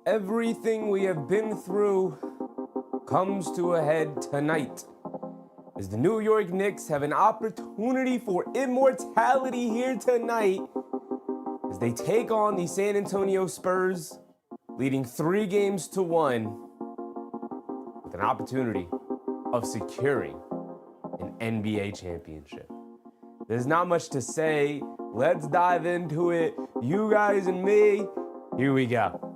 Everything we have been through comes to a head tonight, as the New York Knicks have an opportunity for immortality here tonight as they take on the San Antonio Spurs, leading 3-1, with an opportunity of securing an NBA championship. There's not much to say. Let's dive into it. You guys and me, here we go.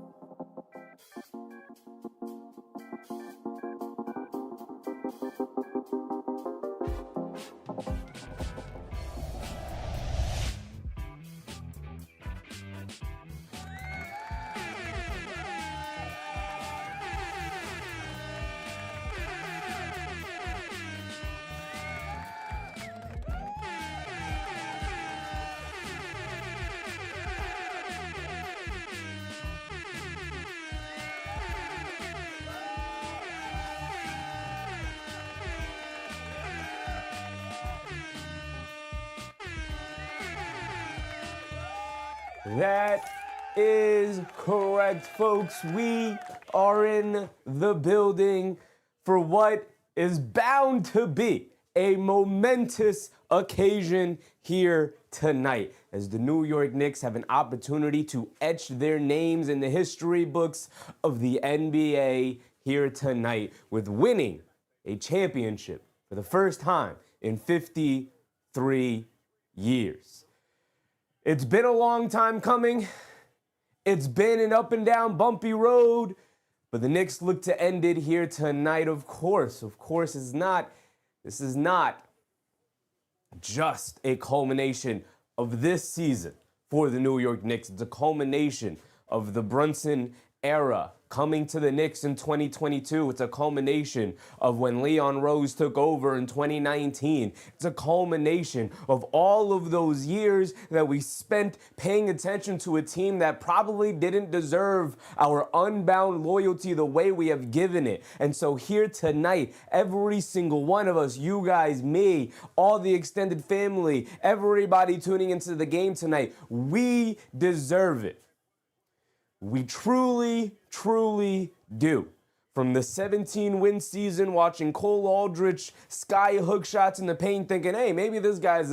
That is correct, folks. We are in the building for what is bound to be a momentous occasion here tonight, as the New York Knicks have an opportunity to etch their names in the history books of the NBA here tonight with winning a championship for the first time in 53 years. It's been a long time coming. It's been an up and down bumpy road, but the Knicks look to end it here tonight. Of course, this is not just a culmination of this season for the New York Knicks. It's a culmination of the Brunson era coming to the Knicks in 2022. It's a culmination of when Leon Rose took over in 2019. It's a culmination of all of those years that we spent paying attention to a team that probably didn't deserve our unbound loyalty the way we have given it. And so here tonight, every single one of us, you guys, me, all the extended family, everybody tuning into the game tonight, we deserve it. We truly do. From the 17-win season, watching Cole Aldrich sky hook shots in the paint, thinking, hey, maybe this guy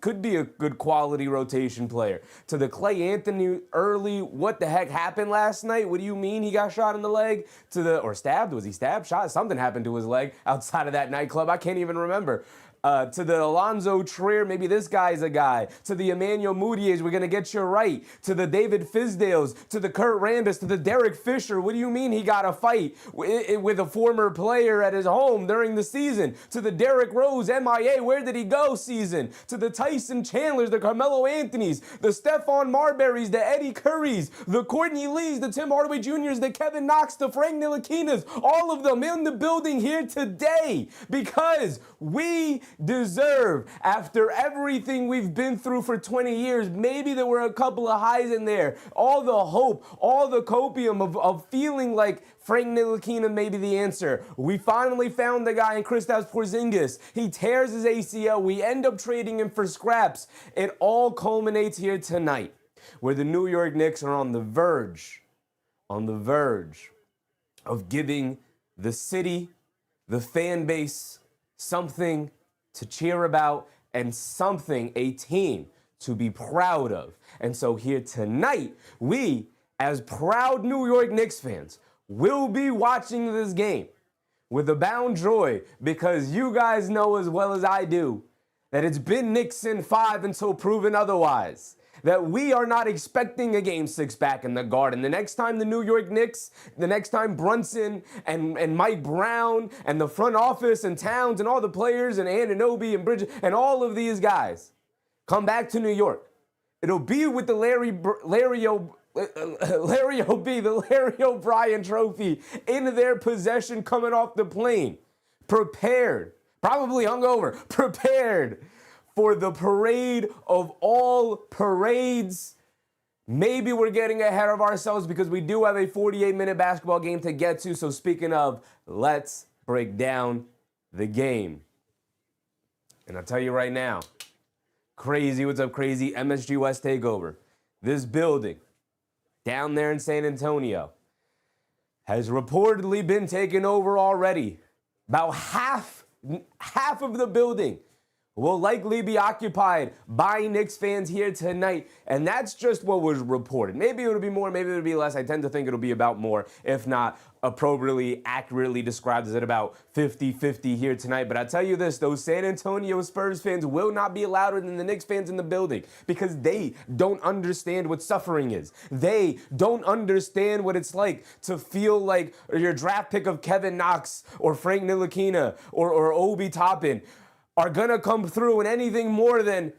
could be a good quality rotation player, to the Clay Anthony early, what the heck happened last night? What do you mean he got shot in the leg? Or stabbed? Was he stabbed? Shot? Something happened to his leg outside of that nightclub. I can't even remember. To the Alonzo Trier, maybe this guy's a guy. To the Emmanuel Mudiay's, we're going to get you right. To the David Fizdales, to the Kurt Rambis, to the Derek Fisher. What do you mean he got a fight with a former player at his home during the season? To the Derrick Rose, MIA, where did he go season? To the Tyson Chandlers, the Carmelo Anthonys, the Stephon Marburys, the Eddie Currys, the Courtney Lees, the Tim Hardaway Jr.'s, the Kevin Knox, the Frank Ntilikina's, all of them in the building here today, because we deserve, after everything we've been through for 20 years, maybe there were a couple of highs in there, all the hope, all the copium of feeling like Frank Ntilikina may be the answer. We finally found the guy in Kristaps Porzingis. He tears his ACL. We end up trading him for scraps. It all culminates here tonight, where the New York Knicks are on the verge of giving the city, the fan base, something to cheer about and something, a team to be proud of. And so here tonight, we, as proud New York Knicks fans, will be watching this game with abound joy, because you guys know as well as I do that it's been Knicks in 5 until proven otherwise. That we are not expecting a Game 6 back in the Garden. The next time the New York Knicks, the next time Brunson and Mike Brown and the front office and Towns and all the players and Anunoby and Bridges and all of these guys come back to New York, it'll be with the Larry O'Brien trophy in their possession, coming off the plane, prepared, probably hungover, prepared for the parade of all parades. Maybe we're getting ahead of ourselves because we do have a 48-minute basketball game to get to. So speaking of, let's break down the game. And I'll tell you right now, crazy, what's up, crazy? MSG West takeover. This building down there in San Antonio has reportedly been taken over already. About half of the building will likely be occupied by Knicks fans here tonight, and that's just what was reported. Maybe it'll be more, maybe it'll be less. I tend to think it'll be about more, if not appropriately, accurately described as at about 50-50 here tonight. But I tell you this, those San Antonio Spurs fans will not be louder than the Knicks fans in the building because they don't understand what suffering is. They don't understand what it's like to feel like your draft pick of Kevin Knox or Frank Ntilikina or Obi Toppin are gonna come through in anything more than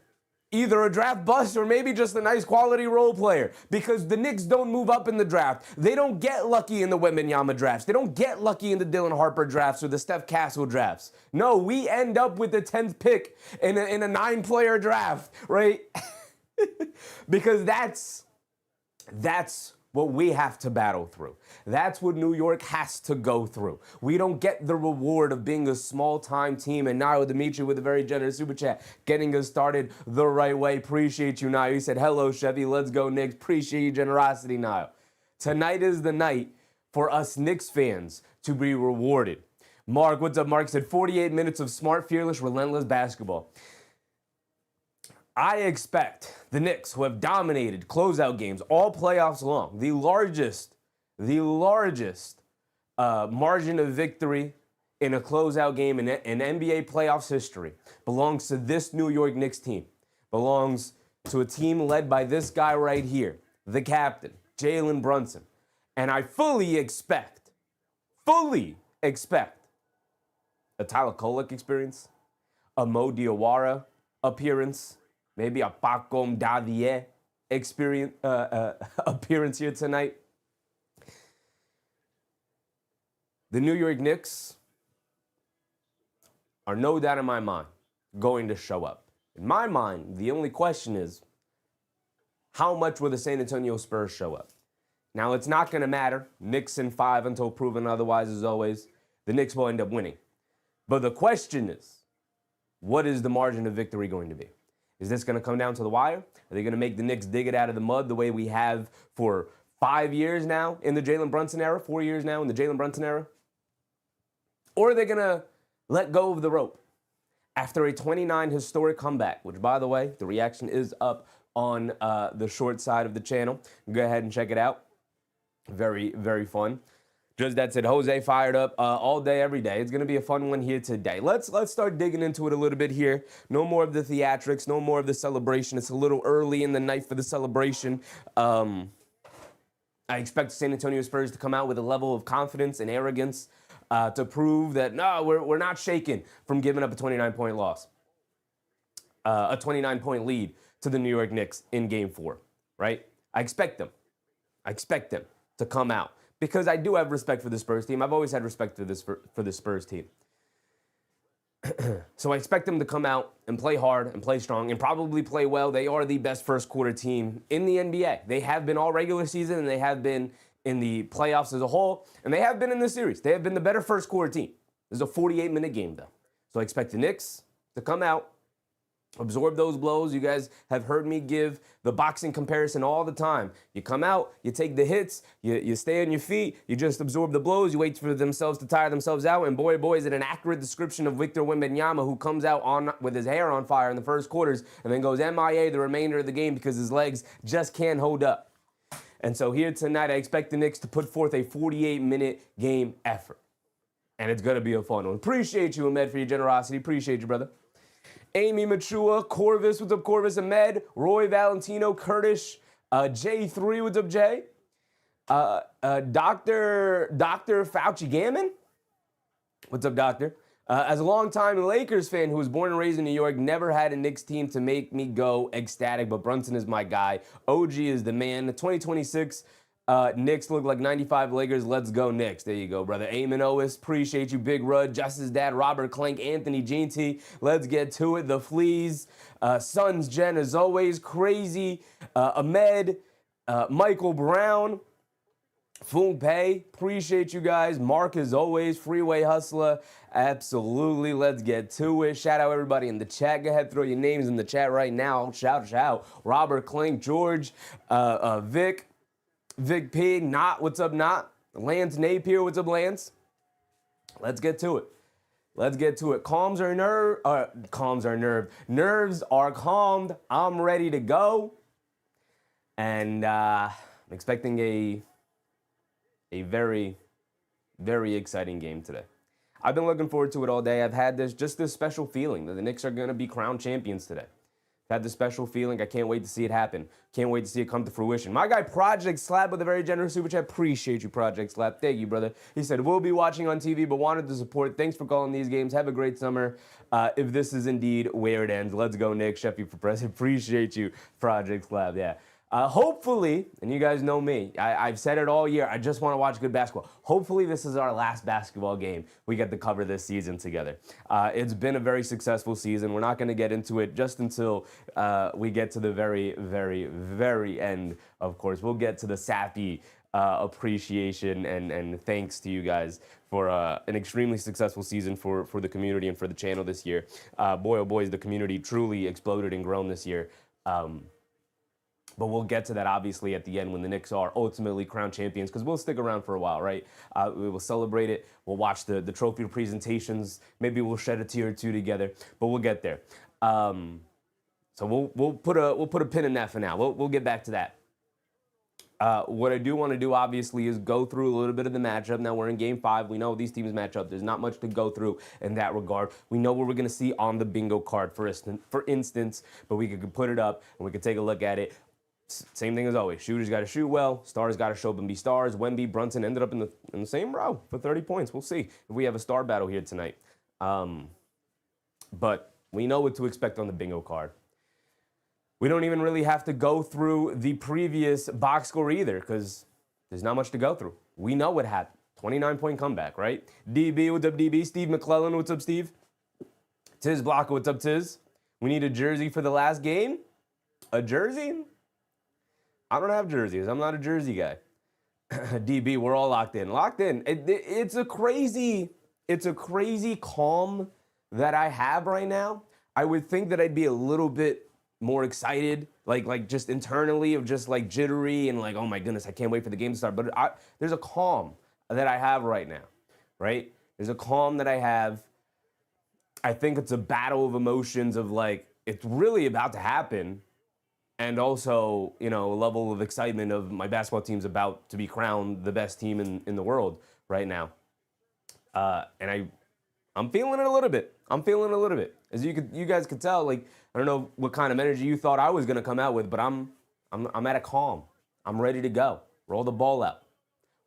either a draft bust or maybe just a nice quality role player, because the Knicks don't move up in the draft. They don't get lucky in the Wembanyama drafts. They don't get lucky in the Dylan Harper drafts or the Steph Castle drafts. No, we end up with the 10th pick in a 9-player draft, right? Because that's what we have to battle through. That's what New York has to go through. We don't get the reward of being a small-time team. And Niall Dimitri with a very generous super chat, getting us started the right way. Appreciate you, Niall. He said, hello, Chevy. Let's go, Knicks. Appreciate your generosity, Niall. Tonight is the night for us Knicks fans to be rewarded. Mark, what's up, Mark? Said 48 minutes of smart, fearless, relentless basketball. I expect the Knicks, who have dominated closeout games all playoffs long, the largest margin of victory in a closeout game in NBA playoffs history, belongs to this New York Knicks team. Belongs to a team led by this guy right here, the captain, Jalen Brunson. And I fully expect a Tyler Kolek experience, a Mo Diawara appearance, maybe a Pacom Davier appearance here tonight. The New York Knicks are no doubt in my mind going to show up. In my mind, the only question is, how much will the San Antonio Spurs show up? Now, it's not going to matter. Knicks in 5 until proven otherwise, as always. The Knicks will end up winning. But the question is, what is the margin of victory going to be? Is this going to come down to the wire? Are they going to make the Knicks dig it out of the mud the way we have for 5 years now in the Jalen Brunson era, 4 years now in the Jalen Brunson era? Or are they going to let go of the rope after a 29 historic comeback, which, by the way, the reaction is up on the short side of the channel. Go ahead and check it out. Very, very fun. Just that said, Jose fired up all day, every day. It's going to be a fun one here today. Let's start digging into it a little bit here. No more of the theatrics, no more of the celebration. It's a little early in the night for the celebration. I expect San Antonio Spurs to come out with a level of confidence and arrogance to prove that, no, we're not shaken from giving up a 29-point loss, a 29-point lead to the New York Knicks in Game 4, right? I expect them to come out, because I do have respect for the Spurs team. I've always had respect for the Spurs team. So I expect them to come out and play hard and play strong and probably play well. They are the best first quarter team in the NBA. They have been all regular season, and they have been in the playoffs as a whole, and they have been in this series. They have been the better first quarter team. This is a 48-minute game, though. So I expect the Knicks to come out, absorb those blows. You guys have heard me give the boxing comparison all the time. You come out, you take the hits, you stay on your feet, you just absorb the blows, you wait for themselves to tire themselves out, and boy, is it an accurate description of Victor Wembanyama, who comes out with his hair on fire in the first quarters and then goes MIA the remainder of the game because his legs just can't hold up. And so here tonight, I expect the Knicks to put forth a 48-minute game effort. And it's going to be a fun one. Appreciate you, Ahmed, for your generosity. Appreciate you, brother. Amy Machua, Corvus, what's up, Corvus? Ahmed, Roy Valentino, Curtis, J3, what's up, Jay? Dr. Fauci Gammon, what's up, Doctor? As a longtime Lakers fan who was born and raised in New York, never had a Knicks team to make me go ecstatic, but Brunson is my guy. OG is the man. The 2026 Knicks look like 95 Lakers. Let's go Knicks. There you go, brother. Eamon Owis, appreciate you. Big Rudd, Justice Dad, Robert Clank, Anthony Ginty. Let's get to it. The Fleas, Sons Jen, as always. Crazy, Ahmed, Michael Brown, Foong Pei, appreciate you guys. Mark, as always. Freeway Hustler, absolutely. Let's get to it. Shout out everybody in the chat. Go ahead, throw your names in the chat right now. Shout. Robert Clank, George, Vic, Vic P, Not, what's up, Not? Lance Napier, what's up, Lance? Let's get to it. Let's get to it. Calms are nerve. Nerves are calmed. I'm ready to go. And I'm expecting a very, very exciting game today. I've been looking forward to it all day. I've had this special feeling that the Knicks are going to be crowned champions today. I've had this special feeling. I can't wait to see it happen. Can't wait to see it come to fruition. My guy Project Slab with a very generous super chat. Appreciate you, Project Slab. Thank you, brother. He said, we'll be watching on TV, but wanted to support. Thanks for calling these games. Have a great summer. If this is indeed where it ends, let's go, Nick. Sheffield for president. Appreciate you, Project Slab. Yeah. Hopefully, and you guys know me, I've said it all year, I just want to watch good basketball. Hopefully this is our last basketball game we get to cover this season together. It's been a very successful season. We're not going to get into it just until we get to the very, very, very end, of course. We'll get to the sappy appreciation and thanks to you guys for an extremely successful season for the community and for the channel this year. Boy, oh boy, the community truly exploded and grown this year. But we'll get to that, obviously, at the end when the Knicks are ultimately crowned champions, because we'll stick around for a while, right? We will celebrate it. We'll watch the trophy presentations. Maybe we'll shed a tear or two together, but we'll get there. So we'll put a pin in that for now. We'll get back to that. What I do want to do, obviously, is go through a little bit of the matchup. Now, we're in Game 5. We know these teams match up. There's not much to go through in that regard. We know what we're going to see on the bingo card, for instance, but we could put it up, and we could take a look at it. Same thing as always. Shooters got to shoot well. Stars got to show up and be stars. Wemby, Brunson ended up in the same row for 30 points. We'll see if we have a star battle here tonight. But we know what to expect on the bingo card. We don't even really have to go through the previous box score either, because there's not much to go through. We know what happened. 29-point comeback, right? DB, what's up, DB? Steve McClellan, what's up, Steve? Tiz Blocker, what's up, Tiz? We need a jersey for the last game? A jersey? I don't have jerseys. I'm not a jersey guy. DB, we're all locked in. Locked in. It's a crazy calm that I have right now. I would think that I'd be a little bit more excited, like just internally, of just like jittery and like, oh my goodness, I can't wait for the game to start. But there's a calm that I have right now, right? There's a calm that I have. I think it's a battle of emotions of like, it's really about to happen. And also, a level of excitement of my basketball team's about to be crowned the best team in the world right now. And I'm feeling it a little bit. As you guys could tell, like, I don't know what kind of energy you thought I was going to come out with, but I'm at a calm. I'm ready to go. Roll the ball out.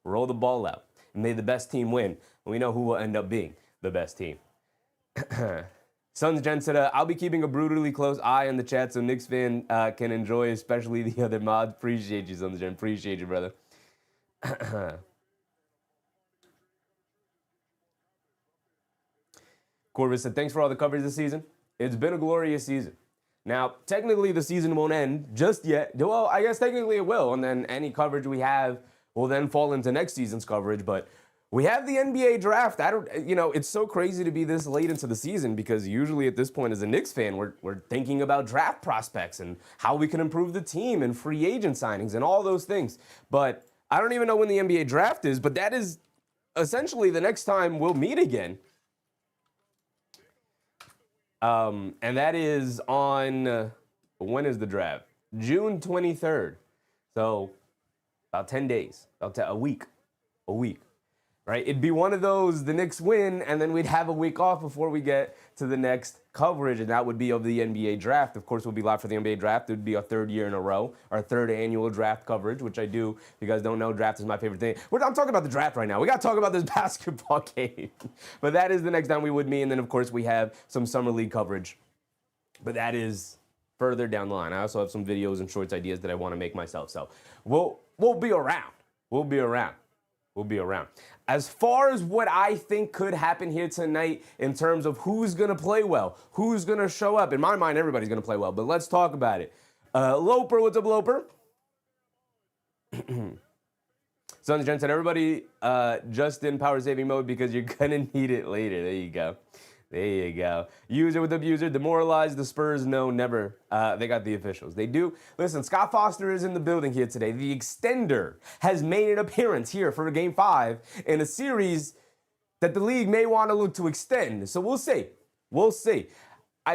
And may the best team win. And we know who will end up being the best team. Sons Gen said, I'll be keeping a brutally close eye on the chat so Knicks fan can enjoy, especially the other mods. Appreciate you, Sons Gen. Appreciate you, brother. Corvus said, thanks for all the coverage this season. It's been a glorious season. Now, technically, the season won't end just yet. Well, I guess technically it will, and then any coverage we have will then fall into next season's coverage, but we have the NBA draft. It's so crazy to be this late into the season because usually at this point as a Knicks fan, we're thinking about draft prospects and how we can improve the team and free agent signings and all those things. But I don't even know when the NBA draft is, but that is essentially the next time we'll meet again. And that is on, when is the draft? June 23rd. So about 10 days, a week. Right? It'd be one of those, the Knicks win, and then we'd have a week off before we get to the next coverage, and that would be of the NBA draft. Of course, we'll be live for the NBA draft. It would be our third year in a row, our third annual draft coverage, which I do. If you guys don't know, draft is my favorite thing. I'm talking about the draft right now. We got to talk about this basketball game. But that is the next time we would meet, and then, of course, we have some Summer League coverage. But that is further down the line. I also have some videos and shorts ideas that I want to make myself. So we'll be around. We'll be around. As far as what I think could happen here tonight in terms of who's going to play well, who's going to show up, in my mind, everybody's going to play well, but let's talk about it. Loper, what's up, Loper? Sons Gen said, everybody just in power saving mode because you're going to need it later. There you go. There you go. User with abuser, demoralized. The Spurs, no, never. They got the officials. They do. Listen, Scott Foster is in the building here today. The extender has made an appearance here for Game 5 in a series that the league may want to look to extend. So we'll see. We'll see.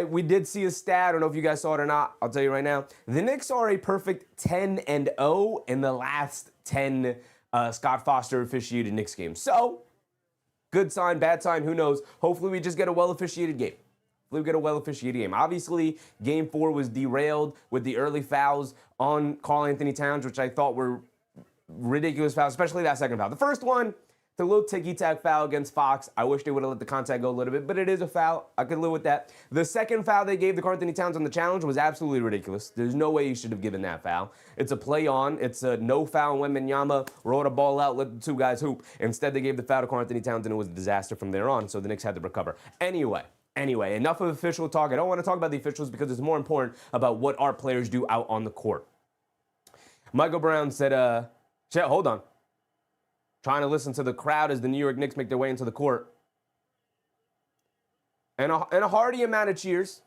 We did see a stat. I don't know if you guys saw it or not. I'll tell you right now. The Knicks are a perfect 10-0 in the last 10 Scott Foster officiated Knicks games. So, good sign, bad sign, who knows? Hopefully we just get a well-officiated game. Obviously, Game 4 was derailed with the early fouls on Karl-Anthony Towns, which I thought were ridiculous fouls, especially that second foul. The first one, the little ticky-tack foul against Fox. I wish they would have let the contact go a little bit, but it is a foul. I could live with that. The second foul they gave the Karl-Anthony Towns on the challenge was absolutely ridiculous. There's no way you should have given that foul. It's a play on. It's a no foul. Wembanyama rolled a ball out, let the two guys hoop. Instead, they gave the foul to Karl-Anthony Towns, and it was a disaster from there on, so the Knicks had to recover. Anyway, enough of official talk. I don't want to talk about the officials because it's more important about what our players do out on the court. Michael Brown said, hold on. Trying to listen to the crowd as the New York Knicks make their way into the court. And a hearty amount of cheers.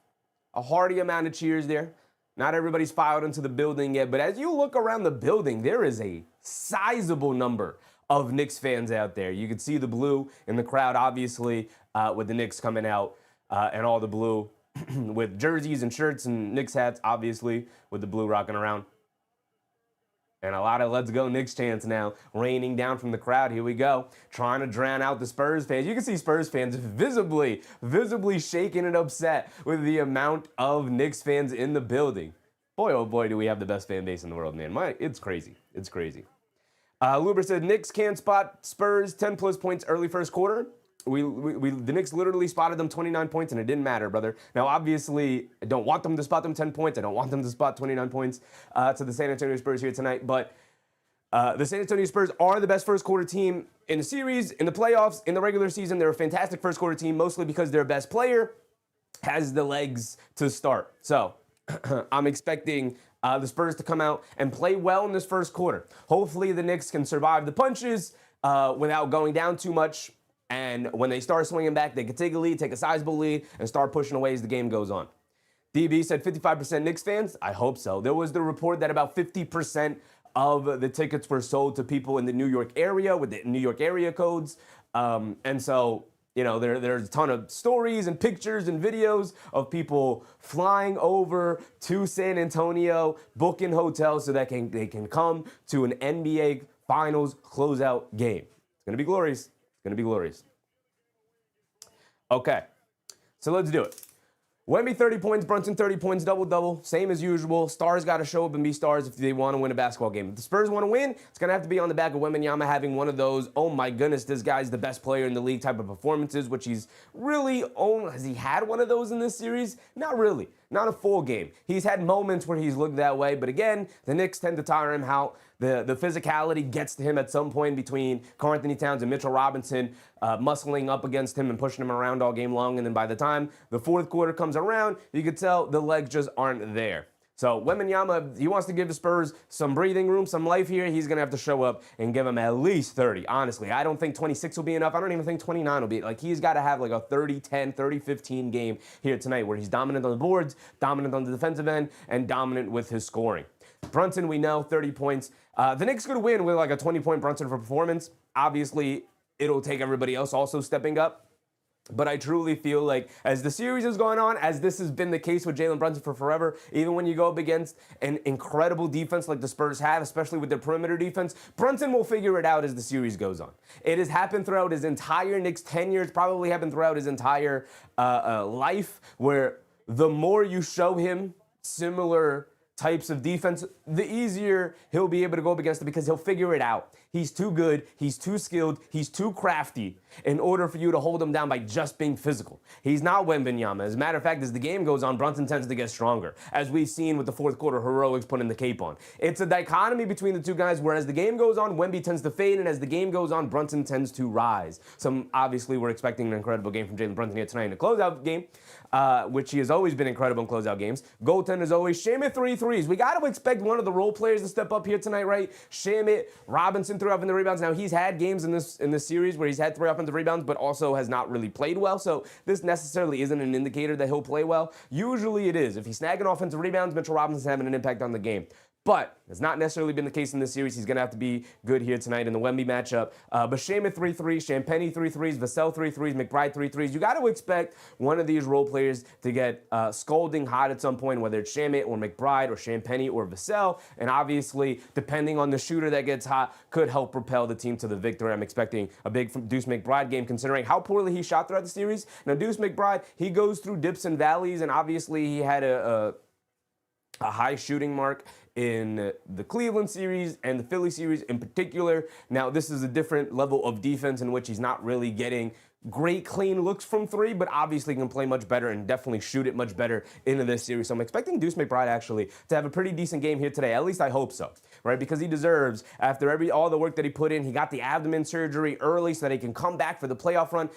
A hearty amount of cheers there. Not everybody's filed into the building yet, but as you look around the building, there is a sizable number of Knicks fans out there. You can see the blue in the crowd, obviously, with the Knicks coming out and all the blue with jerseys and shirts and Knicks hats, obviously, with the blue rocking around. And a lot of let's go Knicks chants now raining down from the crowd. Here we go. Trying to drown out the Spurs fans. You can see Spurs fans visibly shaking and upset with the amount of Knicks fans in the building. Boy, oh boy, do we have the best fan base in the world, man. It's crazy. It's crazy. Luber said, Knicks can't spot Spurs 10-plus points early first quarter. The Knicks literally spotted them 29 points, and it didn't matter, brother. Now, obviously, I don't want them to spot them 10 points. I don't want them to spot 29 points to the San Antonio Spurs here tonight. But the San Antonio Spurs are the best first-quarter team in the series, in the playoffs, in the regular season. They're a fantastic first-quarter team, mostly because their best player has the legs to start. So I'm expecting the Spurs to come out and play well in this first quarter. Hopefully, the Knicks can survive the punches without going down too much. And when they start swinging back, they can take a lead, take a sizable lead, and start pushing away as the game goes on. DB said 55% Knicks fans. I hope so. There was the report that about 50% of the tickets were sold to people in the New York area with the New York area codes. And so, you know, there's a ton of stories and pictures and videos of people flying over to San Antonio, booking hotels so that they can come to an NBA Finals closeout game. It's going to be glorious. It's going to be glorious. Okay, so let's do it. Wemby 30 points, Brunson 30 points, double-double, same as usual. Stars got to show up and be stars if they want to win a basketball game. If the Spurs want to win, it's going to have to be on the back of Wembanyama having one of those, oh my goodness, this guy's the best player in the league type of performances, which he's really owned. Has he had one of those in this series? Not really. Not a full game. He's had moments where he's looked that way, but again, the Knicks tend to tire him out. The physicality gets to him at some point between Karl-Anthony Towns and Mitchell Robinson muscling up against him and pushing him around all game long. And then by the time the fourth quarter comes around, you can tell the legs just aren't there. So Wembanyama, he wants to give the Spurs some breathing room, some life here. He's going to have to show up and give them at least 30. Honestly, I don't think 26 will be enough. I don't even think 29 will be. Like, he's got to have like a 30-10, 30-15 game here tonight where he's dominant on the boards, dominant on the defensive end, and dominant with his scoring. Brunson, we know, 30 points. The Knicks could win with like a 20-point Brunson for performance. Obviously, it'll take everybody else also stepping up. But I truly feel like as the series is going on, as this has been the case with Jalen Brunson for forever, even when you go up against an incredible defense like the Spurs have, especially with their perimeter defense, Brunson will figure it out as the series goes on. It has happened throughout his entire Knicks tenure. It's probably happened throughout his entire life, where the more you show him similar types of defense, the easier he'll be able to go up against it because he'll figure it out. He's too good, he's too skilled, he's too crafty in order for you to hold him down by just being physical. He's not Wembanyama. As a matter of fact, as the game goes on, Brunson tends to get stronger, as we've seen with the fourth quarter heroics putting the cape on. It's a dichotomy between the two guys, where as the game goes on, Wemby tends to fade, and as the game goes on, Brunson tends to rise. So obviously, we're expecting an incredible game from Jalen Brunson here tonight in a closeout game, which he has always been incredible in closeout games. Goaltender is always Shamit 3 threes. We got to expect one of the role players to step up here tonight, right? Shamit, Robinson threw up in the rebounds. Now, he's had games in this series where he's had 3 offensive offensive rebounds, but also has not really played well. So this necessarily isn't an indicator that he'll play well. Usually it is. If he's snagging offensive rebounds, Mitchell Robinson's having an impact on the game. But it's not necessarily been the case in this series. He's going to have to be good here tonight in the Wemby matchup. Basham at 3 threes, Champagnie 3 threes, Vassell 3 threes, McBride 3 threes. You got to expect one of these role players to get scalding hot at some point, whether it's Shamit or McBride or Champagnie or Vassell. And obviously, depending on the shooter that gets hot, could help propel the team to the victory. I'm expecting a big Deuce McBride game, considering how poorly he shot throughout the series. Now, Deuce McBride, he goes through dips and valleys, and obviously he had a high shooting mark in the Cleveland series and the Philly series in particular. Now, this is a different level of defense in which he's not really getting great clean looks from three, but obviously can play much better and definitely shoot it much better into this series. So I'm expecting Deuce McBride actually to have a pretty decent game here today. At least I hope so, right? Because he deserves, after all the work that he put in, he got the abdomen surgery early so that he can come back for the playoff run.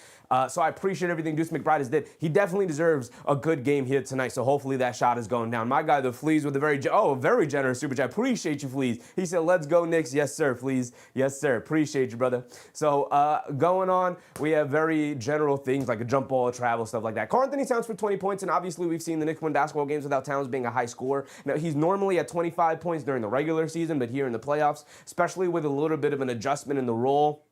So I appreciate everything Deuce McBride has did. He definitely deserves a good game here tonight. So hopefully that shot is going down. My guy, the Fleas, with a very generous super chat. Appreciate you, Fleas. He said, "Let's go, Knicks." Yes, sir, Fleas. Yes, sir. Appreciate you, brother. So going on, we have very general things like a jump ball, travel, stuff like that. Karl-Anthony Towns for 20 points, and obviously we've seen the Knicks win basketball games without Towns being a high scorer. Now, he's normally at 25 points during the regular season, but here in the playoffs, especially with a little bit of an adjustment in the role,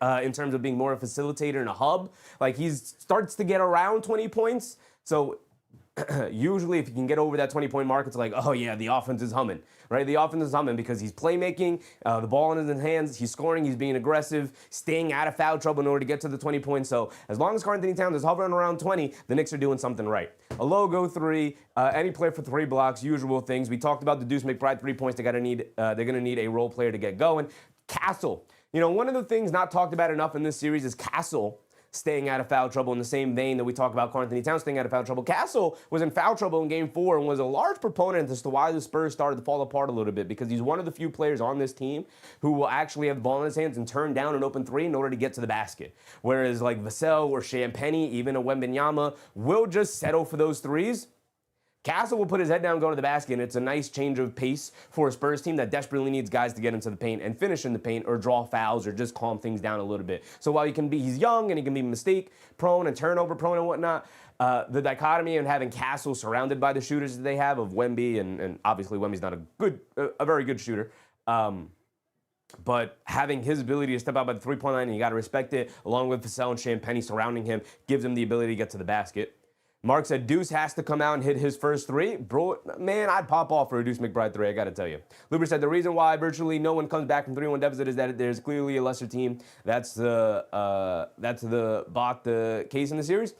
in terms of being more a facilitator and a hub, like he starts to get around 20 points. So usually if you can get over that 20-point mark, it's like, oh yeah, the offense is humming, right? The offense is humming because he's playmaking, the ball in his hands, he's scoring, he's being aggressive, staying out of foul trouble in order to get to the 20 points. So as long as Karl-Anthony Towns is hovering around 20, the Knicks are doing something right. A logo 3, any player for 3 blocks, usual things. We talked about the Deuce McBride 3 points. They're gonna need a role player to get going. Castle. You know, one of the things not talked about enough in this series is Castle staying out of foul trouble in the same vein that we talk about Karl-Anthony Towns staying out of foul trouble. Castle was in foul trouble in Game 4 and was a large proponent as to why the Spurs started to fall apart a little bit, because he's one of the few players on this team who will actually have the ball in his hands and turn down an open 3 in order to get to the basket. Whereas like Vassell or Champagnie, even a Wembanyama, will just settle for those threes. Castle will put his head down, go to the basket, and it's a nice change of pace for a Spurs team that desperately needs guys to get into the paint and finish in the paint or draw fouls or just calm things down a little bit. So while he's young and he can be mistake prone and turnover prone and whatnot, the dichotomy and having Castle surrounded by the shooters that they have of Wemby, and obviously Wemby's not a very good shooter, but having his ability to step out by the three-point line, and you got to respect it, along with Vassell and Champagnie surrounding him, gives him the ability to get to the basket. Mark said Deuce has to come out and hit his first 3. Bro, man, I'd pop off for a Deuce McBride 3, I got to tell you. Luber said the reason why virtually no one comes back from 3-1 deficit is that there's clearly a lesser team. That's the case in the series.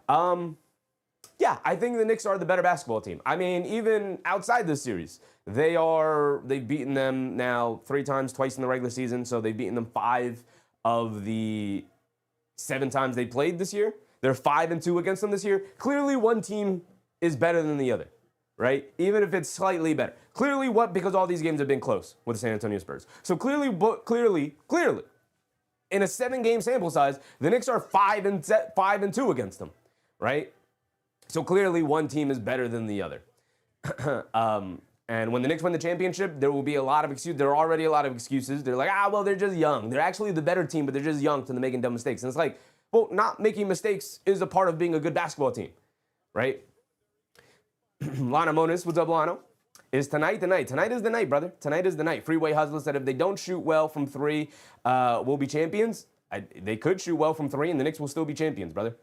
Yeah, I think the Knicks are the better basketball team. I mean, even outside this series, they've beaten them now 3 times, twice in the regular season, so they've beaten them 5 of the 7 times they played this year. They're 5-2 against them this year. Clearly, one team is better than the other, right? Even if it's slightly better. Clearly, because all these games have been close with the San Antonio Spurs. So clearly, in a 7-game sample size, the Knicks are 5-2 against them, right? So clearly, one team is better than the other. And when the Knicks win the championship, there will be a lot of excuses. There are already a lot of excuses. They're like, well, they're just young. They're actually the better team, but they're just young to making dumb mistakes. And it's like, well, not making mistakes is a part of being a good basketball team, right? Lana Monis, what's up, Lana? Is tonight the night? Tonight is the night, brother. Tonight is the night. Freeway Hustler said if they don't shoot well from 3, we'll be champions. They could shoot well from 3, and the Knicks will still be champions, brother.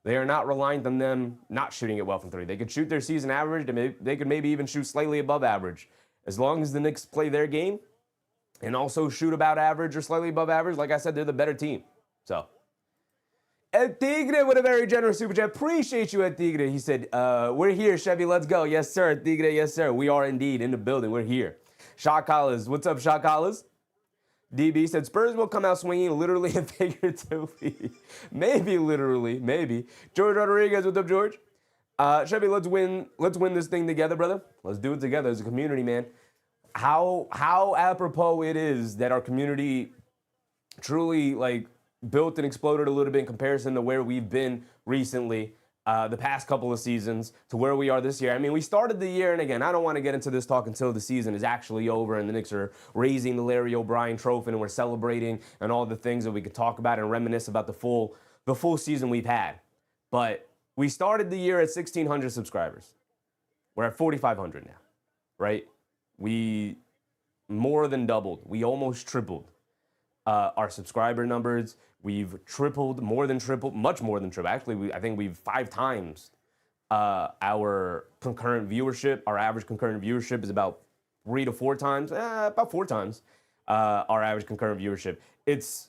They are not reliant on them not shooting it well from 3. They could shoot their season average, and they could maybe even shoot slightly above average. As long as the Knicks play their game and also shoot about average or slightly above average, like I said, they're the better team. So Ed Tigre with a very generous super chat. Appreciate you, Ed Tigre. He said, we're here, Chevy. Let's go. Yes, sir. Ed Tigre, yes, sir. We are indeed in the building. We're here. Shaq Hollis. What's up, Shaq Hollis? DB said, Spurs will come out swinging literally and figuratively. Maybe literally. Maybe. Jorge Rodriguez. What's up, George? Chevy, let's win this thing together, brother. Let's do it together as a community, man. How apropos it is that our community truly, like, built and exploded a little bit in comparison to where we've been recently. the past couple of seasons to where we are this year. I mean, we started the year, and again, I don't want to get into this talk until the season is actually over and the Knicks are raising the Larry O'Brien trophy and we're celebrating and all the things that we could talk about and reminisce about the full season we've had. But we started the year at 1,600 subscribers. We're at 4,500 now, right? We more than doubled. We almost tripled our subscriber numbers. We've tripled, more than tripled, much more than tripled. Actually, I think we've 5 times our concurrent viewership. Our average concurrent viewership is about 3 to 4 times, about 4 times our average concurrent viewership. It's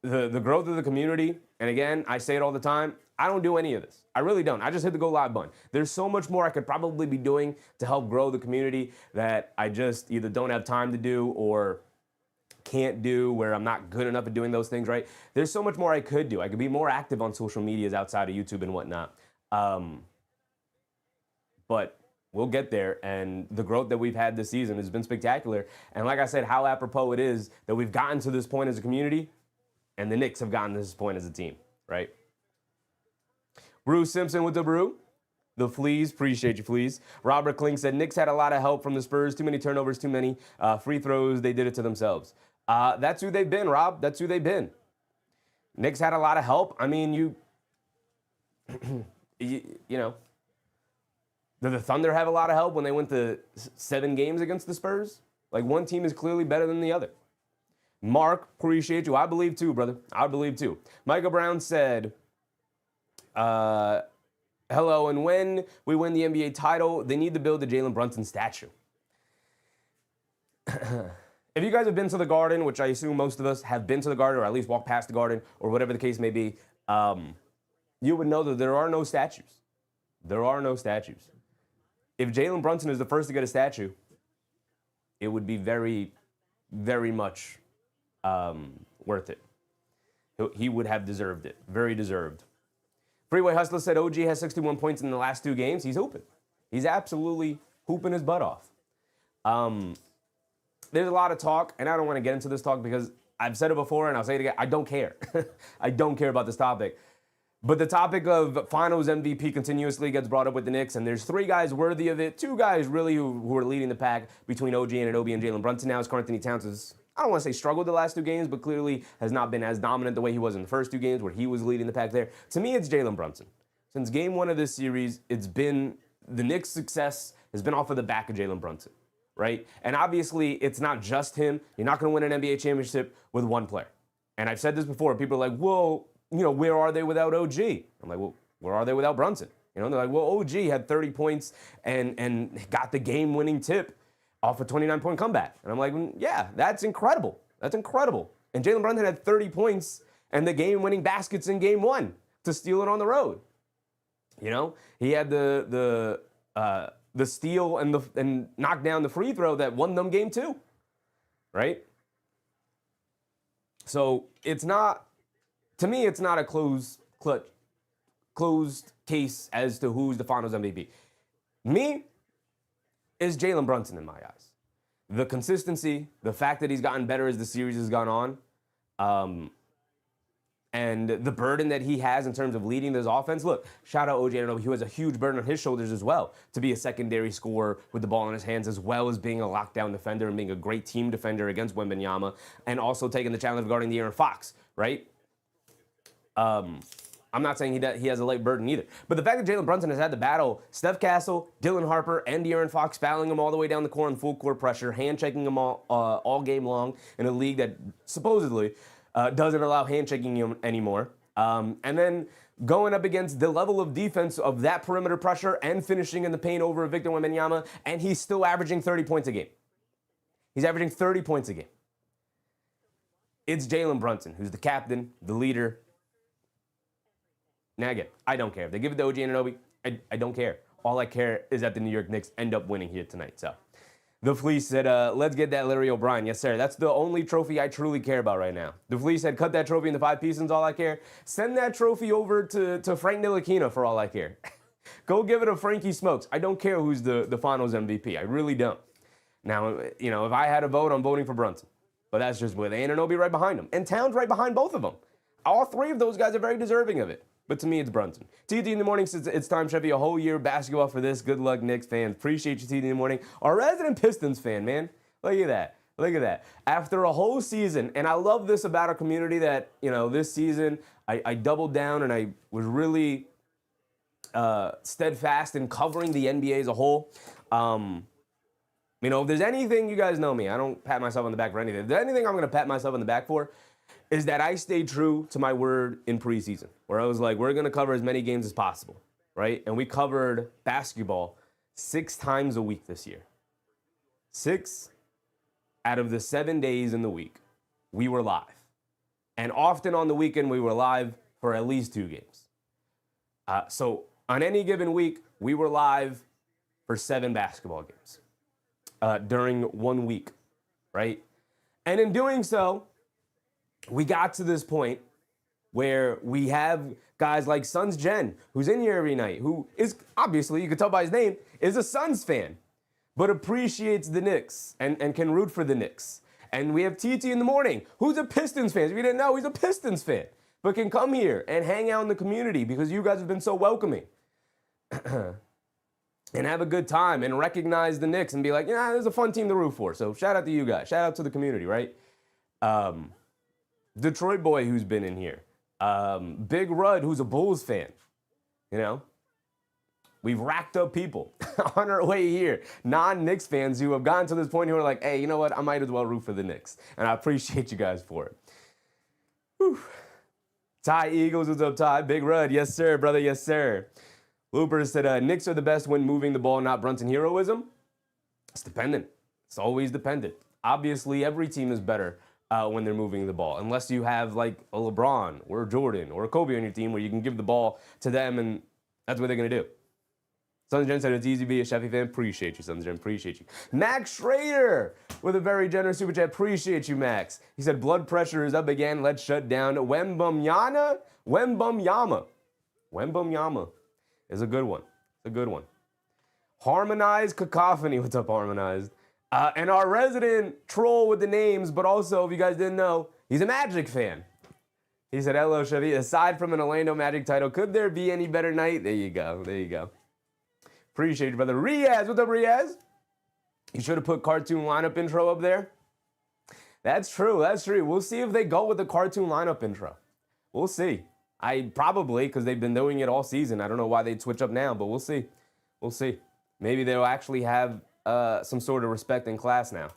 the growth of the community. And again, I say it all the time, I don't do any of this. I really don't. I just hit the go live button. There's so much more I could probably be doing to help grow the community that I just either don't have time to do or can't do, where I'm not good enough at doing those things, right? There's so much more I could do. I could be more active on social medias outside of YouTube and whatnot. But we'll get there, and the growth that we've had this season has been spectacular. And like I said, how apropos it is that we've gotten to this point as a community, and the Knicks have gotten to this point as a team, right? Bruce Simpson with the brew. The Fleas, appreciate you, Fleas. Robert Kling said, Knicks had a lot of help from the Spurs. Too many turnovers, too many free throws. They did it to themselves. That's who they've been, Rob. That's who they've been. Knicks had a lot of help. I mean, you know, did the Thunder have a lot of help when they went to 7 games against the Spurs? Like, one team is clearly better than the other. Mark, appreciate you. I believe too, brother. I believe too. Michael Brown said, hello, and when we win the NBA title, they need to build the Jalen Brunson statue. If you guys have been to the Garden, which I assume most of us have been to the Garden, or at least walked past the Garden, or whatever the case may be, you would know that there are no statues. There are no statues. If Jalen Brunson is the first to get a statue, it would be very, very much worth it. He would have deserved it. Very deserved. Freeway Hustler said OG has 61 points in the last 2 games. He's hooping. He's absolutely hooping his butt off. There's a lot of talk, and I don't want to get into this talk because I've said it before and I'll say it again. I don't care. I don't care about this topic. But the topic of finals MVP continuously gets brought up with the Knicks, and there's 3 guys worthy of it. 2 guys really who are leading the pack between OG Anunoby and Jalen Brunson now. As Karl-Anthony Towns has, I don't want to say struggled the last 2 games, but clearly has not been as dominant the way he was in the first 2 games where he was leading the pack there. To me, it's Jalen Brunson. Since game 1 of this series, it's been the Knicks' success has been off of the back of Jalen Brunson, right? And obviously, it's not just him. You're not going to win an NBA championship with one player. And I've said this before. People are like, well, you know, where are they without OG? I'm like, well, where are they without Brunson? You know, they're like, well, OG had 30 points and got the game-winning tip off a 29-point comeback. And I'm like, yeah, that's incredible. That's incredible. And Jalen Brunson had 30 points and the game-winning baskets in game 1 to steal it on the road. You know, he had the steal and knock down the free throw that won them game 2, right? So it's not, to me, it's not a closed case as to who's the finals MVP. Me, is Jalen Brunson in my eyes. The consistency, the fact that he's gotten better as the series has gone on, and the burden that he has in terms of leading this offense. Look, shout out OG Anunoby, who has a huge burden on his shoulders as well to be a secondary scorer with the ball in his hands, as well as being a lockdown defender and being a great team defender against Wembanyama, and also taking the challenge of guarding De'Aaron Fox, right? I'm not saying he has a light burden either. But the fact that Jalen Brunson has had to battle Steph Castle, Dylan Harper, and De'Aaron Fox, fouling him all the way down the court in full court pressure, hand-checking him all game long in a league that supposedly doesn't allow hand-checking him anymore. And then going up against the level of defense of that perimeter pressure and finishing in the paint over Victor Wembanyama, and he's still averaging 30 points a game. He's averaging 30 points a game. It's Jalen Brunson, who's the captain, the leader. Now again, I don't care. If they give it to OG Anunoby, I don't care. All I care is that the New York Knicks end up winning here tonight. So the Fleece said, let's get that Larry O'Brien. Yes, sir. That's the only trophy I truly care about right now. The Fleece said, cut that trophy into 5 pieces, all I care. Send that trophy over to Frank Ntilikina for all I care. Go give it to Frankie Smokes. I don't care who's the finals MVP. I really don't. Now, you know, if I had a vote, I'm voting for Brunson. But that's just with Anunoby right behind him. And Towns right behind both of them. All 3 of those guys are very deserving of it. But to me, it's Brunson. TD in the morning says it's time, Chevy. A whole year of basketball for this. Good luck, Knicks fans. Appreciate you, TD in the morning. Our resident Pistons fan, man. Look at that. Look at that. After a whole season, and I love this about our community that, this season I doubled down and I was really steadfast in covering the NBA as a whole. If there's anything, you guys know me, I don't pat myself on the back for anything. If there's anything I'm going to pat myself on the back for, is that I stayed true to my word in preseason, where I was like, we're going to cover as many games as possible, right? And we covered basketball 6 times a week this year. 6 out of the 7 days in the week, we were live. And often on the weekend, we were live for at least 2 games. So on any given week, we were live for 7 basketball games during 1 week, right? And in doing so, we got to this point where we have guys like Suns Jen, who's in here every night, who is obviously, you can tell by his name, is a Suns fan, but appreciates the Knicks and can root for the Knicks. And we have TT in the morning, who's a Pistons fan. If you didn't know, he's a Pistons fan, but can come here and hang out in the community because you guys have been so welcoming. And have a good time and recognize the Knicks and be like, yeah, there's a fun team to root for. So shout out to you guys. Shout out to the community, right? Detroit boy who's been in here. Big Rudd, who's a Bulls fan. We've racked up people on our way here. Non-Knicks fans who have gotten to this point who are like, hey, you know what? I might as well root for the Knicks. And I appreciate you guys for it. Whew. Ty Eagles, what's up, Ty? Big Rudd, yes, sir, brother, yes, sir. Looper said, Knicks are the best when moving the ball, not Brunson heroism. It's dependent. It's always dependent. Obviously, every team is better when they're moving the ball, unless you have like a LeBron or a Jordan or a Kobe on your team where you can give the ball to them and that's what they're going to do. Sons Jen said, it's easy to be a Sheffy fan. Appreciate you, Sons Jen. Appreciate you. Max Schrader with a very generous super chat. Appreciate you, Max. He said, blood pressure is up again. Let's shut down Wembanyama. Wembanyama is a good one. It's a good one. Harmonized Cacophony. What's up, Harmonized? And our resident troll with the names, but also, if you guys didn't know, he's a Magic fan. He said, hello, Chevy. Aside from an Orlando Magic title, could there be any better night? There you go. There you go. Appreciate you, brother. Riaz, what's up, Riaz? You should have put cartoon lineup intro up there. That's true. That's true. We'll see if they go with the cartoon lineup intro. We'll see. Probably, because they've been doing it all season. I don't know why they'd switch up now, but we'll see. We'll see. Maybe they'll actually have some sort of respect in class now.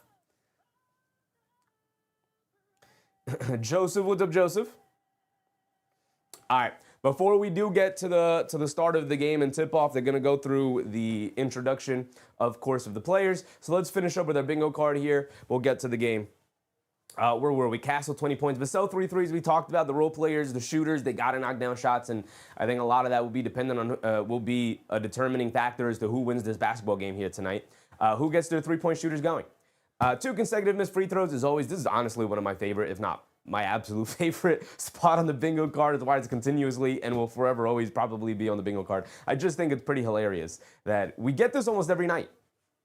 Joseph, what's up, Joseph? All right. Before we do get to the start of the game and tip-off, they're going to go through the introduction, of course, of the players. So let's finish up with our bingo card here. We'll get to the game. Where were we? Castle, 20 points. Vassell, 3 threes. We talked about the role players, the shooters. They got to knock down shots, and I think a lot of that will be dependent on, will be a determining factor as to who wins this basketball game here tonight. Who gets their three-point shooters going? 2 consecutive missed free throws, as always. This is honestly one of my favorite, if not my absolute favorite spot on the bingo card. It's why it's continuously and will forever always probably be on the bingo card. I just think it's pretty hilarious that we get this almost every night,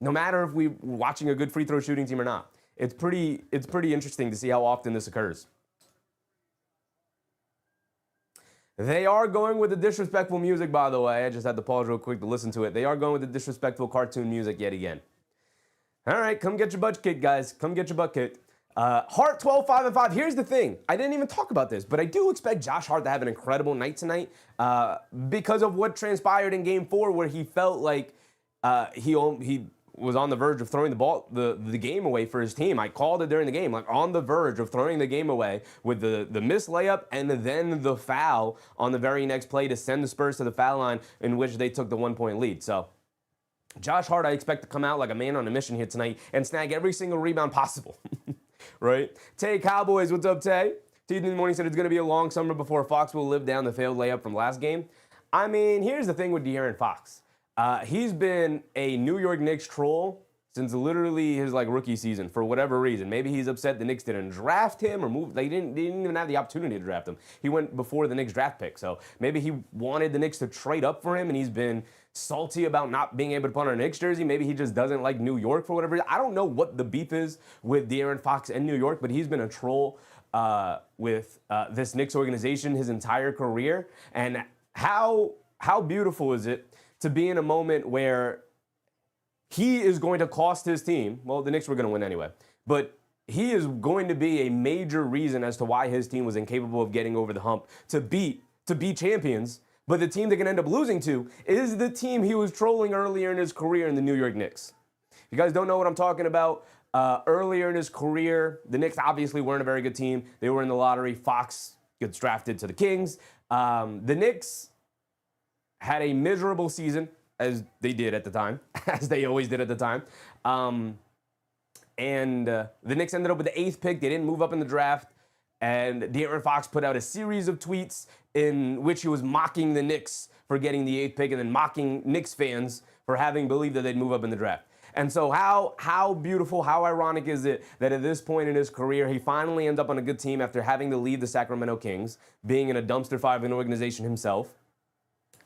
no matter if we're watching a good free throw shooting team or not. It's pretty interesting to see how often this occurs. They are going with the disrespectful music, by the way. I just had to pause real quick to listen to it. They are going with the disrespectful cartoon music yet again. All right, come get your butt kicked, guys. Come get your butt kicked. Hart 12, 5, and 5. Here's the thing. I didn't even talk about this, but I do expect Josh Hart to have an incredible night tonight because of what transpired in Game 4, where he felt like he was on the verge of throwing the game away for his team. I called it during the game, like on the verge of throwing the game away with the missed layup and then the foul on the very next play to send the Spurs to the foul line, in which they took the 1-point lead. So Josh Hart, I expect to come out like a man on a mission here tonight and snag every single rebound possible. Right? Tay Cowboys, what's up, Tay? T in the morning said it's going to be a long summer before Fox will live down the failed layup from last game. I mean, here's the thing with De'Aaron Fox. He's been a New York Knicks troll since literally his rookie season for whatever reason. Maybe he's upset the Knicks didn't draft him or move. They didn't even have the opportunity to draft him. He went before the Knicks draft pick. So maybe he wanted the Knicks to trade up for him and he's been salty about not being able to put on a Knicks jersey. Maybe he just doesn't like New York for whatever reason. I don't know what the beef is with De'Aaron Fox and New York, but he's been a troll with this Knicks organization his entire career. And how beautiful is it to be in a moment where he is going to cost his team. Well, the Knicks were going to win anyway, but he is going to be a major reason as to why his team was incapable of getting over the hump to be champions. But the team they can end up losing to is the team he was trolling earlier in his career in the New York Knicks. If you guys don't know what I'm talking about, earlier in his career, the Knicks obviously weren't a very good team. They were in the lottery. Fox gets drafted to the Kings. The Knicks had a miserable season, as they did at the time, as they always did at the time. The Knicks ended up with the 8th pick. They didn't move up in the draft. And De'Aaron Fox put out a series of tweets in which he was mocking the Knicks for getting the 8th pick and then mocking Knicks fans for having believed that they'd move up in the draft. And so how beautiful, how ironic is it that at this point in his career, he finally ends up on a good team after having to leave the Sacramento Kings, being in a dumpster fire of an organization himself,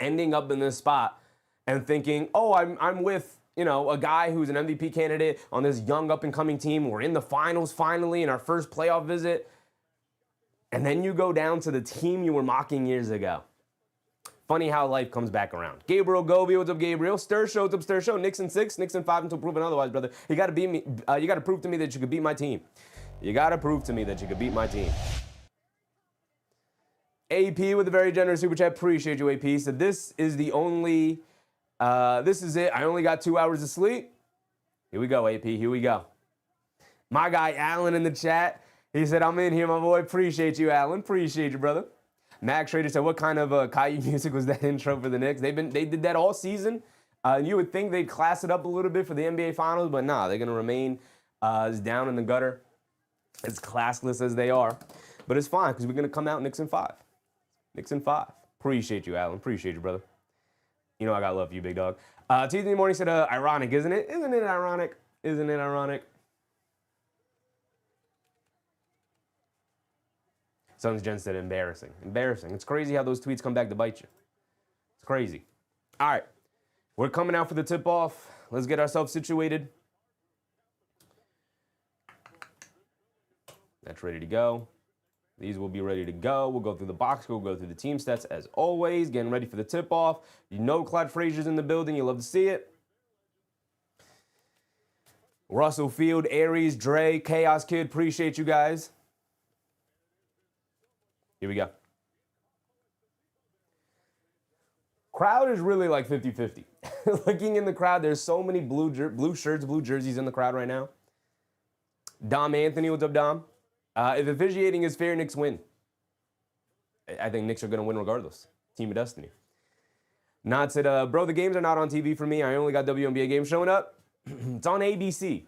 ending up in this spot and thinking, oh, I'm with, a guy who's an MVP candidate on this young up-and-coming team. We're in the finals finally in our first playoff visit. And then you go down to the team you were mocking years ago. Funny how life comes back around. Gabriel Gobi, what's up, Gabriel? Stir Show, what's up, Stir Show? Knicks in 6, Knicks in 5 until proven otherwise, brother. You got to beat me. You got to prove to me that you could beat my team. You got to prove to me that you could beat my team. AP with a very generous super chat. Appreciate you, AP. So this is the only. This is it. I only got 2 hours of sleep. Here we go, AP. Here we go. My guy Alan in the chat. He said, I'm in here, my boy. Appreciate you, Alan. Appreciate you, brother. Max Schrader said, what kind of Caillou music was that intro for the Knicks? They did that all season. You would think they'd class it up a little bit for the NBA Finals, but nah, they're going to remain as down in the gutter, as classless as they are. But it's fine, because we're going to come out Knicks in 5. Knicks in 5. Appreciate you, Alan. Appreciate you, brother. You know I got love for you, big dog. Tuesday in the morning said, ironic, isn't it? Isn't it ironic? Isn't it ironic? Sons Jen said, embarrassing. Embarrassing. It's crazy how those tweets come back to bite you. It's crazy. All right. We're coming out for the tip-off. Let's get ourselves situated. That's ready to go. These will be ready to go. We'll go through the box. We'll go through the team stats as always. Getting ready for the tip-off. You know Clyde Frazier's in the building. You love to see it. Russell Field, Aries, Dre, Chaos Kid. Appreciate you guys. Here we go. Crowd is really like 50-50. Looking in the crowd, there's so many blue shirts, blue jerseys in the crowd right now. Dom Anthony, what's up, Dom? If officiating is fair, Knicks win. I think Knicks are going to win regardless. Team of destiny. Not said, bro, the games are not on TV for me. I only got WNBA games showing up. It's on ABC.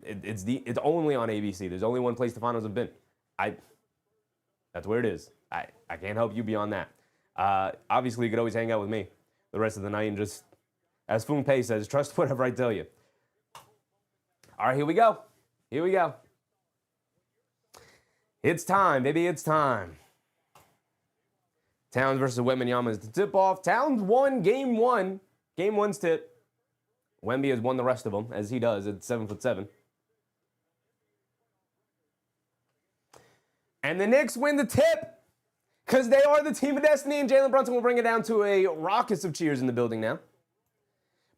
It's only on ABC. There's only one place the finals have been. That's where it is. I can't help you beyond that. Obviously, you could always hang out with me the rest of the night and just, as Foon Pei says, trust whatever I tell you. All right, here we go. Here we go. It's time, baby. It's time. Towns versus Wembanyama is the tip-off. Towns won game 1. Game 1's tip. Wemby has won the rest of them, as he does at 7'7". And the Knicks win the tip because they are the team of destiny, and Jalen Brunson will bring it down to a raucous of cheers in the building now.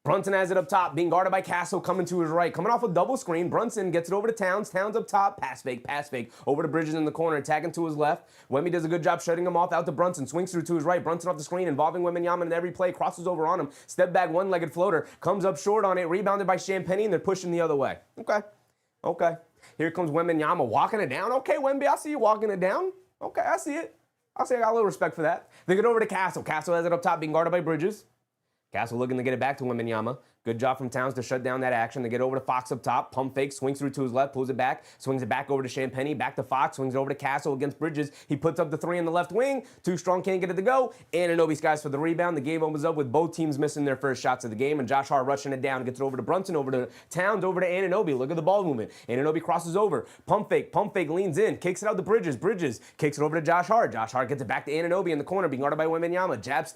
Brunson has it up top, being guarded by Castle, coming to his right. Coming off a double screen, Brunson gets it over to Towns. Towns up top, pass fake, over to Bridges in the corner, attacking to his left. Wemby does a good job shutting him off, out to Brunson, swings through to his right. Brunson off the screen, involving Wembanyama in every play, crosses over on him. Step back, one-legged floater, comes up short on it, rebounded by Champagnie, and they're pushing the other way. Okay. Here comes Wembanyama walking it down. Okay, Wemby, I see you walking it down. Okay, I see it. I got a little respect for that. They get over to Castle. Castle has it up top, being guarded by Bridges. Castle looking to get it back to Wembanyama. Good job from Towns to shut down that action. They get over to Fox up top. Pump fake, swings through to his left, pulls it back, swings it back over to Champagnie, back to Fox, swings it over to Castle against Bridges. He puts up the 3 in the left wing. Too strong, can't get it to go. Anunoby skies for the rebound. The game opens up with both teams missing their first shots of the game, and Josh Hart rushing it down. Gets it over to Brunson, over to Towns, over to Anunoby. Look at the ball movement. Anunoby crosses over. Pump fake, leans in, kicks it out to Bridges. Bridges kicks it over to Josh Hart. Josh Hart gets it back to Anunoby in the corner, being guarded by Wembanyama. Jab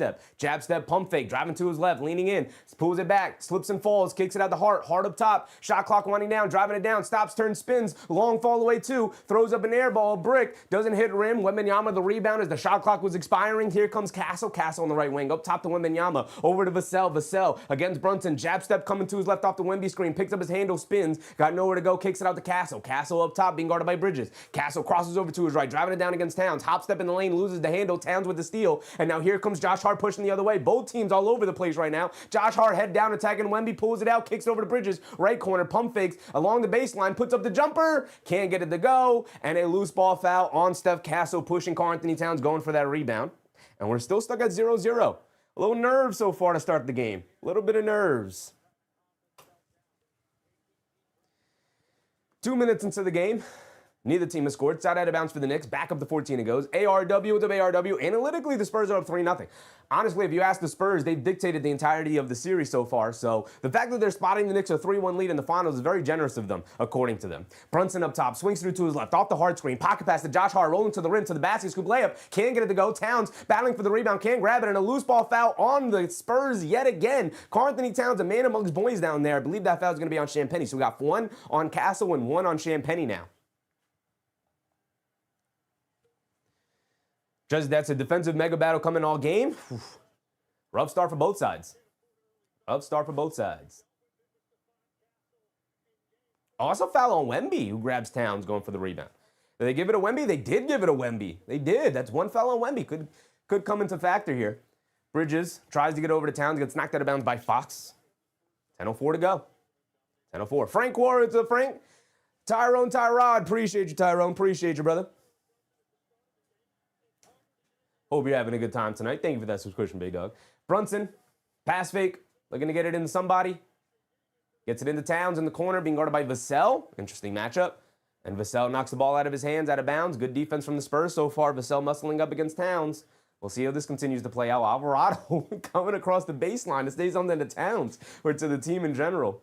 step, pump fake, driving to his left. left, leaning in, pulls it back, slips and falls, kicks it out the Hart. Hart up top, shot clock winding down, driving it down, stops, turns, spins, long fall away two, throws up an air ball, brick, doesn't hit rim. Wembanyama the rebound as the shot clock was expiring. Here comes Castle on the right wing, up top to Wembanyama, over to Vassell against Brunson, jab step coming to his left off the Wemby screen, picks up his handle, spins, got nowhere to go, kicks it out to Castle. Castle up top, being guarded by Bridges. Castle crosses over to his right, driving it down against Towns, hop step in the lane, loses the handle, Towns with the steal, and now here comes Josh Hart pushing the other way. Both teams all over the place right now. Josh Hart head down, attacking Wemby, pulls it out, kicks it over to Bridges, right corner, pump fakes along the baseline, puts up the jumper, can't get it to go, and a loose ball foul on Steph. Castle pushing Karl-Anthony Towns, going for that rebound, and we're still stuck at 0-0. A little nerves so far to start the game. A little bit of nerves. 2 minutes into the game, neither team has scored. It's out of bounds for the Knicks. Back up to 14 it goes. ARW with the ARW. Analytically, the Spurs are up 3-0. Honestly, if you ask the Spurs, they've dictated the entirety of the series so far. So the fact that they're spotting the Knicks a 3-1 lead in the finals is very generous of them, according to them. Brunson up top, swings through to his left, off the hard screen, pocket pass to Josh Hart, rolling to the rim, to the basket, scoop layup, can't get it to go. Towns battling for the rebound, can't grab it, and a loose ball foul on the Spurs yet again. Karl-Anthony Towns, a man amongst boys down there. I believe that foul is going to be on Champagnie. So we got one on Castle and one on Champagnie now. Just that's a defensive mega battle coming all game. Oof. Rough start for both sides. Rough start for both sides. Also foul on Wemby, who grabs Towns going for the rebound. Did they give it to Wemby? They did give it to Wemby. They did. That's one foul on Wemby. Could come into factor here. Bridges tries to get over to Towns, gets knocked out of bounds by Fox. 10:04 to go. 10:04. Frank Warren to Frank. Tyrod. Appreciate you, Tyrone. Appreciate you, brother. Hope you're having a good time tonight. Thank you for that subscription, big dog. Brunson, pass fake, looking to get it into somebody. Gets it into Towns in the corner, being guarded by Vassell. Interesting matchup. And Vassell knocks the ball out of his hands, out of bounds. Good defense from the Spurs so far. Vassell muscling up against Towns. We'll see how this continues to play out. Alvarado coming across the baseline. It stays something to Towns or to the team in general.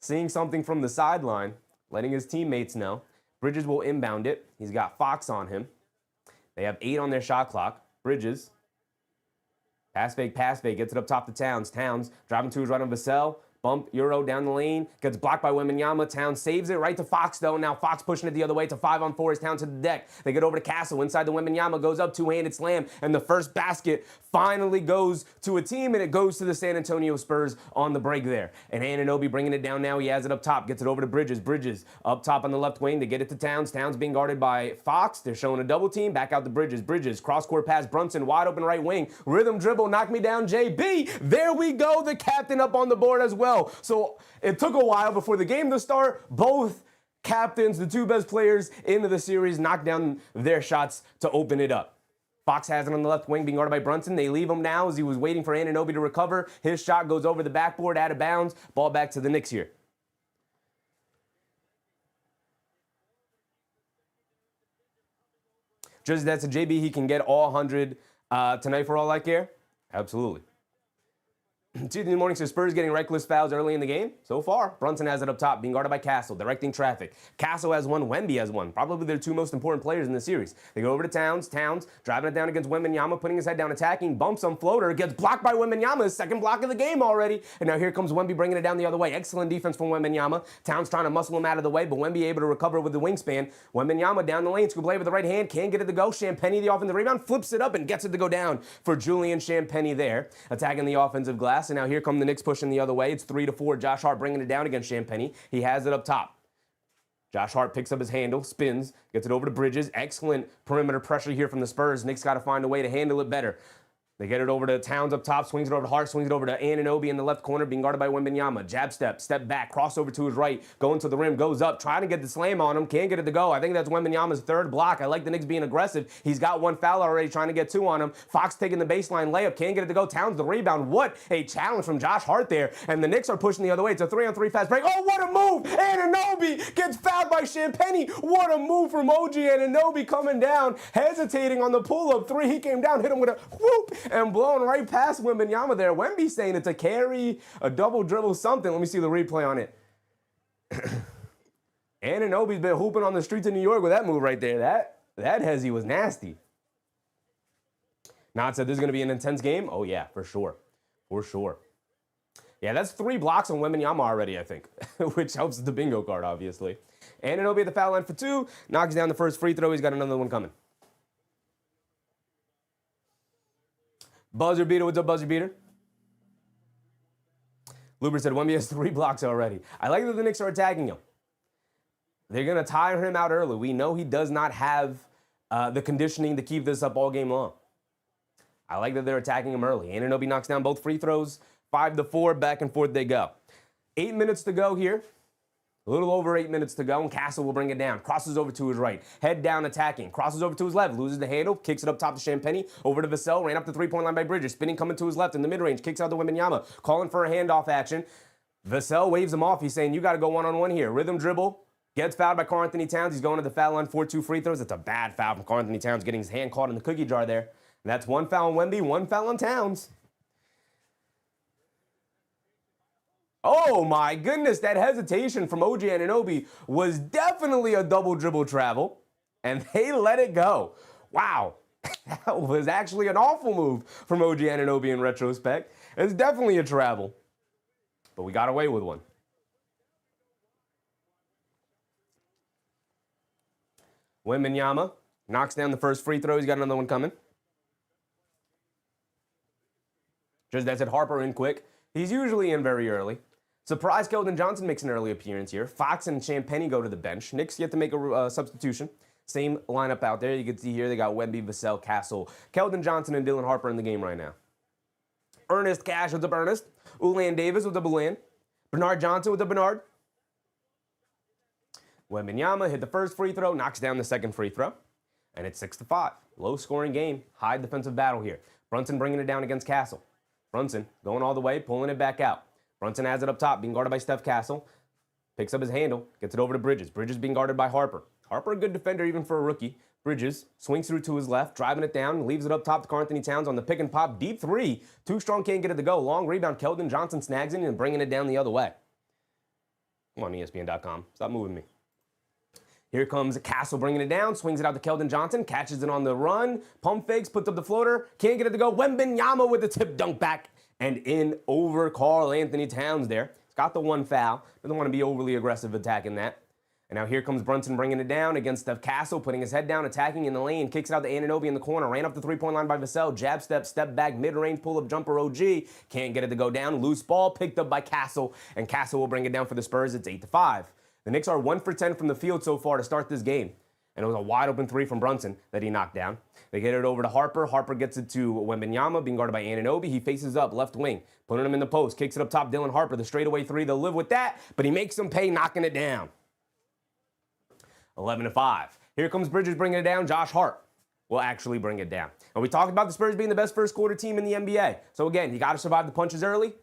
Seeing something from the sideline, letting his teammates know. Bridges will inbound it. He's got Fox on him. They have 8 on their shot clock. Bridges. Pass fake, gets it up top to Towns. Towns driving to his right on Vassell. Bump, Euro down the lane. Gets blocked by Wembanyama. Towns saves it right to Fox, though. Now Fox pushing it the other way to 5-on-4 as Towns to the deck. They get over to Castle. Inside the Wembanyama, goes up, two-handed slam. And the first basket finally goes to a team, and it goes to the San Antonio Spurs on the break there. And Anunoby bringing it down now. He has it up top. Gets it over to Bridges. Bridges up top on the left wing. They get it to Towns. Towns being guarded by Fox. They're showing a double team. Back out to Bridges. Bridges, cross-court pass. Brunson, wide open right wing. Rhythm dribble. Knock me down, JB. There we go. The captain up on the board as well. So it took a while before the game to start. Both captains, the two best players into the series, knocked down their shots to open it up. Fox has it on the left wing, being guarded by Brunson. They leave him now as he was waiting for Anunoby to recover. His shot goes over the backboard, out of bounds. Ball back to the Knicks here. Just that's a JB. He can get all 100 tonight for all I care. Absolutely. Tuesday in the morning, so Spurs getting reckless fouls early in the game. So far, Brunson has it up top, being guarded by Castle, directing traffic. Castle has one, Wemby has one. Probably their two most important players in the series. They go over to Towns. Towns driving it down against Wembanyama, putting his head down, attacking, bumps on floater, gets blocked by Wembanyama, his second block of the game already. And now here comes Wemby bringing it down the other way. Excellent defense from Wembanyama. Towns trying to muscle him out of the way, but Wemby able to recover with the wingspan. Wembanyama down the lane, scoop play with the right hand, can't get it to go. Champagnie, the offensive rebound, flips it up and gets it to go down for Julian Champagnie there, attacking the offensive glass. And now here come the Knicks pushing the other way. It's 3-4. Josh Hart bringing it down against Champagnie. He has it up top. Josh Hart picks up his handle, spins, gets it over to Bridges. Excellent perimeter pressure here from the Spurs. Knicks got to find a way to handle it better. They get it over to Towns up top, swings it over to Hart, swings it over to Anunoby in the left corner, being guarded by Wembanyama. Jab step back, crossover to his right, going to the rim, goes up, trying to get the slam on him, can't get it to go. I think that's Wembanyama's third block. I like the Knicks being aggressive. He's got one foul already, trying to get 2 on him. Fox taking the baseline layup, can't get it to go. Towns the rebound. What a challenge from Josh Hart there. And the Knicks are pushing the other way. It's a 3-on-3 fast break. Oh, what a move! Anunoby gets fouled by Champagnie. What a move from OG Anunoby coming down, hesitating on the pull-up 3. He came down, hit him with a whoop, and blowing right past Wembanyama there. Wemby saying it's a carry, a double dribble, something. Let me see the replay on it. Anunoby's been hooping on the streets of New York with that move right there. That hezzy was nasty. Nod said this is going to be an intense game. Oh, yeah, for sure. For sure. Yeah, that's 3 blocks on Wembanyama already, I think, which helps the bingo card, obviously. Anunoby at the foul line for 2, knocks down the first free throw. He's got another one coming. Buzzer beater, what's up, buzzer beater? Luber said Wemby has 3 blocks already. I like that the Knicks are attacking him. They're going to tire him out early. We know he does not have the conditioning to keep this up all game long. I like that they're attacking him early. Anunoby knocks down both free throws. 5-4, back and forth they go. 8 minutes to go here. A little over 8 minutes to go, and Castle will bring it down. Crosses over to his right. Head down attacking. Crosses over to his left. Loses the handle. Kicks it up top to Champagnie. Over to Vassell. Ran up the three-point line by Bridges. Spinning coming to his left in the mid-range. Kicks out to Wembanyama. Calling for a handoff action. Vassell waves him off. He's saying, you got to go one-on-one here. Rhythm dribble. Gets fouled by Karl-Anthony Towns. He's going to the foul line for 2 free throws. It's a bad foul from Karl-Anthony Towns, getting his hand caught in the cookie jar there. And that's 1 foul on Wemby, 1 foul on Towns. Oh my goodness, that hesitation from OG Anunoby was definitely a double dribble travel, and they let it go. Wow, that was actually an awful move from OG Anunoby in retrospect. It's definitely a travel, but we got away with one. Wembanyama knocks down the first free throw. He's got another one coming. Just as it Harper in quick. He's usually in very early. Surprise, Keldon Johnson makes an early appearance here. Fox and Champagnie go to the bench. Knicks get to make a substitution. Same lineup out there. You can see here they got Wemby, Vassell, Castle, Keldon Johnson, and Dylan Harper in the game right now. Ernest Cash with the Ernest. Ulan Davis with the Ulan. Bernard Johnson with the Bernard. Wembanyama hit the first free throw, knocks down the second free throw. And it's 6-5. Low scoring game. High defensive battle here. Brunson bringing it down against Castle. Brunson going all the way, pulling it back out. Brunson has it up top, being guarded by Steph Castle. Picks up his handle, gets it over to Bridges. Bridges being guarded by Harper. Harper, a good defender even for a rookie. Bridges swings through to his left, driving it down, leaves it up top to Karl-Anthony Towns on the pick and pop. Deep 3. Too strong, can't get it to go. Long rebound, Keldon Johnson snags it and bringing it down the other way. Come on, ESPN.com. Stop moving me. Here comes Castle bringing it down, swings it out to Keldon Johnson, catches it on the run, pump fakes, puts up the floater, can't get it to go. Wembanyama with the tip dunk back and in over Karl-Anthony Towns there. He's got the 1 foul. Doesn't want to be overly aggressive attacking that. And now here comes Brunson bringing it down against Steph Castle, putting his head down, attacking in the lane, kicks it out to Anunoby in the corner, ran up the three-point line by Vassell, jab step back, mid-range pull-up jumper OG, can't get it to go down, loose ball, picked up by Castle, and Castle will bring it down for the Spurs. It's 8-5. The Knicks are 1 for 10 from the field so far to start this game. And it was a wide-open 3 from Brunson that he knocked down. They get it over to Harper. Harper gets it to Wembanyama, being guarded by Anunoby. He faces up, left wing, putting him in the post. Kicks it up top, Dylan Harper, the straightaway 3. They'll live with that, but he makes them pay, knocking it down. 11-5. Here comes Bridges bringing it down. Josh Hart will actually bring it down. And we talked about the Spurs being the best first-quarter team in the NBA. So, again, you got to survive the punches early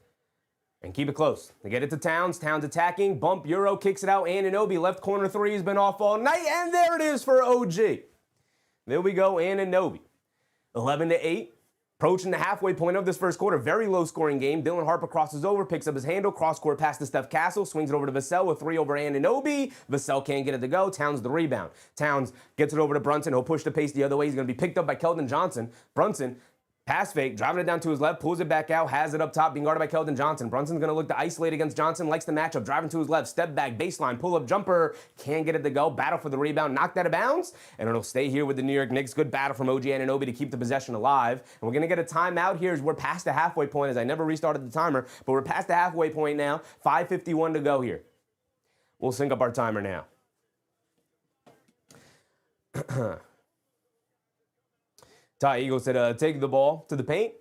and keep it close. They get it to Towns. Towns attacking. Bump. Euro kicks it out. Anunoby. Left corner 3 has been off all night. And there it is for OG. There we go. Anunoby. 11-8. Approaching the halfway point of this first quarter. Very low-scoring game. Dylan Harper crosses over. Picks up his handle. Cross-court pass to Steph Castle. Swings it over to Vassell. A 3 over Anunoby. Vassell can't get it to go. Towns the rebound. Towns gets it over to Brunson. He'll push the pace the other way. He's going to be picked up by Keldon Johnson. Brunson. Pass fake, driving it down to his left, pulls it back out, has it up top, being guarded by Keldon Johnson. Brunson's going to look to isolate against Johnson, likes the matchup, driving to his left, step back, baseline, pull-up jumper, can't get it to go, battle for the rebound, knocked out of bounds, and it'll stay here with the New York Knicks. Good battle from OG Anunoby to keep the possession alive. And we're going to get a timeout here as we're past the halfway point, as I never restarted the timer, but we're past the halfway point now, 5:51 to go here. We'll sync up our timer now. Ty Eagle said, take the ball to the paint.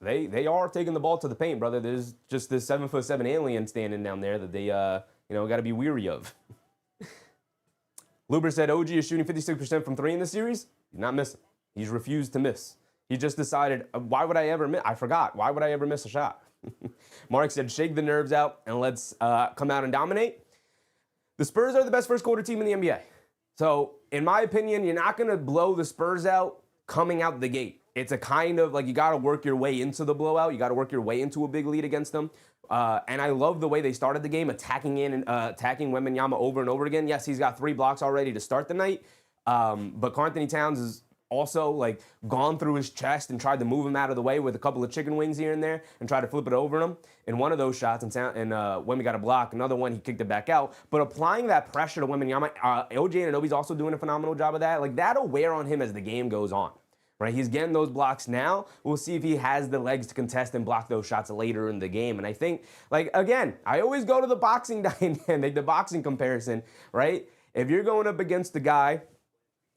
They are taking the ball to the paint, brother. There's just this 7'7" alien standing down there that they, got to be weary of. Luber said OG is shooting 56% from 3 in this series. He's not missing. He's refused to miss. He just decided, why would I ever miss? I forgot. Why would I ever miss a shot? Mark said, shake the nerves out and let's come out and dominate. The Spurs are the best first quarter team in the NBA. So, in my opinion, you're not going to blow the Spurs out coming out the gate. It's a kind of like you got to work your way into the blowout. You got to work your way into a big lead against them. And I love the way they started the game, attacking Wembanyama over and over again. Yes, he's got 3 blocks already to start the night. But Karl-Anthony Towns is also like gone through his chest and tried to move him out of the way with a couple of chicken wings here and there and tried to flip it over him in one of those shots. And when we got a block, another one, he kicked it back out. But applying that pressure to Wembanyama, OJ Anunoby's also doing a phenomenal job of that. Like, that'll wear on him as the game goes on. Right, he's getting those blocks now. We'll see if he has the legs to contest and block those shots later in the game. And I think, like, again, I always go to the boxing dynamic, the boxing comparison, right? If you're going up against the guy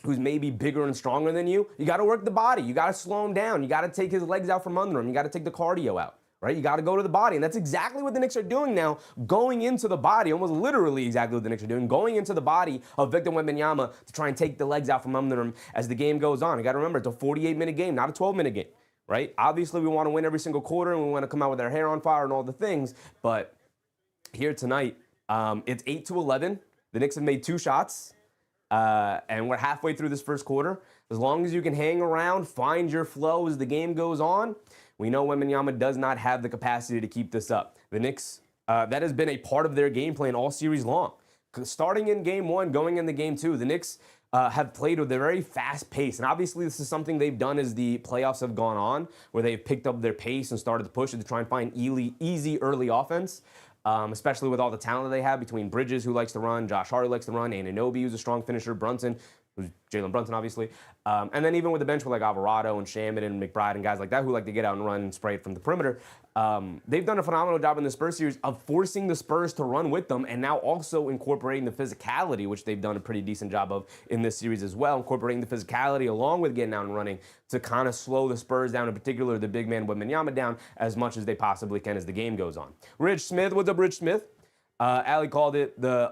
who's maybe bigger and stronger than you, you got to work the body. You got to slow him down. You got to take his legs out from under him. You got to take the cardio out. Right? You got to go to the body. And that's exactly what the Knicks are doing now, going into the body, almost literally exactly what the Knicks are doing, going into the body of Victor Wembanyama to try and take the legs out from under him as the game goes on. You got to remember, it's a 48-minute game, not a 12-minute game, right? Obviously, we want to win every single quarter, and we want to come out with our hair on fire and all the things. But here tonight, it's 8-11. The Knicks have made 2 shots, and we're halfway through this first quarter. As long as you can hang around, find your flow as the game goes on, we know Wembanyama does not have the capacity to keep this up. The Knicks, that has been a part of their game plan all series long. Starting in game 1, going into game 2, the Knicks have played with a very fast pace. And obviously this is something they've done as the playoffs have gone on, where they've picked up their pace and started to push it to try and find easy early offense. Especially with all the talent that they have between Bridges, who likes to run, Josh Hart, who likes to run, Anunoby, who's a strong finisher, Brunson, who's Jalen Brunson, obviously. And then even with the bench with like Alvarado and Shaman and McBride and guys like that who like to get out and run and spray it from the perimeter, they've done a phenomenal job in the Spurs series of forcing the Spurs to run with them and now also incorporating the physicality, which they've done a pretty decent job of in this series as well, incorporating the physicality along with getting out and running to kind of slow the Spurs down, in particular the big man Wembanyama down as much as they possibly can as the game goes on. Rich Smith, what's up, Rich Smith? Ali called it the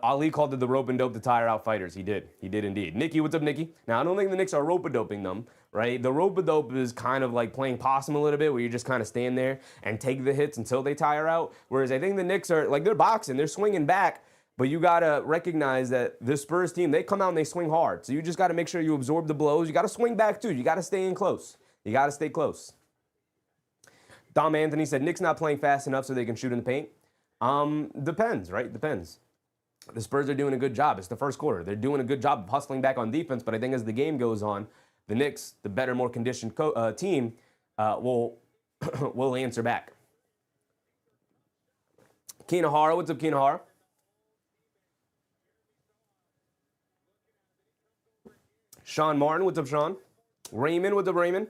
rope and dope to tire out fighters. He did indeed. Nikki, what's up, Nikki? Now, I don't think the Knicks are rope a doping them, right? The rope a dope is kind of like playing possum a little bit, where you just kind of stand there and take the hits until they tire out. Whereas I think the Knicks are like, they're boxing, they're swinging back, but you gotta recognize that this Spurs team, they come out and they swing hard. So you just gotta make sure you absorb the blows. You gotta swing back too. You gotta stay in close. You gotta stay close. Dom Anthony said Knicks not playing fast enough so they can shoot in the paint. Depends, right? Depends. The Spurs are doing a good job. It's the first quarter. They're doing a good job of hustling back on defense, but I think as the game goes on, the Knicks, the better, more conditioned team, will answer back. Kinahara, what's up, Kinahara? Sean Martin, what's up, Sean? Raymond, what's up, Raymond?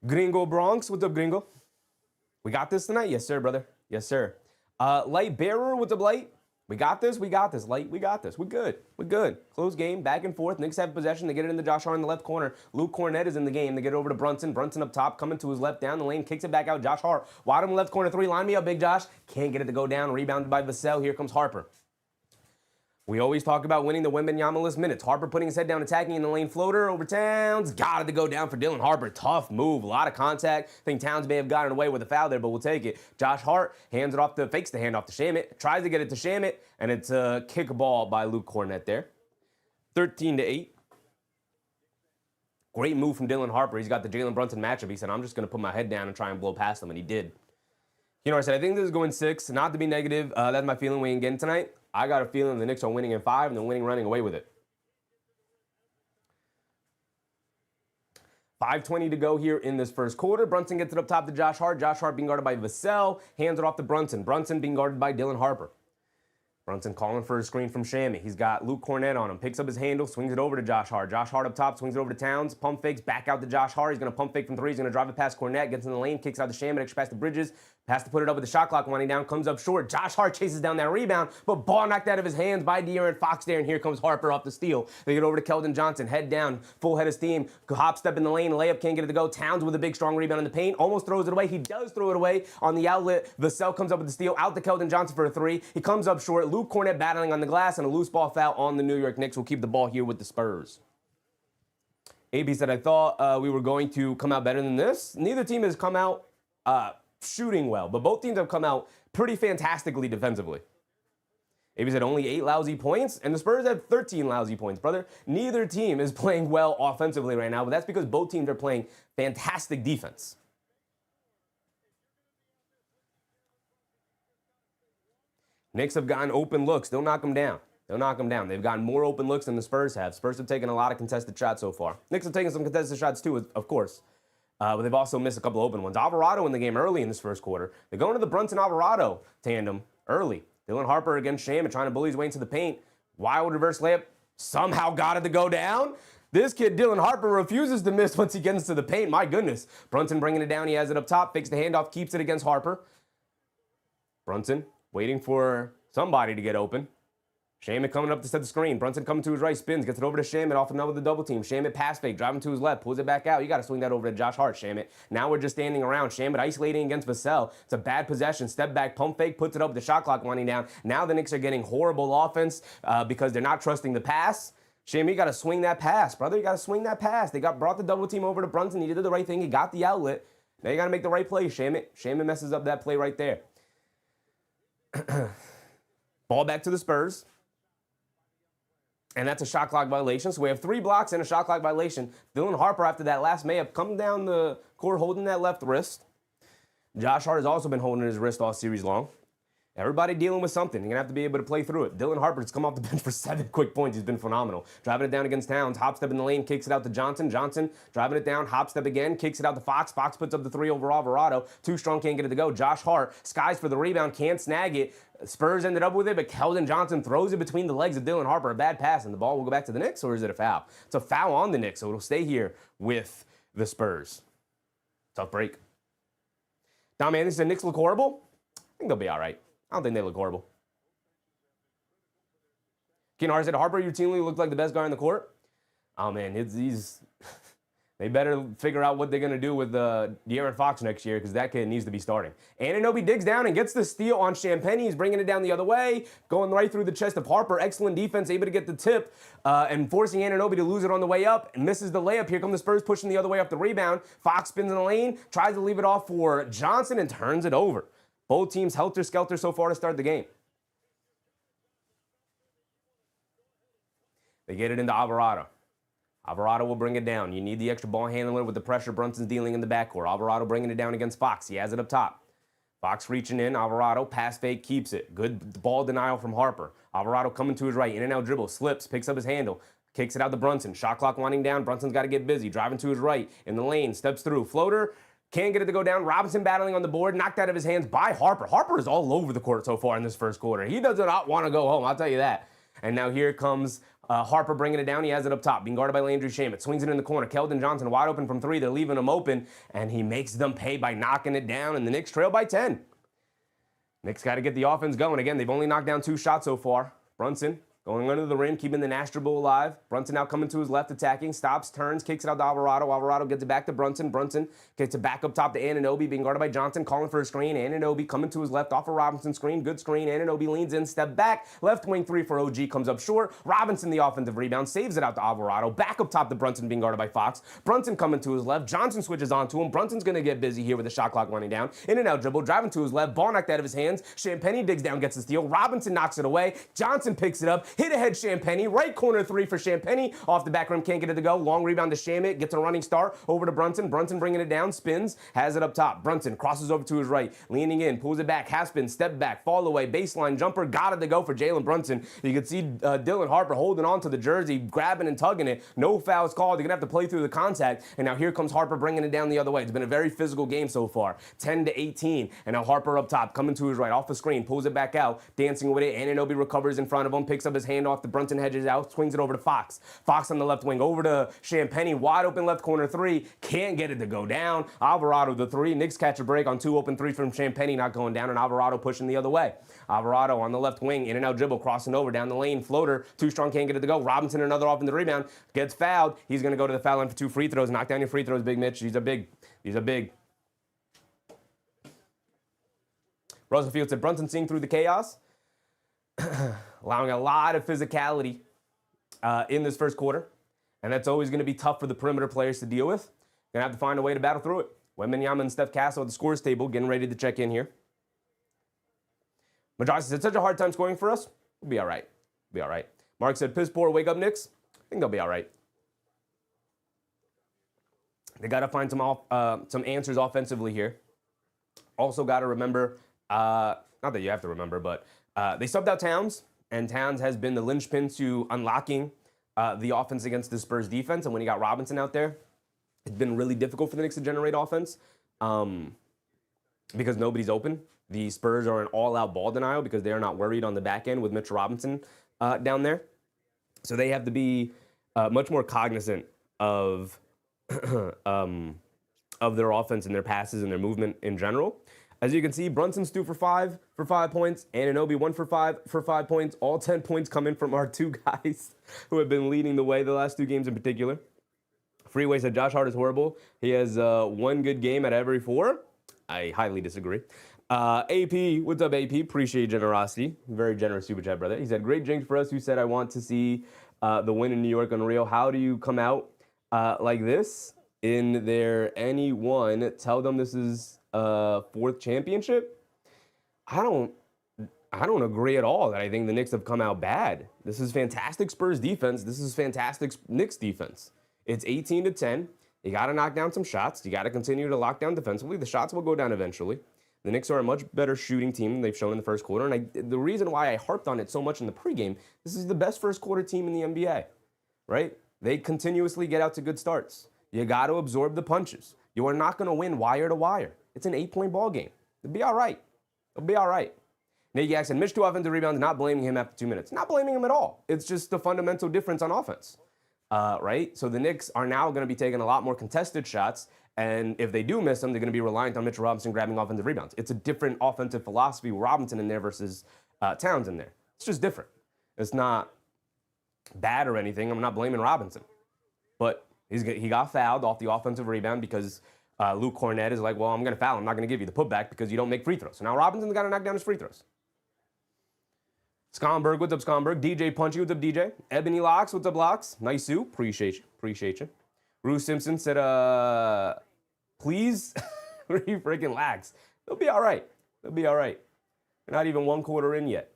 Gringo Bronx, what's up, Gringo? We got this tonight? Yes, sir, brother. Yes, sir. Light Bearer, what's up, Light? We got this. Light, we got this. We're good. Close game, back and forth. Knicks have possession. They get it into Josh Hart in the left corner. Luke Cornett is in the game. They get it over to Brunson. Brunson up top, coming to his left, down the lane, kicks it back out. Josh Hart, wide in the left corner, 3. Line me up, big Josh. Can't get it to go down. Rebounded by Vassell. Here comes Harper. We always talk about winning the Wembanyama-less minutes. Harper putting his head down, attacking in the lane, floater over Towns. Got it to go down for Dylan Harper. Tough move, a lot of contact. I think Towns may have gotten away with a foul there, but we'll take it. Josh Hart fakes the handoff to Shamet, tries to get it to Shamet, and it's a kick ball by Luke Cornett there. 13-8. Great move from Dylan Harper. He's got the Jalen Brunson matchup. He said, I'm just going to put my head down and try and blow past him, and he did. You know, I said, I think this is going 6. Not to be negative, that's my feeling weighing in tonight. I got a feeling the Knicks are winning in 5 and they're running away with it. 5:20 to go here in this first quarter. Brunson gets it up top to Josh Hart. Josh Hart being guarded by Vassell. Hands it off to Brunson. Brunson being guarded by Dylan Harper. Brunson calling for a screen from Shammy. He's got Luke Cornett on him. Picks up his handle, swings it over to Josh Hart. Josh Hart up top, swings it over to Towns. Pump fakes, back out to Josh Hart. He's going to pump fake from 3. He's going to drive it past Cornett. Gets in the lane, kicks out to Shammy, extra pass to Bridges. Has to put it up with the shot clock winding down. Comes up short. Josh Hart chases down that rebound, but ball knocked out of his hands by De'Aaron Fox there, and here comes Harper off the steal. They get over to Keldon Johnson. Head down, full head of steam. Hop step in the lane. Layup can't get it to go. Towns with a big, strong rebound in the paint. Almost throws it away. He does throw it away on the outlet. Vassell comes up with the steal. Out to Keldon Johnson for a 3. He comes up short. Luke Cornett battling on the glass, and a loose ball foul on the New York Knicks will keep the ball here with the Spurs. AB said, I thought we were going to come out better than this. Neither team has come out shooting well, but both teams have come out pretty fantastically defensively. AB said only 8 lousy points, and the Spurs have 13 lousy points, brother. Neither team is playing well offensively right now, but that's because both teams are playing fantastic defense. Knicks have gotten open looks. They'll knock them down. They'll knock them down. They've gotten more open looks than the Spurs have. Spurs have taken a lot of contested shots so far. Knicks have taken some contested shots too, of course. But they've also missed a couple open ones. Alvarado in the game early in this first quarter. They're going to the Brunson-Alvarado tandem early. Dylan Harper against Shamet trying to bully his way into the paint. Wild reverse layup. Somehow got it to go down. This kid, Dylan Harper, refuses to miss once he gets into the paint. My goodness. Brunson bringing it down. He has it up top. Fakes the handoff. Keeps it against Harper. Brunson waiting for somebody to get open. Shamet coming up to set the screen. Brunson coming to his right, spins, gets it over to Shamet off another double team. Shamet pass fake, driving to his left, pulls it back out. You got to swing that over to Josh Hart, Shamet. Now we're just standing around. Shamet isolating against Vassell. It's a bad possession. Step back, pump fake, puts it up with the shot clock winding down. Now the Knicks are getting horrible offense because they're not trusting the pass. Shamet, you got to swing that pass, brother. You got to swing that pass. They brought the double team over to Brunson. He did the right thing. He got the outlet. Now you got to make the right play, Shamet. Shamet messes up that play right there. Ball back to the Spurs. And that's a shot clock violation. So we have 3 blocks and a shot clock violation. Dylan Harper, after that last mayup, coming down the court holding that left wrist. Josh Hart has also been holding his wrist all series long. Everybody dealing with something. You're going to have to be able to play through it. Dylan Harper's come off the bench for 7 quick points. He's been phenomenal. Driving it down against Towns. Hop step in the lane, kicks it out to Johnson. Johnson driving it down. Hop step again, kicks it out to Fox. Fox puts up the 3 over Alvarado. Too strong, can't get it to go. Josh Hart skies for the rebound, can't snag it. Spurs ended up with it, but Keldon Johnson throws it between the legs of Dylan Harper. A bad pass, and the ball will go back to the Knicks, or is it a foul? It's a foul on the Knicks, so it'll stay here with the Spurs. Tough break. Now, man, this is the Knicks look horrible. I think they'll be all right. I don't think they look horrible. Ken Hart said, Harper routinely looked like the best guy on the court. Oh, man, he's they better figure out what they're going to do with De'Aaron Fox next year because that kid needs to be starting. Anunoby digs down and gets the steal on Champagnie. He's bringing it down the other way, going right through the chest of Harper. Excellent defense, able to get the tip and forcing Anunoby to lose it on the way up and misses the layup. Here come the Spurs pushing the other way up the rebound. Fox spins in the lane, tries to leave it off for Johnson and turns it over. Both teams helter-skelter so far to start the game. They get it into Alvarado. Alvarado will bring it down. You need the extra ball handler with the pressure Brunson's dealing in the backcourt. Alvarado bringing it down against Fox. He has it up top. Fox reaching in. Alvarado, pass fake, keeps it. Good ball denial from Harper. Alvarado coming to his right. In and out dribble. Slips, picks up his handle. Kicks it out to Brunson. Shot clock winding down. Brunson's got to get busy. Driving to his right. In the lane. Steps through. Floater. Can't get it to go down. Robinson battling on the board. Knocked out of his hands by Harper. Harper is all over the court so far in this first quarter. He does not want to go home. I'll tell you that. And now here comes Harper bringing it down. He has it up top. Being guarded by Landry Shamet. Swings it in the corner. Keldon Johnson wide open from 3. They're leaving him open. And he makes them pay by knocking it down. And the Knicks trail by 10. Knicks got to get the offense going. Again, they've only knocked down 2 shots so far. Brunson going under the rim, keeping the Nash dribble alive. Brunson now coming to his left, attacking. Stops, turns, kicks it out to Alvarado. Alvarado gets it back to Brunson. Brunson gets it back up top to Anunoby, being guarded by Johnson, calling for a screen. Anunoby coming to his left off a Robinson screen. Good screen. Anunoby leans in, step back. Left wing 3 for OG, comes up short. Robinson, the offensive rebound, saves it out to Alvarado. Back up top to Brunson, being guarded by Fox. Brunson coming to his left. Johnson switches on to him. Brunson's going to get busy here with the shot clock running down. In and out dribble, driving to his left. Ball knocked out of his hands. Champagnie digs down, gets the steal. Robinson knocks it away. Johnson picks it up. Hit ahead Champagnie. Right corner 3 for Champagnie. Off the back rim, can't get it to go. Long rebound to Shamet. Gets a running start. Over to Brunson. Brunson bringing it down. Spins. Has it up top. Brunson crosses over to his right. Leaning in. Pulls it back. Half spin. Step back. Fall away. Baseline jumper. Got it to go for Jalen Brunson. You can see Dylan Harper holding on to the jersey. Grabbing and tugging it. No fouls called. They're going to have to play through the contact. And now here comes Harper bringing it down the other way. It's been a very physical game so far. 10-18. And now Harper up top. Coming to his right. Off the screen. Pulls it back out. Dancing with it. Anunoby recovers in front of him. Picks up his hand off the Brunson, hedges out. Swings it over to Fox. Fox on the left wing. Over to Champagnie. Wide open left corner 3. Can't get it to go down. Alvarado the 3. Knicks catch a break on 2 open 3 from Champagnie, not going down. And Alvarado pushing the other way. Alvarado on the left wing. In and out dribble. Crossing over down the lane. Floater. Too strong. Can't get it to go. Robinson another off in the rebound. Gets fouled. He's going to go to the foul line for 2 free throws. Knock down your free throws, Big Mitch. These are big. These are big. Rosenfield said Brunson seeing through the chaos. Allowing a lot of physicality in this first quarter. And that's always going to be tough for the perimeter players to deal with. Going to have to find a way to battle through it. Wembanyama and Steph Castle at the scores table getting ready to check in here. Madrasi said, such a hard time scoring for us. We'll be all right. We'll be all right. Mark said, piss poor, wake up Knicks. I think they'll be all right. They got to find some answers offensively here. Also got to remember, not that you have to remember, but they subbed out Towns. And Towns has been the linchpin to unlocking the offense against the Spurs defense. And when you got Robinson out there, it's been really difficult for the Knicks to generate offense because nobody's open. The Spurs are an all-out ball denial because they are not worried on the back end with Mitchell Robinson down there. So they have to be much more cognizant of their offense and their passes and their movement in general. As you can see, Brunson's 2 for 5 points. Anunoby 1 for 5 points. All 10 points coming from our two guys who have been leading the way the last two games in particular. Freeway said Josh Hart is horrible. He has one good game out of every 4. I highly disagree. AP, what's up, AP? Appreciate your generosity. Very generous super chat, brother. He said, great jinx for us who said I want to see the win in New York unreal. How do you come out like this in their anyone? Tell them this is 4th championship? I don't agree at all that I think the Knicks have come out bad. This is fantastic Spurs defense. This is fantastic Knicks defense. It's 18-10. You got to knock down some shots. You got to continue to lock down defensively. The shots will go down eventually. The Knicks are a much better shooting team than they've shown in the first quarter. And the reason why I harped on it so much in the pregame, this is the best first quarter team in the NBA, right? They continuously get out to good starts. You got to absorb the punches. You are not going to win wire to wire. It's an 8-point ball game. It'll be all right. It'll be all right. Nate Yak said, Mitch 2 offensive rebounds, not blaming him after 2 minutes. Not blaming him at all. It's just the fundamental difference on offense, right? So the Knicks are now going to be taking a lot more contested shots. And if they do miss them, they're going to be reliant on Mitchell Robinson grabbing offensive rebounds. It's a different offensive philosophy with Robinson in there versus Towns in there. It's just different. It's not bad or anything. I'm not blaming Robinson. But he got fouled off the offensive rebound because Luke Cornett is like, well, I'm going to foul. I'm not going to give you the putback because you don't make free throws. So now Robinson's got to knock down his free throws. Skomberg, what's up, Skomberg? DJ Punchy, what's up, DJ? Ebony Locks, what's up, Locks? Nice suit. Appreciate you. Appreciate you. Bruce Simpson said, please, where are you freaking lax? They'll be all right. They'll be all right. They're not even 1 quarter in yet.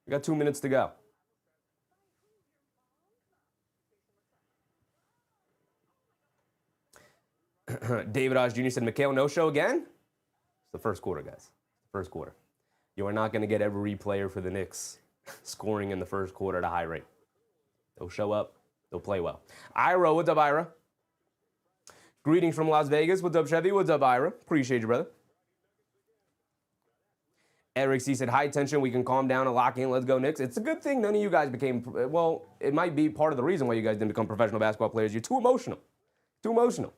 We got 2 minutes to go. David Osh Jr. said, Mikhail no-show again? It's the first quarter, guys. First quarter. You are not going to get every player for the Knicks scoring in the first quarter at a high rate. They'll show up. They'll play well. Ira, what's up, Ira? Greetings from Las Vegas. What's up, Chevy? What's up, Ira? Appreciate you, brother. Eric C. said, high tension. We can calm down and lock in. Let's go, Knicks. It's a good thing none of you guys became, well, it might be part of the reason why you guys didn't become professional basketball players. You're too emotional. Too emotional.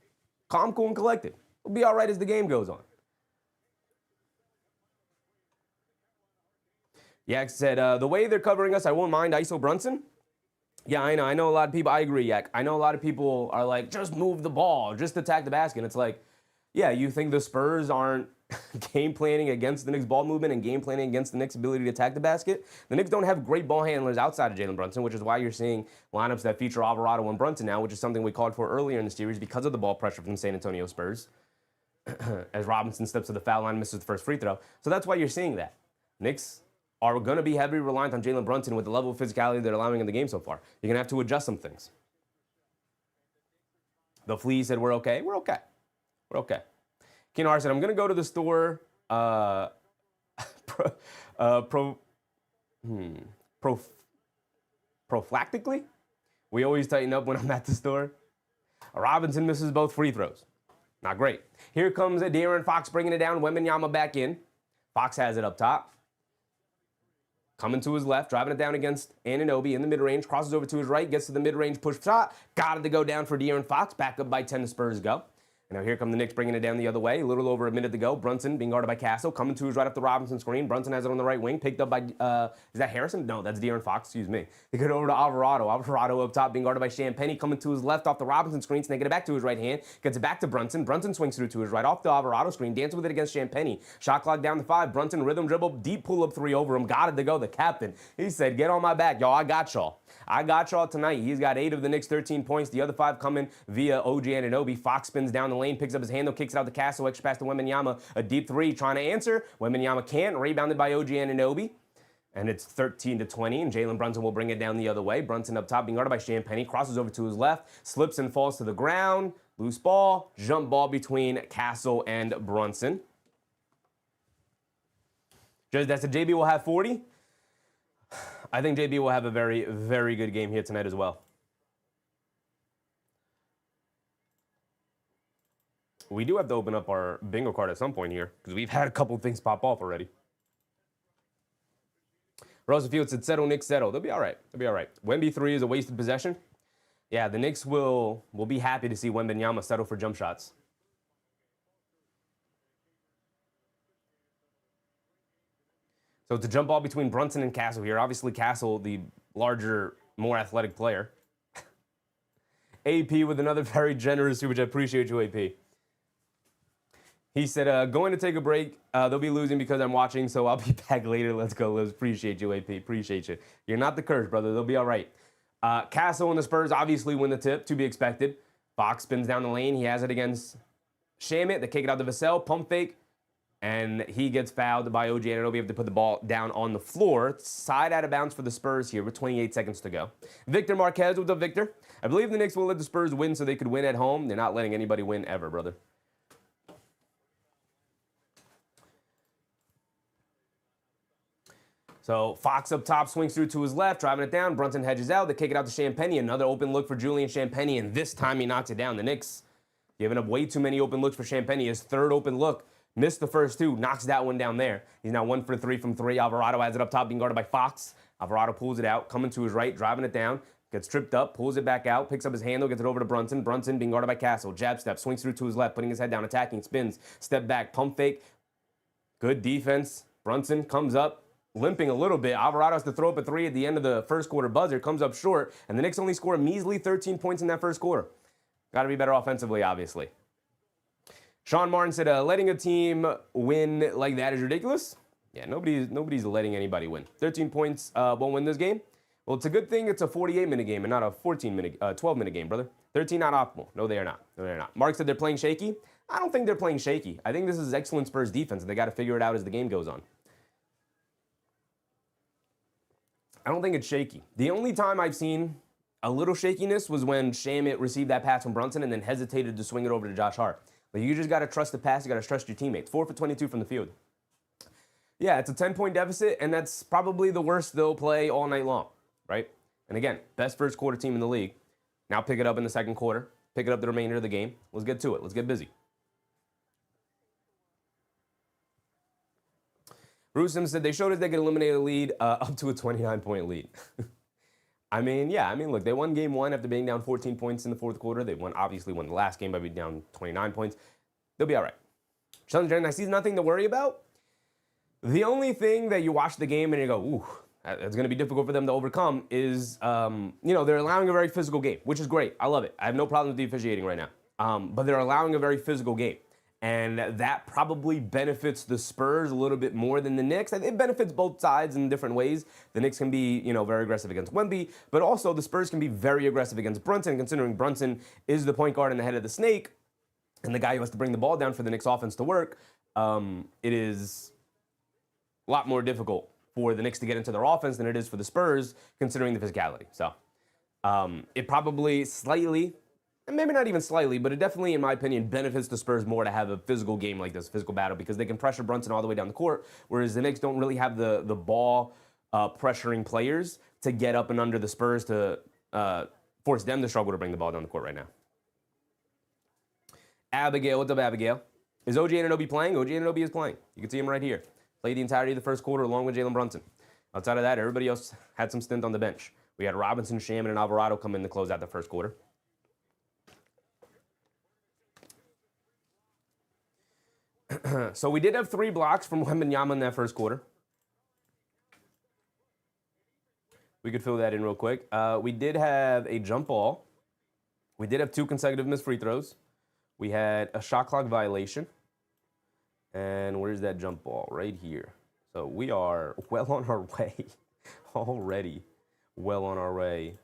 Calm, cool, and collected. We'll be all right as the game goes on. Yak said, the way they're covering us, I won't mind ISO Brunson. Yeah, I know. I know a lot of people. I agree, Yak. I know a lot of people are like, just move the ball, just attack the basket. And it's like, yeah, you think the Spurs aren't game planning against the Knicks ball movement and game planning against the Knicks ability to attack the basket? The Knicks don't have great ball handlers outside of Jalen Brunson, which is why you're seeing lineups that feature Alvarado and Brunson now, which is something we called for earlier in the series because of the ball pressure from San Antonio Spurs. As Robinson steps to the foul line, misses the first free throw. So that's why you're seeing that. Knicks are going to be heavily reliant on Jalen Brunson with the level of physicality they're allowing in the game so far. You're going to have to adjust some things. The Flea said, we're okay. We're okay. We're okay. Kinar said, I'm going to go to the store prophylactically. We always tighten up when I'm at the store. Robinson misses both free throws. Not great. Here comes De'Aaron Fox bringing it down. Wembanyama back in. Fox has it up top. Coming to his left, driving it down against Anunoby in the mid-range, crosses over to his right, gets to the mid-range push shot. Got it to go down for De'Aaron Fox. Back up by 10, the Spurs go. And now here come the Knicks bringing it down the other way. A little over a minute to go. Brunson being guarded by Castle. Coming to his right up the Robinson screen. Brunson has it on the right wing. Picked up by, is that Harrison? No, that's De'Aaron Fox. Excuse me. They get over to Alvarado. Alvarado up top being guarded by Champagnie. Coming to his left off the Robinson screen. Snaking it back to his right hand. Gets it back to Brunson. Brunson swings through to his right off the Alvarado screen. Dances with it against Champagnie. Shot clock down to 5. Brunson rhythm dribble. Deep pull-up 3 over him. Got it to go. The captain. He said, get on my back. Y'all, I got y'all. I got y'all tonight. He's got 8 of the Knicks' 13 points. The other 5 coming via OG Anunoby. Fox spins down the lane, picks up his handle, kicks it out to Castle, extra pass to Wembanyama. A deep 3 trying to answer. Wembanyama can't. Rebounded by OG Anunoby. And it's 13-20, and Jalen Brunson will bring it down the other way. Brunson up top being guarded by Champagnie. Crosses over to his left. Slips and falls to the ground. Loose ball. Jump ball between Castle and Brunson. That's a JB will have 40. I think JB will have a very, very good game here tonight as well. We do have to open up our bingo card at some point here because we've had a couple things pop off already. Rosefield said, settle, Knicks, settle. They'll be all right. They'll be all right. Wemby 3 is a wasted possession. Yeah, the Knicks will be happy to see Wembanyama settle for jump shots. So it's a jump ball between Brunson and Castle here. Obviously, Castle, the larger, more athletic player. AP with another very generous super chat. Appreciate you, AP. He said, going to take a break. They'll be losing because I'm watching, so I'll be back later. Let's go, Liz. Appreciate you, AP. Appreciate you. You're not the curse, brother. They'll be all right. Castle and the Spurs obviously win the tip, to be expected. Fox spins down the lane. He has it against Shamit. They kick it out to Vassell. Pump fake. And he gets fouled by OG Anunoby. Have to put the ball down on the floor. Side out of bounds for the Spurs here with 28 seconds to go. Victor Marquez, what's up, Victor? I believe the Knicks will let the Spurs win so they could win at home. They're not letting anybody win ever, brother. So Fox up top, swings through to his left, driving it down. Brunson hedges out. They kick it out to Champagnie. Another open look for Julian Champagnie, and this time he knocks it down. The Knicks giving up way too many open looks for Champagnie. His third open look. Missed the first two, knocks that one down there. He's now 1 for 3 from 3. Alvarado has it up top, being guarded by Fox. Alvarado pulls it out, coming to his right, driving it down. Gets tripped up, pulls it back out, picks up his handle, gets it over to Brunson. Brunson being guarded by Castle. Jab step, swings through to his left, putting his head down, attacking, spins, step back, pump fake. Good defense. Brunson comes up, limping a little bit. Alvarado has to throw up a 3 at the end of the first quarter buzzer, comes up short, and the Knicks only score a measly 13 points in that first quarter. Got to be better offensively, obviously. Sean Martin said, letting a team win like that is ridiculous. Yeah, nobody's letting anybody win. 13 points won't win this game. Well, it's a good thing it's a 48-minute game and not a 12-minute game, brother. 13 not optimal. No, they are not. No, they're not. Mark said they're playing shaky. I don't think they're playing shaky. I think this is excellent Spurs defense, and they got to figure it out as the game goes on. I don't think it's shaky. The only time I've seen a little shakiness was when Shamit received that pass from Brunson and then hesitated to swing it over to Josh Hart. Like, you just got to trust the pass. You got to trust your teammates. 4 for 22 from the field. Yeah, it's a 10-point deficit, and that's probably the worst they'll play all night long, right? And again, best first quarter team in the league. Now pick it up in the second quarter. Pick it up the remainder of the game. Let's get to it. Let's get busy. Brunson said they showed us they could eliminate a lead up to a 29-point lead. I mean, look, they won game 1 after being down 14 points in the fourth quarter. They obviously won the last game by being down 29 points. They'll be all right. I see nothing to worry about. The only thing that you watch the game and you go, ooh, it's going to be difficult for them to overcome is, they're allowing a very physical game, which is great. I love it. I have no problem with the officiating right now. But they're allowing a very physical game. And that probably benefits the Spurs a little bit more than the Knicks. It benefits both sides in different ways. The Knicks can be, very aggressive against Wemby, but also the Spurs can be very aggressive against Brunson, considering Brunson is the point guard in the head of the snake and the guy who has to bring the ball down for the Knicks offense to work. It is a lot more difficult for the Knicks to get into their offense than it is for the Spurs, considering the physicality. So it probably slightly, and maybe not even slightly, but it definitely, in my opinion, benefits the Spurs more to have a physical game like this, physical battle, because they can pressure Brunson all the way down the court, whereas the Knicks don't really have the ball pressuring players to get up and under the Spurs to force them to struggle to bring the ball down the court right now. Abigail, what's up, Abigail? Is OG Anunoby playing? OG Anunoby is playing. You can see him right here. Played the entirety of the first quarter along with Jalen Brunson. Outside of that, everybody else had some stint on the bench. We had Robinson, Shaman, and Alvarado come in to close out the first quarter. So we did have 3 blocks from Wembanyama in that first quarter. We could fill that in real quick. We did have a jump ball. We did have 2 consecutive missed free throws. We had a shot clock violation. And where's that jump ball? Right here. So we are well on our way already. Well on our way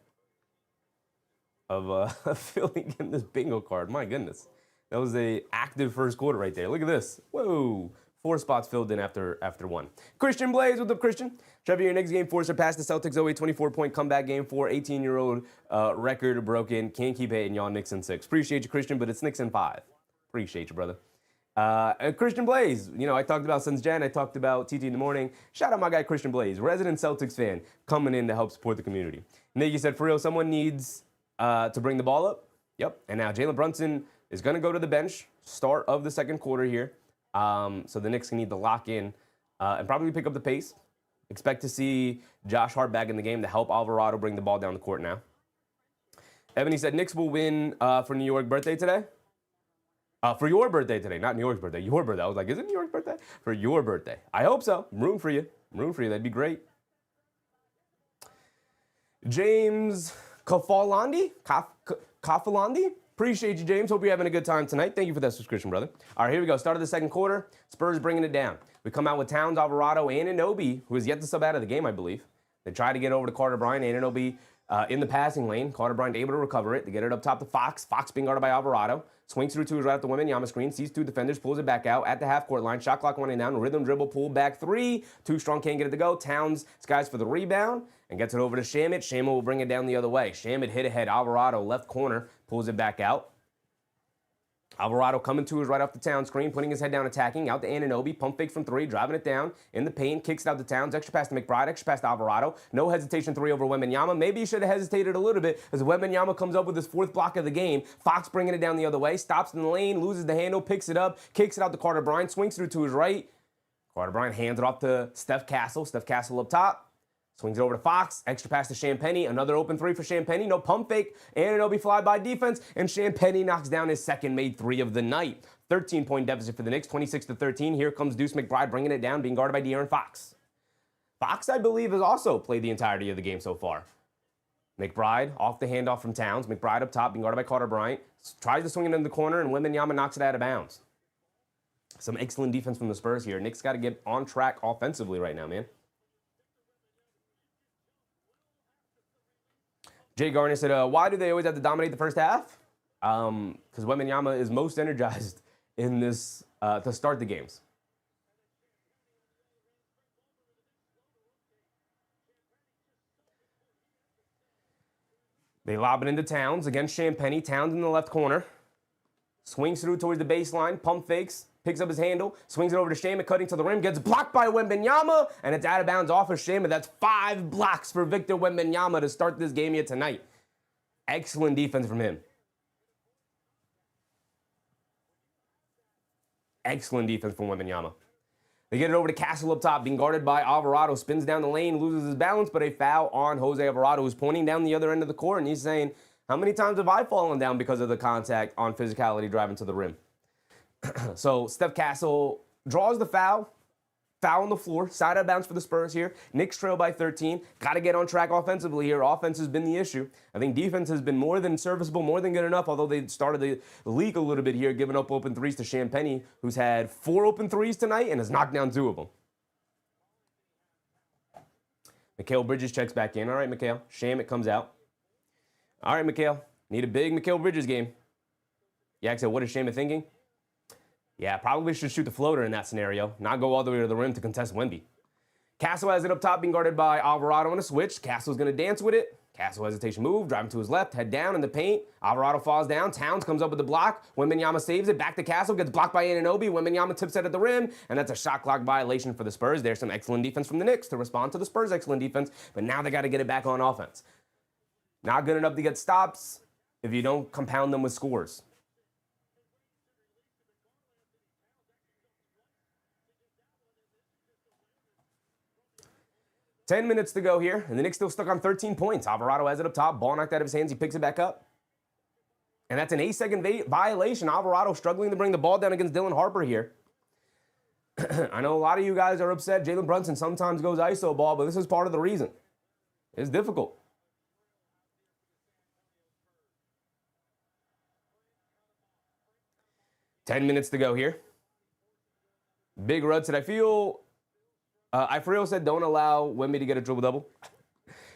of filling in this bingo card. My goodness. That was a active first quarter right there. Look at this. Whoa. 4 spots filled in after 1. Christian Blaze, what's up, Christian? Trevor, your next game 4 surpassed the Celtics 08 24-point comeback game 4. 18-year-old record broken. Can't keep hating y'all. Knicks in 6. Appreciate you, Christian, but it's Knicks in 5. Appreciate you, brother. Christian Blaze, I talked about since Jan. I talked about TT in the morning. Shout out my guy Christian Blaze, resident Celtics fan, coming in to help support the community. Nikki said, for real, someone needs to bring the ball up. Yep. And now Jalen Brunson is going to go to the bench, start of the second quarter here. So the Knicks need to lock in and probably pick up the pace. Expect to see Josh Hart back in the game to help Alvarado bring the ball down the court now. Ebony said, Knicks will win for New York birthday today. For your birthday today, not New York's birthday, your birthday. I was like, is it New York's birthday? For your birthday. I hope so. I'm rooting for you. That'd be great. James Kafalandi? Appreciate you, James. Hope you're having a good time tonight. Thank you for that subscription, brother. All right, here we go. Start of the second quarter. Spurs bringing it down. We come out with Towns, Alvarado, and Anunoby, who is yet to sub out of the game, I believe. They try to get over to Carter Bryant. Anunoby in the passing lane. Carter Bryant able to recover it. They get it up top to Fox. Fox being guarded by Alvarado. Swings through to his right at the Wembanyama screen. Sees two defenders. Pulls it back out at the half-court line. Shot clock running down. Rhythm dribble. Pull back three. Too strong. Can't get it to go. Towns skies for the rebound and gets it over to Shamet. Shamet will bring it down the other way. Shamet hit ahead. Alvarado left corner. Pulls it back out. Alvarado coming to his right off the Towns screen, putting his head down, attacking, out to Anunoby, pump fake from three, driving it down, in the paint, kicks it out to Towns, extra pass to McBride, extra pass to Alvarado, no hesitation, three over Wembanyama. Maybe he should have hesitated a little bit as Wembanyama comes up with his fourth block of the game. Fox bringing it down the other way, stops in the lane, loses the handle, picks it up, kicks it out to Carter Bryant, swings through to his right. Carter Bryant hands it off to Steph Castle. Steph Castle up top. Swings it over to Fox. Extra pass to Champagnie. Another open three for Champagnie. No pump fake. Anunoby fly-by defense. And Champagnie knocks down his second made three of the night. 13-point deficit for the Knicks. 26-13. Here comes Deuce McBride bringing it down, being guarded by De'Aaron Fox. Fox, I believe, has also played the entirety of the game so far. McBride off the handoff from Towns. McBride up top, being guarded by Carter Bryant. Tries to swing it in the corner, and Wembanyama knocks it out of bounds. Some excellent defense from the Spurs here. Knicks got to get on track offensively right now, man. Jay Garner said, why do they always have to dominate the first half? Because Wembanyama is most energized in this to start the games. They lob it into Towns against Champagnie. Towns in the left corner. Swings through towards the baseline. Pump fakes. Picks up his handle. Swings it over to Shamet, cutting to the rim. Gets blocked by Wembanyama. And it's out of bounds off of Shamet. That's 5 blocks for Victor Wembanyama to start this game here tonight. Excellent defense from him. Excellent defense from Wembanyama. They get it over to Castle up top, being guarded by Alvarado. Spins down the lane, loses his balance, but a foul on Jose Alvarado, who's pointing down the other end of the court. And he's saying, how many times have I fallen down because of the contact on physicality driving to the rim? So Steph Castle draws the foul. Foul on the floor. Side out of bounds for the Spurs here. Knicks trail by 13. Got to get on track offensively here. Offense has been the issue. I think defense has been more than serviceable, more than good enough, although they started the league a little bit here, giving up open threes to Champagnie, who's had 4 open threes tonight and has knocked down 2 of them. Mikal Bridges checks back in. All right, Mikal. Shamet comes out. All right, Mikal. Need a big Mikal Bridges game. Yak said, what is Shamet thinking? Yeah, probably should shoot the floater in that scenario, not go all the way to the rim to contest Wemby. Castle has it up top, being guarded by Alvarado on a switch. Castle's going to dance with it. Castle hesitation move, driving to his left, head down in the paint. Alvarado falls down. Towns comes up with the block. Wembanyama saves it. Back to Castle, gets blocked by Anunoby. Wembanyama tips it at the rim, and that's a shot clock violation for the Spurs. There's some excellent defense from the Knicks to respond to the Spurs' excellent defense, but now they got to get it back on offense. Not good enough to get stops if you don't compound them with scores. Ten minutes to go here, and the Knicks still stuck on 13 points. Alvarado has it up top, ball knocked out of his hands. He picks it back up. And that's an 8-second violation. Alvarado struggling to bring the ball down against Dylan Harper here. I know a lot of you guys are upset. Jalen Brunson sometimes goes ISO ball, but this is part of the reason. It's difficult. Ten minutes to go here. Big Rud said, I feel... Ifreal said, don't allow Wemby to get a triple-double.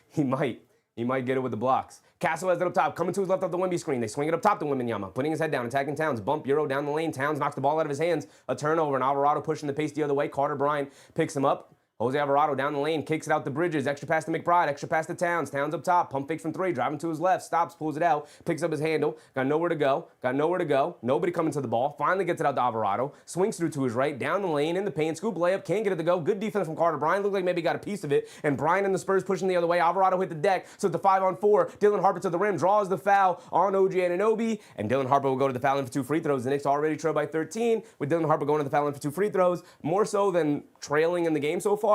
He might. He might get it with the blocks. Castle has it up top, coming to his left off the Wemby screen. They swing it up top to Wembanyama, putting his head down, attacking Towns. Bump, Euro down the lane. Towns knocks the ball out of his hands. A turnover, and Alvarado pushing the pace the other way. Carter Bryant picks him up. Jose Alvarado down the lane, kicks it out to Bridges, extra pass to McBride, extra pass to Towns. Towns up top, pump fakes from 3, driving to his left, stops, pulls it out, picks up his handle, got nowhere to go, nobody coming to the ball, finally gets it out to Alvarado, swings through to his right, down the lane, in the paint, scoop layup, can't get it to go, good defense from Carter Bryant, looked like maybe got a piece of it, and Bryant and the Spurs pushing the other way, Alvarado hit the deck, so it's the 5-on-4, Dylan Harper to the rim, draws the foul on OG Anunoby, and Dylan Harper will go to the foul line for 2 free throws. The Knicks already trail by 13, with Dylan Harper going to the foul line for 2 free throws, more so than trailing in the game so far.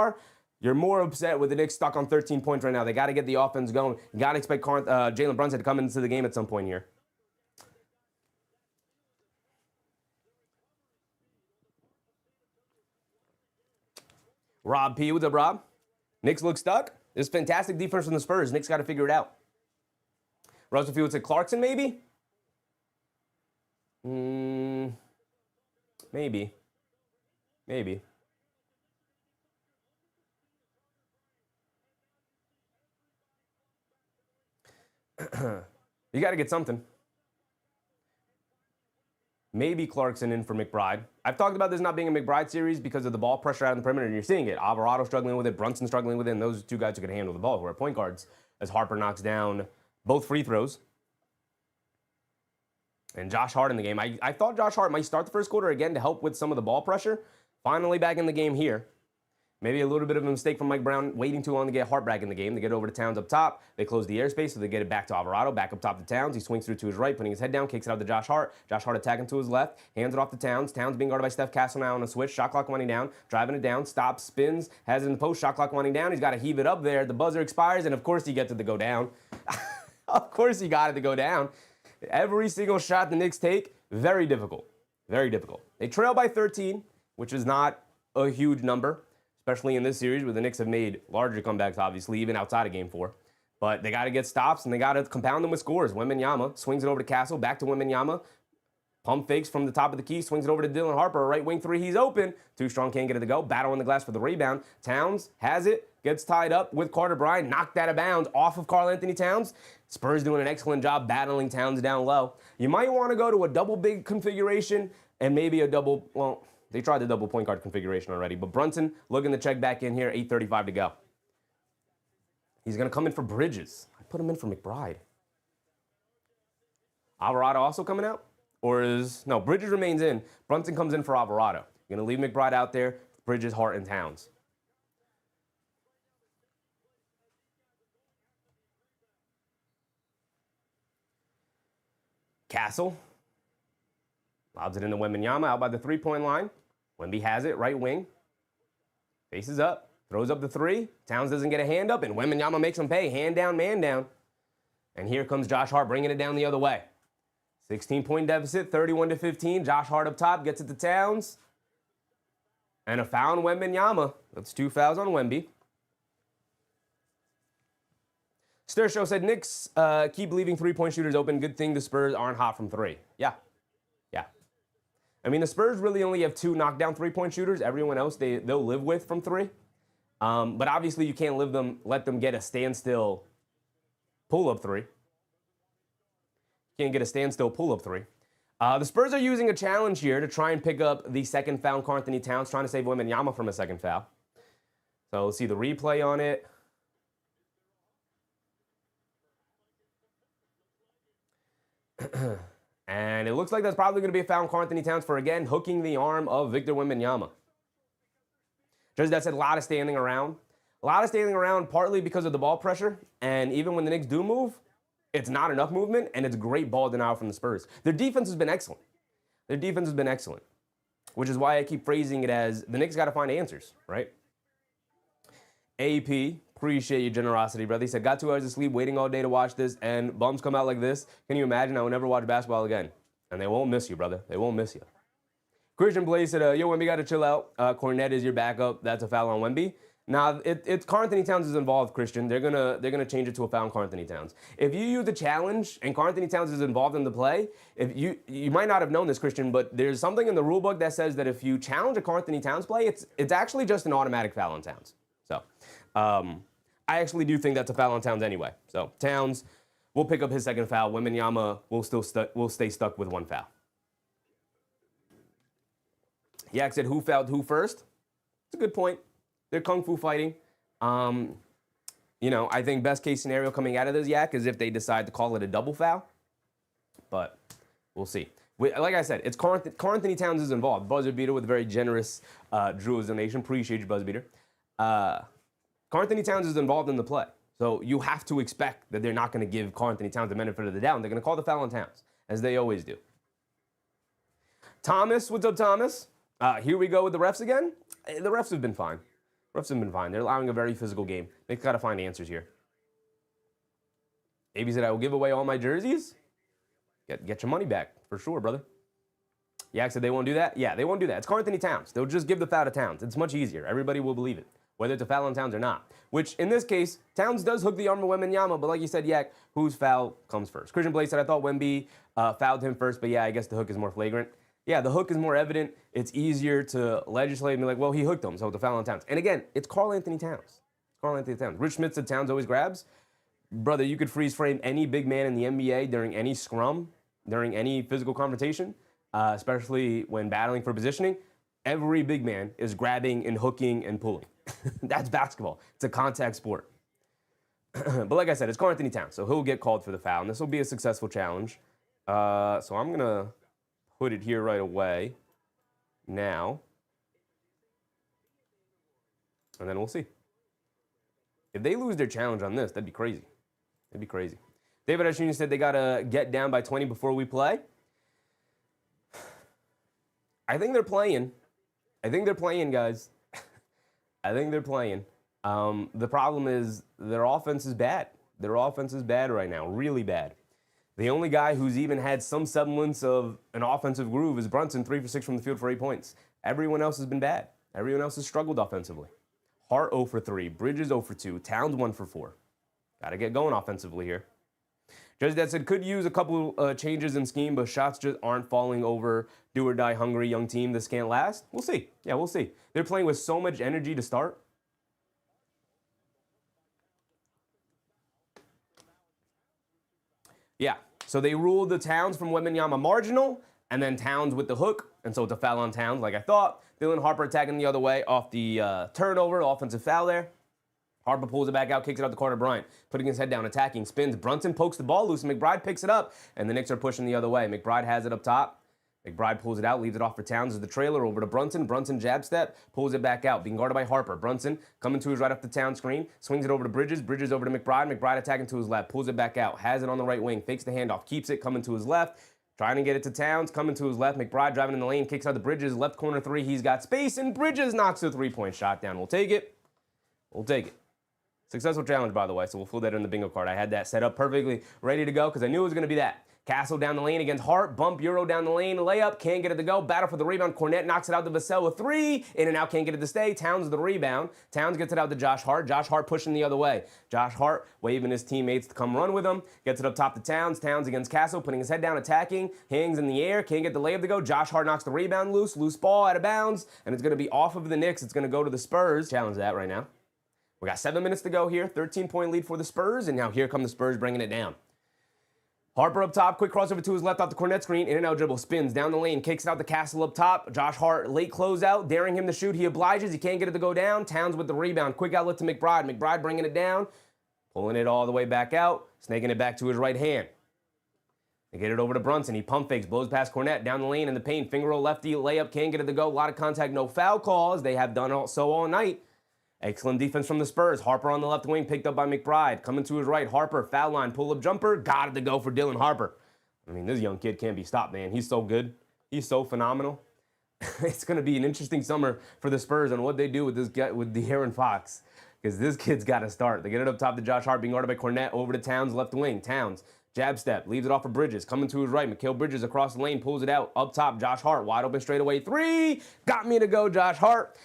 You're more upset with the Knicks stuck on 13 points right now. They got to get the offense going. You got to expect Jalen Brunson to come into the game at some point here. Rob P, what's up, Rob? Knicks look stuck. This is fantastic defense from the Spurs. Knicks got to figure it out. Russell Fields at Clarkson, maybe? Maybe. You got to get something. Maybe Clarkson in for McBride. I've talked about this not being a McBride series because of the ball pressure out on the perimeter, and you're seeing it. Alvarado struggling with it, Brunson struggling with it, and those are 2 guys who can handle the ball, who are point guards, as Harper knocks down both free throws. And Josh Hart in the game. I thought Josh Hart might start the first quarter again to help with some of the ball pressure. Finally back in the game here. Maybe a little bit of a mistake from Mike Brown, waiting too long to get Hart back in the game. They get over to Towns up top. They close the airspace, so they get it back to Alvarado, back up top to Towns. He swings through to his right, putting his head down, kicks it out to Josh Hart. Josh Hart attacking to his left, hands it off to Towns. Towns being guarded by Steph Castle now on a switch. Shot clock winding down, driving it down, stops, spins, has it in the post. Shot clock winding down. He's got to heave it up there. The buzzer expires, and of course he gets it to go down. Of course he got it to go down. Every single shot the Knicks take, very difficult. Very difficult. They trail by 13, which is not a huge number, especially in this series where the Knicks have made larger comebacks, obviously, even outside of Game 4. But they got to get stops, and they got to compound them with scores. Wembanyama swings it over to Castle, back to Wembanyama. Pump fakes from the top of the key, swings it over to Dylan Harper. Right wing 3, he's open. Too strong, can't get it to go. Battle on the glass for the rebound. Towns has it, gets tied up with Carter Bryant, knocked out of bounds off of Karl-Anthony Towns. Spurs doing an excellent job battling Towns down low. You might want to go to a double big configuration and maybe a double, well, they tried the double point guard configuration already, but Brunson looking to check back in here, 8:35 to go. He's going to come in for Bridges. I put him in for McBride. Alvarado also coming out? Or is, no, Bridges remains in. Brunson comes in for Alvarado. You're going to leave McBride out there, Bridges, Hart, and Towns. Castle lobs it into Wembanyama out by the 3-point line. Wemby has it, right wing. Faces up, throws up the 3. Towns doesn't get a hand up, and Wembanyama makes him pay. Hand down, man down. And here comes Josh Hart bringing it down the other way. 16-point deficit, 31-15. Josh Hart up top, gets it to Towns. And a foul on Wembanyama. That's 2 fouls on Wemby. Stir Show said, Knicks keep leaving 3-point shooters open. Good thing the Spurs aren't hot from 3. Yeah. I mean, the Spurs really only have 2 knockdown 3-point shooters. Everyone else, they'll live with from 3. But obviously, you can't let them get a standstill pull-up 3. Can't get a standstill pull-up 3. The Spurs are using a challenge here to try and pick up the second foul on Karl-Anthony Towns, trying to save Wembanyama from a second foul. So we'll see the replay on it. And it looks like that's probably going to be a foul on Karl-Anthony Towns for, again, hooking the arm of Victor Wembanyama. Just that said, a lot of standing around. A lot of standing around partly because of the ball pressure. And even when the Knicks do move, it's not enough movement, and it's great ball denial from the Spurs. Their defense has been excellent. Which is why I keep phrasing it as the Knicks got to find answers, right? AP, appreciate your generosity, brother. He said, got 2 hours of sleep, waiting all day to watch this, and bums come out like this. Can you imagine? I will never watch basketball again. And they won't miss you, brother. They won't miss you. Christian Blaze said, yo, Wemby got to chill out. Cornette is your backup. That's a foul on Wemby. Now, it's Karl-Anthony Towns is involved, Christian. They're gonna change it to a foul on Karl-Anthony Towns. If you use the challenge and Karl-Anthony Towns is involved in the play, if you might not have known this, Christian, but there's something in the rule book that says that if you challenge a Karl-Anthony Towns play, it's actually just an automatic foul on Towns. So, I actually do think that's a foul on Towns anyway. So Towns will pick up his second foul. Wembanyama will stay stuck with 1 foul. Yak said, who fouled who first? It's a good point. They're kung fu fighting. I think best case scenario coming out of this yak is if they decide to call it a double foul. But we'll see. Like I said, it's Karl-Anthony Towns is involved. Buzzer beater with a very generous Drew donation. Appreciate you, buzzer beater. Karl-Anthony Towns is involved in the play. So you have to expect that they're not going to give Karl-Anthony Towns the benefit of the doubt. They're going to call the foul on Towns, as they always do. Thomas, what's up, Thomas? Here we go with the refs again. The refs have been fine. They're allowing a very physical game. They've got to find answers here. AB said, I will give away all my jerseys. Get your money back, for sure, brother. Yak said they won't do that. Yeah, they won't do that. It's Karl-Anthony Towns. They'll just give the foul to Towns. It's much easier. Everybody will believe it, whether it's a foul on Towns or not. Which, in this case, Towns does hook the arm of Wembanyama, but like you said, Yak, whose foul comes first? Christian Blake said, I thought Wemby fouled him first, but yeah, I guess the hook is more flagrant. Yeah, the hook is more evident. It's easier to legislate and be like, well, he hooked him, so the foul on Towns. And again, it's Karl-Anthony Towns. Rich Schmidt said Towns always grabs. Brother, you could freeze frame any big man in the NBA during any scrum, during any physical confrontation, especially when battling for positioning. Every big man is grabbing and hooking and pulling. That's basketball. It's a contact sport. But like I said, it's Karl-Anthony Towns, so he'll get called for the foul, and this will be a successful challenge. So I'm going to put it here right away now, and then we'll see. If they lose their challenge on this, that'd be crazy. It'd be crazy. David Ashuni said they got to get down by 20 before we play. I think they're playing. Guys. I think they're playing. The problem is their offense is bad. Their offense is bad right now, really bad. The only guy who's even had some semblance of an offensive groove is Brunson, 3 for 6 from the field for 8 points. Everyone else has been bad. Everyone else has struggled offensively. Hart 0 for 3, Bridges 0 for 2, Towns 1 for 4. Got to get going offensively here. Judge Dad said, could use a couple changes in scheme, but shots just aren't falling over do-or-die hungry young team. This can't last. We'll see. Yeah, we'll see. They're playing with so much energy to start. Yeah, so they ruled the Towns from Wembanyama marginal, and then Towns with the hook, and so it's a foul on Towns, like I thought. Dylan Harper attacking the other way off the turnover, offensive foul there. Harper pulls it back out, kicks it out to Carter Bryant, putting his head down, attacking, spins. Brunson pokes the ball loose, and McBride picks it up, and the Knicks are pushing the other way. McBride has it up top. McBride pulls it out, leaves it off for Towns as the trailer over to Brunson. Brunson jab step, pulls it back out, being guarded by Harper. Brunson coming to his right off the Towns screen, swings it over to Bridges. Bridges over to McBride. McBride attacking to his left, pulls it back out, has it on the right wing, fakes the handoff, keeps it, coming to his left. Trying to get it to Towns, coming to his left. McBride driving in the lane, kicks out to Bridges, left corner three. He's got space, and Bridges knocks a three-point shot down. We'll take it. We'll take it. Successful challenge, by the way, so we'll fill that in the bingo card. I had that set up perfectly ready to go because I knew it was going to be that. Castle down the lane against Hart. Bump Euro down the lane. Layup. Can't get it to go. Battle for the rebound. Cornette knocks it out to Vassell with 3. In and out. Can't get it to stay. Towns with the rebound. Towns gets it out to Josh Hart. Josh Hart pushing the other way. Josh Hart waving his teammates to come run with him. Gets it up top to Towns. Towns against Castle. Putting his head down. Attacking. Hangs in the air. Can't get the layup to go. Josh Hart knocks the rebound loose. Loose ball out of bounds. And it's going to be off of the Knicks. It's going to go to the Spurs. Challenge that right now. We got 7 minutes to go here. 13-point lead for the Spurs. And now here come the Spurs bringing it down. Harper up top, quick crossover to his left off the Cornette screen, in and out dribble, spins down the lane, kicks it out the Castle up top. Josh Hart, late closeout, daring him to shoot. He obliges, he can't get it to go down. Towns with the rebound, quick outlet to McBride. McBride bringing it down, pulling it all the way back out, snaking it back to his right hand. They get it over to Brunson, he pump fakes, blows past Cornette, down the lane in the paint, finger roll lefty, layup, can't get it to go. A lot of contact, no foul calls. They have done so all night. Excellent defense from the Spurs. Harper on the left wing, picked up by McBride. Coming to his right, Harper, foul line, pull-up jumper. Got it to go for Dylan Harper. I mean, this young kid can't be stopped, man. He's so good. He's so phenomenal. It's going to be an interesting summer for the Spurs and what they do with this guy, with De'Aaron Fox, because this kid's got to start. They get it up top to Josh Hart, being guarded by Cornette, over to Towns, left wing. Towns, jab step, leaves it off for Bridges. Coming to his right, Mikal Bridges across the lane, pulls it out. Up top, Josh Hart, wide open straightaway 3. Got me to go, Josh Hart.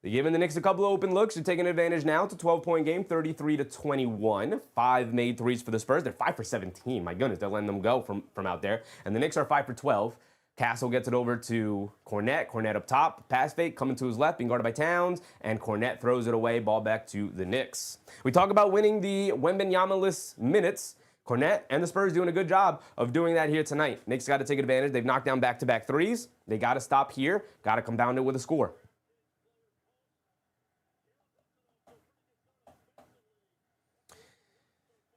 They're giving the Knicks a couple of open looks. They're taking advantage now. It's a 12-point game, 33-21. 5 made threes for the Spurs. They're 5 for 17. My goodness, they're letting them go from out there. And the Knicks are 5 for 12. Castle gets it over to Cornette. Cornette up top, pass fake, coming to his left, being guarded by Towns. And Cornette throws it away, ball back to the Knicks. We talk about winning the Wembanyama-less minutes. Cornette and the Spurs doing a good job of doing that here tonight. Knicks got to take advantage. They've knocked down back-to-back threes. They got to stop here. Got to compound it with a score.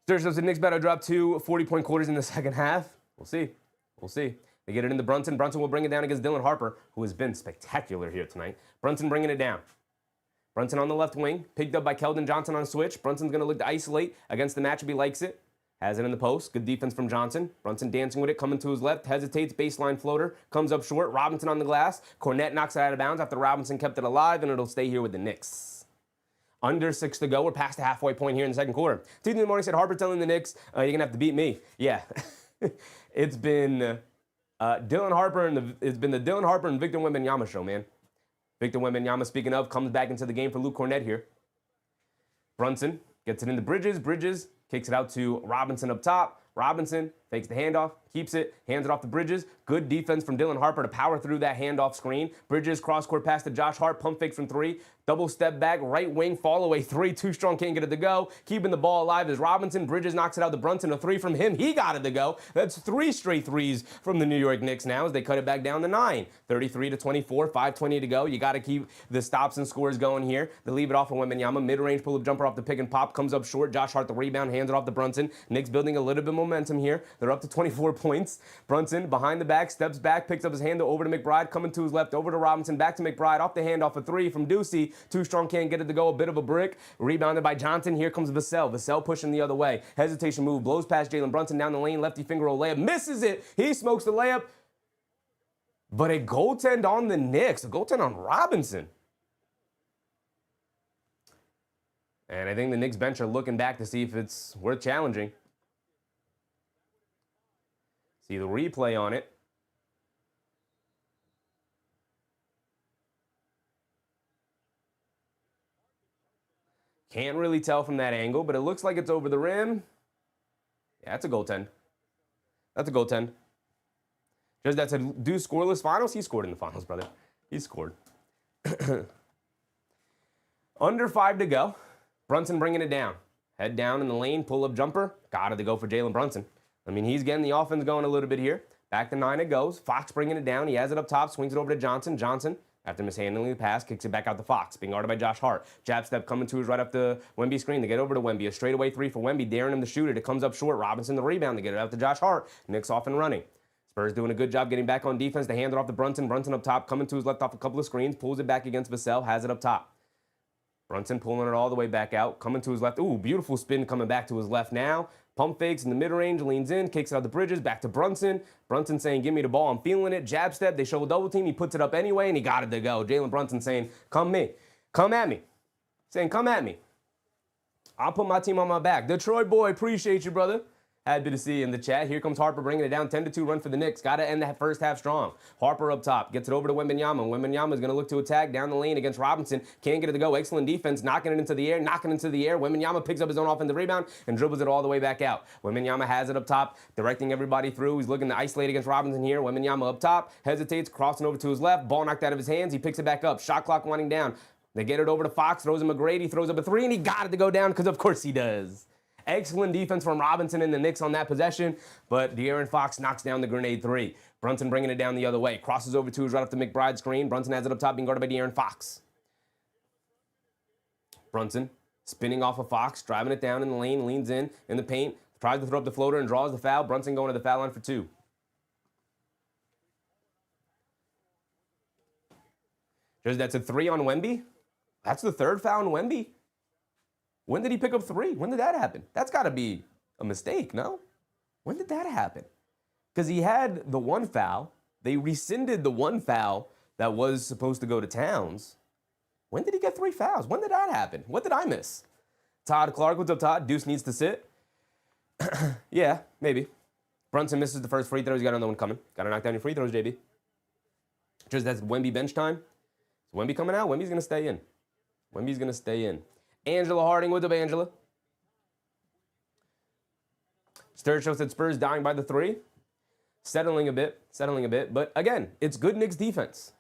Sturge says the Knicks better drop 2 40-point quarters in the second half. We'll see. We'll see. They get it into Brunson. Brunson will bring it down against Dylan Harper, who has been spectacular here tonight. Brunson bringing it down. Brunson on the left wing, picked up by Keldon Johnson on a switch. Brunson's going to look to isolate against the matchup. He likes it. Has it in the post. Good defense from Johnson. Brunson dancing with it, coming to his left. Hesitates, baseline floater. Comes up short. Robinson on the glass. Cornette knocks it out of bounds after Robinson kept it alive, and it'll stay here with the Knicks. Under 6 to go. We're past the halfway point here in the second quarter. Tuesday in the morning said, Harper telling the Knicks, you're going to have to beat me. Yeah. It's been Dylan Harper and it's been the Dylan Harper and Victor Wembanyama show, man. Victor Wembanyama, speaking of, comes back into the game for Luke Cornette here. Brunson gets it into Bridges. Bridges kicks it out to Robinson up top. Robinson fakes the handoff, keeps it, hands it off to Bridges. Good defense from Dylan Harper to power through that handoff screen. Bridges cross-court pass to Josh Hart, pump fake from 3. Double step back, right wing, fall away 3. Too strong, can't get it to go. Keeping the ball alive is Robinson. Bridges knocks it out to Brunson. A 3 from him. He got it to go. That's 3 straight threes from the New York Knicks now as they cut it back down to 9. 33 to 24, 5:20 to go. You got to keep the stops and scores going here. They leave it off of Wembanyama. Mid-range pull-up jumper off the pick and pop. Comes up short. Josh Hart the rebound, hands it off to Brunson. Knicks building a little bit of momentum here. They're up to 24 points. Brunson behind the back, steps back, picks up his hand over to McBride, coming to his left, over to Robinson, back to McBride, off the handoff a 3 from Ducey. Too strong, can't get it to go, a bit of a brick. Rebounded by Johnson. Here comes Vassell. Vassell pushing the other way. Hesitation move, blows past Jalen Brunson down the lane, lefty finger roll layup, misses it. He smokes the layup. But a goaltend on the Knicks, a goaltend on Robinson. And I think the Knicks bench are looking back to see if it's worth challenging. See the replay on it. Can't really tell from that angle, but it looks like it's over the rim. Yeah, that's a goaltend. That's a goaltend. Just that's a do scoreless finals. He scored in the finals, brother. He scored. Under 5 to go. Brunson bringing it down. Head down in the lane, pull-up jumper. Got it to go for Jalen Brunson. I mean, he's getting the offense going a little bit here. Back to 9 it goes. Fox bringing it down. He has it up top, swings it over to Johnson. Johnson, after mishandling the pass, kicks it back out to Fox, being guarded by Josh Hart. Jab step coming to his right up the Wemby screen. They get over to Wemby. A straightaway 3 for Wemby, daring him to shoot it. It comes up short. Robinson the rebound to get it out to Josh Hart. Knicks off and running. Spurs doing a good job getting back on defense. They hand it off to Brunson. Brunson up top, coming to his left off a couple of screens, pulls it back against Vassell, has it up top. Brunson pulling it all the way back out, coming to his left. Ooh, beautiful spin coming back to his left now. Pump fakes in the mid-range, leans in, kicks out the Bridges, back to Brunson. Brunson saying, give me the ball, I'm feeling it. Jab step, they show a double team, he puts it up anyway, and he got it to go. Jalen Brunson saying, come at me. Saying, come at me. I'll put my team on my back. Detroit boy, appreciate you, brother. Happy to see you in the chat. Here comes Harper bringing it down, 10-2 run for the Knicks. Got to end that first half strong. Harper up top, gets it over to Wembanyama. Wembanyama is going to look to attack down the lane against Robinson. Can't get it to go. Excellent defense, knocking it into the air. Wembanyama picks up his own offensive rebound and dribbles it all the way back out. Wembanyama has it up top, directing everybody through. He's looking to isolate against Robinson here. Wembanyama up top, hesitates, crossing over to his left. Ball knocked out of his hands. He picks it back up. Shot clock winding down. They get it over to Fox, throws him a Grady, throws up a 3, and he got it to go down because of course he does. Excellent defense from Robinson and the Knicks on that possession, but De'Aaron Fox knocks down the grenade 3. Brunson bringing it down the other way. Crosses over to his right up to McBride's screen. Brunson has it up top, being guarded by De'Aaron Fox. Brunson spinning off of Fox, driving it down in the lane, leans in the paint, tries to throw up the floater and draws the foul. Brunson going to the foul line for 2. That's a 3 on Wemby. That's the 3rd foul on Wemby. When did he pick up 3? When did that happen? That's got to be a mistake, no? When did that happen? Because he had the 1 foul. They rescinded the 1 foul that was supposed to go to Towns. When did he get 3 fouls? When did that happen? What did I miss? Todd Clark, what's up, Todd? Deuce needs to sit. Yeah, maybe. Brunson misses the first free throws. You got another one coming. Got to knock down your free throws, JB. Just that's Wemby bench time. Is Wemby coming out? Wemby's going to stay in. Wemby's going to stay in. Angela Harding, what's up, Angela? Sturge show said Spurs dying by the 3. Settling a bit. But again, it's good Knicks defense.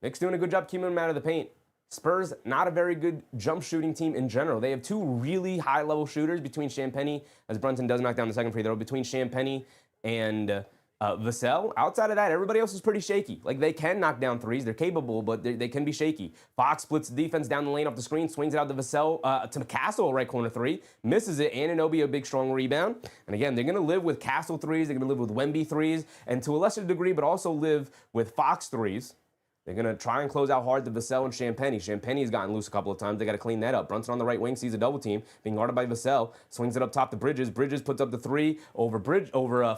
Knicks doing a good job keeping them out of the paint. Spurs, not a very good jump shooting team in general. They have 2 really high-level shooters between Champagny, as Brunson does knock down the second free throw, between Champagny and Vassell, outside of that, everybody else is pretty shaky. Like, they can knock down threes. They're capable, but they can be shaky. Fox splits the defense down the lane off the screen, swings it out to Vassell, to Castle, right corner three, misses it. Anunoby, a big, strong rebound. And again, they're going to live with Castle threes. They're going to live with Wemby threes, and to a lesser degree, but also live with Fox threes. They're going to try and close out hard to Vassell and Champagnie. Champagnie's gotten loose a couple of times. They got to clean that up. Brunson on the right wing sees a double team, being guarded by Vassell. Swings it up top to Bridges. Bridges puts up the three over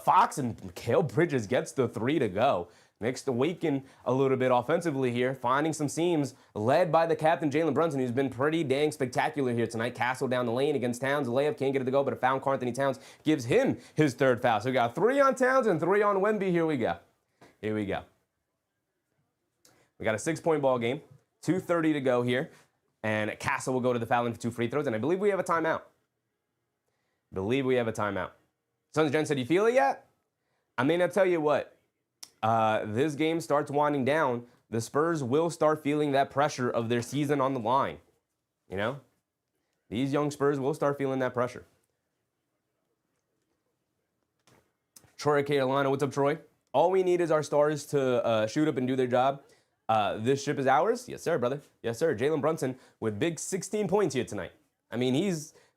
Fox, and Mikal Bridges gets the three to go. Knicks awaken a little bit offensively here, finding some seams, led by the captain, Jalen Brunson, who's been pretty dang spectacular here tonight. Castle down the lane against Towns. The layup can't get it to go, but a foul on Karl-Anthony Towns gives him his third foul. So we got 3 on Towns and 3 on Wemby. Here we go. Here we go. We got a 6-point ball game, 2:30 to go here, and Castle will go to the foul line for 2 free throws, and I believe we have a timeout. Sons Jen said, you feel it yet? I mean, I'll tell you what, this game starts winding down. The Spurs will start feeling that pressure of their season on the line. You know? These young Spurs will start feeling that pressure. Troy, Carolina, what's up, Troy? All we need is our stars to shoot up and do their job. This ship is ours? Yes, sir, brother. Yes, sir. Jalen Brunson with big 16 points here tonight. I mean,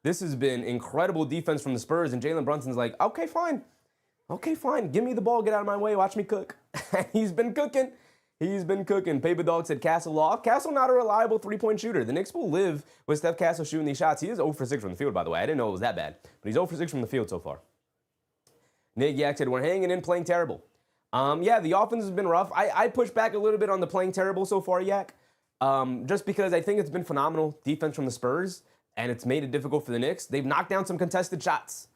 this has been incredible defense from the Spurs, and Jalen Brunson's like, okay, fine. Okay, fine. Give me the ball. Get out of my way. Watch me cook. He's been cooking. Paper Dog said Castle off. Castle not a reliable three-point shooter. The Knicks will live with Steph Castle shooting these shots. He is 0 for 6 from the field, by the way. I didn't know it was that bad, but he's 0 for 6 from the field so far. Nick Yak said, we're hanging in, playing terrible. Yeah, the offense has been rough. I push back a little bit on the playing terrible so far, Yak, just because I think it's been phenomenal defense from the Spurs, and it's made it difficult for the Knicks. They've knocked down some contested shots,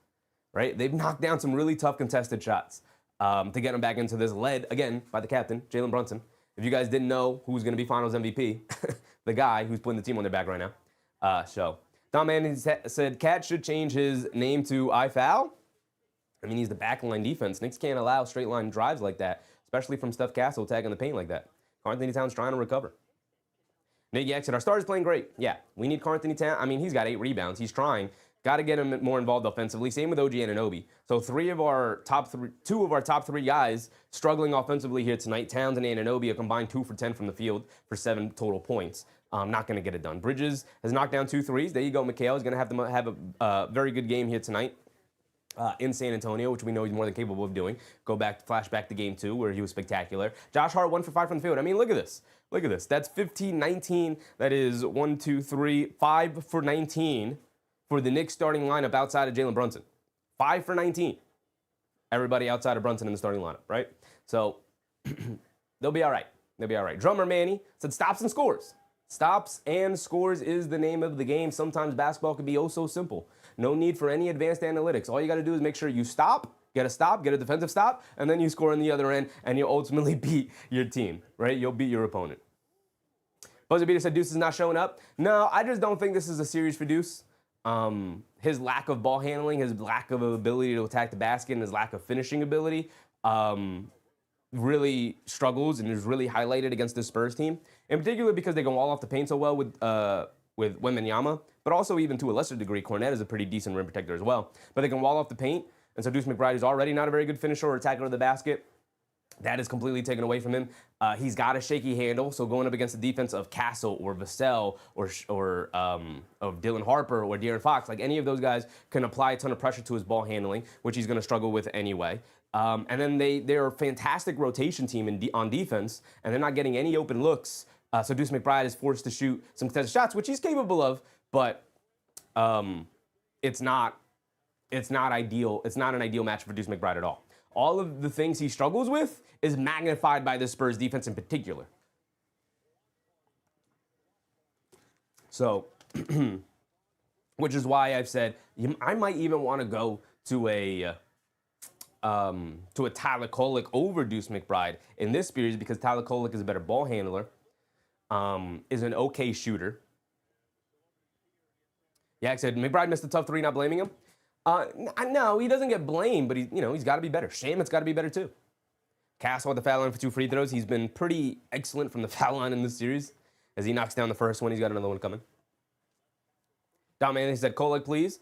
right? They've knocked down some really tough contested shots to get them back into this, led, again, by the captain, Jalen Brunson. If you guys didn't know who was going to be Finals MVP, the guy who's putting the team on their back right now. Don Manning said, Cat should change his name to iFoul. I mean, he's the backline defense. Knicks can't allow straight line drives like that, especially from Steph Castle tagging the paint like that. Karl-Anthony Towns trying to recover. Nate Yak said, our star's playing great. Yeah, we need Karl-Anthony Towns. I mean, he's got 8 rebounds. He's trying. Got to get him more involved offensively. Same with OG Anunoby. So 2 of our top 3 guys struggling offensively here tonight. Towns and Anunoby, a combined 2 for 10 from the field for 7 total points. Not going to get it done. Bridges has knocked down 2 threes. There you go. Mikal is going to have a very good game here tonight. In San Antonio, which we know he's more than capable of doing. Flashback to game 2, where he was spectacular. Josh Hart, 1 for 5 from the field. I mean, look at this. Look at this. That's 15, 19. That is 1, 2, 3, 5 for 19 for the Knicks starting lineup outside of Jalen Brunson. 5 for 19. Everybody outside of Brunson in the starting lineup, right? So they'll be all right. They'll be all right. Drummer Manny said stops and scores. Stops and scores is the name of the game. Sometimes basketball can be oh so simple. No need for any advanced analytics. All you got to do is make sure you stop, get a defensive stop, and then you score on the other end, and you'll ultimately beat your team, right? You'll beat your opponent. Buzzer Beater said Deuce is not showing up. No, I just don't think this is a series for Deuce. His lack of ball handling, his lack of ability to attack the basket, and his lack of finishing ability really struggles and is really highlighted against this Spurs team. In particular because they go all off the paint so well with Wembanyama, but also even to a lesser degree, Cornet is a pretty decent rim protector as well. But they can wall off the paint, and so Deuce McBride is already not a very good finisher or attacker of the basket. That is completely taken away from him. He's got a shaky handle, so going up against the defense of Castle or Vassell or of Dylan Harper or De'Aaron Fox, like any of those guys can apply a ton of pressure to his ball handling, which he's going to struggle with anyway. And then they're a fantastic rotation team on defense, and they're not getting any open looks. So Deuce McBride is forced to shoot some contested shots, which he's capable of, but it's not ideal. It's not an ideal match for Deuce McBride at all. All of the things he struggles with is magnified by the Spurs defense in particular. So, which is why I've said I might even want to go to a Tyler Kolek over Deuce McBride in this series because Tyler Kolek is a better ball handler, is an okay shooter. Yeah, I said McBride missed a tough 3, not blaming him. No, he doesn't get blamed, but he's got to be better. Shamit's got to be better too. Castle at the foul line for 2 free throws. He's been pretty excellent from the foul line in this series. As he knocks down the first one, he's got another one coming. Dom Anthony said, Kolek, please.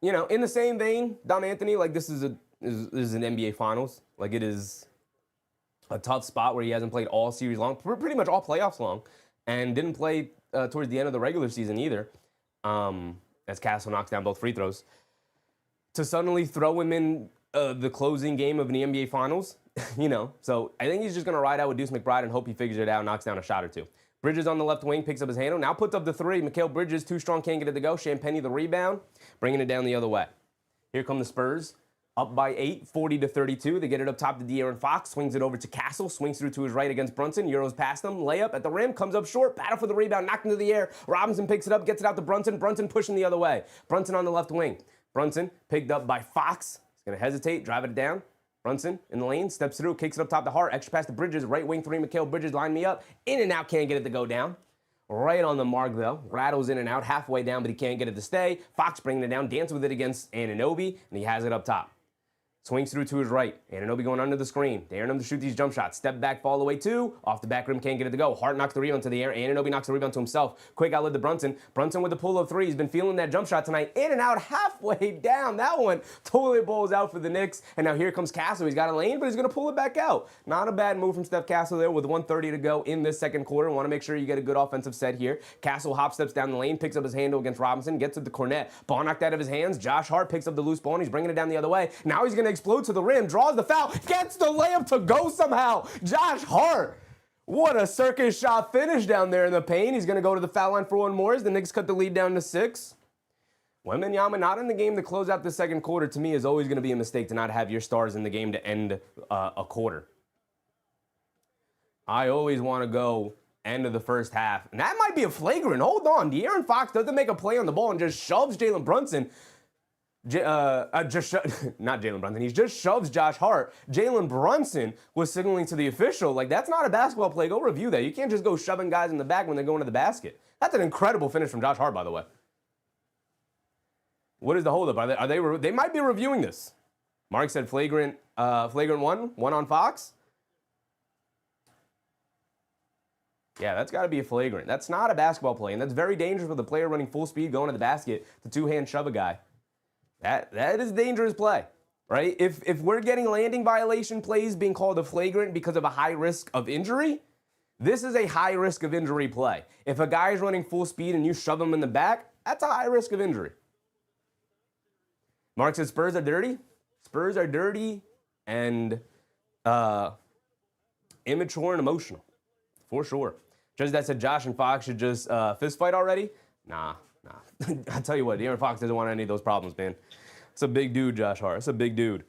In the same vein, Dom Anthony, like this is This is an NBA Finals. Like, it is a tough spot where he hasn't played all series long, pretty much all playoffs long, and didn't play towards the end of the regular season either, as Castle knocks down both free throws. To suddenly throw him in the closing game of an NBA Finals, so I think he's just going to ride out with Deuce McBride and hope he figures it out and knocks down a shot or two. Bridges on the left wing, picks up his handle, now puts up the three. Mikal Bridges, too strong, can't get it to go. Champagnie the rebound, bringing it down the other way. Here come the Spurs. Up by 8, 40-32. They get it up top to De'Aaron Fox. Swings it over to Castle. Swings through to his right against Brunson. Euros past him. Layup at the rim. Comes up short. Battle for the rebound. Knocked into the air. Robinson picks it up. Gets it out to Brunson. Brunson pushing the other way. Brunson on the left wing. Brunson picked up by Fox. He's going to hesitate. Drive it down. Brunson in the lane. Steps through. Kicks it up top to Hart. Extra pass to Bridges. Right wing three. Mikal Bridges line me up. In and out. Can't get it to go down. Right on the mark, though. Rattles in and out. Halfway down, but he can't get it to stay. Fox bringing it down. Dances with it against Anunoby. And he has it up top. Swings through to his right. Anunoby going under the screen. Daring him to shoot these jump shots. Step back, fall away two. Off the back rim, can't get it to go. Hart knocks the rebound to the air. Anunoby knocks the rebound to himself. Quick outlet to Brunson. Brunson with the pull-up three. He's been feeling that jump shot tonight. In and out, halfway down. That one totally bowls out for the Knicks. And now here comes Castle. He's got a lane, but he's going to pull it back out. Not a bad move from Steph Castle there with 1:30 to go in this second quarter. Want to make sure you get a good offensive set here. Castle hop steps down the lane, picks up his handle against Robinson, gets it to Cornette. Ball knocked out of his hands. Josh Hart picks up the loose ball, and he's bringing it down the other way. Now he's going to explode to the rim. Draws the foul, gets the layup to go somehow. Josh Hart, what a circus shot finish down there in the paint. He's going to go to the foul line for one more as the Knicks cut the lead down to 6. Wembanyama not in the game to close out the second quarter, to me, is always going to be a mistake to not have your stars in the game to end a quarter. I always want to go end of the first half. And that might be a flagrant. Hold on. De'Aaron Fox doesn't make a play on the ball and just shoves Jalen Brunson. Not Jalen Brunson. He just shoves Josh Hart. Jalen Brunson was signaling to the official, like, that's not a basketball play. Go review that. You can't just go shoving guys in the back when they're going to the basket. That's an incredible finish from Josh Hart, by the way. What is the holdup? They might be reviewing this. Mark said flagrant one on Fox. Yeah, that's got to be a flagrant. That's not a basketball play, and that's very dangerous with a player running full speed going to the basket to two-hand shove a guy. That is a dangerous play, right? If we're getting landing violation plays being called a flagrant because of a high risk of injury, this is a high risk of injury play. If a guy is running full speed and you shove him in the back, that's a high risk of injury. Mark says Spurs are dirty. Spurs are dirty and immature and emotional, for sure. Just that said Josh and Fox should just fist fight already? Nah. I tell you what, De'Aaron Fox doesn't want any of those problems, man. It's a big dude, Josh Hart. It's a big dude.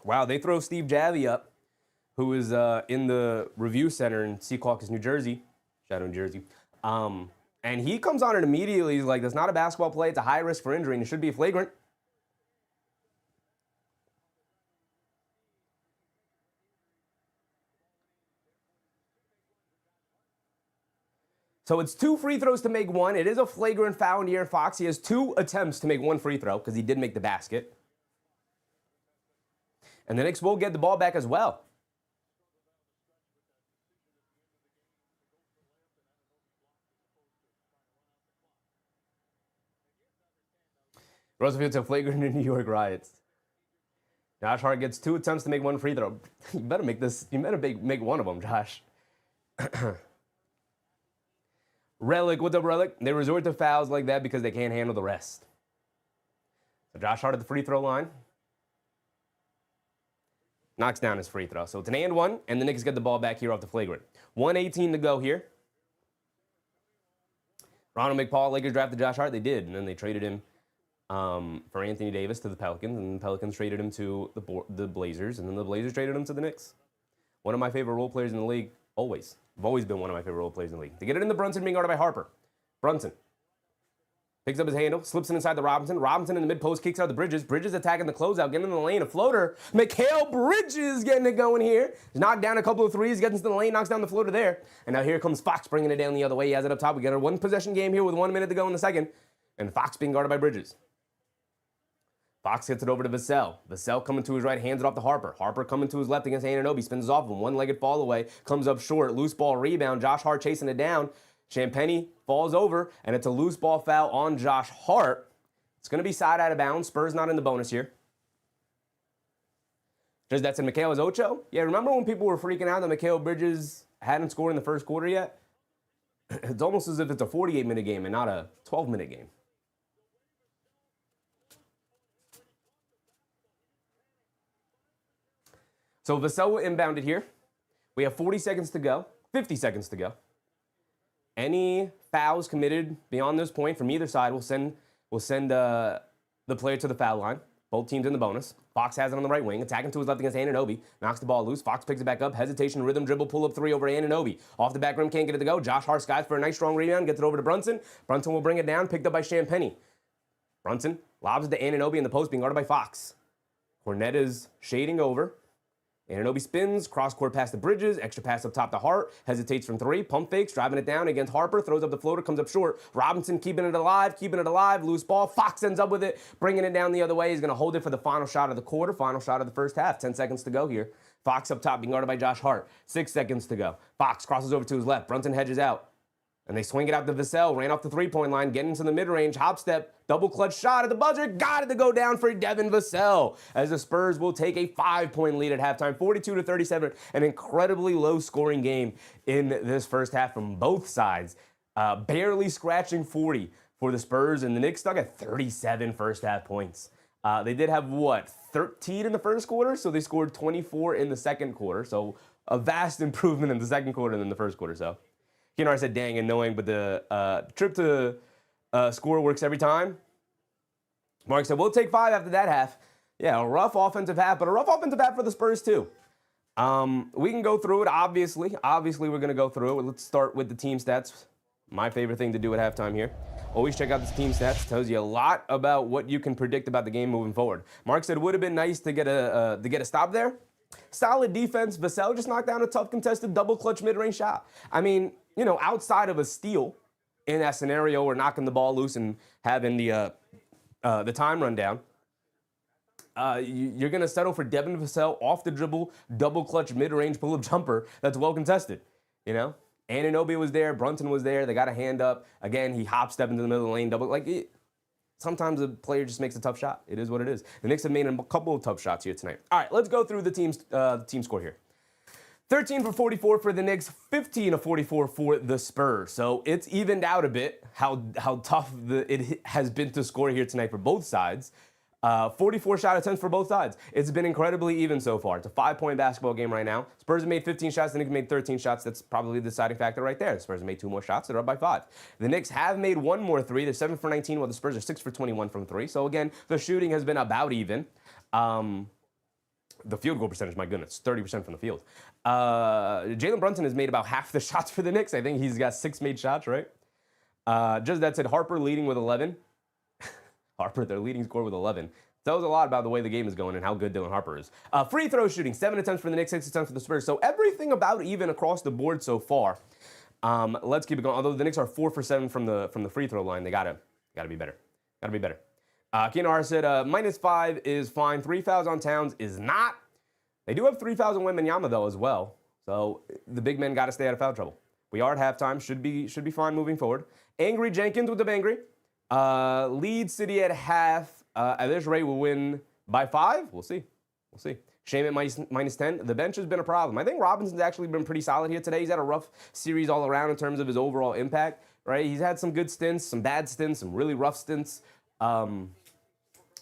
Wow, they throw Steve Javie up, who is in the review center in Secaucus, New Jersey. Shout out New Jersey. And he comes on it immediately. He's like, that's not a basketball play. It's a high risk for injury, and it should be a flagrant. So it's 2 free throws to make 1. It is a flagrant foul on De'Aaron Fox. He has 2 attempts to make 1 free throw because he did make the basket. And the Knicks will get the ball back as well. Roosevelt took flagrant in New York riots. Josh Hart gets 2 attempts to make 1 free throw. You better make this. You better make one of them, Josh. Relic, what's up, Relic? They resort to fouls like that because they can't handle the rest. So Josh Hart at the free throw line. Knocks down his free throw. So it's an and one, and the Knicks get the ball back here off the flagrant. 1:18 to go here. Ronald McPaul, Lakers drafted Josh Hart. They did, and then they traded him for Anthony Davis to the Pelicans, and the Pelicans traded him to the Blazers, and then the Blazers traded him to the Knicks. One of my favorite role players in the league, always. I've always been one of my favorite role players in the league. They get it in the Brunson, being guarded by Harper. Brunson picks up his handle, slips it inside the Robinson. Robinson in the mid-post, kicks out the Bridges. Bridges attacking the closeout, getting in the lane, a floater. Mikal Bridges getting it going here. He's knocked down a couple of threes, gets into the lane, knocks down the floater there. And now here comes Fox bringing it down the other way. He has it up top. We got a one-possession game here with 1 minute to go in the second. And Fox being guarded by Bridges. Fox gets it over to Vassell. Vassell coming to his right, hands it off to Harper. Harper coming to his left against Anunoby, spins off him, one-legged fall away, comes up short, loose ball rebound. Josh Hart chasing it down. Champagnie falls over, and it's a loose ball foul on Josh Hart. It's going to be side out of bounds. Spurs not in the bonus here. Just that's in Mikal is Ocho. Yeah, remember when people were freaking out that Mikal Bridges hadn't scored in the first quarter yet? It's almost as if it's a 48-minute game and not a 12-minute game. So Vassell will inbound it here. We have 40 seconds to go, 50 seconds to go. Any fouls committed beyond this point from either side will send the player to the foul line. Both teams in the bonus. Fox has it on the right wing, attacking to his left against Anunoby. Knocks the ball loose. Fox picks it back up. Hesitation, rhythm, dribble, pull up three over Anunoby. Off the back rim, can't get it to go. Josh Hart skies for a nice strong rebound, gets it over to Brunson. Brunson will bring it down, picked up by Champagnie. Brunson lobs it to Anunoby in the post, being guarded by Fox. Cornette is shading over. Anunoby spins, cross-court pass to Bridges, extra pass up top to Hart, hesitates from three, pump fakes, driving it down against Harper, throws up the floater, comes up short. Robinson keeping it alive, loose ball. Fox ends up with it, bringing it down the other way. He's going to hold it for the final shot of the quarter, final shot of the first half. 10 seconds to go here. Fox up top, being guarded by Josh Hart. 6 seconds to go. Fox crosses over to his left. Brunson hedges out. And they swing it out to Vassell, ran off the three-point line, getting into the mid-range, hop step, double clutch shot at the buzzer, got it to go down for Devin Vassell, as the Spurs will take a 5-point lead at halftime, 42-37, an incredibly low-scoring game in this first half from both sides, barely scratching 40 for the Spurs, and the Knicks stuck at 37 first-half points. They did have, 13 in the first quarter, so they scored 24 in the second quarter, so a vast improvement in the second quarter than the first quarter, so. Keenar said, dang, annoying, but the trip to score works every time. Mark said, we'll take 5 after that half. Yeah, a rough offensive half, but a rough offensive half for the Spurs, too. We can go through it, obviously. Obviously, we're going to go through it. Let's start with the team stats. My favorite thing to do at halftime here. Always check out the team stats. Tells you a lot about what you can predict about the game moving forward. Mark said, would have been nice to get a stop there. Solid defense. Vassell just knocked down a tough contested double clutch mid-range shot. I mean, outside of a steal in that scenario or knocking the ball loose and having the time run down, you're going to settle for Devin Vassell off the dribble, double clutch mid-range pull-up jumper that's well contested, Anunoby was there, Brunson was there, they got a hand up. Again, he hop-stepped into the middle of the lane, sometimes a player just makes a tough shot. It is what it is. The Knicks have made a couple of tough shots here tonight. All right, let's go through the team score here. 13 for 44 for the Knicks, 15 of 44 for the Spurs. So it's evened out a bit how tough it has been to score here tonight for both sides. 44 shot attempts for both sides. It's been incredibly even so far. It's a 5-point basketball game right now. Spurs have made 15 shots. The Knicks made 13 shots. That's probably the deciding factor right there. The Spurs have made 2 more shots. They're up by 5. The Knicks have made 1 more 3. They're 7 for 19, while the Spurs are 6 for 21 from 3. So again, the shooting has been about even. The field goal percentage, my goodness, 30% from the field. Jalen Brunson has made about half the shots for the Knicks. I think he's got 6 made shots, right? Just that said, Harper leading with 11. Harper, their leading scorer with 11. Tells a lot about the way the game is going and how good Dylan Harper is. Free throw shooting, 7 attempts for the Knicks, 6 attempts for the Spurs. So everything about even across the board so far. Let's keep it going. Although the Knicks are 4 for 7 from the free throw line, they gotta be better. Gotta be better. Keenar said -5 is fine. 3 fouls on Towns is not. They do have 3 fouls on Wembanyama though as well. So the big men got to stay out of foul trouble. We are at halftime. Should be fine moving forward. Angry Jenkins with the bangry. Lead City at half. At this rate, we'll win by 5. We'll see. Shame at -10. The bench has been a problem. I think Robinson's actually been pretty solid here today. He's had a rough series all around in terms of his overall impact. Right? He's had some good stints, some bad stints, some really rough stints.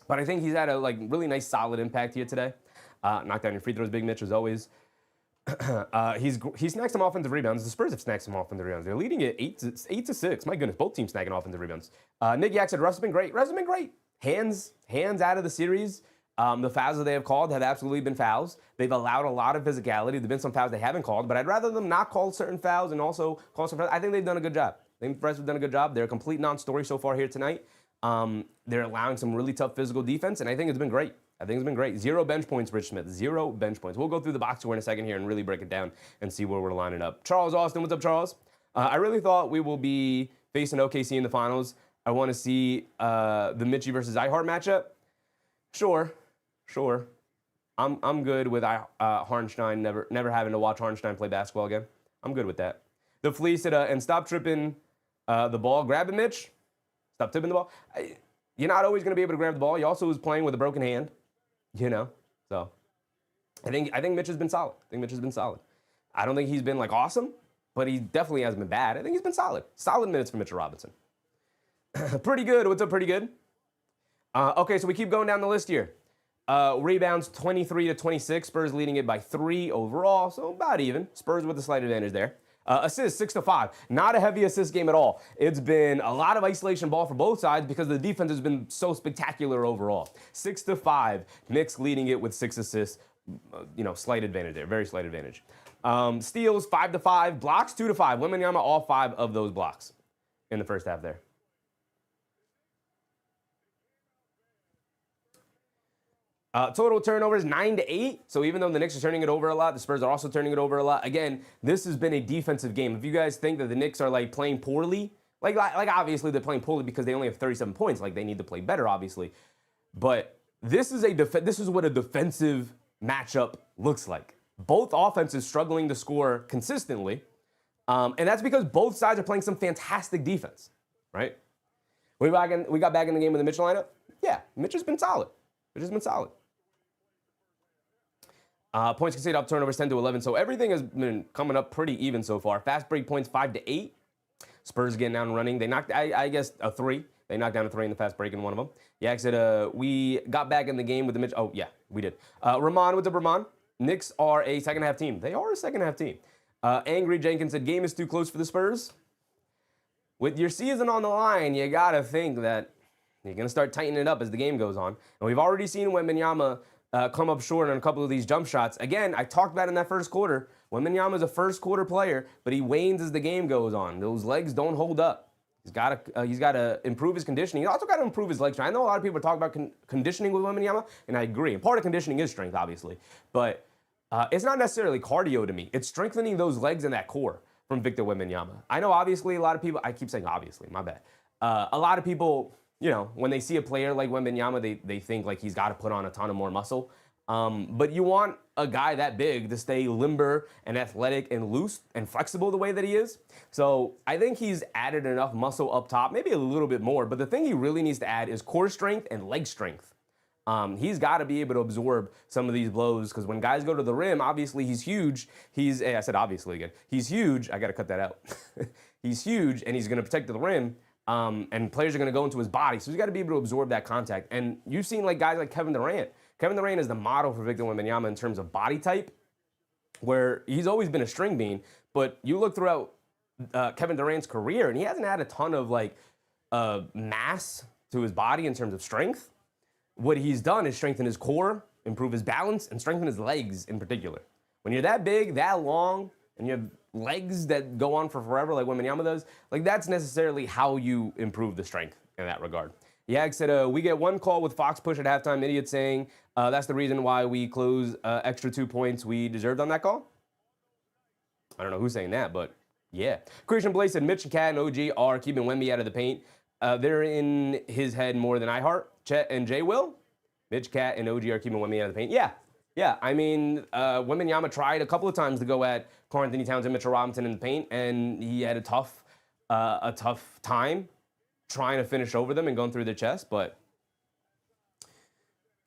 But I think he's had a really nice solid impact here today. Knock down your free throws, Big Mitch, as always. He snagged some offensive rebounds. The Spurs have snagged some offensive rebounds. They're leading it 8 to 6. My goodness, both teams snagging offensive rebounds. Nick Yak said, Russ has been great. Hands out of the series. The fouls that they have called have absolutely been fouls. They've allowed a lot of physicality. There have been some fouls they haven't called, but I'd rather them not call certain fouls and also call some fouls. I think they've done a good job. I think the Spurs have done a good job. They're a complete non-story so far here tonight. They're allowing some really tough physical defense, and I think it's been great. 0 bench points, Rich Smith. 0 bench points. We'll go through the box score in a second here and really break it down and see where we're lining up. Charles Austin, what's up, Charles? I really thought we will be facing OKC in the finals. I want to see the Mitchie versus Ihart matchup. Sure, sure. I'm good with Harnstein never having to watch Harnstein play basketball again. I'm good with that. The Flea said, and stop tripping the ball. Grab it, Mitch. Stop tipping the ball. You're not always going to be able to grab the ball. He also was playing with a broken hand, you know. So I think Mitch has been solid. I don't think he's been like awesome, but he definitely hasn't been bad. I think he's been solid. Solid minutes for Mitchell Robinson. Pretty good. What's up, pretty good? Okay, so we keep going down the list here. Rebounds 23-26. Spurs leading it by 3 overall, so about even. Spurs with a slight advantage there. Assists 6-5. Not a heavy assist game at all. It's been a lot of isolation ball for both sides because the defense has been so spectacular overall. 6-5. Knicks leading it with 6 assists. Slight advantage there. Very slight advantage. Steals 5-5. Blocks 2-5. Wembanyama all 5 of those blocks in the first half there. Total turnovers 9-8. So even though the Knicks are turning it over a lot, the Spurs are also turning it over a lot. Again, this has been a defensive game. If you guys think that the Knicks are like playing poorly, like obviously they're playing poorly because they only have 37 points. Like they need to play better, obviously. But this is what a defensive matchup looks like. Both offenses struggling to score consistently, and that's because both sides are playing some fantastic defense, right? We got back in the game with the Mitch lineup. Yeah, Mitch has been solid. Points conceded up, turnovers 10-11. So everything has been coming up pretty even so far. Fast break points 5-8. Spurs getting down and running. They knocked, I guess, a 3. They knocked down a 3 in the fast break in one of them. Yak said, we got back in the game with the Mitch. Oh, yeah, we did. Ramon, what's up, Ramon? Knicks are a second-half team. They are a second-half team. Angry Jenkins said, game is too close for the Spurs. With your season on the line, you got to think that you're going to start tightening it up as the game goes on. And we've already seen Wembanyama come up short on a couple of these jump shots. Again, I talked about in that first quarter, Wembanyama is a first-quarter player, but he wanes as the game goes on. Those legs don't hold up. He's got to improve his conditioning. He's also got to improve his leg strength. I know a lot of people talk about conditioning with Wembanyama, and I agree. And part of conditioning is strength, obviously. But it's not necessarily cardio to me. It's strengthening those legs and that core from Victor Wembanyama. I know, obviously, a lot of people, I keep saying obviously, my bad. A lot of people, when they see a player like Wembanyama, they think like he's got to put on a ton of more muscle. But you want a guy that big to stay limber and athletic and loose and flexible the way that he is. So I think he's added enough muscle up top, maybe a little bit more. But the thing he really needs to add is core strength and leg strength. He's got to be able to absorb some of these blows because when guys go to the rim, obviously he's huge. I said obviously again. He's huge. I got to cut that out. He's huge and he's going to protect the rim. And players are going to go into his body. So he's got to be able to absorb that contact. And you've seen like guys like Kevin Durant. Kevin Durant is the model for Victor Wembanyama in terms of body type, where he's always been a string bean. But you look throughout Kevin Durant's career, and he hasn't had a ton of like mass to his body in terms of strength. What he's done is strengthen his core, improve his balance, and strengthen his legs in particular. When you're that big, that long, and you have legs that go on for forever like Wembanyama does, like that's necessarily how you improve the strength in that regard. Yag said, we get one call with Fox push at halftime. Idiot saying that's the reason why we close extra 2 points we deserved on that call. I don't know who's saying that, but yeah. Christian Blaze said Mitch and Cat and OG are keeping Wemby out of the paint. They're in his head more than iHeart. Chet and Jay will. Mitch, Cat, and OG are keeping Wemby out of the paint. Yeah. I mean, Wembanyama tried a couple of times to go at Karl-Anthony Towns and Mitchell Robinson in the paint, and he had a tough time trying to finish over them and going through their chest, but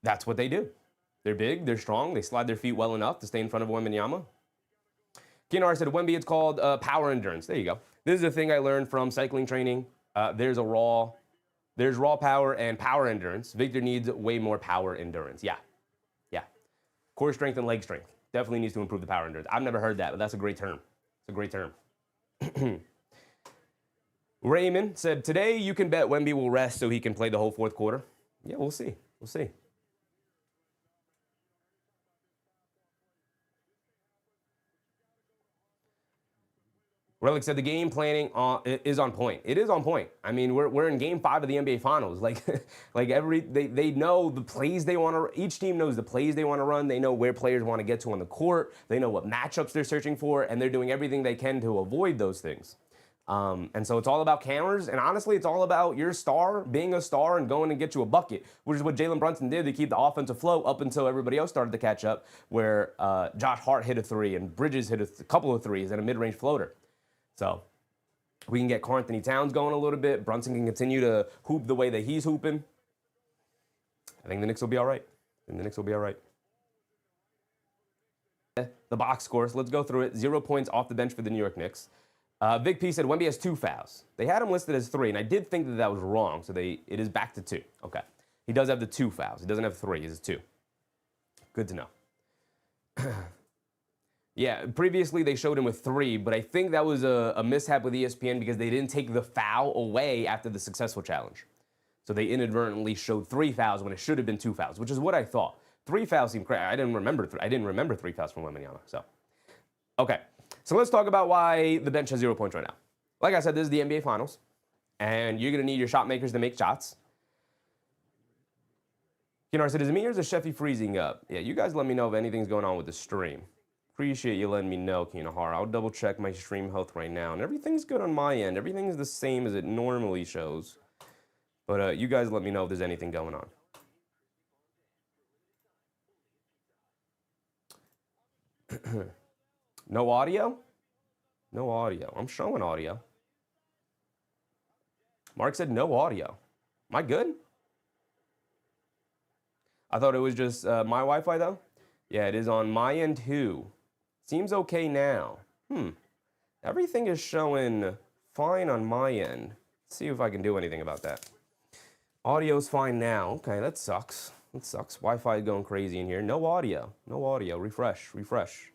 that's what they do. They're big, they're strong, they slide their feet well enough to stay in front of Wembanyama. Kinar said, Wemby, it's called power endurance. There you go. This is a thing I learned from cycling training. There's raw power and power endurance. Victor needs way more power endurance. Yeah. Core strength and leg strength. Definitely needs to improve the power endurance. I've never heard that, but that's a great term. It's a great term. Raymond said, today you can bet Wemby will rest so he can play the whole fourth quarter. Yeah, we'll see. Relic said the game planning is on point. It is on point. I mean, we're in Game 5 of the NBA Finals. They know the plays they want to. Each team knows the plays they want to run. They know where players want to get to on the court. They know what matchups they're searching for, and they're doing everything they can to avoid those things. And so it's all about cameras, and honestly, it's all about your star being a star and going and get you a bucket, which is what Jalen Brunson did to keep the offensive flow up until everybody else started to catch up, where Josh Hart hit a three and Bridges hit a couple of threes and a mid-range floater. So we can get Karl Anthony Towns going a little bit. Brunson can continue to hoop the way that he's hooping. I think the Knicks will be all right. The box scores, let's go through it. 0 points off the bench for the New York Knicks. Vic P said Wemby has 2 fouls. They had him listed as 3, and I did think that that was wrong, so it is back to 2. Okay. He does have the 2 fouls. He doesn't have 3. He has 2. Good to know. Yeah, previously they showed him with 3, but I think that was a mishap with ESPN because they didn't take the foul away after the successful challenge. So they inadvertently showed 3 fouls when it should have been 2 fouls, which is what I thought. 3 fouls seemed crazy. I didn't remember 3 fouls from Wembanyama. So, okay. So let's talk about why the bench has 0 points right now. Like I said, this is the NBA Finals, and you're going to need your shot makers to make shots. Kinar said, is it me or is the Sheffy freezing up? Yeah, you guys let me know if anything's going on with the stream. Appreciate you letting me know, Kinahar. I'll double check my stream health right now, and everything's good on my end. Everything's the same as it normally shows. But you guys let me know if there's anything going on. No audio? No audio. I'm showing audio. Mark said no audio. Am I good? I thought it was just my Wi-Fi, though. Yeah, it is on my end, too. Seems okay now. Everything is showing fine on my end. Let's see if I can do anything about that. Audio's fine now. Okay, that sucks. That sucks. Wi-Fi is going crazy in here. No audio. No audio. Refresh. Refresh.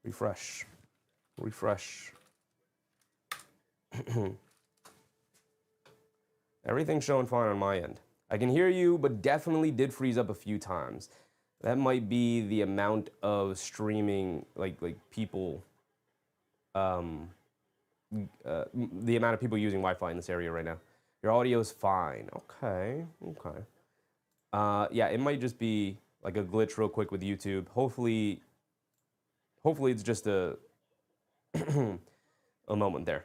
Refresh. Refresh. Everything's showing fine on my end. I can hear you, but definitely did freeze up a few times. That might be the amount of streaming, like people, the amount of people using Wi-Fi in this area right now. Your audio is fine. Okay. Yeah, it might just be like a glitch real quick with YouTube. Hopefully it's just a moment there.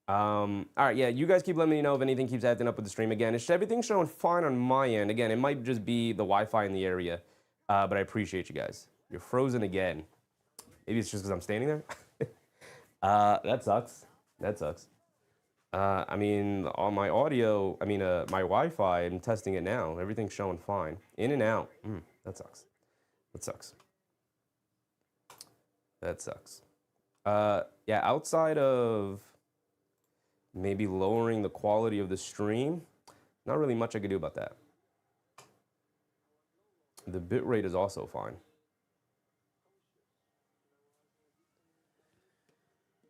All right, yeah, you guys keep letting me know if anything keeps acting up with the stream again. Everything's showing fine on my end. Again, it might just be the Wi-Fi in the area, but I appreciate you guys. You're frozen again. Maybe it's just because I'm standing there. That sucks. That sucks. I mean, on my audio, my Wi-Fi, I'm testing it now. Everything's showing fine. In and out. That sucks. That sucks. That sucks. Yeah, outside of maybe lowering the quality of the stream, not really much I could do about that. The bitrate is also fine.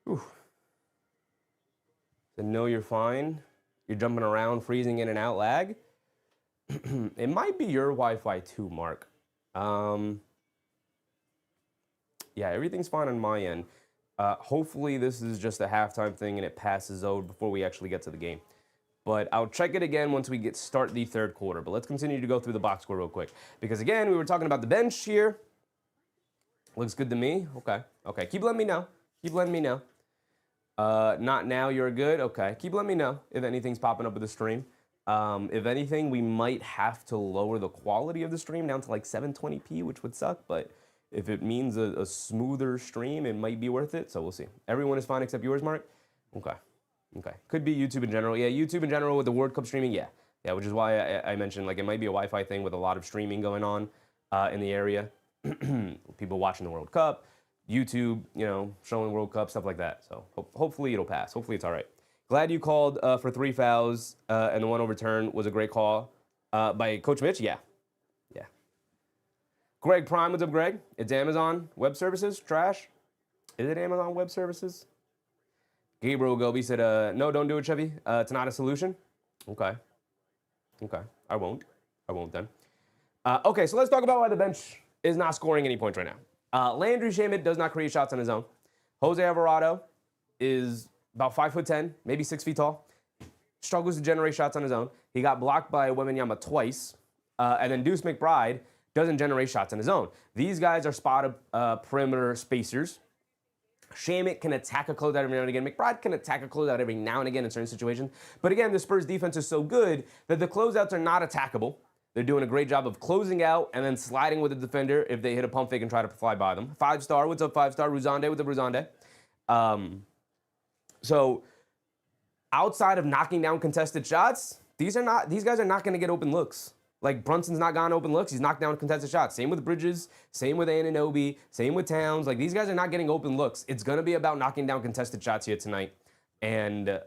Whew. So no, you're fine. You're jumping around, freezing in and out, lag. It might be your Wi-Fi too, Mark. Yeah, everything's fine on my end. Hopefully this is just a halftime thing and it passes over before we actually get to the game. But I'll check it again once we start the third quarter. But let's continue to go through the box score real quick. Because again, we were talking about the bench here. Looks good to me. Okay. Keep letting me know. Not now, you're good. Okay. Keep letting me know if anything's popping up with the stream. If anything, we might have to lower the quality of the stream down to like 720p, which would suck. But if it means a smoother stream, it might be worth it. So we'll see. Everyone is fine except yours, Mark? Okay. Could be YouTube in general. Yeah, YouTube in general with the World Cup streaming, yeah. Yeah, which is why I mentioned, like, it might be a Wi-Fi thing with a lot of streaming going on in the area. People watching the World Cup, YouTube, showing World Cup, stuff like that. So hopefully it'll pass. Hopefully it's all right. Glad you called for 3 fouls, and the one overturned was a great call by Coach Mitch. Yeah. Greg Prime, what's up, Greg? It's Amazon Web Services, trash. Is it Amazon Web Services? Gabriel Gobi said, no, don't do it, Chevy. It's not a solution. Okay. I won't then. Okay, so let's talk about why the bench is not scoring any points right now. Landry Shamet does not create shots on his own. Jose Alvarado is about 5'10", maybe 6 feet tall. Struggles to generate shots on his own. He got blocked by Wembanyama twice. And then Deuce McBride doesn't generate shots on his own. These guys are spot perimeter spacers Shamit can attack a closeout every now and again. McBride can attack a closeout every now and again in certain situations. But again, the Spurs defense is so good that the closeouts are not attackable. They're doing a great job of closing out and then sliding with the defender if they hit a pump fake and try to fly by them. 5-star, what's up, 5-star? Ruzande with the Ruzande. So outside of knocking down contested shots, these guys are not going to get open looks. Like, Brunson's not gotten open looks. He's knocked down contested shots. Same with Bridges. Same with Anunoby. Same with Towns. Like, these guys are not getting open looks. It's going to be about knocking down contested shots here tonight. And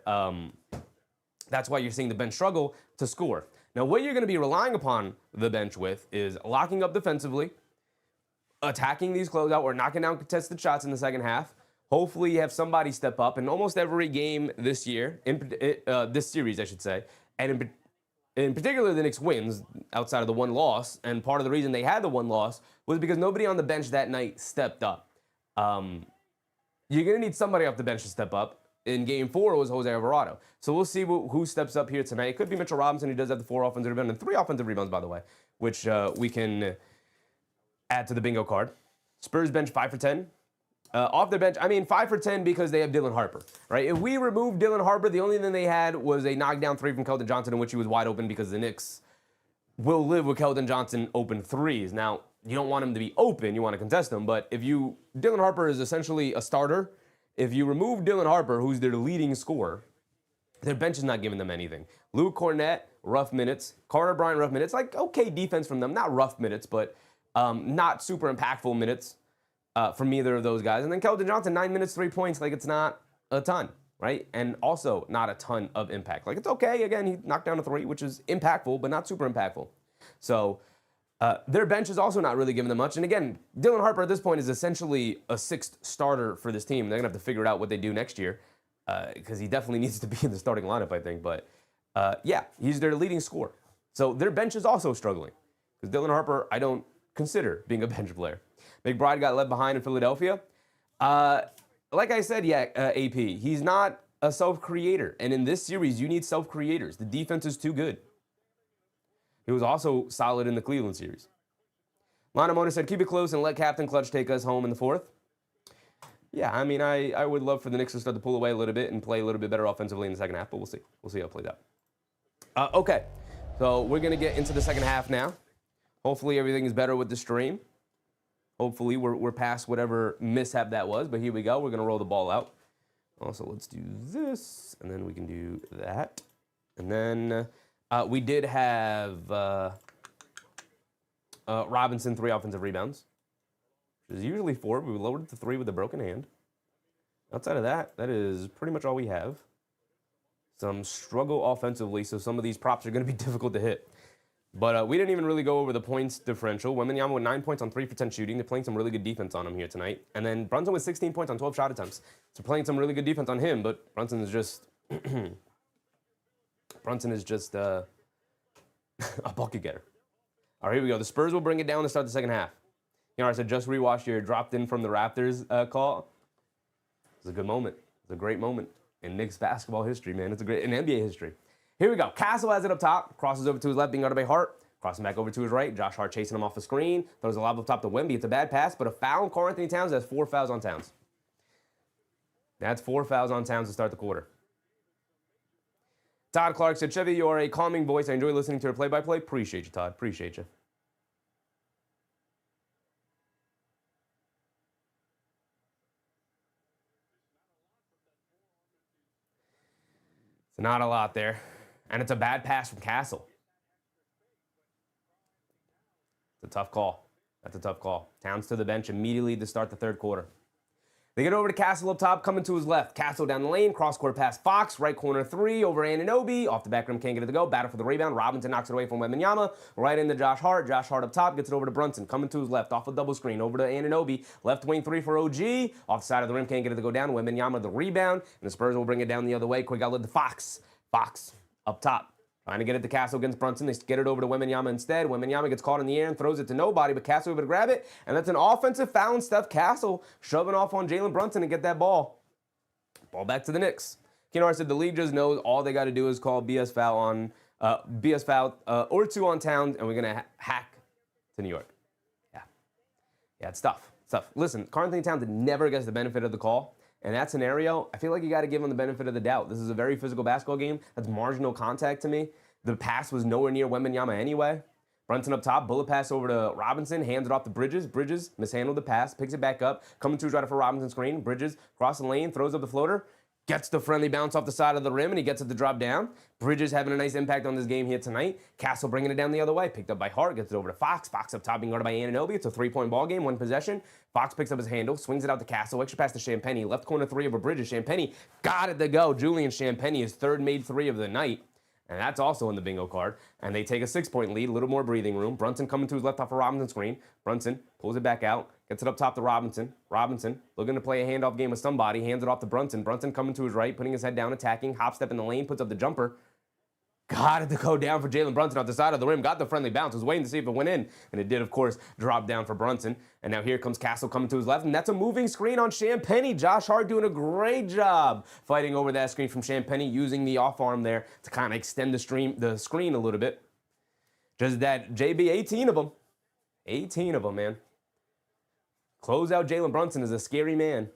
that's why you're seeing the bench struggle to score. Now, what you're going to be relying upon the bench with is locking up defensively, attacking these closeout or knocking down contested shots in the second half. Hopefully, you have somebody step up in almost every game this year, this series, I should say. And in particular, the Knicks wins outside of the one loss. And part of the reason they had the one loss was because nobody on the bench that night stepped up. You're going to need somebody off the bench to step up. In game 4, it was Jose Alvarado. So we'll see who steps up here tonight. It could be Mitchell Robinson, who does have the 4 offensive rebounds and 3 offensive rebounds, by the way, which we can add to the bingo card. Spurs bench 5 for 10. Off their bench, 5 for 10 because they have Dylan Harper, right? If we removed Dylan Harper, the only thing they had was a knockdown 3 from Keldon Johnson, in which he was wide open because the Knicks will live with Keldon Johnson open 3s. Now, you don't want him to be open, you want to contest him, but Dylan Harper is essentially a starter. If you remove Dylan Harper, who's their leading scorer, their bench is not giving them anything. Luke Cornett, rough minutes. Carter Bryant, rough minutes. Like, okay defense from them. Not rough minutes, but not super impactful minutes from either of those guys. And then Keldon Johnson, 9 minutes, 3 points. Like, it's not a ton, right? And also not a ton of impact. Like, it's okay. Again, he knocked down a 3, which is impactful, but not super impactful. So their bench is also not really giving them much. And again, Dylan Harper at this point is essentially a 6th starter for this team. They're going to have to figure out what they do next year because he definitely needs to be in the starting lineup, I think. But yeah, he's their leading scorer. So their bench is also struggling because Dylan Harper, I don't consider being a bench player. McBride got left behind in Philadelphia. Like I said, AP, he's not a self-creator. And in this series, you need self-creators. The defense is too good. He was also solid in the Cleveland series. Lana Mona said, keep it close and let Captain Clutch take us home in the 4th. Yeah, I would love for the Knicks to start to pull away a little bit and play a little bit better offensively in the second half, but we'll see. We'll see how it plays out. Okay, so we're going to get into the second half now. Hopefully everything is better with the stream. Hopefully we're past whatever mishap that was, but here we go. We're going to roll the ball out. Also, let's do this, and then we can do that. And then we did have Robinson, 3 offensive rebounds, which is usually 4. We lowered it to 3 with a broken hand. Outside of that, that is pretty much all we have. Some struggle offensively, so some of these props are going to be difficult to hit. But we didn't even really go over the points differential. Wembanyama with 9 points on 3 for 10 shooting. They're playing some really good defense on him here tonight. And then Brunson with 16 points on 12 shot attempts. So playing some really good defense on him, but Brunson is just a bucket getter. All right, here we go. The Spurs will bring it down to start the second half. You know, I said just rewatched your dropped in from the Raptors call. It's a good moment. It's a great moment in Knicks basketball history, man. It's a great in NBA history. Here we go. Castle has it up top. Crosses over to his left, being guarded by Hart. Crossing back over to his right. Josh Hart chasing him off the screen. Throws a lob up top to Wemby. It's a bad pass, but a foul on Karl Anthony Towns. That's 4 fouls on Towns. That's 4 fouls on Towns to start the quarter. Todd Clark said, Chevy, you are a calming voice. I enjoy listening to your play-by-play. Appreciate you, Todd. Appreciate you. It's not a lot there. And it's a bad pass from Castle. It's a tough call. That's a tough call. Towns to the bench immediately to start the third quarter. They get over to Castle up top, coming to his left. Castle down the lane, cross-court pass Fox, right corner 3 over Anunoby. Off the back rim, can't get it to go. Battle for the rebound. Robinson knocks it away from Wembanyama. Right into Josh Hart. Josh Hart up top, gets it over to Brunson. Coming to his left, off a double screen, over to Anunoby. Left wing 3 for OG. Off the side of the rim, can't get it to go down. Wembanyama the rebound, and the Spurs will bring it down the other way. Quick outlet to Fox. Fox up top. Trying to get it to Castle against Brunson. They get it over to Wembanyama instead. Wembanyama gets caught in the air and throws it to nobody, but Castle able to grab it. And that's an offensive foul on Steph Castle, shoving off on Jalen Brunson to get that ball. Ball back to the Knicks. Kennard said the league just knows all they got to do is call BS foul or 2 on Towns, and we're going to hack to New York. Yeah, it's tough. stuff. Listen, Karl Anthony Towns never gets the benefit of the call. In that scenario, I feel like you got to give him the benefit of the doubt. This is a very physical basketball game. That's marginal contact to me. The pass was nowhere near Wembanyama anyway. Brunson up top, bullet pass over to Robinson, hands it off to Bridges. Bridges mishandled the pass, picks it back up, coming to his right for Robinson's screen. Bridges cross the lane, throws up the floater, gets the friendly bounce off the side of the rim, and he gets it to drop down. Bridges having a nice impact on this game here tonight. Castle bringing it down the other way, picked up by Hart, gets it over to Fox. Fox up top being guarded by Anunoby. It's a three-point ball game, one possession. Fox picks up his handle, swings it out to Castle, extra pass to Champagnie, left corner three over Bridges. Champagnie got it to go. Julian Champagnie, his third made three of the night. And that's also in the bingo card. And they take a 6-point lead, a little more breathing room. Brunson coming to his left off of Robinson's screen. Brunson pulls it back out, gets it up top to Robinson. Robinson looking to play a handoff game with somebody, hands it off to Brunson. Brunson coming to his right, putting his head down, attacking, hop step in the lane, puts up the jumper. Got it to go down for Jalen Brunson off the side of the rim. Got the friendly bounce. Was waiting to see if it went in. And it did, of course, drop down for Brunson. And now here comes Castle coming to his left. And that's a moving screen on Champagnie. Josh Hart doing a great job fighting over that screen from Champagnie, using the off arm there to kind of extend the screen a little bit. Just that JB, 18 of them. 18 of them, man. Close out Jalen Brunson is a scary man.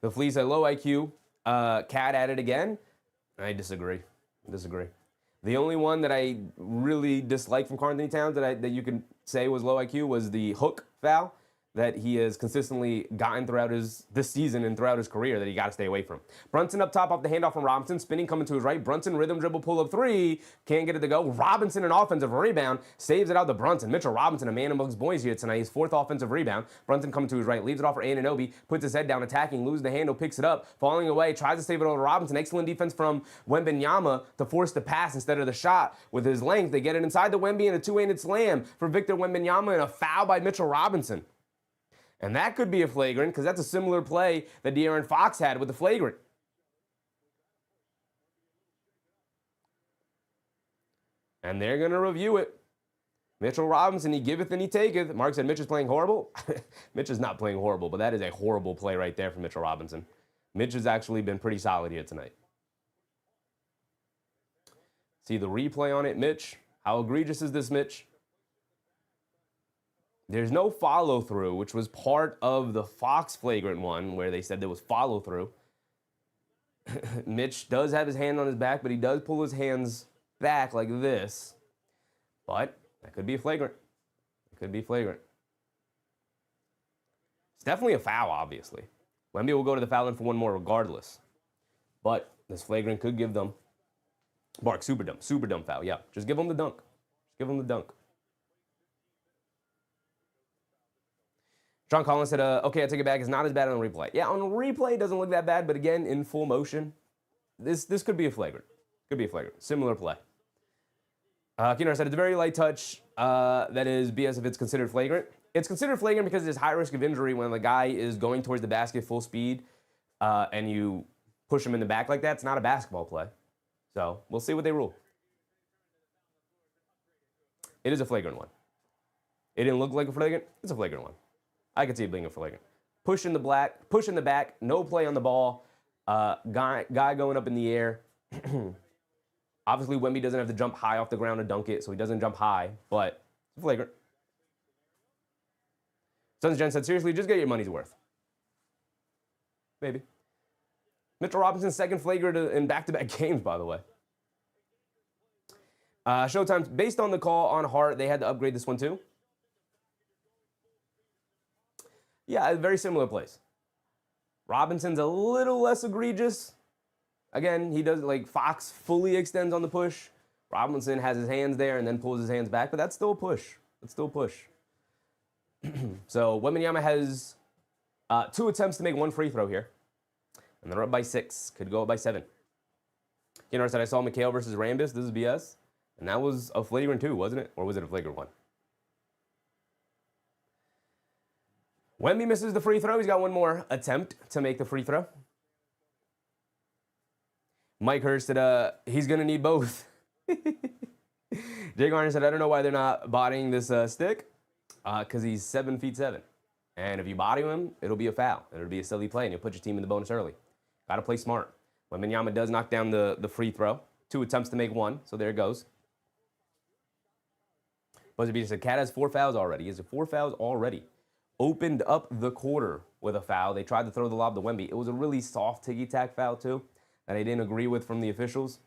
The Fleece at low IQ. Cat at it again. I disagree. The only one that I really dislike from Karl Anthony Towns that you can say was low IQ was the hook foul that he has consistently gotten throughout this season and throughout his career that you got to stay away from. Brunson up top off the handoff from Robinson, spinning coming to his right. Brunson rhythm dribble pull up three, can't get it to go. Robinson an offensive rebound, saves it out to Brunson. Mitchell Robinson, a man amongst boys here tonight, his fourth offensive rebound. Brunson coming to his right, leaves it off for Anunoby, puts his head down, attacking, loses the handle, picks it up, falling away, tries to save it over to Robinson. Excellent defense from Wembanyama to force the pass instead of the shot with his length. They get it inside the Wemby and a two-handed slam for Victor Wembanyama and a foul by Mitchell Robinson. And that could be a flagrant because that's a similar play that De'Aaron Fox had with the flagrant. And they're going to review it. Mitchell Robinson, he giveth and he taketh. Mark said Mitch is playing horrible. Mitch is not playing horrible, but that is a horrible play right there from Mitchell Robinson. Mitch has actually been pretty solid here tonight. See the replay on it, Mitch. How egregious is this, Mitch? There's no follow-through, which was part of the Fox flagrant one where they said there was follow-through. Mitch does have his hand on his back, but he does pull his hands back like this. But that could be a flagrant. It could be flagrant. It's definitely a foul, obviously. Wemby will go to the foul line for one more regardless. But this flagrant could give them... Bark, super dumb foul, yeah. Just give them the dunk. Just give them the dunk. John Collins said, okay, I take it back. It's not as bad on the replay. Yeah, on the replay, it doesn't look that bad, but again, in full motion, this could be a flagrant. Could be a flagrant. Similar play. Keener said, it's a very light touch. That is BS if it's considered flagrant. It's considered flagrant because there's high risk of injury when the guy is going towards the basket full speed and you push him in the back like that. It's not a basketball play. So we'll see what they rule. It is a flagrant one. It didn't look like a flagrant. It's a flagrant one. I could see it being a flagrant. Push in the back, no play on the ball. Guy going up in the air. Obviously, Wemby doesn't have to jump high off the ground to dunk it, so he doesn't jump high, but it's flagrant. Sons Jen said, seriously, just get your money's worth. Maybe. Mitchell Robinson's second flagrant in back-to-back games, by the way. Showtime, based on the call on Hart, they had to upgrade this one too. Yeah, a very similar plays. Robinson's a little less egregious. Again, he does, like, Fox fully extends on the push. Robinson has his hands there and then pulls his hands back, but that's still a push. That's still a push. So, Wembanyama has 2 attempts to make 1 free throw here. And they're up by 6. Could go up by 7. Kennard said, I saw McHale versus Rambis. This is BS. And that was a flagrant too, wasn't it? Or was it a flagrant one? Wemby misses the free throw. He's got one more attempt to make the free throw. Mike Hurst said, he's going to need both. Jay Garner said, I don't know why they're not bodying this stick. Because he's 7'7". And if you body him, it'll be a foul. It'll be a silly play, and you'll put your team in the bonus early. Got to play smart. Wembanyama does knock down the free throw. 2 attempts to make 1, so there it goes. Buzzer beater said, Cat has 4 fouls already. Is it 4 fouls already? Opened up the quarter with a foul. They tried to throw the lob to Wemby. It was a really soft ticky-tack foul, too, that I didn't agree with from the officials.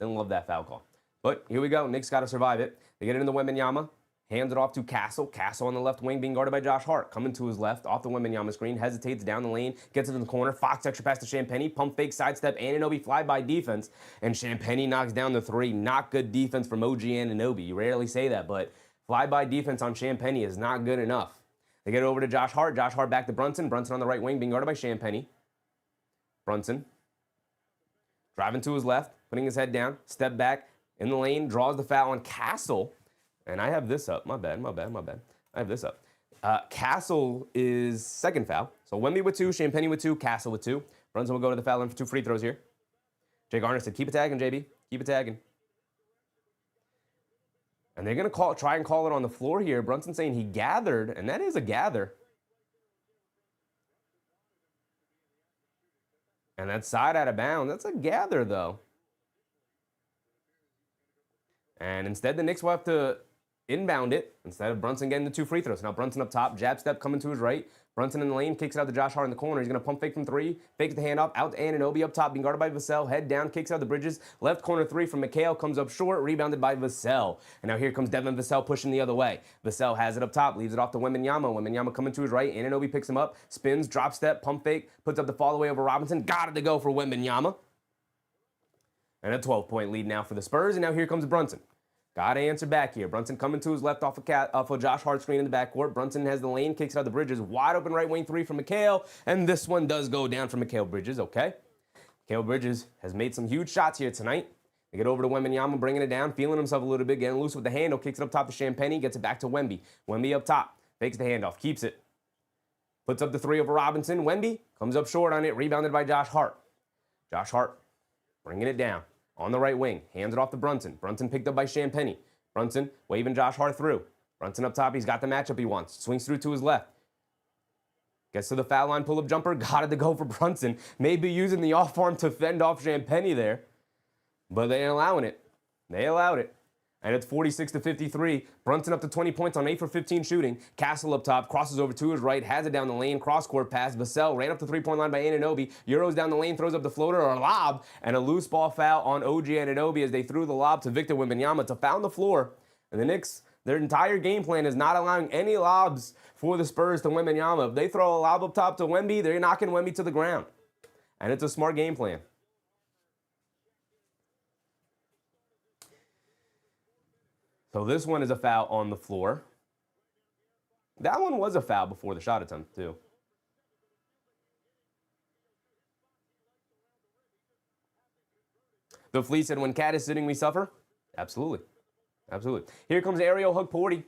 Didn't love that foul call. But here we go. Knicks got to survive it. They get it into Wembanyama. Hands it off to Castle. Castle on the left wing being guarded by Josh Hart. Coming to his left off the Wembanyama screen. Hesitates down the lane. Gets it in the corner. Fox extra pass to Champagnie. Pump fake sidestep. Anunoby fly-by defense. And Champagnie knocks down the 3. Not good defense from OG Anunoby. You rarely say that, but fly-by defense on Champagnie is not good enough. They get it over to Josh Hart. Josh Hart back to Brunson. Brunson on the right wing being guarded by Champagnie. Brunson driving to his left. Putting his head down. Step back. In the lane. Draws the foul on Castle. And I have this up. My bad. I have this up. Castle is second foul. So Wemby with 2, Champagnie with 2, Castle with 2. Brunson will go to the foul line for 2 free throws here. Jay Garner said, keep it tagging, JB. Keep it tagging. And they're going to try and call it on the floor here. Brunson saying he gathered, and that is a gather. And that side out of bounds. That's a gather, though. And instead, the Knicks will have to inbound it instead of Brunson getting the 2 free throws. Now Brunson up top, jab step coming to his right. Brunson in the lane, kicks it out to Josh Hart in the corner. He's going to pump fake from 3, fakes the handoff, out to Anunoby up top, being guarded by Vassell. Head down, kicks out the Bridges. Left corner 3 from McHale, comes up short, rebounded by Vassell. And now here comes Devin Vassell pushing the other way. Vassell has it up top, leaves it off to Wembanyama. Wembanyama coming to his right. Anunoby picks him up, spins, drop step, pump fake, puts up the fall away over Robinson. Got it to go for Wembanyama. And a 12-point lead now for the Spurs. And now here comes Brunson. Got to answer back here. Brunson coming to his left off of Josh Hart screen in the backcourt. Brunson has the lane, kicks out the Bridges. Wide open right wing 3 from McHale. And this one does go down for Mikal Bridges, okay? Mikal Bridges has made some huge shots here tonight. They get over to Wembanyama, bringing it down, feeling himself a little bit, getting loose with the handle, kicks it up top to Champagnie, gets it back to Wemby. Wemby up top, fakes the handoff, keeps it. Puts up the 3 over Robinson. Wemby comes up short on it, rebounded by Josh Hart. Josh Hart bringing it down. On the right wing, hands it off to Brunson. Brunson picked up by Champagnie. Brunson waving Josh Hart through. Brunson up top, he's got the matchup he wants. Swings through to his left. Gets to the foul line, pull-up jumper, got it to go for Brunson. Maybe using the off-arm to fend off Champagnie there. But they ain't allowing it. They allowed it. And it's 46-53. Brunson up to 20 points on 8 for 15 shooting. Castle up top, crosses over to his right, has it down the lane, cross-court pass. Vassell ran up the 3-point line by Anunoby. Euros down the lane, throws up the floater or a lob, and a loose ball foul on OG Anunoby as they threw the lob to Victor Wembanyama to foul on the floor. And the Knicks, their entire game plan is not allowing any lobs for the Spurs to Wembanyama. If they throw a lob up top to Wemby, they're knocking Wemby to the ground. And it's a smart game plan. So this one is a foul on the floor. That one was a foul before the shot attempt, too. The Flea said, when Cat is sitting, we suffer. Absolutely. Absolutely. Here comes Ariel Hukporti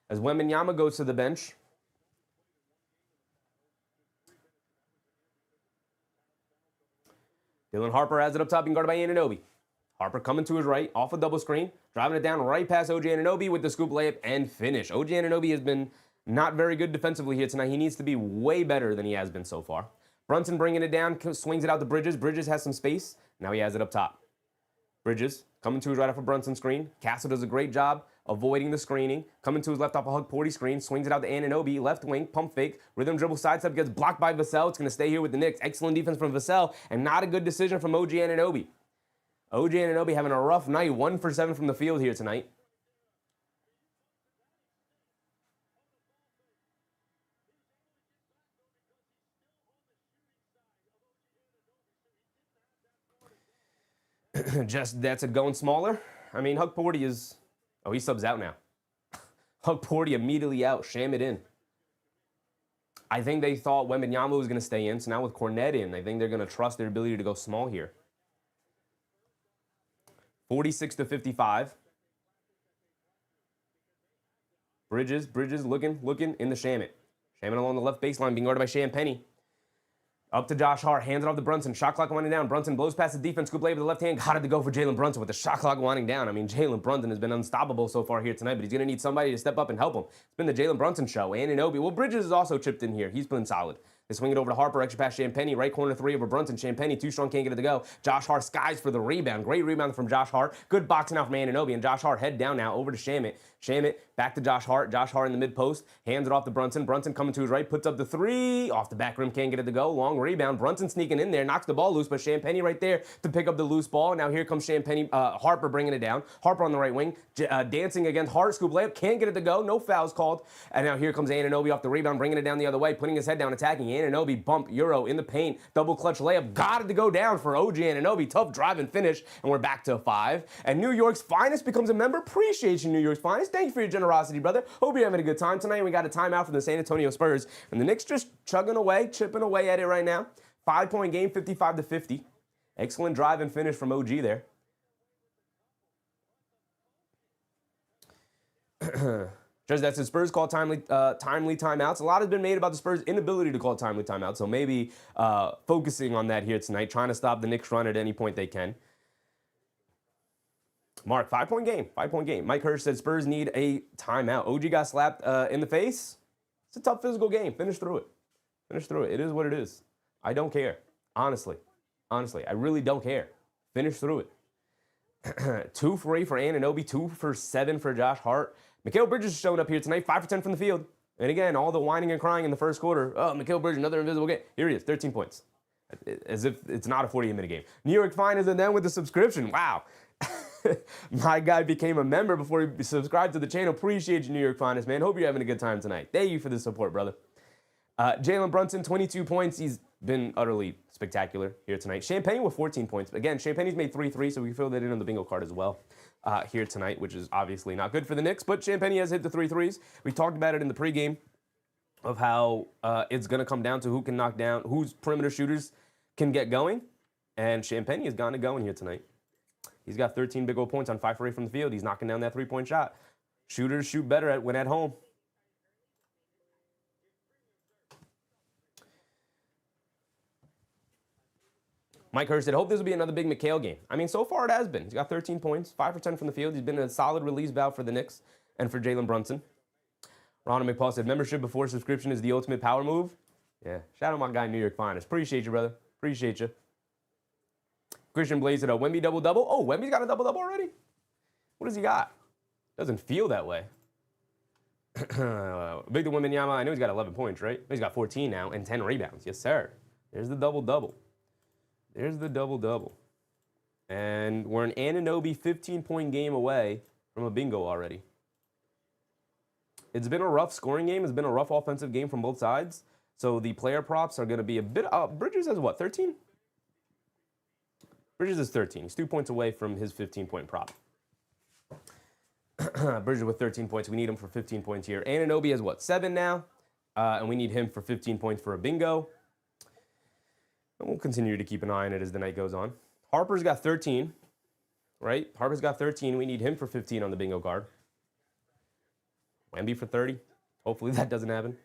as Wembanyama goes to the bench. Dylan Harper has it up top, being guarded by Anunoby. Harper coming to his right, off a double screen, driving it down right past OG Anunoby with the scoop layup and finish. OG Anunoby has been not very good defensively here tonight. He needs to be way better than he has been so far. Brunson bringing it down, swings it out to Bridges. Bridges has some space. Now he has it up top. Bridges coming to his right off a Brunson screen. Castle does a great job avoiding the screening. Coming to his left off a Hukporti screen. Swings it out to Anunoby. Left wing, pump fake. Rhythm dribble sidestep gets blocked by Vassell. It's going to stay here with the Knicks. Excellent defense from Vassell and not a good decision from OG Anunoby. OG Anunoby having a rough night, 1 for 7 from the field here tonight. Just, that's it going smaller. I mean, Hukporti is, he subs out now. Hukporti immediately out, sham it in. I think they thought Wembanyama was going to stay in, so now with Cornet in, I think they're going to trust their ability to go small here. 46-55. Bridges looking in the Shamit. Shamit along the left baseline, being guarded by Champagnie. Up to Josh Hart, hands it off to Brunson. Shot clock winding down. Brunson blows past the defense, scoop lay with the left hand. Got it to go for Jalen Brunson with the shot clock winding down. I mean, Jalen Brunson has been unstoppable so far here tonight, but he's going to need somebody to step up and help him. It's been the Jalen Brunson show. Anunoby. Well, Bridges is also chipped in here. He's been solid. They swing it over to Harper, extra pass Champagnie, right corner 3 over Brunson. Champagnie, too strong, can't get it to go. Josh Hart skies for the rebound. Great rebound from Josh Hart. Good boxing out from Anunoby, and Josh Hart head down now over to Shamit. Shamit Back to Josh Hart. Josh Hart in the mid-post. Hands it off to Brunson. Brunson coming to his right. Puts up the three. Off the back rim. Can't get it to go. Long rebound. Brunson sneaking in there. Knocks the ball loose. But Champagnie right there to pick up the loose ball. Now here comes Champagnie. Harper bringing it down. Harper on the right wing. Dancing against Hart. Scoop layup. Can't get it to go. No fouls called. And now here comes Anunoby off the rebound. Bringing it down the other way. Putting his head down. Attacking. Anunoby bump. Euro in the paint. Double clutch layup. Got it to go down for OG Anunoby. Tough drive and finish. And we're back to 5. And New York's finest becomes a member. Appreciate you, New York's finest. Thank you for your generosity, brother. Hope you're having a good time tonight. We got a timeout from the San Antonio Spurs. And the Knicks just chugging away, chipping away at it right now. 5-point game, 55-50. Excellent drive and finish from OG there. Just that's the Spurs call timely timeouts. A lot has been made about the Spurs' inability to call timely timeouts. So maybe focusing on that here tonight, trying to stop the Knicks run at any point they can. Mark, 5-point game, 5-point game. Mike Hirsch said Spurs need a timeout. OG got slapped in the face. It's a tough physical game. Finish through it. Finish through it. It is what it is. I don't care. Honestly, I really don't care. Finish through it. 2 for 8 for Anunoby, 2 for 7 for Josh Hart. Mikal Bridges is showing up here tonight, 5 for 10 from the field. And again, all the whining and crying in the first quarter. Oh, Mikal Bridges, another invisible game. Here he is, 13 points. As if it's not a 48-minute game. New York Finest and then with the subscription. Wow. My guy became a member before he subscribed to the channel. Appreciate you, New York Finest, man. Hope you're having a good time tonight. Thank you for the support, brother. Jalen Brunson, 22 points. He's been utterly spectacular here tonight. Champagnie with 14 points. Again, Champagnie's made 3 threes, so we fill that in on the bingo card as well here tonight, which is obviously not good for the Knicks, but Champagnie has hit the 3 threes. We talked about it in the pregame of how it's going to come down to who can knock down, whose perimeter shooters can get going, and Champagnie has gone to going here tonight. He's got 13 big old points on 5 for 8 from the field. He's knocking down that 3-point shot. Shooters shoot better when at home. Mike Hurst said, hope this will be another big Mikal game. I mean, so far it has been. He's got 13 points, 5 for 10 from the field. He's been a solid release valve for the Knicks and for Jalen Brunson. Ronald McPaul said, membership before subscription is the ultimate power move. Yeah, shout out my guy, New York Finest. Appreciate you, brother. Appreciate you. Christian Blaze said, Wemby double-double. Oh, Wemby's got a double-double already? What does he got? Doesn't feel that way. Victor Wembanyama, I know he's got 11 points, right? He's got 14 now and 10 rebounds. Yes, sir. There's the double-double. There's the double-double. And we're an Anunoby 15-point game away from a bingo already. It's been a rough scoring game. It's been a rough offensive game from both sides. So the player props are going to be a bit... Bridges has what, 13? Bridges is 13. He's 2 points away from his 15-point prop. Bridges with 13 points. We need him for 15 points here. Anunoby has what, 7 now? And we need him for 15 points for a bingo. And we'll continue to keep an eye on it as the night goes on. Harper's got 13, right? Harper's got 13. We need him for 15 on the bingo card. Wemby for 30. Hopefully that doesn't happen.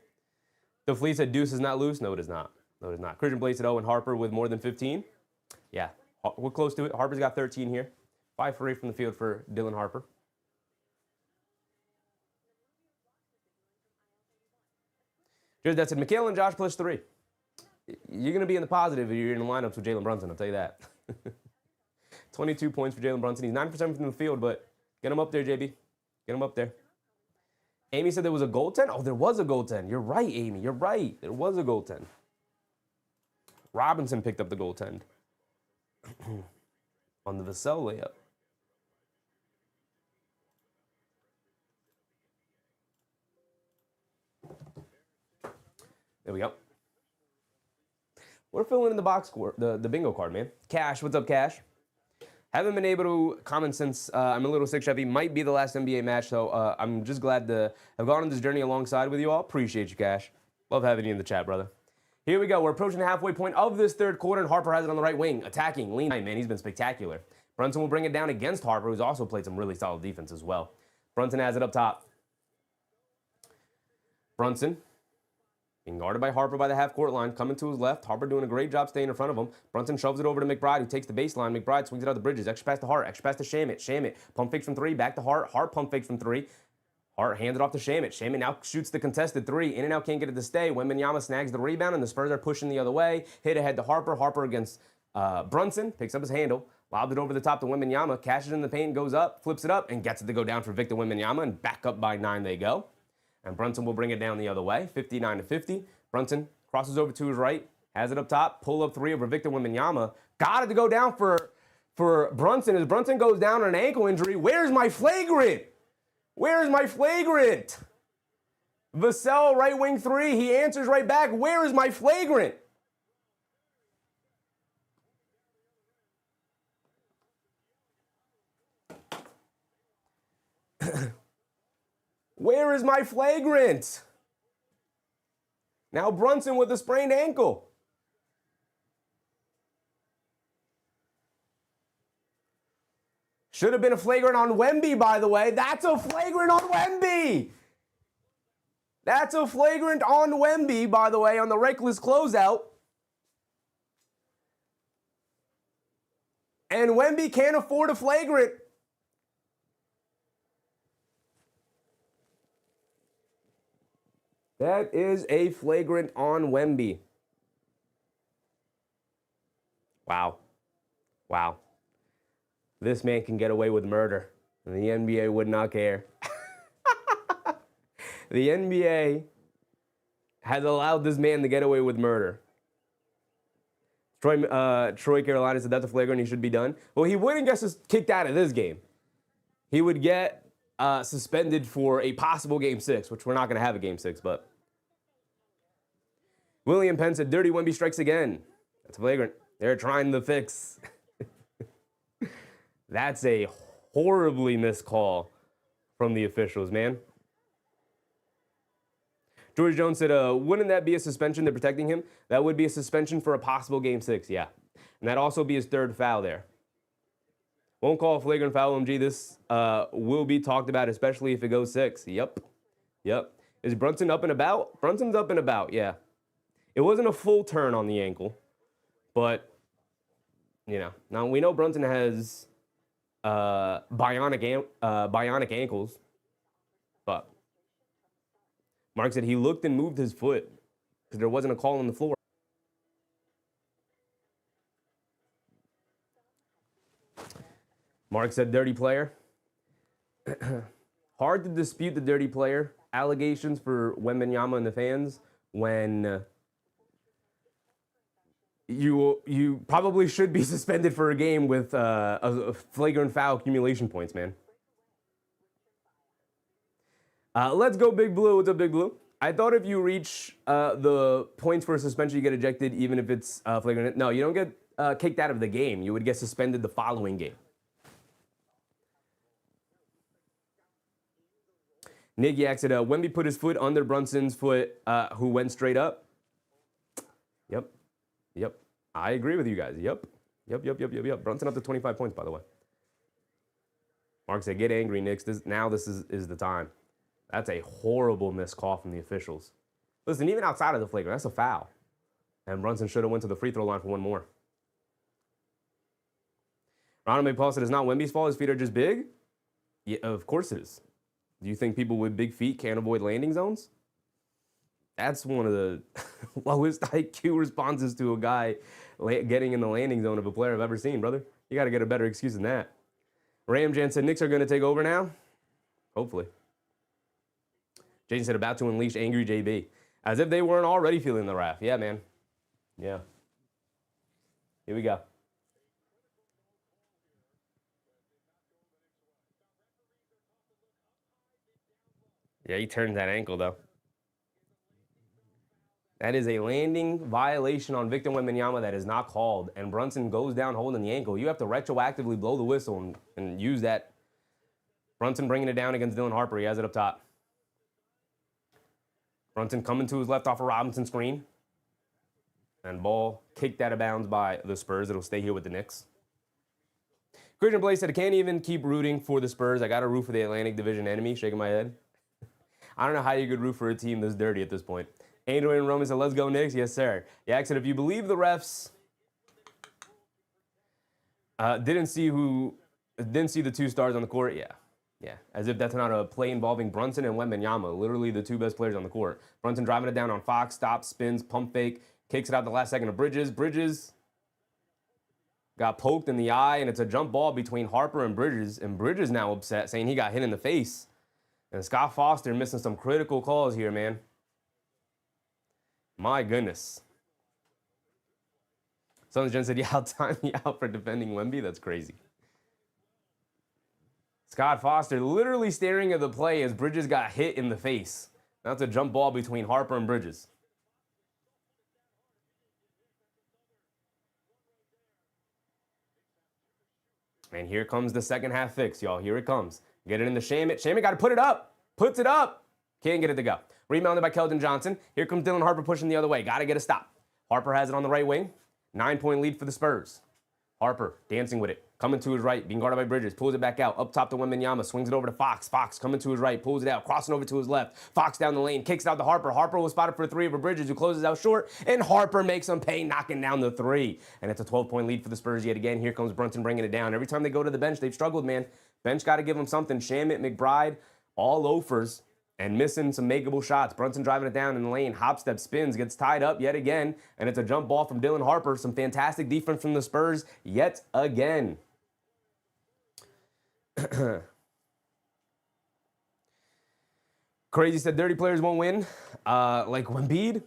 The Flea said Deuce is not loose. No, it is not. No, it is not. Christian Blake said Owen Harper with more than 15. Yeah, we're close to it. Harper's got 13 here. 5 for 8 from the field for Dylan Harper. That said, Mikal and Josh plus 3. You're going to be in the positive if you're in the lineups with Jalen Brunson, I'll tell you that. 22 points for Jalen Brunson. He's 9% from the field, but get him up there, JB. Get him up there. Amy said there was a goaltend. Oh, there was a goaltend. You're right, Amy. You're right. There was a goaltend. Robinson picked up the goaltend on the Vassell layup. There we go. We're filling in the box score, the bingo card, man. Cash, what's up, Cash? Haven't been able to comment since I'm a little sick, Chevy. Might be the last NBA match, so I'm just glad to have gone on this journey alongside with you all. Appreciate you, Cash. Love having you in the chat, brother. Here we go. We're approaching the halfway point of this third quarter, and Harper has it on the right wing, attacking, lean. Man, he's been spectacular. Brunson will bring it down against Harper, who's also played some really solid defense as well. Brunson has it up top. Brunson being guarded by Harper by the half-court line, coming to his left. Harper doing a great job staying in front of him. Brunson shoves it over to McBride, who takes the baseline. McBride swings it out the Bridges. Extra pass to Hart. Extra pass to Shamit. Shamit pump fakes from 3. Back to Hart. Hart pump fakes from 3. Hart handed off to Shamit. Shamit now shoots the contested 3. In and out, can't get it to stay. Wembanyama snags the rebound, and the Spurs are pushing the other way. Hit ahead to Harper. Harper against Brunson. Picks up his handle. Lobbed it over the top to Wembanyama, cashes in the paint, goes up, flips it up, and gets it to go down for Victor Wembanyama, and back up by 9 they go. And Brunson will bring it down the other way, 59-50. Brunson crosses over to his right, has it up top, pull up three over Victor Wembanyama. Got it to go down for Brunson. As Brunson goes down on an ankle injury, where's my flagrant? Where's my flagrant? Vassell, right wing three, he answers right back, where is my flagrant? Where is my flagrant? Now Brunson with a sprained ankle. Should have been a flagrant on Wemby, by the way. That's a flagrant on Wemby. That's a flagrant on Wemby, by the way, on the reckless closeout. And Wemby can't afford a flagrant. That is a flagrant on Wemby. Wow. Wow. This man can get away with murder, and the NBA would not care. The NBA has allowed this man to get away with murder. Troy Carolina said that's a flagrant, he should be done. Well, he wouldn't get kicked out of this game. He would get suspended for a possible Game 6, which we're not going to have a Game 6, but. William Penn said, Dirty Wemby strikes again. That's flagrant. They're trying to fix. That's a horribly missed call from the officials, man. George Jones said, wouldn't that be a suspension? They're protecting him. That would be a suspension for a possible Game 6, yeah. And that'd also be his third foul there. Won't call a flagrant foul, OMG. This will be talked about, especially if it goes 6. Yep. Is Brunson up and about? Brunson's up and about, yeah. It wasn't a full turn on the ankle, but, you know. Now, we know Brunson has bionic ankles, but Mark said he looked and moved his foot because there wasn't a call on the floor. Mark said dirty player. Hard to dispute the dirty player allegations for Wembanyama and the fans when you probably should be suspended for a game with a flagrant foul accumulation points, man. Let's go Big Blue. What's up, Big Blue? I thought if you reach the points for a suspension, you get ejected even if it's flagrant. No, you don't get kicked out of the game. You would get suspended the following game. Nick Yak said, Wemby put his foot under Brunson's foot, who went straight up. Yep. I agree with you guys. Yep. Brunson up to 25 points, by the way. Mark said, get angry, Knicks. This is the time. That's a horrible missed call from the officials. Listen, even outside of the flagrant, that's a foul. And Brunson should have went to the free throw line for one more. Ronald McPaul said, it's not Wemby's fault. His feet are just big? Yeah, of course it is. Do you think people with big feet can't avoid landing zones? That's one of the lowest IQ responses to a guy getting in the landing zone of a player I've ever seen, brother. You got to get a better excuse than that. Ram Jan said, Knicks are going to take over now? Hopefully. Jason said, about to unleash angry JB. As if they weren't already feeling the wrath. Yeah, man. Yeah. Here we go. Yeah, he turned that ankle, though. That is a landing violation on Victor Wembanyama that is not called, and Brunson goes down holding the ankle. You have to retroactively blow the whistle and use that. Brunson bringing it down against Dylan Harper. He has it up top. Brunson coming to his left off a Robinson screen. And ball kicked out of bounds by the Spurs. It'll stay here with the Knicks. Christian Blaze said, I can't even keep rooting for the Spurs. I got to root for the Atlantic Division enemy. Shaking my head. I don't know how you could root for a team this dirty at this point. Angel and Roman said, let's go Knicks. Yes, sir. Yak said, if you believe the refs didn't see the two stars on the court, yeah. As if that's not a play involving Brunson and Wembanyama, literally the two best players on the court. Brunson driving it down on Fox, stops, spins, pump fake, kicks it out the last second to Bridges. Bridges got poked in the eye, and it's a jump ball between Harper and Bridges. And Bridges now upset, saying he got hit in the face. And Scott Foster missing some critical calls here, man. My goodness. Someone just said, yeah, I'll time me out for defending Wemby. That's crazy. Scott Foster literally staring at the play as Bridges got hit in the face. That's a jump ball between Harper and Bridges. And here comes the second half fix, y'all. Here it comes. Get it into Shamet. Shamet got to put it up. Puts it up. Can't get it to go. Rebounded by Keldon Johnson. Here comes Dylan Harper pushing the other way. Got to get a stop. Harper has it on the right wing. 9-point lead for the Spurs. Harper dancing with it. Coming to his right. Being guarded by Bridges. Pulls it back out. Up top to Wembanyama. Swings it over to Fox. Fox coming to his right. Pulls it out. Crossing over to his left. Fox down the lane. Kicks it out to Harper. Harper was spotted for a three over Bridges, who closes out short. And Harper makes him pay, knocking down the three. And it's a 12-point lead for the Spurs yet again. Here comes Brunson bringing it down. Every time they go to the bench, they've struggled, man. Bench got to give them something. Shamet, McBride, all loafers. And missing some makeable shots. Brunson driving it down in the lane. Hop step spins. Gets tied up yet again. And it's a jump ball from Dylan Harper. Some fantastic defense from the Spurs yet again. Crazy said dirty players won't win. Like Wemby.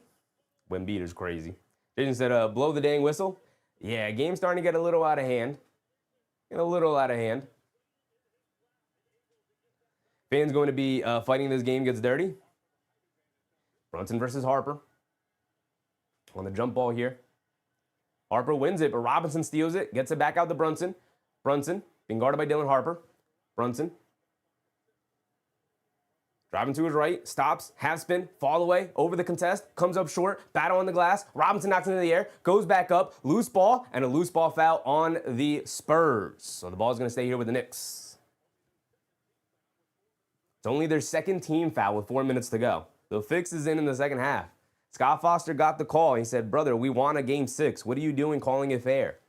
Wemby is crazy. Jason said blow the dang whistle. Yeah, game's starting to get a little out of hand. Fans going to be fighting this game gets dirty. Brunson versus Harper. On the jump ball here. Harper wins it, but Robinson steals it. Gets it back out to Brunson. Brunson being guarded by Dylan Harper. Brunson. Driving to his right. Stops. Half spin. Fall away. Over the contest. Comes up short. Battle on the glass. Robinson knocks it into the air. Goes back up. Loose ball. And a loose ball foul on the Spurs. So the ball's going to stay here with the Knicks. It's only their second team foul with 4 minutes to go. The fix is in the second half. Scott Foster got the call. He said, brother, we won a game 6. What are you doing calling it fair?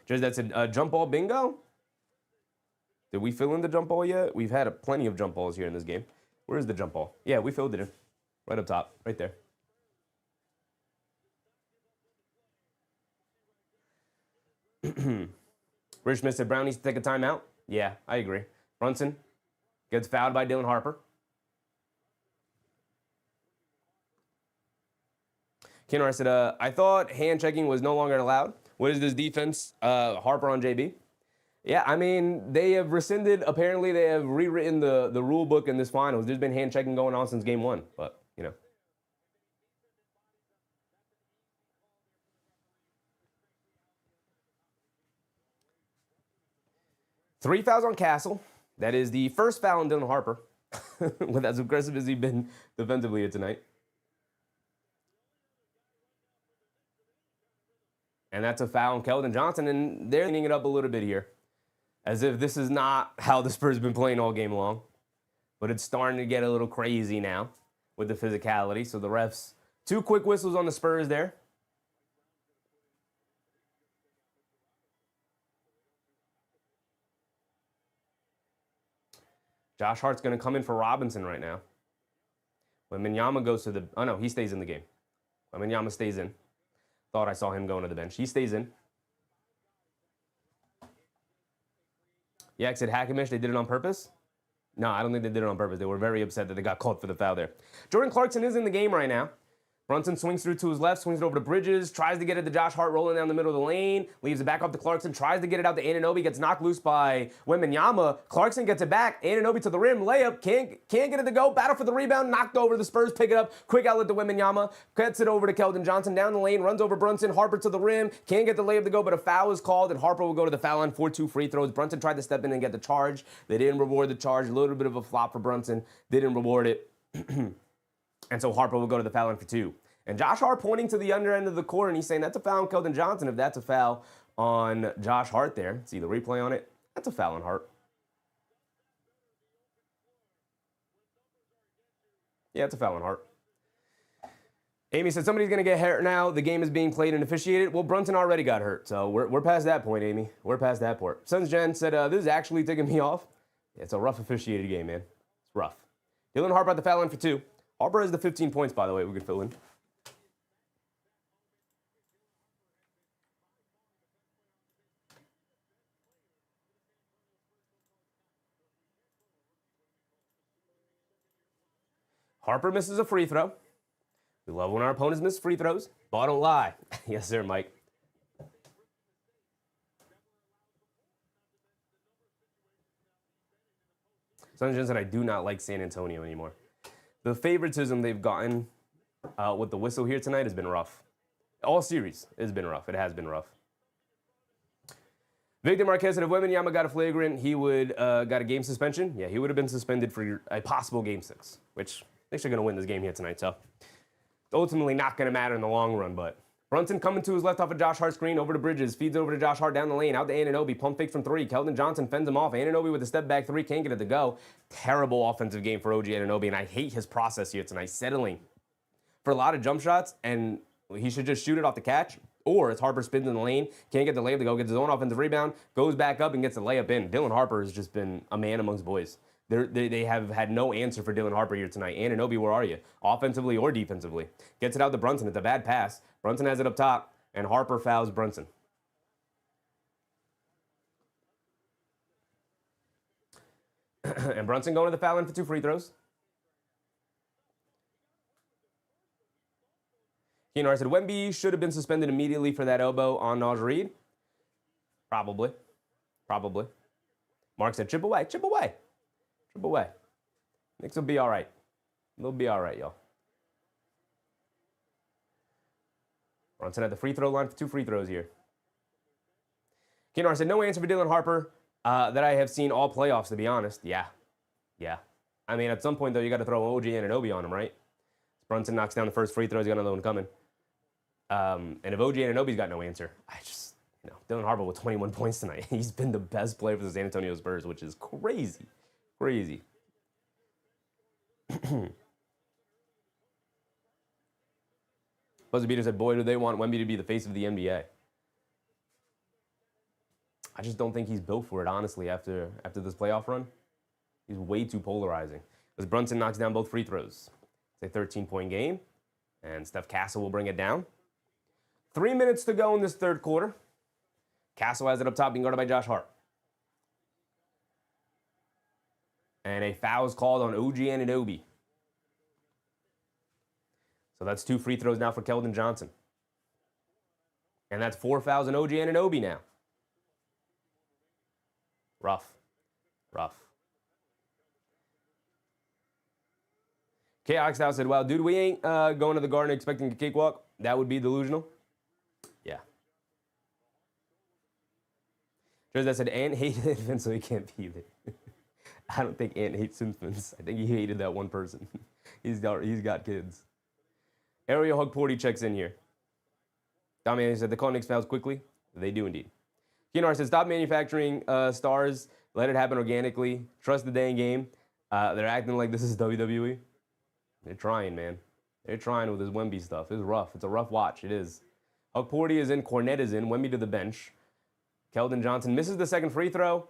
Just that's a jump ball bingo? Did we fill in the jump ball yet? We've had plenty of jump balls here in this game. Where is the jump ball? Yeah, we filled it in. Right up top. Right there. Rich Smith said Brown needs to take a timeout. Yeah, I agree. Brunson gets fouled by Dylan Harper. Kenner said, I thought hand checking was no longer allowed. What is this defense? Harper on JB. Yeah, I mean, they have rescinded, apparently they have rewritten the rule book in this finals. There's been hand checking going on since game 1, but, you know. Three fouls on Castle. That is the first foul on Dylan Harper. With as aggressive as he's been defensively tonight. And that's a foul on Keldon Johnson, and they're cleaning it up a little bit here. As if this is not how the Spurs have been playing all game long. But it's starting to get a little crazy now with the physicality. So the refs, 2 quick whistles on the Spurs there. Josh Hart's going to come in for Robinson right now. Wembanyama goes to the... Oh, no, he stays in the game. Wembanyama stays in. Thought I saw him going to the bench. He stays in. Yak said Hackamish, they did it on purpose? No, I don't think they did it on purpose. They were very upset that they got called for the foul there. Jordan Clarkson is in the game right now. Brunson swings through to his left, swings it over to Bridges, tries to get it to Josh Hart rolling down the middle of the lane, leaves it back up to Clarkson, tries to get it out to Anunoby, gets knocked loose by Wembanyama. Clarkson gets it back, Anunoby to the rim, layup, can't get it to go, battle for the rebound, knocked over, the Spurs pick it up, quick outlet to Wembanyama, gets it over to Keldon Johnson, down the lane, runs over Brunson, Harper to the rim, can't get the layup to go, but a foul is called, and Harper will go to the foul line for 2 free throws. Brunson tried to step in and get the charge. They didn't reward the charge, a little bit of a flop for Brunson, didn't reward it, and so Harper will go to the foul line for 2. And Josh Hart pointing to the under end of the court, and he's saying that's a foul on Keldon Johnson. If that's a foul on Josh Hart there, see the replay on it, that's a foul on Hart. Yeah, it's a foul on Hart. Amy said somebody's going to get hurt now. The game is being played and officiated. Well, Brunson already got hurt, so we're past that point, Amy. We're past that point. Sons Jen said, this is actually taking me off. Yeah, it's a rough officiated game, man. It's rough. Dylan Harper at the foul line for 2. Harper has the 15 points, by the way, we could fill in. Harper misses a free throw. We love when our opponents miss free throws. Ball don't lie. Yes, sir, Mike. Son Jensen, I do not like San Antonio anymore. The favoritism they've gotten with the whistle here tonight has been rough. All series has been rough. It has been rough. Victor Marquez said if Wembanyama got a flagrant, he would got a game suspension. Yeah, he would have been suspended for a possible game 6, which they're going to win this game here tonight. So ultimately not going to matter in the long run. But Brunson coming to his left off of Josh Hart screen, over to Bridges, feeds over to Josh Hart down the lane, out to Anunoby, pump fake from 3. Keldon Johnson fends him off. Anunoby with a step back 3, can't get it to go. Terrible offensive game for OG Anunoby, and I hate his process here tonight, settling for a lot of jump shots, and he should just shoot it off the catch. Or it's Harper spins in the lane, can't get the layup to go, gets his own offensive rebound, goes back up and gets the layup in. Dylan Harper has just been a man amongst boys. They have had no answer for Dylan Harper here tonight. Anunoby, where are you? Offensively or defensively? Gets it out to Brunson. It's a bad pass. Brunson has it up top, and Harper fouls Brunson. And Brunson going to the foul line for 2 free throws. Keenar said, Wemby should have been suspended immediately for that elbow on Naj Reid. Probably. Mark said, chip away. Chip away. Knicks will be all right. They'll be all right, y'all. Brunson at the free throw line for 2 free throws here. Keenar said, no answer for Dylan Harper that I have seen all playoffs, to be honest. Yeah. I mean, at some point, though, you got to throw OG Anunoby on him, right? Brunson knocks down the first free throw. He's got another one coming. And if OG Anunoby's got no answer, Dylan Harper with 21 points tonight. He's been the best player for the San Antonio Spurs, which is crazy. Buzzer Beater said, boy, do they want Wemby to be the face of the NBA. I just don't think he's built for it, honestly, after this playoff run. He's way too polarizing. As Brunson knocks down both free throws. It's a 13-point game, and Steph Castle will bring it down. 3 minutes to go in this third quarter. Castle has it up top, being guarded by Josh Hart. And a foul is called on OG Anunoby. So that's 2 free throws now for Keldon Johnson. And that's 4 fouls on OG Anunoby now. Rough. KX now said, well, dude, we ain't going to the Garden expecting a cakewalk. That would be delusional. Yeah. Jose said, Ant hated Vince, so he can't be there. I don't think Ant hates Vince. I think he hated that one person. He's got kids. Ariel Hugporty checks in here. Damian said, the call Knicks fouls quickly. They do indeed. Keenar said, stop manufacturing stars. Let it happen organically. Trust the dang game. They're acting like this is WWE. They're trying, man. They're trying with this Wemby stuff. It's rough. It's a rough watch. It is. Hugporty is in. Cornette is in. Wemby to the bench. Keldon Johnson misses the second free throw.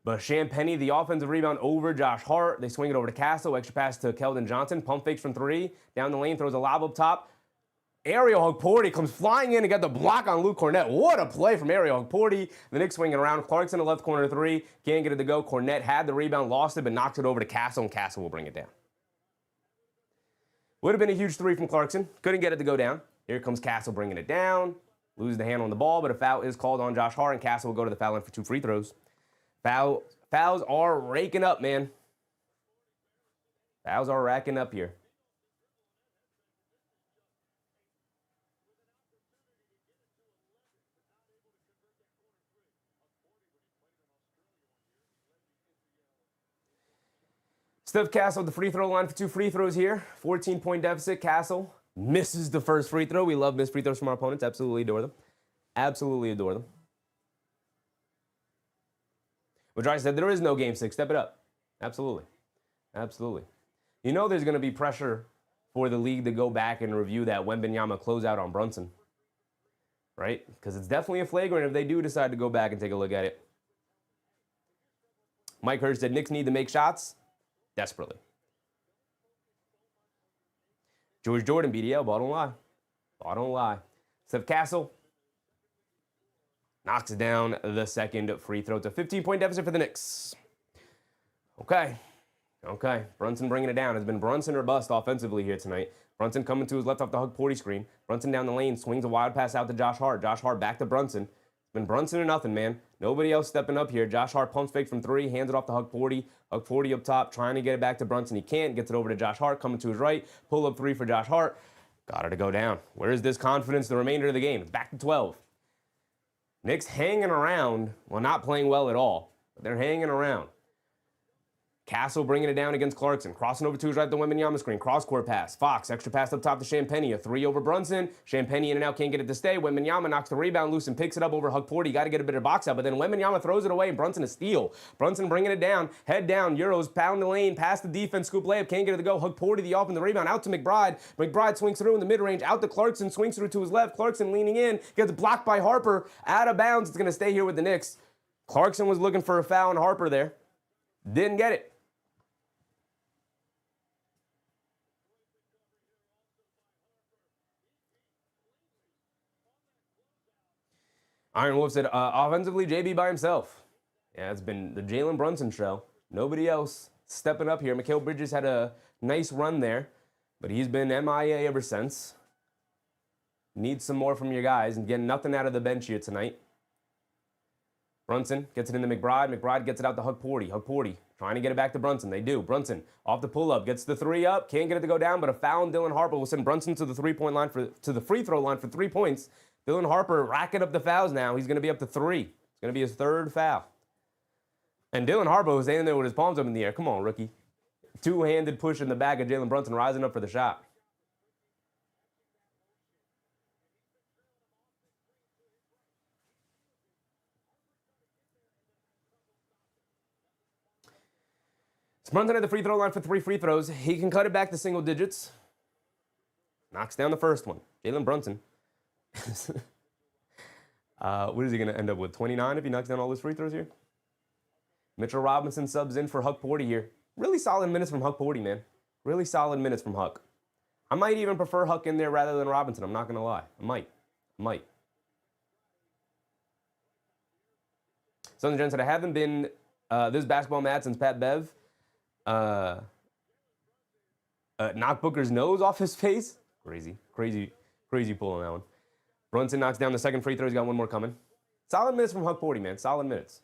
But Champagny, the offensive rebound over Josh Hart. They swing it over to Castle. Extra pass to Keldon Johnson. Pump fakes from 3. Down the lane. Throws a lob up top. Ariel Hugporty comes flying in and got the block on Luke Cornette. What a play from Ariel Hugporty. The Knicks swinging around. Clarkson in the left corner 3. Can't get it to go. Cornette had the rebound, lost it, but knocks it over to Castle, and Castle will bring it down. Would have been a huge 3 from Clarkson. Couldn't get it to go down. Here comes Castle bringing it down. Loses the hand on the ball, but a foul is called on Josh Hart, and Castle will go to the foul line for 2 free throws. Fouls are raking up, man. Fouls are racking up here. Steph Castle at the free throw line for 2 free throws here. 14-point deficit. Castle misses the first free throw. We love missed free throws from our opponents. Absolutely adore them. Absolutely adore them. Madrid said there is no game 6. Step it up. Absolutely. You know there's going to be pressure for the league to go back and review that Wembanyama closeout on Brunson. Right? Because it's definitely a flagrant if they do decide to go back and take a look at it. Mike Hurst said Knicks need to make shots desperately. George Jordan, BDL, ball don't lie. Ball don't lie. Steph Castle knocks down the second free throw. It's a 15-point deficit for the Knicks. Okay. Brunson bringing it down. It's been Brunson or bust offensively here tonight. Brunson coming to his left off the Hug Porty screen. Brunson down the lane, swings a wild pass out to Josh Hart. Josh Hart back to Brunson. It's been Brunson or nothing, man. Nobody else stepping up here. Josh Hart pumps fake from three, hands it off to Hug Porty. Hug Porty up top, trying to get it back to Brunson. He can't. Gets it over to Josh Hart, coming to his right. Pull up three for Josh Hart. Got her to go down. Where is this confidence the remainder of the game? It's back to 12. Knicks hanging around. Well, not playing well at all, but they're hanging around. Castle bringing it down against Clarkson. Crossing over to his right, the Wembanyama screen. Cross-court pass. Fox, extra pass up top to Champagnie. A three over Brunson. Champagnie in and out, can't get it to stay. Wembanyama knocks the rebound loose and picks it up over Hug Porty. Got to get a bit of box out, but then Wembanyama throws it away and Brunson a steal. Brunson bringing it down. Head down. Euros pound the lane. Past the defense. Scoop layup. Can't get it to go. Hug Porty the off and the rebound. Out to McBride. McBride swings through in the mid-range. Out to Clarkson. Swings through to his left. Clarkson leaning in. Gets blocked by Harper. Out of bounds. It's going to stay here with the Knicks. Clarkson was looking for a foul on Harper there. Didn't get it. Iron Wolf said, offensively, JB by himself. Yeah, it's been the Jalen Brunson show. Nobody else stepping up here. Mikal Bridges had a nice run there, but he's been MIA ever since. Need some more from your guys and getting nothing out of the bench here tonight. Brunson gets it into McBride. McBride gets it out to Hug Porty. Hug Porty trying to get it back to Brunson. They do. Brunson off the pull-up. Gets the three up. Can't get it to go down, but a foul on Dylan Harper will send Brunson to the free throw line for 3 points. Dylan Harper racking up the fouls now. He's going to be up to 3. It's going to be his third foul. And Dylan Harper was standing there with his palms up in the air. Come on, rookie. Two-handed push in the back of Jalen Brunson, rising up for the shot. Brunson at the free throw line for 3 free throws. He can cut it back to single digits. Knocks down the first one. Jalen Brunson. What is he going to end up with? 29 if he knocks down all his free throws here? Mitchell Robinson subs in for Hug Porty here. Really solid minutes from Hug Porty, man. Really solid minutes from Huck. I might even prefer Huck in there rather than Robinson. I'm not going to lie. I might. Sons and Gents said, I haven't been this basketball mad since Pat Bev knocked Booker's nose off his face. Crazy pull on that one. Brunson knocks down the second free throw. He's got one more coming. Solid minutes from Hug Porty, man. Solid minutes.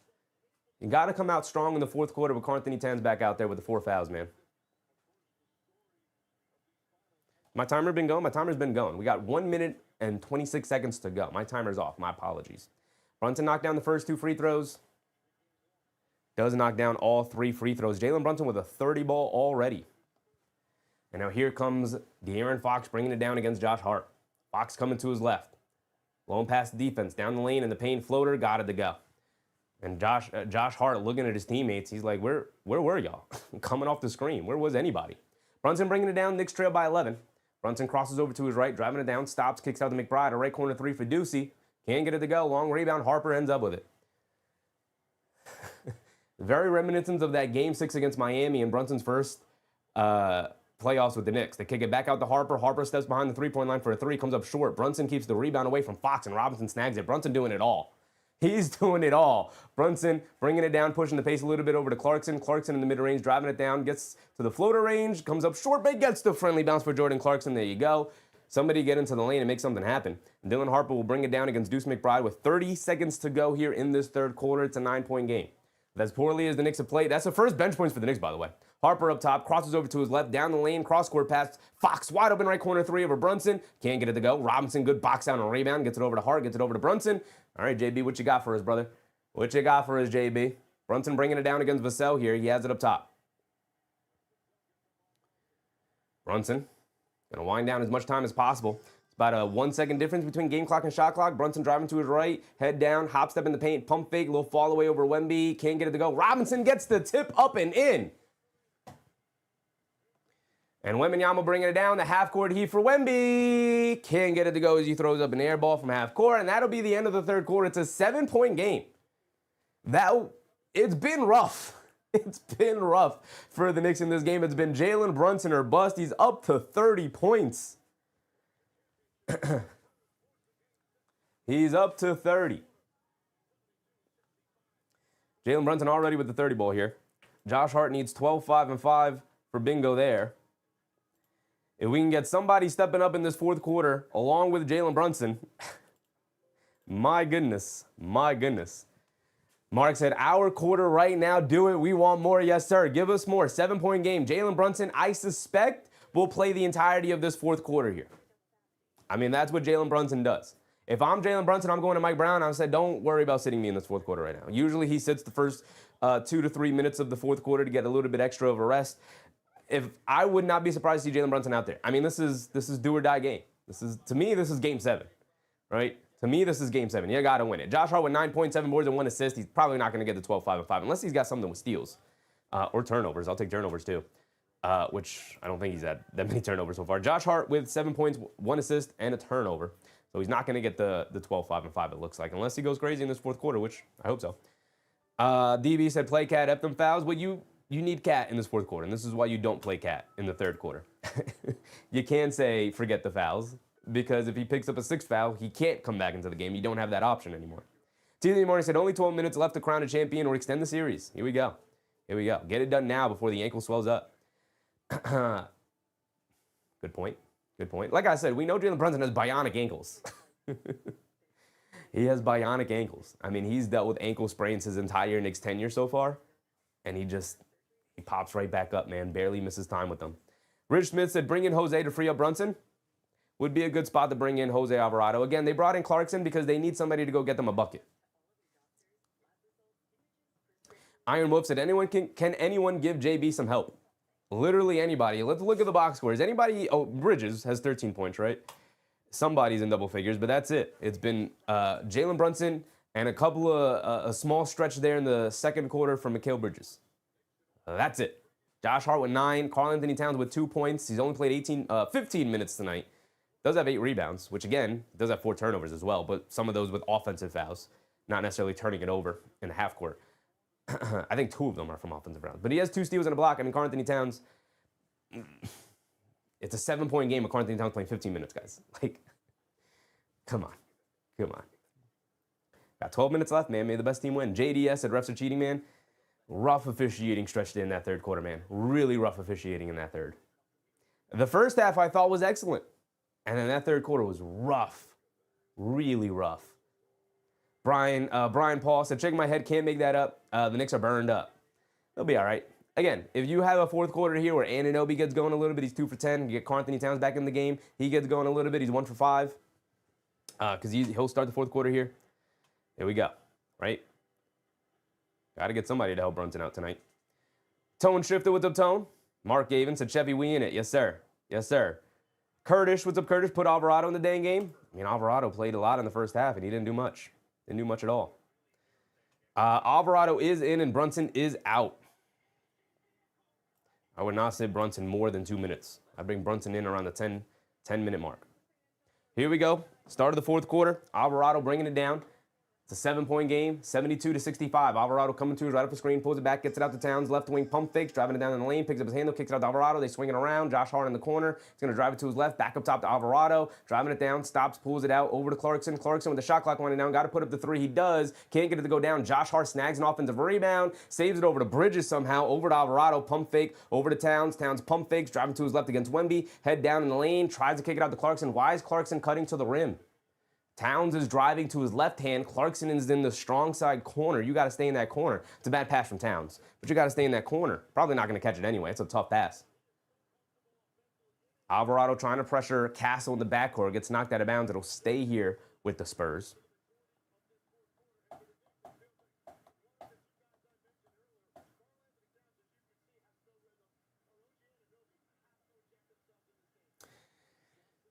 You got to come out strong in the fourth quarter with Karl-Anthony Towns back out there with the 4 fouls, man. My timer been going? My timer's been going. We got 1 minute and 26 seconds to go. My timer's off. My apologies. Brunson knocked down the first 2 free throws. Does knock down all 3 free throws. Jalen Brunson with a 30 ball already. And now here comes De'Aaron Fox bringing it down against Josh Hart. Fox coming to his left. Blown past the defense, down the lane, and the paint floater, got it to go. And Josh Hart looking at his teammates, he's like, where were y'all? Coming off the screen. Where was anybody? Brunson bringing it down, Knicks trail by 11. Brunson crosses over to his right, driving it down, stops, kicks out to McBride, a right corner 3 for Ducey. Can't get it to go, long rebound, Harper ends up with it. Very reminiscent of that Game 6 against Miami and Brunson's first playoffs with the Knicks. They kick it back out to Harper. Harper steps behind the 3-point line for a 3, comes up short. Brunson keeps the rebound away from Fox, and Robinson snags it. Brunson doing it all. He's doing it all. Brunson bringing it down, pushing the pace a little bit over to Clarkson. Clarkson in the mid-range, driving it down, gets to the floater range, comes up short, but gets the friendly bounce for Jordan Clarkson. There you go. Somebody get into the lane and make something happen. And Dylan Harper will bring it down against Deuce McBride with 30 seconds to go here in this third quarter. It's a 9-point game. As poorly as the Knicks have played, that's the first bench points for the Knicks, by the way. Harper up top, crosses over to his left, down the lane, cross-court pass. Fox wide open right corner 3 over Brunson. Can't get it to go. Robinson, good box out on a rebound. Gets it over to Hart, gets it over to Brunson. All right, JB, what you got for us, brother? What you got for us, JB? Brunson bringing it down against Vassell here. He has it up top. Brunson going to wind down as much time as possible. It's about a 1 second difference between game clock and shot clock. Brunson driving to his right, head down, hop step in the paint, pump fake, little fall away over Wemby. Can't get it to go. Robinson gets the tip up and in. And Wembanyama bringing it down. The half-court heat for Wemby. Can't get it to go as he throws up an air ball from half-court. And that'll be the end of the third quarter. It's a 7-point game. It's been rough. It's been rough for the Knicks in this game. It's been Jalen Brunson or bust. He's up to 30 points. He's up to 30. Jalen Brunson already with the 30 ball here. Josh Hart needs 12, 5, and 5 for bingo there. If we can get somebody stepping up in this fourth quarter along with Jalen Brunson, my goodness, my goodness. Mark said, our quarter right now, do it. We want more. Yes, sir. Give us more. 7-point game. Jalen Brunson, I suspect, will play the entirety of this fourth quarter here. I mean, that's what Jalen Brunson does. If I'm Jalen Brunson, I'm going to Mike Brown. I said, don't worry about sitting me in this fourth quarter right now. Usually he sits the first 2 to 3 minutes of the fourth quarter to get a little bit extra of a rest. If I would not be surprised to see Jalen Brunson out there. I mean, this is do or die game. To me, this is game 7, right? To me, this is game 7. You got to win it. Josh Hart with 9.7 boards and 1 assist. He's probably not going to get the 12, 5, and 5 unless he's got something with steals or turnovers. I'll take turnovers too, which I don't think he's had that many turnovers so far. Josh Hart with 7 points, 1 assist, and a turnover. So he's not going to get the 12, 5, and 5, it looks like, unless he goes crazy in this fourth quarter, which I hope so. DB said, play Cat, up them fouls. Well, you need Cat in this fourth quarter, and this is why you don't play Cat in the third quarter. You can say, forget the fouls, because if he picks up a 6th foul, he can't come back into the game. You don't have that option anymore. TD Morning said, only 12 minutes left to crown a champion or extend the series. Here we go. Here we go. Get it done now before the ankle swells up. Good point. Good point. Like I said, we know Jalen Brunson has bionic ankles. He has bionic ankles. I mean, he's dealt with ankle sprains his entire Knicks tenure so far, and he pops right back up, man. Barely misses time with them. Rich Smith said, bring in Jose to free up Brunson. Would be a good spot to bring in Jose Alvarado. Again, they brought in Clarkson because they need somebody to go get them a bucket. Iron Wolf said, can anyone give JB some help? Literally anybody. Let's look at the box scores. Anybody? Oh, Bridges has 13 points, right? Somebody's in double figures, but that's it. It's been Jalen Brunson and a couple of a small stretch there in the second quarter from Mikal Bridges. That's it. Josh Hart with 9. Karl Anthony Towns with 2 points. He's only played 15 minutes tonight. Does have 8 rebounds, which again, does have 4 turnovers as well, but some of those with offensive fouls, not necessarily turning it over in the half court. I think 2 of them are from offensive fouls. But he has 2 steals and a block. I mean, Karl Anthony Towns, it's a 7-point game with Karl Anthony Towns playing 15 minutes, guys. Like, come on. Come on. Got 12 minutes left, man. May the best team win. JDS said refs are cheating, man. Rough officiating stretched in that third quarter, man. Really rough officiating in that third. The first half I thought was excellent. And then that third quarter was rough. Really rough. Brian Paul said, shaking my head, can't make that up. The Knicks are burned up. They'll be all right. Again, if you have a fourth quarter here where Anunoby gets going a little bit, he's 2 for 10. You get Karl Anthony Towns back in the game. He gets going a little bit. He's 1 for 5. Because he'll start the fourth quarter here. There we go. Right? Got to get somebody to help Brunson out tonight. Tone Shifter, what's up, Tone? Mark Gavin said, Chevy, we in it. Yes, sir. Yes, sir. Curtis, what's up, Curtis? Put Alvarado in the dang game. I mean, Alvarado played a lot in the first half, and he didn't do much. Didn't do much at all. Alvarado is in, and Brunson is out. I would not say Brunson more than 2 minutes. I'd bring Brunson in around the 10-minute mark. Here we go. Start of the fourth quarter. Alvarado bringing it down. It's a 7-point game, 72-65. Alvarado coming to his right up the screen, pulls it back, gets it out to Towns, left wing pump fakes, driving it down in the lane, picks up his handle, kicks it out to Alvarado. They swing it around. Josh Hart in the corner. He's going to drive it to his left, back up top to Alvarado, driving it down, stops, pulls it out over to Clarkson. Clarkson with the shot clock winding down, got to put up the 3. He does. Can't get it to go down. Josh Hart snags an offensive rebound, saves it over to Bridges somehow, over to Alvarado, pump fake, over to Towns. Towns pump fakes, driving to his left against Wemby, head down in the lane, tries to kick it out to Clarkson. Why is Clarkson cutting to the rim? Towns is driving to his left hand. Clarkson is in the strong side corner. You got to stay in that corner. It's a bad pass from Towns, but you got to stay in that corner. Probably not going to catch it anyway. It's a tough pass. Alvarado trying to pressure Castle in the backcourt. Gets knocked out of bounds. It'll stay here with the Spurs.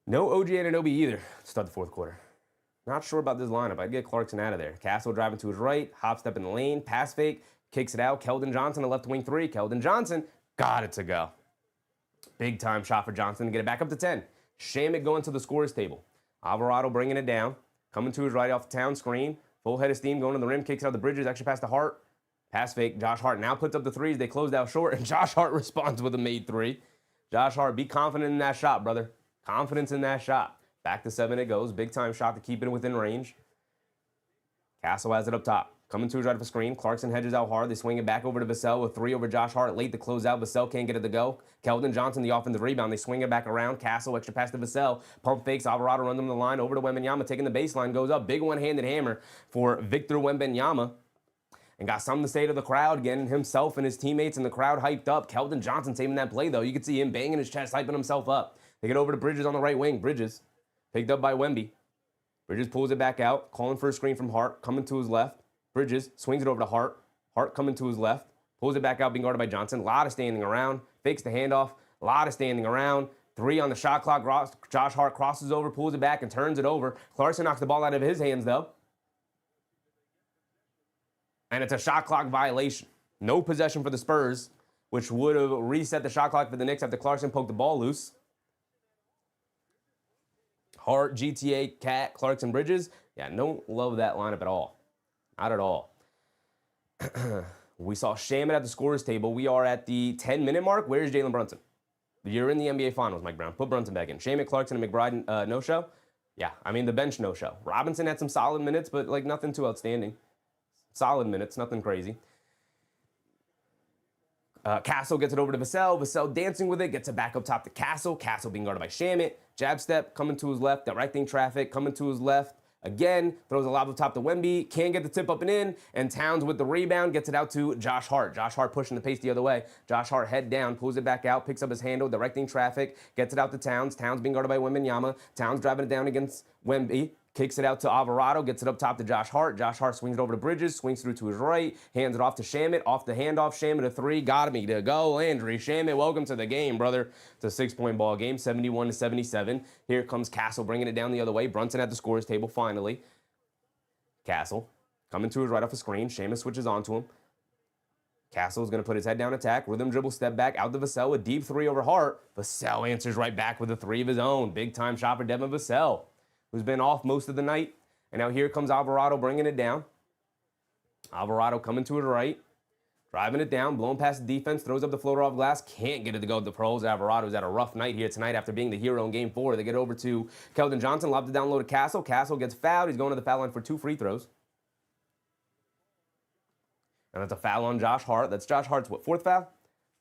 No OG Anunoby either to start the fourth quarter. Not sure about this lineup. I'd get Clarkson out of there. Castle driving to his right, hop step in the lane, pass fake, kicks it out. Keldon Johnson, a left wing 3. Keldon Johnson got it to go. Big time shot for Johnson to get it back up to 10. Shamek going to the scorers table. Alvarado bringing it down, coming to his right off the Town screen. Full head of steam going to the rim, kicks out the Bridges, extra pass to Hart. Pass fake. Josh Hart now puts up the threes. They closed out short, and Josh Hart responds with a made three. Josh Hart, be confident in that shot, brother. Confidence in that shot. Back to 7 it goes. Big time shot to keep it within range. Castle has it up top. Coming to his right of a screen. Clarkson hedges out hard. They swing it back over to Vassell with 3 over Josh Hart. Late to close out. Vassell can't get it to go. Keldon Johnson, the offensive rebound. They swing it back around. Castle, extra pass to Vassell. Pump fakes. Alvarado runs him the line. Over to Wembanyama. Taking the baseline. Goes up. Big one-handed hammer for Victor Wembanyama. And got something to say to the crowd, getting himself and his teammates and the crowd hyped up. Keldon Johnson saving that play, though. You could see him banging his chest, hyping himself up. They get over to Bridges on the right wing. Bridges, picked up by Wemby. Bridges pulls it back out, calling for a screen from Hart, coming to his left. Bridges swings it over to Hart. Hart coming to his left, pulls it back out, being guarded by Johnson. A lot of standing around, fakes the handoff, a lot of standing around. 3 on the shot clock. Josh Hart crosses over, pulls it back, and turns it over. Clarkson knocks the ball out of his hands, though. And it's a shot clock violation. No possession for the Spurs, which would have reset the shot clock for the Knicks after Clarkson poked the ball loose. Hart, GTA, Cat, Clarkson, Bridges. Yeah, don't love that lineup at all. Not at all. We saw Shamet at the scorer's table. We are at the 10-minute mark. Where's Jalen Brunson? You're in the NBA Finals, Mike Brown. Put Brunson back in. Shamet, Clarkson, and McBride no-show? Yeah, I mean, the bench no-show. Robinson had some solid minutes, but, like, nothing too outstanding. Solid minutes, nothing crazy. Castle gets it over to Vassell. Vassell dancing with it, gets it back up top to Castle. Castle being guarded by Shamet. Jab step, coming to his left. Directing traffic, coming to his left. Again, throws a lob up top to Wemby. Can't get the tip up and in. And Towns with the rebound gets it out to Josh Hart. Josh Hart pushing the pace the other way. Josh Hart head down, pulls it back out, picks up his handle, directing traffic, gets it out to Towns. Towns being guarded by Wembanyama. Towns driving it down against Wemby. Kicks it out to Alvarado, gets it up top to Josh Hart. Josh Hart swings it over to Bridges, swings through to his right, hands it off to Shamet, off the handoff. Shamet a 3, got me to go. Landry Shamet, welcome to the game, brother. It's a 6-point ball game, 71-77. Here comes Castle bringing it down the other way. Brunson at the scorer's table finally. Castle coming to his right off a screen. Shamet switches onto him. Castle's going to put his head down attack. Rhythm dribble, step back, out to Vassell. A deep 3 over Hart. Vassell answers right back with a 3 of his own. Big time shot for Devin Vassell, who's been off most of the night. And now here comes Alvarado bringing it down. Alvarado coming to his right, driving it down, blowing past the defense, throws up the floater off glass, can't get it to go to the pros. Alvarado's had a rough night here tonight after being the hero in Game 4. They get over to Keldon Johnson, lobbed it down low to Castle. Castle gets fouled. He's going to the foul line for 2 free throws. And that's a foul on Josh Hart. That's Josh Hart's, what, 4th foul? I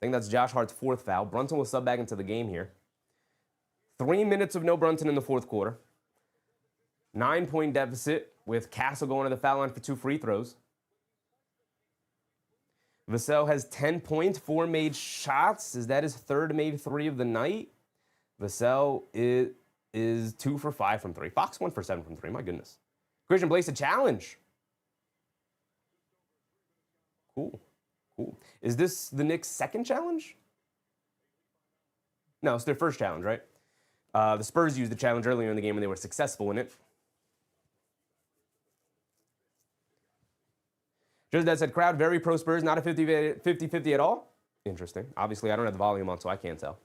think that's Josh Hart's 4th foul. Brunson will sub back into the game here. 3 minutes of no Brunson in the 4th quarter. 9-point deficit with Castle going to the foul line for 2 free throws. Vassell has 10 points, 4 made shots. Is that his 3rd made 3 of the night? Vassell is 2 for 5 from 3. Fox 1 for 7 from 3. My goodness. Christian Blaise a challenge. Cool. Cool. Is this the Knicks' 2nd challenge? No, it's their 1st challenge, right? The Spurs used the challenge earlier in the game when they were successful in it. Just that said, crowd, very pro Spurs, not a 50-50 at all. Interesting. Obviously, I don't have the volume on, so I can't tell.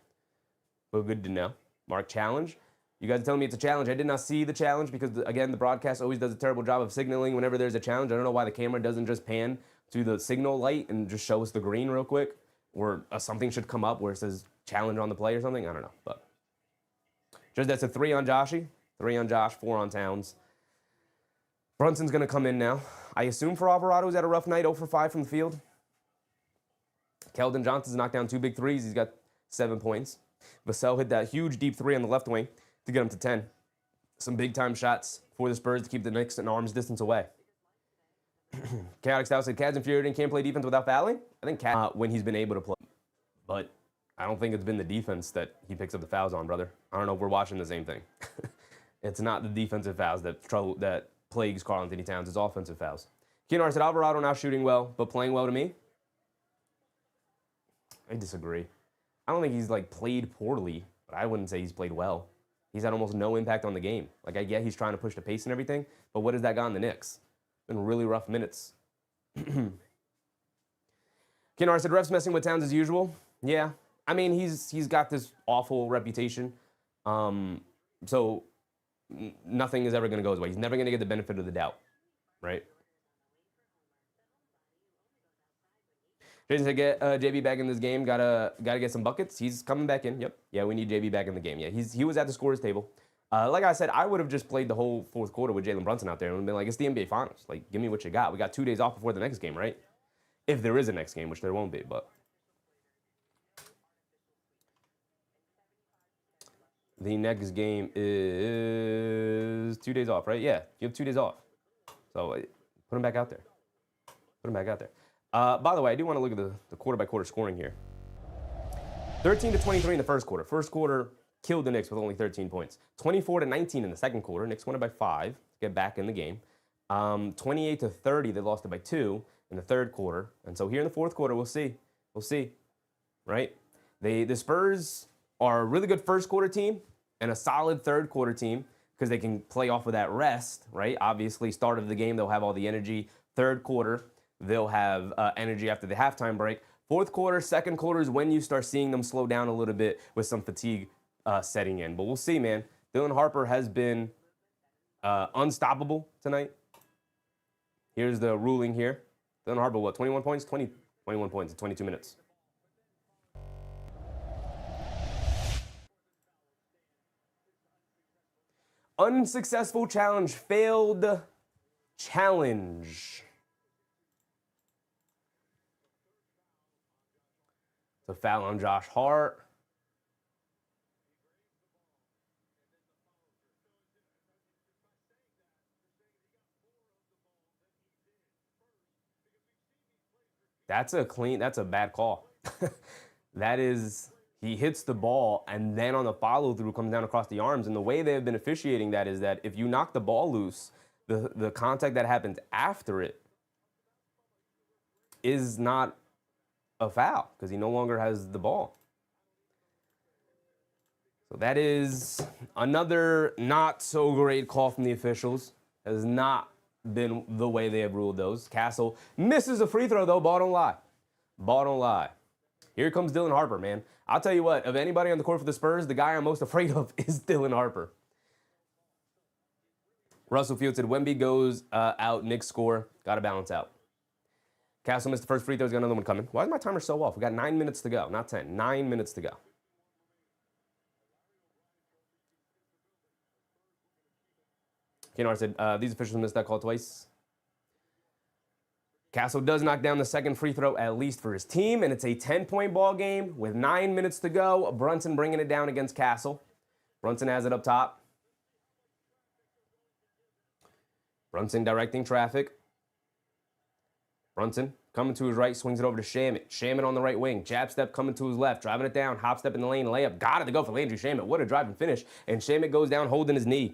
But good to know. Mark, challenge. You guys are telling me it's a challenge. I did not see the challenge because, again, the broadcast always does a terrible job of signaling whenever there's a challenge. I don't know why the camera doesn't just pan to the signal light and just show us the green real quick. Or something should come up where it says challenge on the play or something. I don't know. But just that's a 3 on Joshy, 3 on Josh, 4 on Towns. Brunson's going to come in now. I assume for Alvarado, who's had a rough night, 0 for 5 from the field. Keldon Johnson's knocked down 2 big threes. He's got 7 points. Vassell hit that huge deep 3 on the left wing to get him to 10. Some big-time shots for the Spurs to keep the Knicks an arm's distance away. Chaotic Style said, Cad's infuriating, can't play defense without fouling. I think Cad, when he's been able to play. But I don't think it's been the defense that he picks up the fouls on, brother. I don't know if we're watching the same thing. It's not the defensive fouls that plagues Karl-Anthony Towns. It's offensive fouls. Keenar said, Alvarado now shooting well, but playing well to me. I disagree. I don't think he's, like, played poorly, but I wouldn't say he's played well. He's had almost no impact on the game. Like, I get he's trying to push the pace and everything, but what has that gotten the Knicks? Been really rough minutes. Keenar said, refs messing with Towns as usual. Yeah. I mean, he's got this awful reputation. So nothing is ever going to go his way. He's never going to get the benefit of the doubt, right? Jason said, get JB back in this game. Gotta get some buckets. He's coming back in. Yep. Yeah, we need JB back in the game. Yeah, he was at the scorer's table. Like I said, I would have just played the whole fourth quarter with Jalen Brunson out there and been like, it's the NBA Finals. Like, give me what you got. We got 2 days off before the next game, right? If there is a next game, which there won't be, but. The next game is 2 days off, right? Yeah, you have 2 days off. So put him back out there. Put him back out there. By the way, I do want to look at the quarter-by-quarter scoring here. 13-23 in the first quarter. First quarter killed the Knicks with only 13 points. 24-19 in the second quarter. Knicks won it by 5 to get back in the game. 28-30, they lost it by 2 in the third quarter. And so here in the fourth quarter, we'll see. We'll see, right? The Spurs are a really good first quarter team and a solid third quarter team because they can play off of that rest, right? Obviously, start of the game, they'll have all the energy. Third quarter, they'll have energy after the halftime break. Fourth quarter, second quarter is when you start seeing them slow down a little bit with some fatigue setting in. But we'll see, man. Dylan Harper has been unstoppable tonight. Here's the ruling here. Dylan Harper, what, 21 points? 21 points in 22 minutes. Unsuccessful challenge, failed challenge. It's a foul on Josh Hart. That's a bad call. That is, he hits the ball and then on the follow through comes down across the arms. And the way they have been officiating that is that if you knock the ball loose, the contact that happens after it is not a foul because he no longer has the ball. So that is another not so great call from the officials. Has not been the way they have ruled those. Castle misses a free throw though. Ball don't lie. Ball don't lie. Here comes Dylan Harper, man. I'll tell you what, of anybody on the court for the Spurs, the guy I'm most afraid of is Dylan Harper. Russell Field said, Wemby goes out, Knicks score. Got to balance out. Castle missed the first free throw. He's got another one coming. Why is my timer so off? We got 9 minutes to go, not 10. 9 minutes to go. Kennard said, these officials missed that call twice. Castle does knock down the second free throw, at least for his team, and it's a 10-point ball game with 9 minutes to go. Brunson bringing it down against Castle. Brunson has it up top. Brunson directing traffic. Brunson coming to his right, swings it over to Shamet. Shamet on the right wing. Jab step coming to his left, driving it down. Hop step in the lane, layup. Got it to go for Landry Shamet. What a drive and finish. And Shamet goes down holding his knee.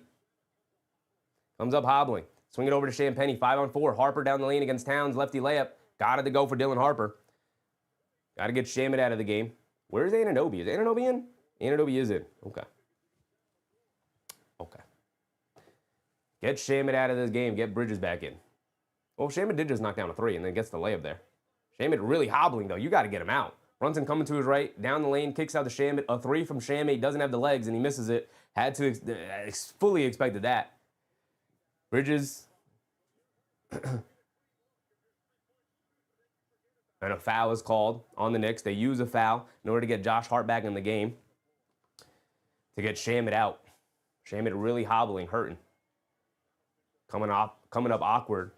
Comes up hobbling. Swing it over to Champagnie. 5-on-4. Harper down the lane against Towns. Lefty layup. Got it to go for Dylan Harper. Got to get Shamet out of the game. Where's Anunoby? Is Anunoby in? Anunoby is in. Okay. Okay. Get Shamet out of this game. Get Bridges back in. Well, Shamet did just knock down a three and then gets the layup there. Shamet really hobbling, though. You got to get him out. Brunson coming to his right. Down the lane. Kicks out to Shamet. A three from Shamet. Doesn't have the legs, and he misses it. Had to fully expected that. Bridges. And a foul is called on the Knicks. They use a foul in order to get Josh Hart back in the game. To get Shamet out. Shamet really hobbling, hurting. Coming up awkward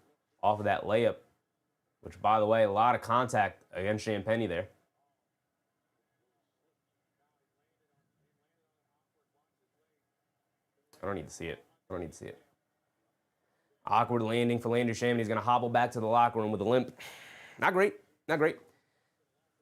off of that layup. Which, by the way, a lot of contact against Champagnie there. I don't need to see it. I don't need to see it. Awkward landing for Landry Shamet. He's going to hobble back to the locker room with a limp. Not great. Not great.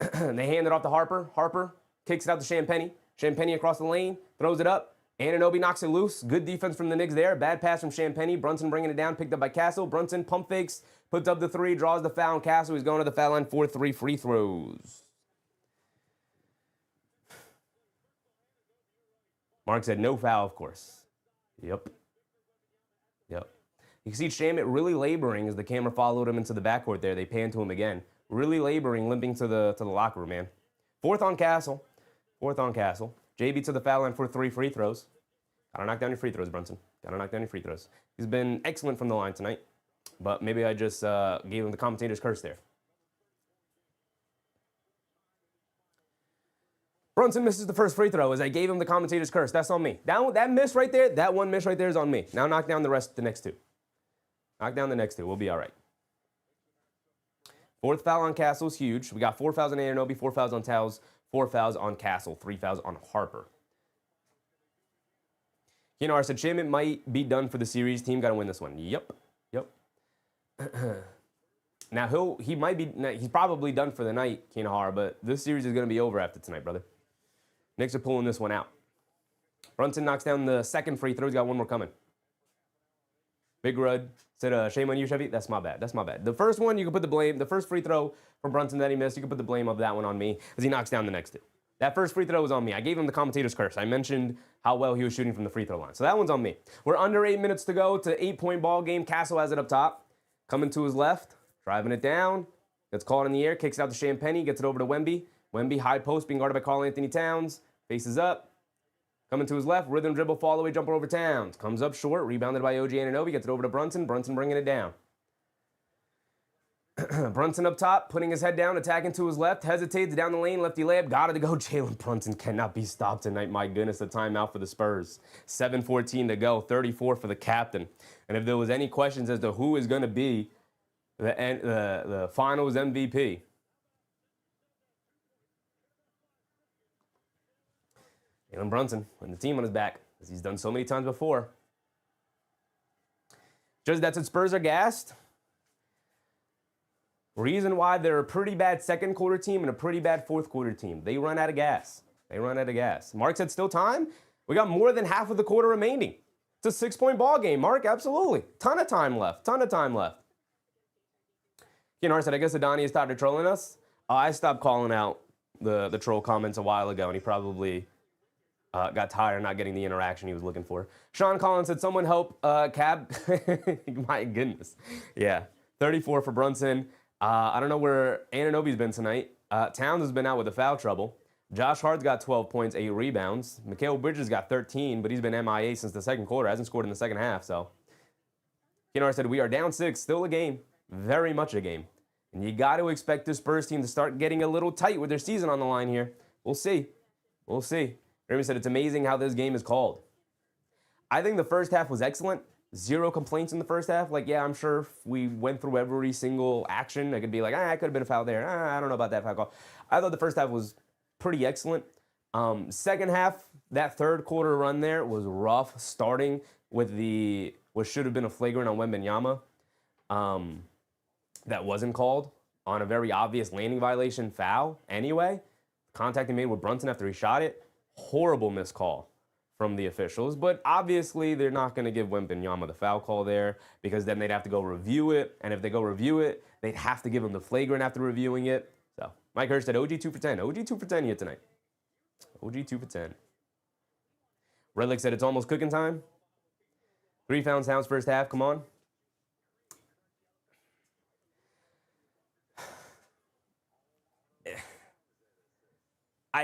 They hand it off to Harper. Harper kicks it out to Champagnie. Champagnie across the lane. Throws it up. Anunoby knocks it loose. Good defense from the Knicks there. Bad pass from Champagnie. Brunson bringing it down. Picked up by Castle. Brunson pump fakes. Puts up the three. Draws the foul. And Castle, he's going to the foul line for 3 free throws. Mark said no foul, of course. Yep. Yep. You can see Shamet really laboring as the camera followed him into the backcourt there. They pan to him again. Really laboring, limping to the locker room, man. Fourth on Castle. JB to the foul line for 3 free throws. Gotta knock down your free throws, Brunson. Gotta knock down your free throws. He's been excellent from the line tonight, but maybe I just gave him the commentator's curse there. Brunson misses the first free throw as I gave him the commentator's curse. That's on me. That miss right there, that one miss right there is on me. Now knock down the next two. Knock down the next two. We'll be all right. Fourth foul on Castle is huge. We got 4 fouls on Anunoby, 4 fouls on Towels, 4 fouls on Castle, 3 fouls on Harper. Keenar said, Shimon might be done for the series. Team got to win this one. Yep. Now, he's probably done for the night, Keenar, but this series is going to be over after tonight, brother. Knicks are pulling this one out. Brunson knocks down the second free throw. He's got one more coming. Big Rud said, shame on you, Chevy. That's my bad. The first one, you can put the blame. The first free throw from Brunson that he missed, you can put the blame of that one on me as he knocks down the next two. That first free throw was on me. I gave him the commentator's curse. I mentioned how well he was shooting from the free throw line. So that one's on me. We're under 8 minutes to go. It's an 8-point ball game. Castle has it up top. Coming to his left. Driving it down. Gets caught in the air. Kicks it out to Champagny. Gets it over to Wemby. Wemby, high post, being guarded by Karl-Anthony Towns. Faces up. Coming to his left. Rhythm dribble, fall away, jumper over Towns. Comes up short. Rebounded by OG Anunoby. Gets it over to Brunson. Brunson bringing it down. Brunson up top, putting his head down, attacking to his left, hesitates down the lane, lefty layup, got it to go. Jalen Brunson cannot be stopped tonight. My goodness, a timeout for the Spurs. 7:14 to go, 34 for the captain. And if there was any questions as to who is going to be the finals MVP, Jalen Brunson, with the team on his back, as he's done so many times before. Just that's it, Spurs are gassed. Reason why they're a pretty bad second quarter team and a pretty bad fourth quarter team. They run out of gas. Mark said still time? We got more than half of the quarter remaining. It's a 6-point ball game, Mark. Absolutely. Ton of time left. Keenar said, I guess Adani started trolling us. I stopped calling out the troll comments a while ago, and he probably got tired of not getting the interaction he was looking for. Sean Collins said, someone help Cab. My goodness. Yeah. 34 for Brunson. I don't know where Anunoby's been tonight. Towns has been out with the foul trouble. Josh Hart's got 12 points, 8 rebounds. Mikal Bridges got 13, but he's been MIA since the second quarter. Hasn't scored in the second half, so. Keenar said, we are down 6. Still a game. Very much a game. And you got to expect this Spurs team to start getting a little tight with their season on the line here. We'll see. Remy said, it's amazing how this game is called. I think the first half was excellent. 0 complaints in the first half. Like, yeah, I'm sure if we went through every single action, I could be like, I could have been a foul there. I don't know about that foul call. I thought the first half was pretty excellent. Second half, that third quarter run there was rough, starting with what should have been a flagrant on Wembanyama that wasn't called on a very obvious landing violation foul anyway. Contact he made with Brunson after he shot it. Horrible missed call from the officials, but obviously they're not going to give Wembanyama the foul call there because then they'd have to go review it, and if they go review it, they'd have to give him the flagrant after reviewing it. So Mike Hirsch said OG 2 for 10. OG 2 for 10 here tonight. OG 2 for 10. Redlick said it's almost cooking time. 3 fouls Towns first half. Come on.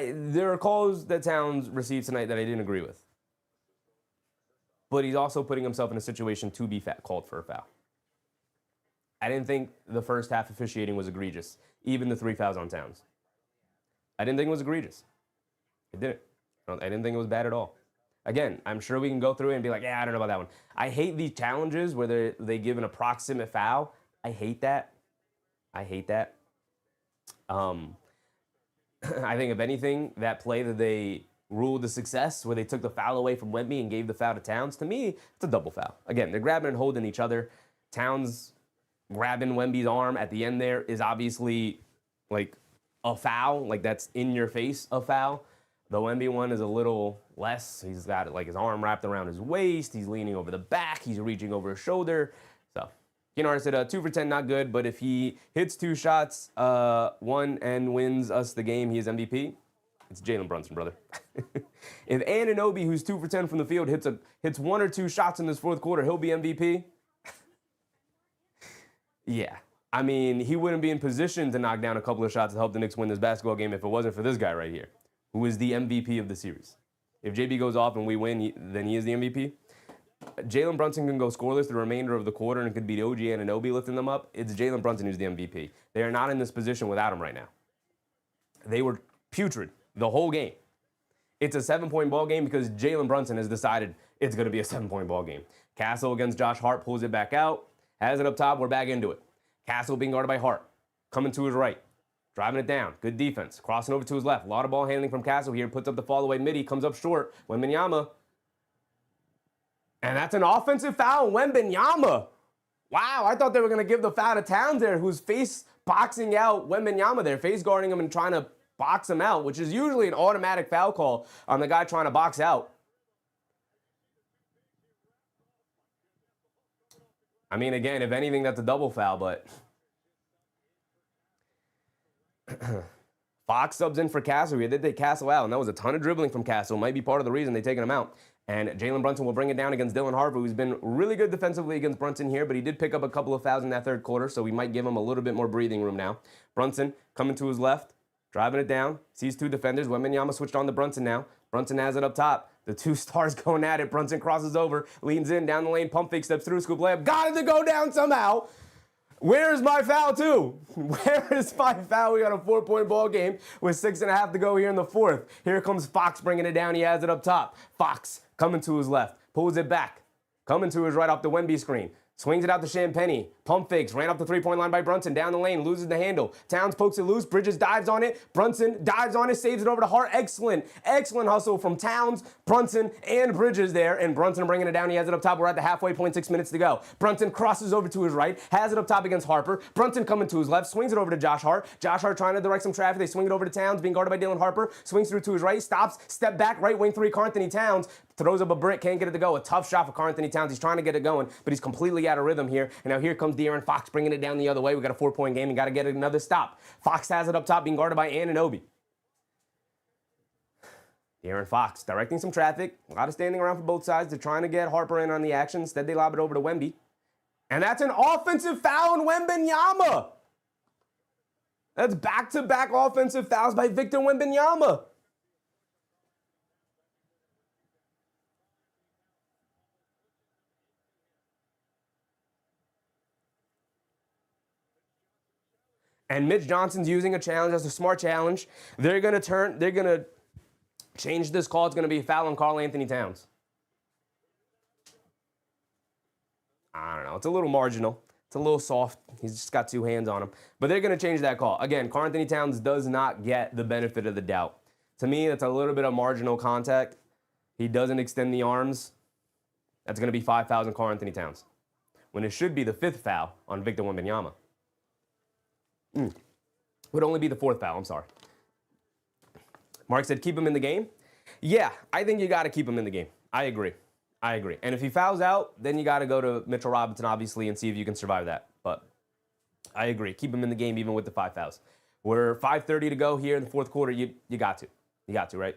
There are calls that Towns received tonight that I didn't agree with. But he's also putting himself in a situation to be called for a foul. I didn't think the first half officiating was egregious, even the 3 fouls on Towns. I didn't think it was egregious. I didn't think it was bad at all. Again, I'm sure we can go through it and be like, yeah, I don't know about that one. I hate these challenges where they give an approximate foul. I hate that. I think, if anything, that play that they ruled a success, where they took the foul away from Wemby and gave the foul to Towns, to me, it's a double foul. Again, they're grabbing and holding each other. Towns grabbing Wemby's arm at the end there is obviously like a foul, like that's in your face a foul. The Wemby one is a little less. He's got like his arm wrapped around his waist. He's leaning over the back. He's reaching over his shoulder. So Keenar said 2 for 10, not good, but if he hits 2 shots, one and wins us the game, he is MVP. It's Jalen Brunson, brother. If Anunoby, who's 2 for 10 from the field, hits 1 or 2 shots in this fourth quarter, he'll be MVP. Yeah. I mean, he wouldn't be in position to knock down a couple of shots to help the Knicks win this basketball game if it wasn't for this guy right here, who is the MVP of the series. If JB goes off and we win, then he is the MVP. Jalen Brunson can go scoreless the remainder of the quarter and could beat OG Anunoby lifting them up. It's Jalen Brunson who's the MVP. They are not in this position without him right now. They were putrid the whole game. it's a 7-point ball game because Jalen Brunson has decided it's going to be a 7-point ball game. Castle against Josh Hart pulls it back out, has it up top. We're back into it. Castle being guarded by Hart, coming to his right, driving it down. Good defense, crossing over to his left. A lot of ball handling from Castle here. Puts up the fall away midi, comes up short. Wembanyama. And that's an offensive foul. Wembanyama. Wow, I thought they were going to give the foul to Towns there, who's face boxing out Wembanyama there, face guarding him and trying to box him out, which is usually an automatic foul call on the guy trying to box out. I mean, again, if anything, that's a double foul, but Fox subs in for Castle here. They take Castle out, and that was a ton of dribbling from Castle. Might be part of the reason they're taking him out. And Jalen Brunson will bring it down against Dylan Harper, who's been really good defensively against Brunson here, but he did pick up a couple of fouls in that third quarter, so we might give him a little bit more breathing room now. Brunson coming to his left, driving it down, sees two defenders. Wembanyama switched on to Brunson now. Brunson has it up top. The two stars going at it. Brunson crosses over, leans in, down the lane, pump fake, steps through, scoop layup. Got it to go down somehow. Where's my foul, too? Where is my foul? We got a 4-point ball game with 6.5 to go here in the fourth. Here comes Fox bringing it down. He has it up top. Fox coming to his left, pulls it back, coming to his right off the Wemby screen. Swings it out to Champagnie. Pump fakes. Ran up the three-point line by Brunson. Down the lane. Loses the handle. Towns pokes it loose. Bridges dives on it. Brunson dives on it. Saves it over to Hart. Excellent hustle from Towns, Brunson, and Bridges there. And Brunson bringing it down. He has it up top. We're at the halfway point. 6 minutes to go. Brunson crosses over to his right. Has it up top against Harper. Brunson coming to his left. Swings it over to Josh Hart. Josh Hart trying to direct some traffic. They swing it over to Towns. Being guarded by Dylan Harper. Swings through to his right. Stops. Step back. Right wing three. Karl-Anthony Towns. Throws up a brick. Can't get it to go. A tough shot for Karl-Anthony Towns. He's trying to get it going, but he's completely out of rhythm here. And now here comes De'Aaron Fox bringing it down the other way. We got a 4-point game and got to get another stop. Fox has it up top, being guarded by Anunoby. De'Aaron Fox directing some traffic. A lot of standing around for both sides. They're trying to get Harper in on the action. Instead, they lob it over to Wemby. And that's an offensive foul on Wembanyama. That's back-to-back offensive fouls by Victor Wembanyama. And Mitch Johnson's using a challenge. That's a smart challenge. They're going to change this call. It's going to be a foul on Karl-Anthony Towns. I don't know. It's a little marginal. It's a little soft. He's just got two hands on him. But they're going to change that call. Again, Karl-Anthony Towns does not get the benefit of the doubt. To me, that's a little bit of marginal contact. He doesn't extend the arms. That's going to be 5 fouls on Karl-Anthony Towns, when it should be the 5th foul on Victor Wembanyama. Would only be the 4th foul, I'm sorry. Mark said keep him in the game. Yeah, I think you got to keep him in the game. I agree. And if he fouls out, then you got to go to Mitchell Robinson, obviously, and see if you can survive that. But I agree. Keep him in the game even with the 5 fouls. We're 5:30 to go here in the 4th quarter. You got to. You got to, right?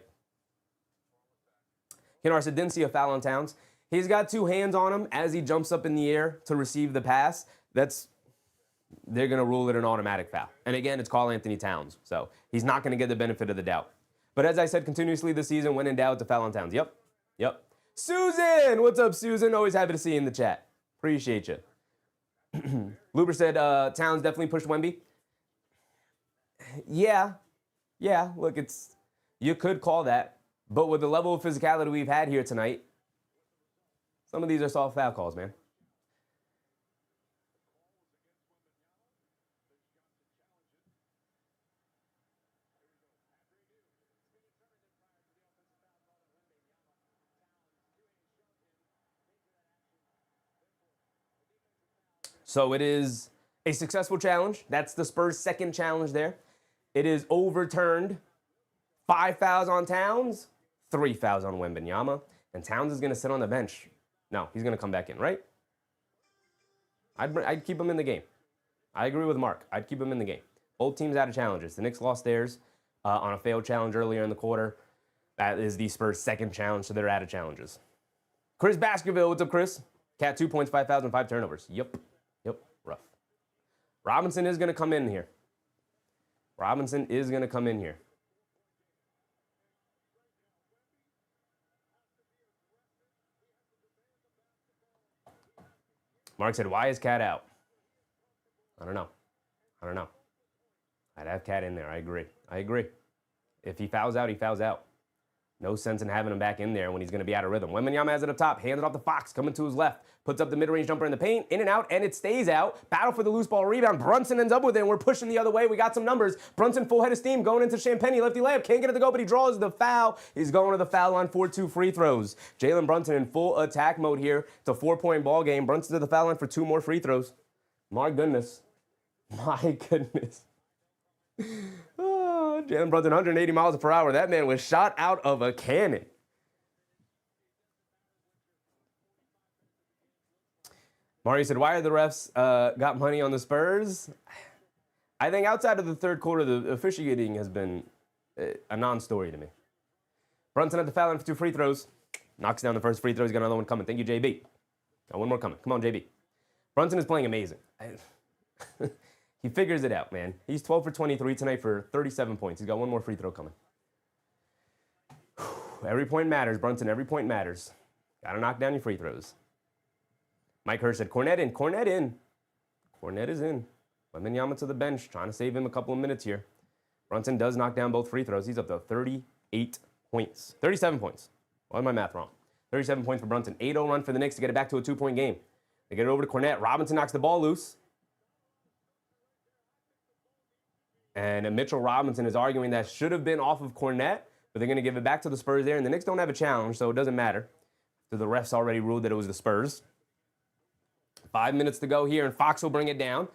Kenar said didn't see a foul on Towns. He's got 2 hands on him as he jumps up in the air to receive the pass. They're going to rule it an automatic foul. And again, it's Karl-Anthony Towns, so he's not going to get the benefit of the doubt. But as I said continuously this season, when in doubt, the foul on Towns. Yep. Susan! What's up, Susan? Always happy to see you in the chat. Appreciate you. Luber said Towns definitely pushed Wemby. Yeah, look, you could call that. But with the level of physicality we've had here tonight, some of these are soft foul calls, man. So it is a successful challenge. That's the Spurs' 2nd challenge there. It is overturned. 5 fouls on Towns, 3 fouls on Wembanyama. And Towns is going to sit on the bench. No, he's going to come back in, right? I'd keep him in the game. I agree with Mark. I'd keep him in the game. Both teams out of challenges. The Knicks lost theirs on a failed challenge earlier in the quarter. That is the Spurs' 2nd challenge, so they're out of challenges. Chris Baskerville, what's up, Chris? Cat 2 points, 5 fouls, and 5 turnovers. Yep, rough. Robinson is going to come in here. Mark said, why is Cat out? I don't know. I'd have Cat in there. I agree. If he fouls out, he fouls out. No sense in having him back in there when he's going to be out of rhythm. Wembanyama has it up top, hands it off to Fox, coming to his left, puts up the mid-range jumper in the paint, in and out, and it stays out. Battle for the loose ball rebound. Brunson ends up with it, and we're pushing the other way. We got some numbers. Brunson full head of steam going into Champagne. Lefty layup, can't get it to go, but he draws the foul. He's going to the foul line for 2 free throws. Jalen Brunson in full attack mode here. It's a 4-point ball game. Brunson to the foul line for 2 more free throws. My goodness. My goodness. Oh, Jalen Brunson, 180 miles per hour. That man was shot out of a cannon. Mario said, why are the refs got money on the Spurs? I think outside of the third quarter, the officiating has been a non-story to me. Brunson at the foul line for 2 free throws. Knocks down the first free throw. He's got another one coming. Thank you, JB. Got one more coming. Come on, JB. Brunson is playing amazing. He figures it out, man. He's 12 for 23 tonight for 37 points. He's got one more free throw coming. Every point matters, Brunson. Every point matters. Got to knock down your free throws. Mike Hirsch said, Cornette in. Cornette in. Cornette is in. Wembanyama to the bench, trying to save him a couple of minutes here. Brunson does knock down both free throws. He's up to 38 points. 37 points. Why is my math wrong? 37 points for Brunson. 8-0 run for the Knicks to get it back to a 2-point game. They get it over to Cornette. Robinson knocks the ball loose. And Mitchell Robinson is arguing that should have been off of Cornette, but they're going to give it back to the Spurs there. And the Knicks don't have a challenge, so it doesn't matter. So the refs already ruled that it was the Spurs. 5 minutes to go here, and Fox will bring it down.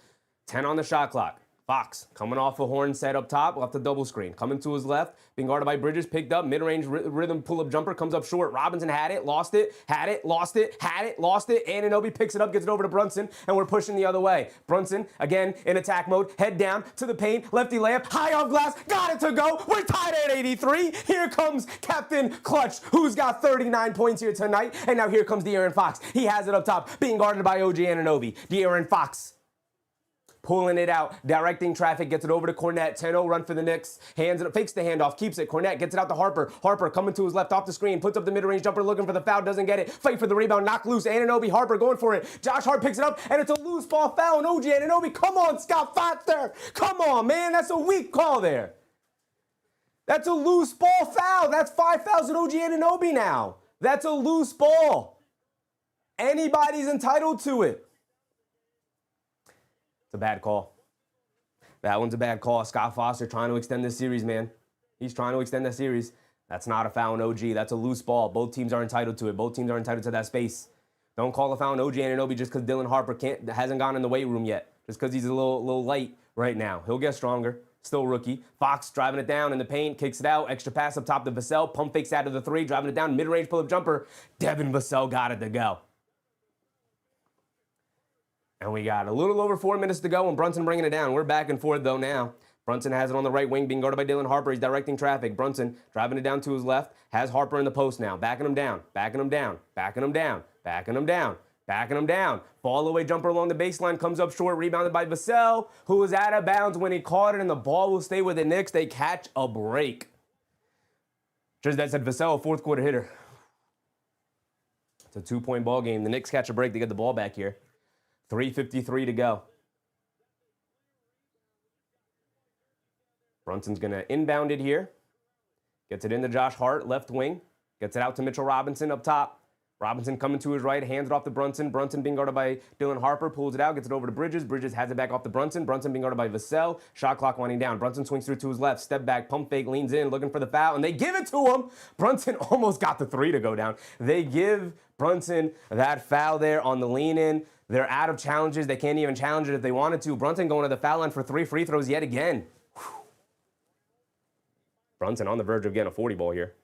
10 on the shot clock. Fox coming off a horn set up top, left the double screen. Coming to his left, being guarded by Bridges, picked up, mid-range rhythm pull-up jumper, comes up short. Robinson had it, lost it, had it, lost it, had it, lost it. Anunoby picks it up, gets it over to Brunson, and we're pushing the other way. Brunson, again, in attack mode, head down to the paint, lefty layup, high off glass, got it to go. We're tied at 83. Here comes Captain Clutch, who's got 39 points here tonight. And now here comes De'Aaron Fox. He has it up top, being guarded by OG Anunoby. De'Aaron Fox pulling it out, directing traffic, gets it over to Cornette. 10-0 run for the Knicks. Hands it, fakes the handoff, keeps it. Cornette gets it out to Harper. Harper coming to his left off the screen, puts up the mid-range jumper, looking for the foul, doesn't get it. Fight for the rebound, knock loose. Anunoby, Harper going for it. Josh Hart picks it up, and it's a loose ball foul. And OG Anunoby, come on, Scott Foster. Come on, man, that's a weak call there. That's a loose ball foul. That's 5 fouls at OG Anunoby now. That's a loose ball. Anybody's entitled to it. It's a bad call. That one's a bad call. Scott Foster trying to extend this series, man. He's trying to extend that series. That's not a foul on OG. That's a loose ball. Both teams are entitled to it. Both teams are entitled to that space. Don't call a foul on OG Anunoby just because Dylan Harper hasn't gone in the weight room yet. Just because he's a little light right now. He'll get stronger. Still rookie. Fox driving it down in the paint, kicks it out. Extra pass up top to Vassell. Pump fakes out of the 3, driving it down. Mid-range pull-up jumper. Devin Vassell got it to go. And we got a little over 4 minutes to go, and Brunson bringing it down. We're back and forth, though, now. Brunson has it on the right wing, being guarded by Dylan Harper. He's directing traffic. Brunson driving it down to his left. Has Harper in the post now. Backing him down. Backing him down. Backing him down. Backing him down. Backing him down. Fall away jumper along the baseline. Comes up short. Rebounded by Vassell, who was out of bounds when he caught it, and the ball will stay with the Knicks. They catch a break. Just that said, Vassell, a fourth quarter hitter. It's a 2-point ball game. The Knicks catch a break. They get the ball back here. 3:53 to go. Brunson's going to inbound it here. Gets it into Josh Hart, left wing. Gets it out to Mitchell Robinson up top. Robinson coming to his right, hands it off to Brunson. Brunson being guarded by Dylan Harper, pulls it out, gets it over to Bridges. Bridges has it back off to Brunson. Brunson being guarded by Vassell. Shot clock winding down. Brunson swings through to his left, step back, pump fake, leans in, looking for the foul, and they give it to him. Brunson almost got the 3 to go down. They give Brunson that foul there on the lean in. They're out of challenges. They can't even challenge it if they wanted to. Brunson going to the foul line for 3 free throws yet again. Whew. Brunson on the verge of getting a 40 ball here.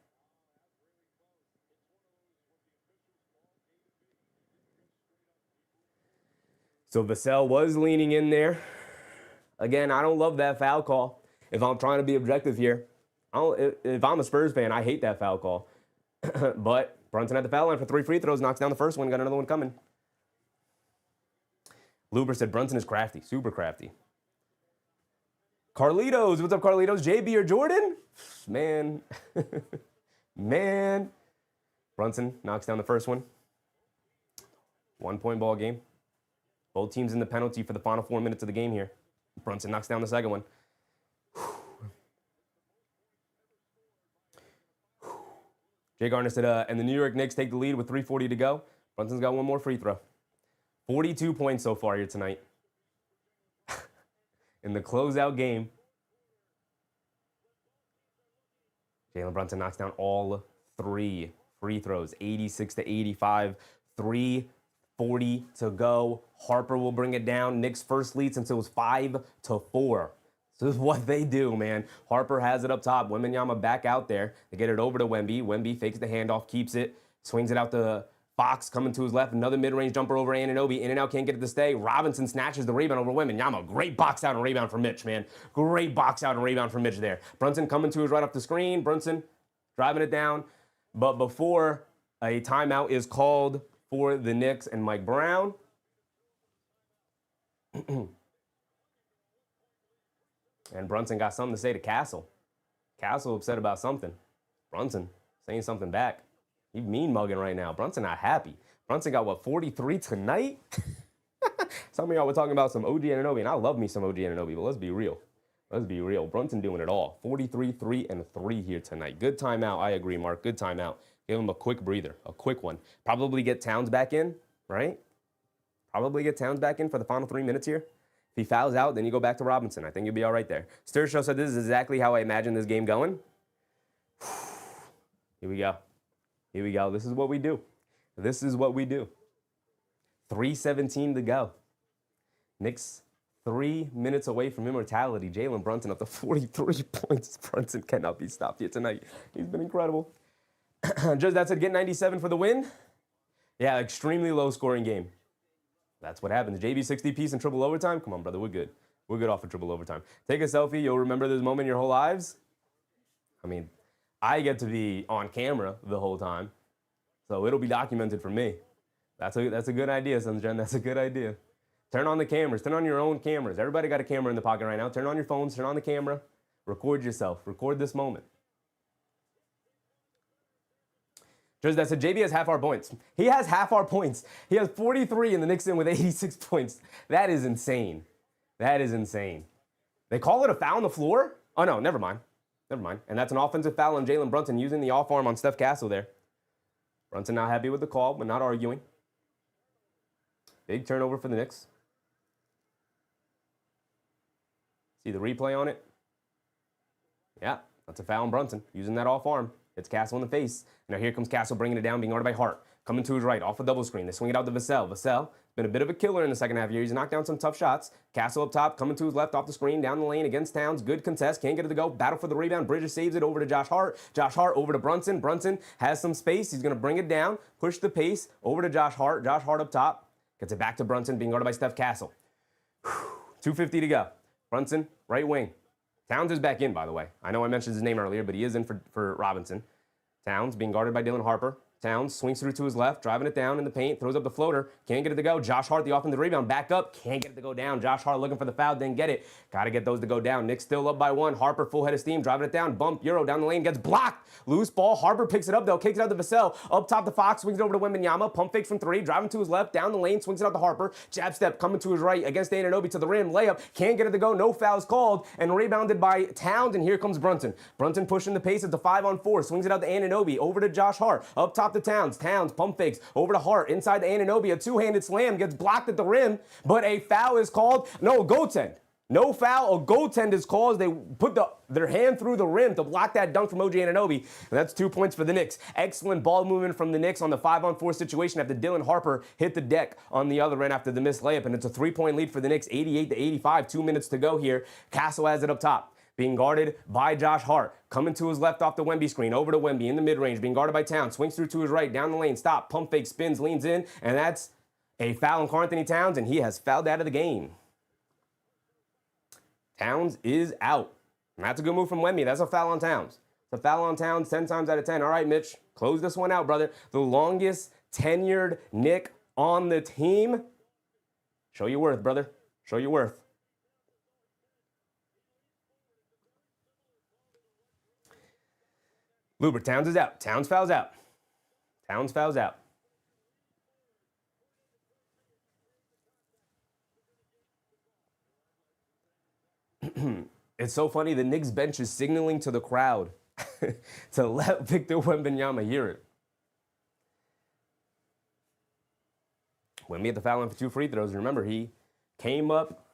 So Vassell was leaning in there. Again, I don't love that foul call. If I'm trying to be objective here, if I'm a Spurs fan, I hate that foul call. But Brunson at the foul line for 3 free throws, knocks down the first one, got another one coming. Luber said Brunson is crafty, super crafty. Carlitos, what's up, Carlitos? JB or Jordan? Man. Man. Brunson knocks down the first one. 1-point ball game. Both teams in the penalty for the final 4 minutes of the game here. Brunson knocks down the second one. Jay Garner said, and the New York Knicks take the lead with 3:40 to go. Brunson's got one more free throw. 42 points so far here tonight. In the closeout game, Jalen Brunson knocks down all 3 free throws. 86-85, 3:40 to go. Harper will bring it down. Knicks first lead since it was 5-4. This is what they do, man. Harper has it up top. Wembanyama back out there. They get it over to Wemby. Wemby fakes the handoff, keeps it, swings it out to Fox coming to his left. Another mid-range jumper over Anunoby. In and out, can't get it to stay. Robinson snatches the rebound over Wembanyama. Great box out and rebound for Mitch, man. Great box out and rebound for Mitch there. Brunson coming to his right off the screen. Brunson driving it down. But before a timeout is called for the Knicks and Mike Brown. And Brunson got something to say to Castle. Castle upset about something. Brunson saying something back. He's mean mugging right now. Brunson not happy. Brunson got, what, 43 tonight? Some of y'all were talking about some OG Anunoby, and I love me some OG Anunoby, but let's be real. Let's be real. Brunson doing it all. 43, 3, and 3 here tonight. Good timeout. I agree, Mark. Good timeout. Give him a quick breather, a quick one. Probably get Towns back in, right? Probably get Towns back in for the final 3 minutes here. If he fouls out, then you go back to Robinson. I think you'll be all right there. Stir Show said this is exactly how I imagine this game going. Here we go. Here we go. This is what we do. This is what we do. 3:17 to go. Knicks 3 minutes away from immortality. Jalen Brunson up to 43 points. Brunson cannot be stopped here tonight. He's been incredible. Just that said, get 97 for the win. Yeah, extremely low scoring game. That's what happens. JB 60 piece in triple overtime. Come on, brother. We're good. We're good off of triple overtime. Take a selfie. You'll remember this moment in your whole lives. I mean, I get to be on camera the whole time, so it'll be documented for me. That's a good idea, Sunshine. That's a good idea. Turn on the cameras. Turn on your own cameras. Everybody got a camera in the pocket right now. Turn on your phones. Turn on the camera. Record yourself. Record this moment. Just that said, JB has half our points. He has half our points. He has 43 and the Knicks in with 86 points. That is insane. That is insane. They call it a foul on the floor? Oh, no, never mind. Never mind. And that's an offensive foul on Jalen Brunson using the off arm on Steph Castle there. Brunson not happy with the call, but not arguing. Big turnover for the Knicks. See the replay on it? Yeah, that's a foul on Brunson using that off arm. It's Castle in the face. Now here comes Castle bringing it down, being guarded by Hart. Coming to his right, off a double screen. They swing it out to Vassell. Vassell, been a bit of a killer in the second half here. He's knocked down some tough shots. Castle up top, coming to his left, off the screen, down the lane against Towns. Good contest, can't get it to go. Battle for the rebound. Bridges saves it over to Josh Hart. Josh Hart over to Brunson. Brunson has some space. He's going to bring it down, push the pace over to Josh Hart. Josh Hart up top. Gets it back to Brunson, being guarded by Steph Castle. 2:50 to go. Brunson, right wing. Towns is back in, by the way. I know I mentioned his name earlier, but he is in for Robinson. Towns being guarded by Dylan Harper. Towns swings through to his left, driving it down in the paint, throws up the floater, can't get it to go. Josh Hart, the offensive rebound, back up, can't get it to go down. Josh Hart looking for the foul, didn't get it. Got to get those to go down. Knicks still up by 1. Harper, full head of steam, driving it down, bump, Euro down the lane, gets blocked. Loose ball, Harper picks it up, though, kicks it out to Vassell. Up top to Fox, swings it over to Wembanyama, pump fakes from 3, driving to his left, down the lane, swings it out to Harper. Jab step coming to his right against Anunoby to the rim, layup, can't get it to go, no fouls called, and rebounded by Towns, and here comes Brunson. Brunson pushing the pace, it's a 5-on-4, swings it out to Anunoby, over to Josh Hart, up top to Towns. Towns, pump fakes, over to Hart, inside to Anunoby, a two-handed slam, gets blocked at the rim, but a foul is called. No, goaltend. No foul, a goaltend is called. They put their hand through the rim to block that dunk from OG Anunoby. And that's 2 points for the Knicks. Excellent ball movement from the Knicks on the 5-on-4 situation after Dylan Harper hit the deck on the other end after the missed layup. And it's a 3-point lead for the Knicks, 88-85. 2 minutes to go here. Castle has it up top, being guarded by Josh Hart. Coming to his left off the Wemby screen, over to Wemby in the mid-range, being guarded by Towns. Swings through to his right, down the lane, stop, pump fake, spins, leans in, and that's a foul on Karl-Anthony Towns, and he has fouled out of the game. Towns is out. And that's a good move from Wemby. That's a foul on Towns. It's a foul on Towns 10 times out of 10. All right, Mitch, close this one out, brother. The longest tenured Knick on the team. Show your worth, brother. Show your worth. Luber, Towns is out. Towns fouls out. Towns fouls out. It's so funny. The Knicks bench is signaling to the crowd to let Victor Wembanyama hear it. Wemby at the foul line for 2 free throws. Remember, he came up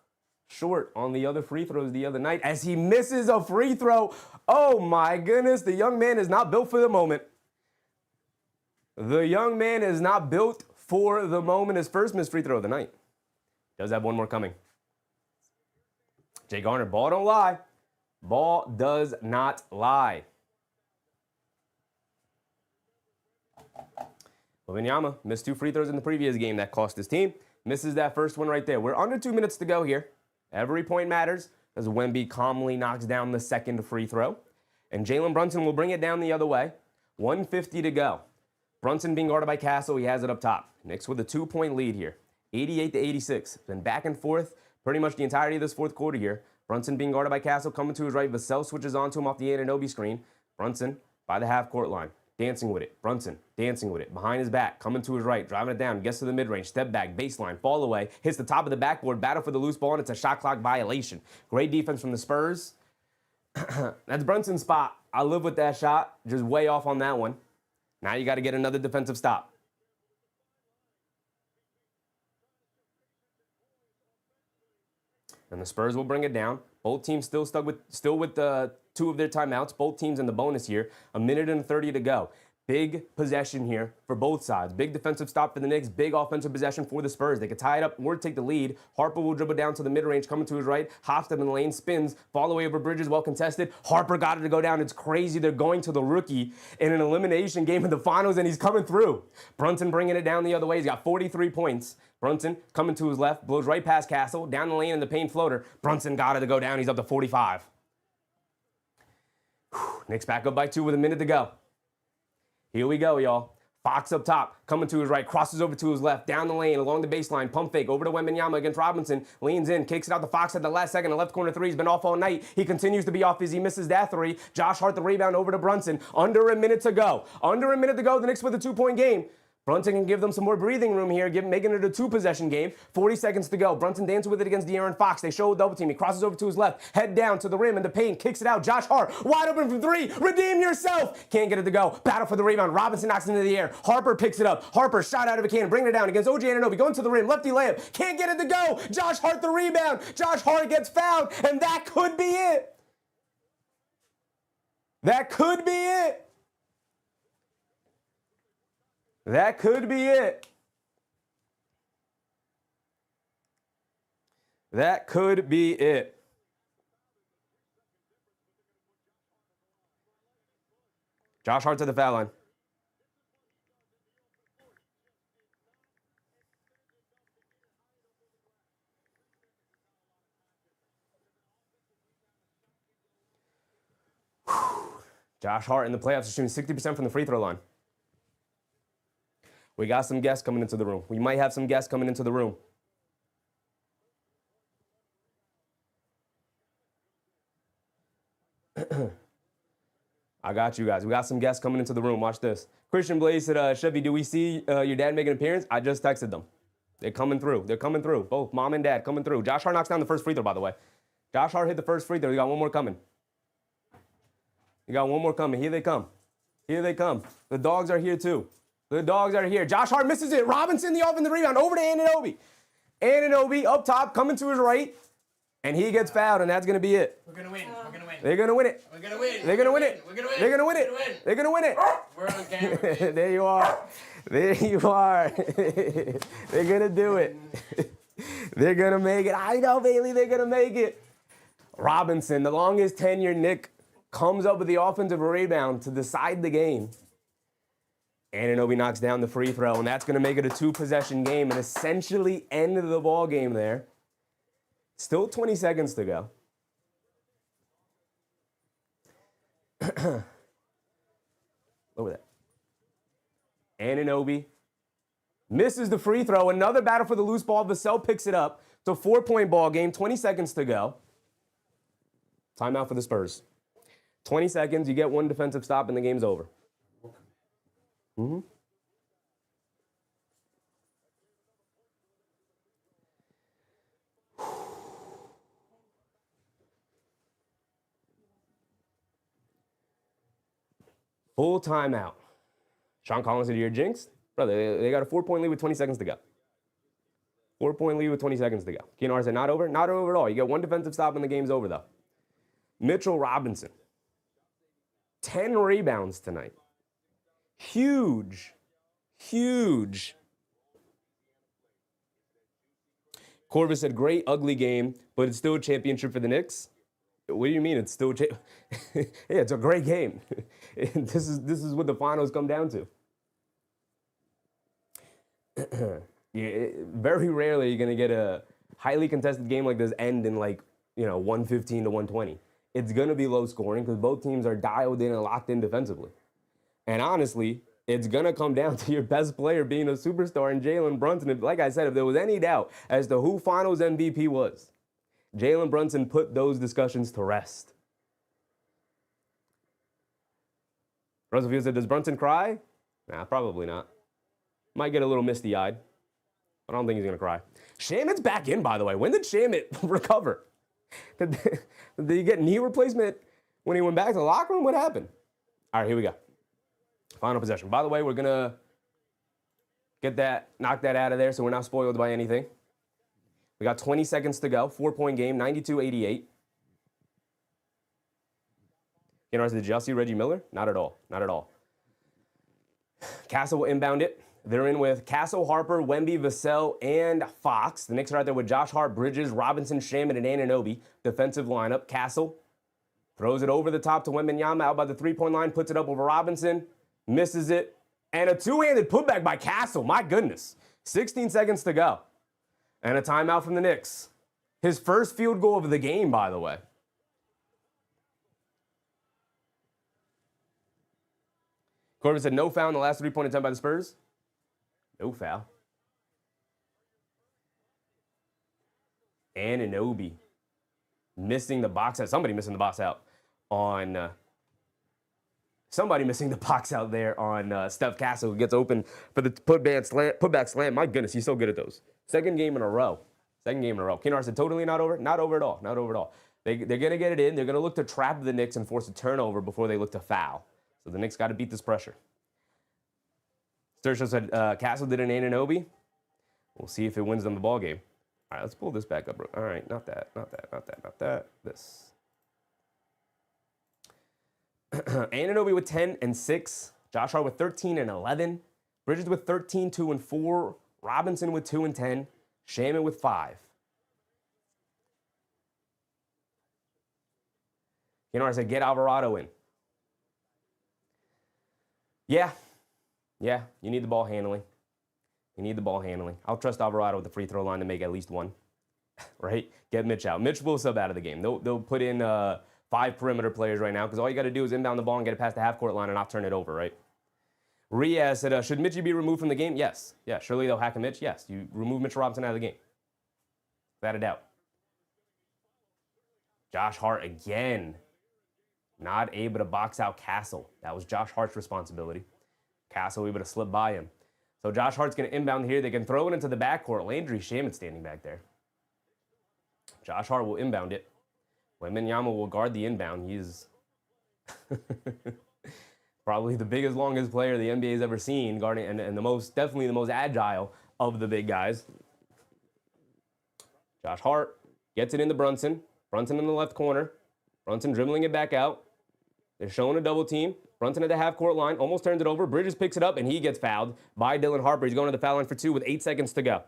short on the other free throws the other night as he misses a free throw. Oh my goodness, the young man is not built for the moment. The young man is not built for the moment. His first missed free throw of the night. Does have one more coming. Jay Garner, ball don't lie. Ball does not lie. Wembanyama missed 2 free throws in the previous game. That cost his team. Misses that first one right there. We're under 2 minutes to go here. Every point matters as Wemby calmly knocks down the second free throw. And Jalen Brunson will bring it down the other way. 1:50 to go. Brunson being guarded by Castle. He has it up top. Knicks with a 2-point lead here. 88-86. Been back and forth pretty much the entirety of this fourth quarter here. Brunson being guarded by Castle, coming to his right. Vassell switches onto him off the Anunoby screen. Brunson by the half-court line. Dancing with it. Brunson dancing with it. Behind his back, coming to his right, driving it down, gets to the mid-range, step back, baseline, fall away, hits the top of the backboard, battle for the loose ball, and it's a shot clock violation. Great defense from the Spurs. That's Brunson's spot. I live with that shot. Just way off on that one. Now you got to get another defensive stop. And the Spurs will bring it down. Both teams still with 2 of their timeouts. Both teams in the bonus here. 1:30 to go. Big possession here for both sides. Big defensive stop for the Knicks. Big offensive possession for the Spurs. They could tie it up or take the lead. Harper will dribble down to the mid-range, coming to his right. Hops up in the lane, spins, fall away over Bridges, well contested. Harper got it to go down. It's crazy. They're going to the rookie in an elimination game in the finals, and he's coming through. Brunson bringing it down the other way. He's got 43 points. Brunson coming to his left, blows right past Castle, down the lane in the paint floater. Brunson got it to go down. He's up to 45. Knicks back up by 2 with a minute to go. Here we go, y'all. Fox up top, coming to his right, crosses over to his left, down the lane, along the baseline, pump fake, over to Wembanyama against Robinson, leans in, kicks it out to Fox at the last second, the left corner 3, he's been off all night. He continues to be off as he misses that 3. Josh Hart the rebound over to Brunson. Under a minute to go. The Knicks with a 2-point game. Brunson can give them some more breathing room here, making it a 2-possession game. 40 seconds to go. Brunson dances with it against De'Aaron Fox. They show a double team. He crosses over to his left, head down to the rim in the paint, kicks it out. Josh Hart, wide open from 3. Redeem yourself. Can't get it to go. Battle for the rebound. Robinson knocks it into the air. Harper picks it up. Harper shot out of a can, bring it down against OG Anunoby. Going to the rim, lefty layup. Can't get it to go. Josh Hart the rebound. Josh Hart gets fouled, and that could be it. That could be it. That could be it. That could be it. Josh Hart to the foul line. Josh Hart in the playoffs is shooting 60% from the free throw line. We got some guests coming into the room. We might have some guests coming into the room. I got you guys. We got some guests coming into the room. Watch this. Christian Blaze said, Chevy, do we see your dad make an appearance? I just texted them. They're coming through. They're coming through. Both mom and dad coming through. Josh Hart knocks down the first free throw, by the way. Josh Hart hit the first free throw. You got one more coming. You got one more coming. Here they come. Here they come. The dogs are here too. The dogs are here. Josh Hart misses it. Robinson the offensive rebound over to Anunoby. Anunoby up top, coming to his right. And he gets fouled, and that's going to be it. We're going to win. We're going to win. They're going to win it. We're going to win. They're going to win it. We're going to win. They're going to win it. They're going to win it. We're on camera. There you are. There you are. They're going to do it. They're going to make it. I know, Bailey. They're going to make it. Robinson, the longest tenure Nick, comes up with the offensive rebound to decide the game. Anunoby knocks down the free throw, and that's going to make it a 2-possession game and essentially end the ball game there. Still 20 seconds to go. Look at that. Anunoby misses the free throw. Another battle for the loose ball. Vassell picks it up. It's a 4-point ball game. 20 seconds to go. Timeout for the Spurs. 20 seconds. You get one defensive stop, and the game's over. Mm-hmm. Full timeout. Sean Collins said, you're jinxed? Brother, they got a 4-point lead with 20 seconds to go. 4-point lead with 20 seconds to go. Keenar said, not over? Not over at all. You get one defensive stop and the game's over, though. Mitchell Robinson. 10 rebounds tonight. Huge. Huge. Corvus said, great, ugly game, but it's still a championship for the Knicks. What do you mean it's still yeah, it's a great game. This is what the finals come down to. Yeah, very rarely you're going to get a highly contested game like this end in 115 to 120. It's going to be low scoring because both teams are dialed in and locked in defensively. And honestly, it's going to come down to your best player being a superstar in Jalen Brunson. Like I said, if there was any doubt as to who finals MVP was, Jalen Brunson put those discussions to rest. Russell Field said, does Brunson cry? Nah, probably not. Might get a little misty-eyed, but I don't think he's going to cry. Shamit's back in, by the way. When did Shamit recover? Did he get knee replacement when he went back to the locker room? What happened? All right, here we go. Final possession. By the way, we're going to knock that out of there so we're not spoiled by anything. We got 20 seconds to go. 4-point game, 92-88. Did y'all see Reggie Miller? Not at all. Not at all. Castle will inbound it. They're in with Castle, Harper, Wemby, Vassell, and Fox. The Knicks are out there with Josh Hart, Bridges, Robinson, Shaman, and Anunoby. Defensive lineup. Castle throws it over the top to Wembanyama out by the three-point line, puts it up over Robinson, misses it, and a two-handed putback by Castle. My goodness. 16 seconds to go. And a timeout from the Knicks. His first field goal of the game, by the way. Corbin said no foul in the last three-point attempt by the Spurs. No foul. Anunoby missing the box out. Somebody missing the box out on there on Steph Castle, who gets open for the putback slam. My goodness, he's so good at those. Second game in a row. Keenar said totally not over. Not over at all. Not over at all. They're going to get it in. They're going to look to trap the Knicks and force a turnover before they look to foul. So the Knicks got to beat this pressure. Sturcho said Castle did an Anunoby. We'll see if it wins them the ball game. All right, let's pull this back up. All right, not that. This. Anunoby with 10 and 6. Josh Hart with 13 and 11. Bridges with 13, 2 and 4. Robinson with 2 and 10. Shaman with 5. I said get Alvarado in. Yeah, you need the ball handling. I'll trust Alvarado with the free throw line to make at least one, right? Get Mitch out. Mitch will sub out of the game. They'll put in 5 perimeter players right now because all you got to do is inbound the ball and get it past the half-court line and not turn it over, right? Riaz said, should Mitchie be removed from the game? Yes. Yeah, surely they'll hack a Mitch. Yes, you remove Mitch Robinson out of the game. Without a doubt. Josh Hart again. Not able to box out Castle. That was Josh Hart's responsibility. Castle able to slip by him. So Josh Hart's going to inbound here. They can throw it into the backcourt. Landry Shaman standing back there. Josh Hart will inbound it. Wembanyama will guard the inbound. He's probably the biggest, longest player the NBA's ever seen, guarding, and definitely the most agile of the big guys. Josh Hart gets it into Brunson. Brunson in the left corner. Brunson dribbling it back out. They're showing a double team. Brunson at the half-court line, almost turns it over. Bridges picks it up, and he gets fouled by Dylan Harper. He's going to the foul line for 2 with 8 seconds to go.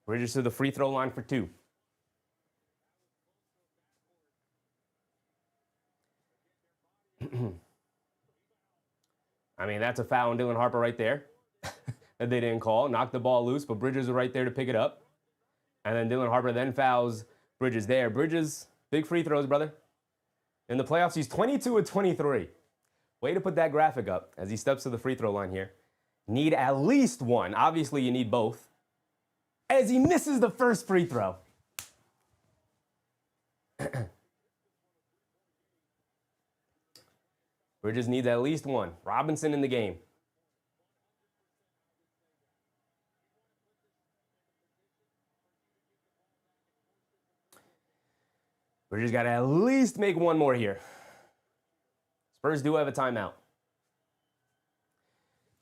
Bridges to the free throw line for 2. I mean, that's a foul on Dylan Harper right there that they didn't call. Knocked the ball loose, but Bridges was right there to pick it up. And then Dylan Harper then fouls Bridges there. Bridges, big free throws, brother. In the playoffs, he's 22 of 23. Way to put that graphic up as he steps to the free throw line here. Need at least one. Obviously, you need both. As he misses the first free throw. Bridges needs at least one. Robinson in the game. Bridges got to at least make one more here. Spurs do have a timeout.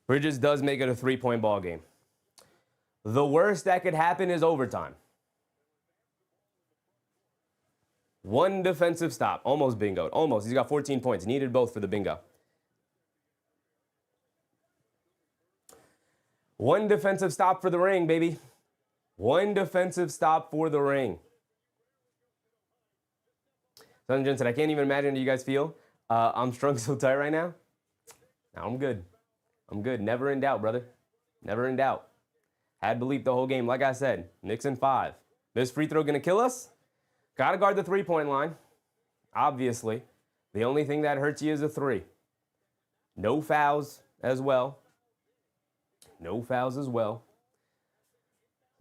Bridges does make it a 3-point ball game. The worst that could happen is overtime. One defensive stop. Almost bingoed. Almost. He's got 14 points. Needed both for the bingo. One defensive stop for the ring, baby. One defensive stop for the ring. Son Jensen, I can't even imagine how you guys feel. I'm strung so tight right now. Now I'm good. I'm good. Never in doubt, brother. Never in doubt. Had belief the whole game. Like I said, Knicks in 5. This free throw going to kill us? Got to guard the 3-point line. Obviously. The only thing that hurts you is a 3. No fouls as well. No fouls as well.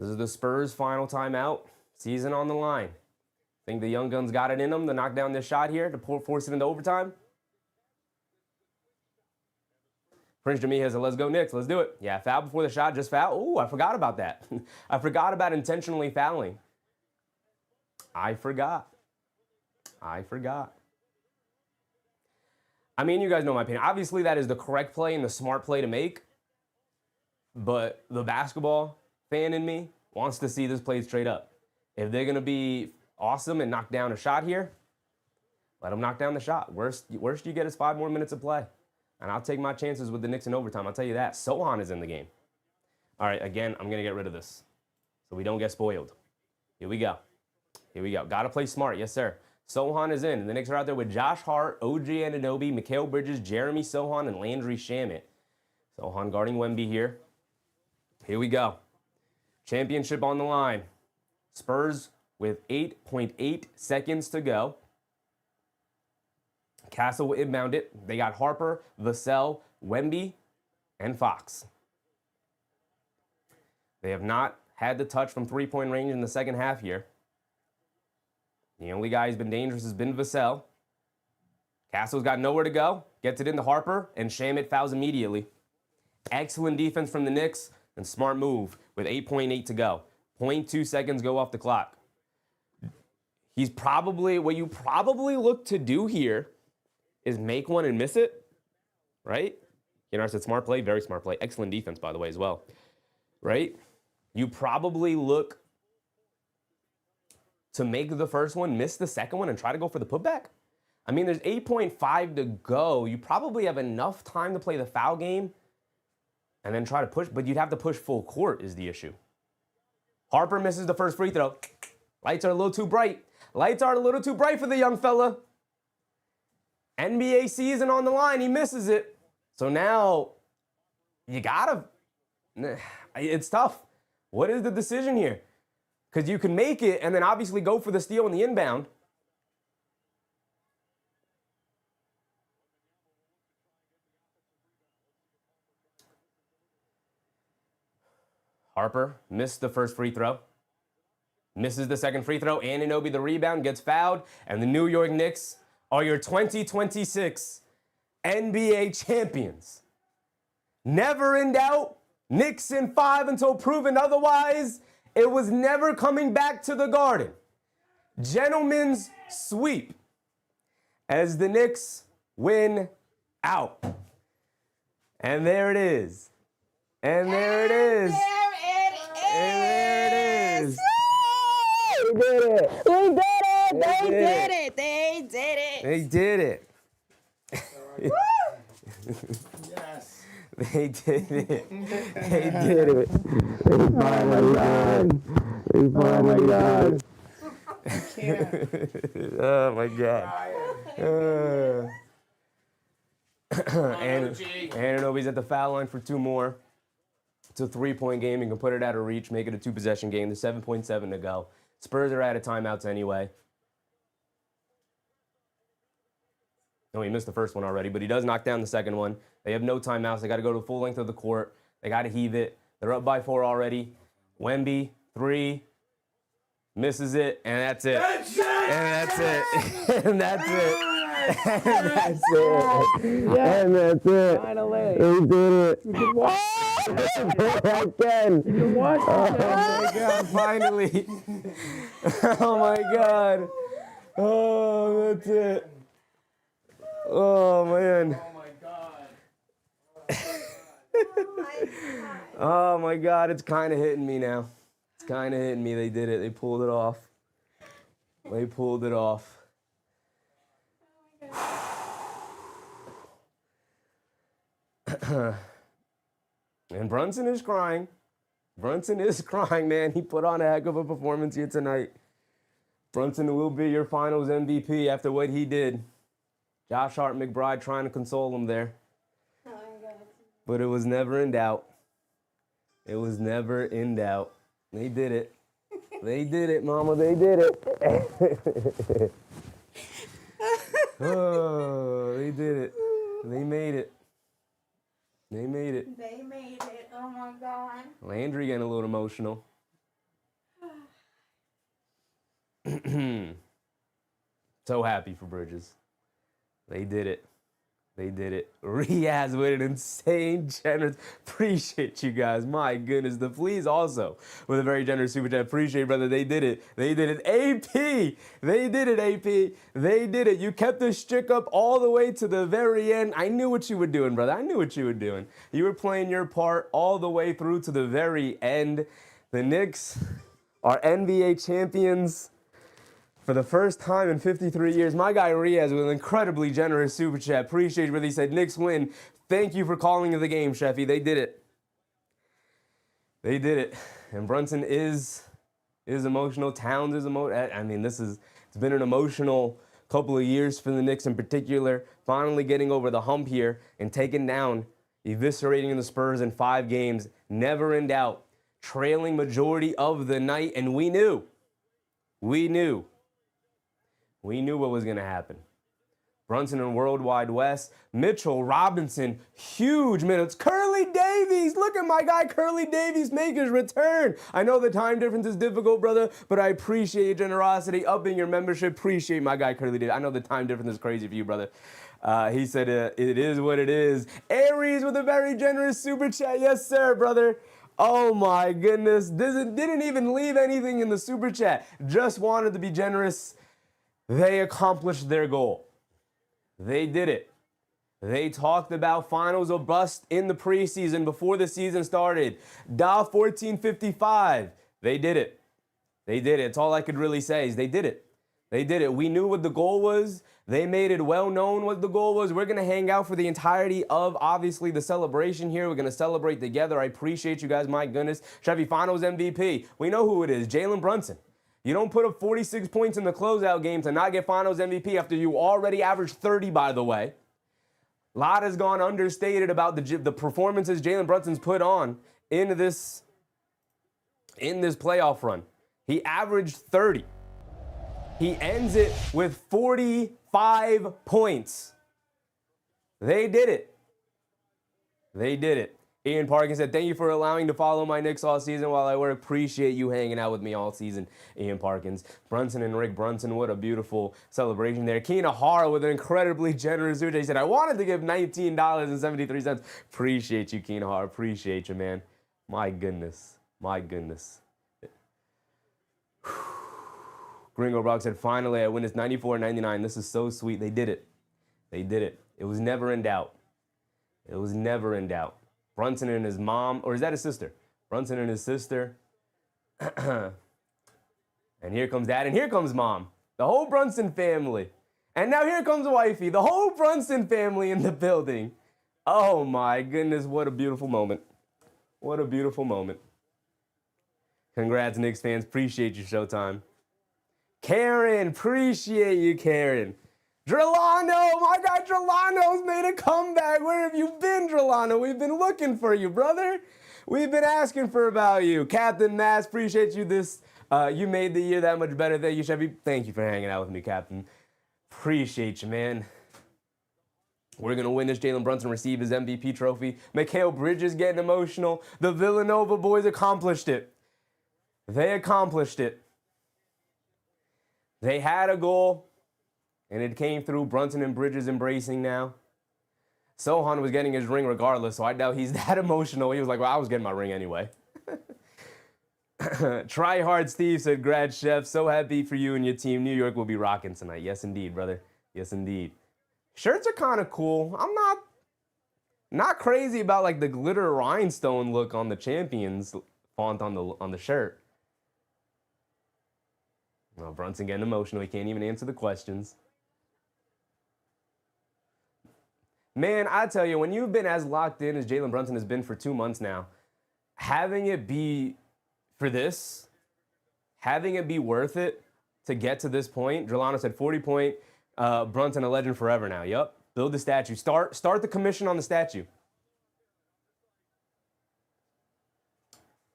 This is the Spurs' final timeout. Season on the line. Think the young guns got it in them to knock down this shot here to force it into overtime? Prince Jimmy has a let's go Knicks. Let's do it. Yeah, foul before the shot. Just foul. Ooh, I forgot about that. I forgot about intentionally fouling. I forgot. I mean, you guys know my opinion. Obviously, that is the correct play and the smart play to make. But the basketball fan in me wants to see this played straight up. If they're going to be awesome and knock down a shot here, let them knock down the shot. Worst you get is 5 more minutes of play. And I'll take my chances with the Knicks in overtime. I'll tell you that. Sohan is in the game. All right, again, I'm going to get rid of this so we don't get spoiled. Here we go. Got to play smart. Yes, sir. Sohan is in. And the Knicks are out there with Josh Hart, OG Anunoby, Mikal Bridges, Jeremy Sohan, and Landry Shamet. Sohan guarding Wemby here. Here we go. Championship on the line. Spurs with 8.8 seconds to go. Castle will inbound it. They got Harper, Vassell, Wemby, and Fox. They have not had the touch from 3-point range in the second half here. The only guy who's been dangerous has been Vassell. Castle's got nowhere to go. Gets it into Harper, and Shamet fouls immediately. Excellent defense from the Knicks, and smart move with 8.8 to go. 0.2 seconds go off the clock. What you probably look to do here is make one and miss it, right? You know, I said smart play, very smart play. Excellent defense, by the way, as well, right? You probably look to make the first one, miss the second one, and try to go for the putback. I mean, there's 8.5 to go. You probably have enough time to play the foul game and then try to push, but you'd have to push full court is the issue. Harper misses the first free throw. Lights are a little too bright. Lights are a little too bright for the young fella. NBA season on the line, he misses it. So now, you gotta, it's tough. What is the decision here? Because you can make it and then obviously go for the steal in the inbound. Harper missed the first free throw. Misses the second free throw. Anunoby the rebound, gets fouled. And the New York Knicks are your 2026 NBA champions. Never in doubt. Knicks in 5 until proven otherwise. It was never coming back to the Garden. Gentlemen's sweep as the Knicks win out. And there it is. And there it is. And there it is. We did it. We did it. They did it. They did it. They did it. Yes. They did it. They did it. They finally did. They finally did. I can't. Oh my God. And Anunoby's at the foul line for 2 more. It's a 3-point game. You can put it out of reach, make it a 2-possession game. There's 7.7 to go. Spurs are out of timeouts anyway. No, he missed the first one already, but he does knock down the second one. They have no timeouts. They got to go to the full length of the court. They got to heave it. They're up by 4 already. Wemby, 3, misses it, and that's it. And that's it. And that's it. And that's it. Yes. And that's it. Finally. He did it. You can watch. Again. You can watch. Oh my God, finally. Oh my God. Oh, that's it. Oh, man. Oh my God. Oh, my God. It's kind of hitting me now. It's kind of hitting me. They did it. They pulled it off. They pulled it off. And Brunson is crying. Brunson is crying, man. He put on a heck of a performance here tonight. Brunson will be your finals MVP after what he did. Josh Hart McBride trying to console him there. But it was never in doubt. It was never in doubt. They did it. They did it, Mama. They did it. Oh, they did it. They made it. They made it. They made it. Oh my God. Landry getting a little emotional. So happy for Bridges. They did it. They did it. Riaz with an insane generous. Appreciate you guys. My goodness. The Fleas also with a very generous super chat. Appreciate, brother. They did it. They did it. AP. They did it, AP. They did it. You kept the streak up all the way to the very end. I knew what you were doing, brother. I knew what you were doing. You were playing your part all the way through to the very end. The Knicks are NBA champions for the first time in 53 years. My guy Riaz with an incredibly generous super chat. Appreciate it. He said, Knicks win. Thank you for calling the game, Sheffy. They did it. They did it. And Brunson is emotional. Towns is emotional. I mean, it's been an emotional couple of years for the Knicks in particular. Finally getting over the hump here and taking down, eviscerating the Spurs in 5 games. Never in doubt. Trailing majority of the night. And we knew what was going to happen. Brunson and Worldwide West. Mitchell Robinson, huge minutes. Curly Davies, look at my guy Curly Davies make his return. I know the time difference is difficult, brother, but I appreciate your generosity, upping your membership. Appreciate my guy Curly Davies. I know the time difference is crazy for you, brother. He said it is what it is. Aries with a very generous super chat. Yes, sir, brother. Oh my goodness. Didn't even leave anything in the super chat. Just wanted to be generous. They accomplished their goal. They did it. They talked about finals or bust in the preseason before the season started. Dial 1455. They did it. They did it. It's all I could really say is they did it. They did it. We knew what the goal was. They made it well known what the goal was. We're going to hang out for the entirety of, obviously, the celebration here. We're going to celebrate together. I appreciate you guys. My goodness. Chevy Finals MVP. We know who it is. Jalen Brunson. You don't put up 46 points in the closeout game to not get Finals MVP after you already averaged 30, by the way. A lot has gone understated about the performances Jalen Brunson's put on in this playoff run. He averaged 30. He ends it with 45 points. They did it. They did it. Ian Parkin said, thank you for allowing to follow my Knicks all season while I work. Appreciate you hanging out with me all season, Ian Parkins. Brunson and Rick Brunson, what a beautiful celebration there. Keena Hara with an incredibly generous super. He said, I wanted to give $19.73. Appreciate you, Keena Hara. Appreciate you, man. My goodness. My goodness. Gringo Rock said, finally, I win this 94-99. This is so sweet. They did it. They did it. It was never in doubt. It was never in doubt. Brunson and his mom, or is that his sister? Brunson and his sister. And here comes dad, and here comes mom. The whole Brunson family. And now here comes wifey. The whole Brunson family in the building. Oh my goodness, what a beautiful moment. What a beautiful moment. Congrats, Knicks fans. Appreciate you, Showtime. Karen, appreciate you, Karen. Drelano, my guy Drelano's made a comeback. Where have you been, Drelano? We've been looking for you, brother. We've been asking about you. Captain Mass, appreciate you you made the year that much better. Thank you, Chevy. Thank you for hanging out with me, Captain. Appreciate you, man. We're going to win this. Jalen Brunson received his MVP trophy. Mikal Bridges getting emotional. The Villanova boys accomplished it. They accomplished it. They had a goal. And it came through. Brunson and Bridges embracing now. Sohan was getting his ring regardless, so I doubt he's that emotional. He was like, well, I was getting my ring anyway. Try hard, Steve said, grad chef. So happy for you and your team. New York will be rocking tonight. Yes, indeed, brother. Yes, indeed. Shirts are kind of cool. I'm not crazy about like the glitter rhinestone look on the champions font on the shirt. Oh, Brunson getting emotional. He can't even answer the questions. Man, I tell you, when you've been as locked in as Jalen Brunson has been for 2 months now, having it be for this, having it be worth it to get to this point. Drolano said 40-point, Brunson a legend forever now. Yup. Build the statue. Start the commission on the statue.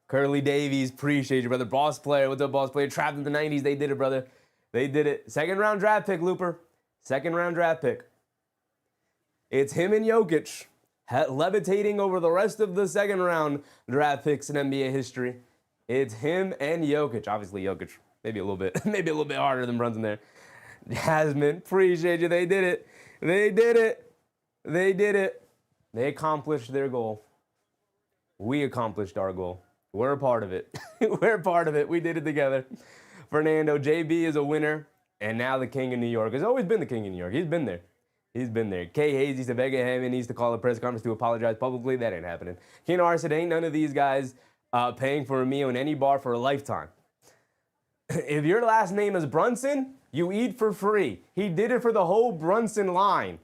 Curly Davies, appreciate you, brother. Boss player, what's up, boss player? Trapped in the 90s, they did it, brother. They did it. Second round draft pick, Looper. Second round draft pick. It's him and Jokic levitating over the rest of the second round draft picks in NBA history. It's him and Jokic. Obviously, Jokic maybe a little bit harder than Brunson there. Jasmine, appreciate you. They did it. They did it. They did it. They accomplished their goal. We accomplished our goal. We're a part of it. We're a part of it. We did it together. Fernando, JB is a winner, and now the king of New York. Has always been the king of New York. He's been there. He's been there. Kay Hazy said Vega Hammond needs to call a press conference to apologize publicly. That ain't happening. Keenar said, ain't none of these guys paying for a meal in any bar for a lifetime. If your last name is Brunson, you eat for free. He did it for the whole Brunson line.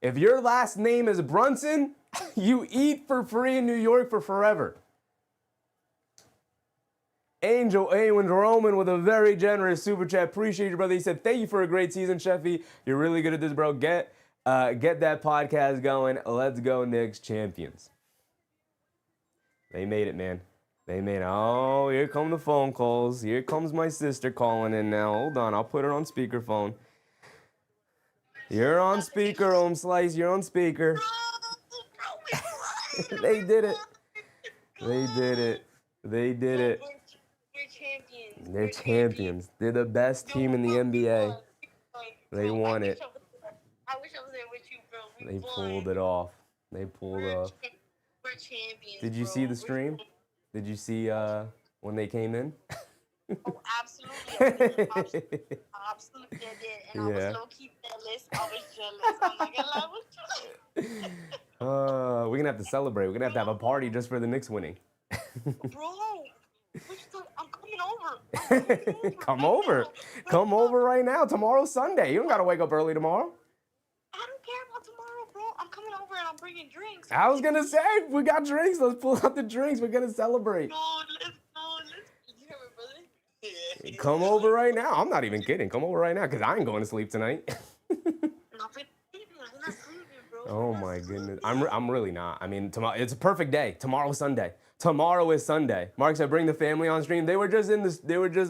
If your last name is Brunson, you eat for free in New York for forever. Angel Awen Roman with a very generous super chat. Appreciate you, brother. He said, thank you for a great season, Sheffy. You're really good at this, bro. Get that podcast going. Let's go, Knicks champions. They made it, man. They made it. Oh, here come the phone calls. Here comes my sister calling in now. Hold on. I'll put her on speakerphone. You're on speaker, Slice. You're on speaker. They did it. They did it. They did it. They're champions. They're the best team in the NBA. They won it. I wish I was there with you, bro. They pulled it off. They pulled off. We're champions. Did you see the stream? Did you see when they came in? Oh, absolutely. Absolutely, I did. And I was low-key jealous. I was jealous. I'm not gonna lie, I was jealous. We're gonna have to celebrate. We're gonna have a party just for the Knicks winning. Bro, I'm coming over. Come over. Come over right now. Tomorrow's Sunday. You don't gotta wake up early tomorrow. I don't care about tomorrow, bro. I'm coming over and I'm bringing drinks. I was gonna say, we got drinks. Let's pull out the drinks. We're gonna celebrate. No, let's. You hear me, brother? Yeah. Come over right now. I'm not even kidding. Come over right now, because I ain't going to sleep tonight. Oh my goodness. I'm really not. I mean, tomorrow it's a perfect day. Tomorrow's Sunday. Tomorrow is Sunday. Mark said bring the family on stream. They were just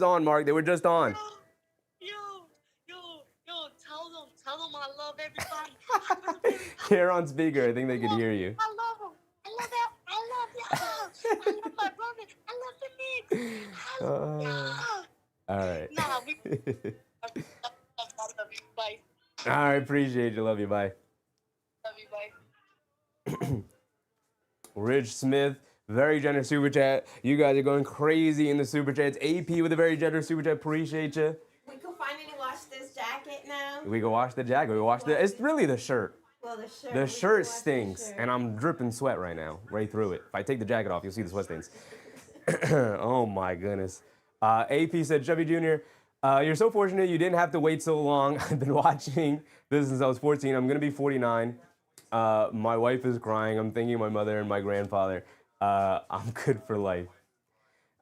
on, Mark. They were just on. Yo, tell them I love everybody. You're on speaker. I think they could hear you. I love them. I love that. I love my brother. I love the Knicks. All right. Nah, I love you. Bye. All right. Appreciate you. Love you. Bye. Love you. Bye. Rich Smith, very generous super chat. You guys are going crazy in the super chats. AP with a very generous super chat. Appreciate you. We can finally wash this jacket now. We can wash the jacket. We wash the. It's really the shirt. Well, the shirt. The shirt stinks, and I'm dripping sweat right now, right through it. If I take the jacket off, you'll see the sweat stains. Oh my goodness. AP said, Chevy Jr., you're so fortunate you didn't have to wait so long. I've been watching this since I was 14. I'm gonna be 49. My wife is crying. I'm thinking of my mother and my grandfather. I'm good for life.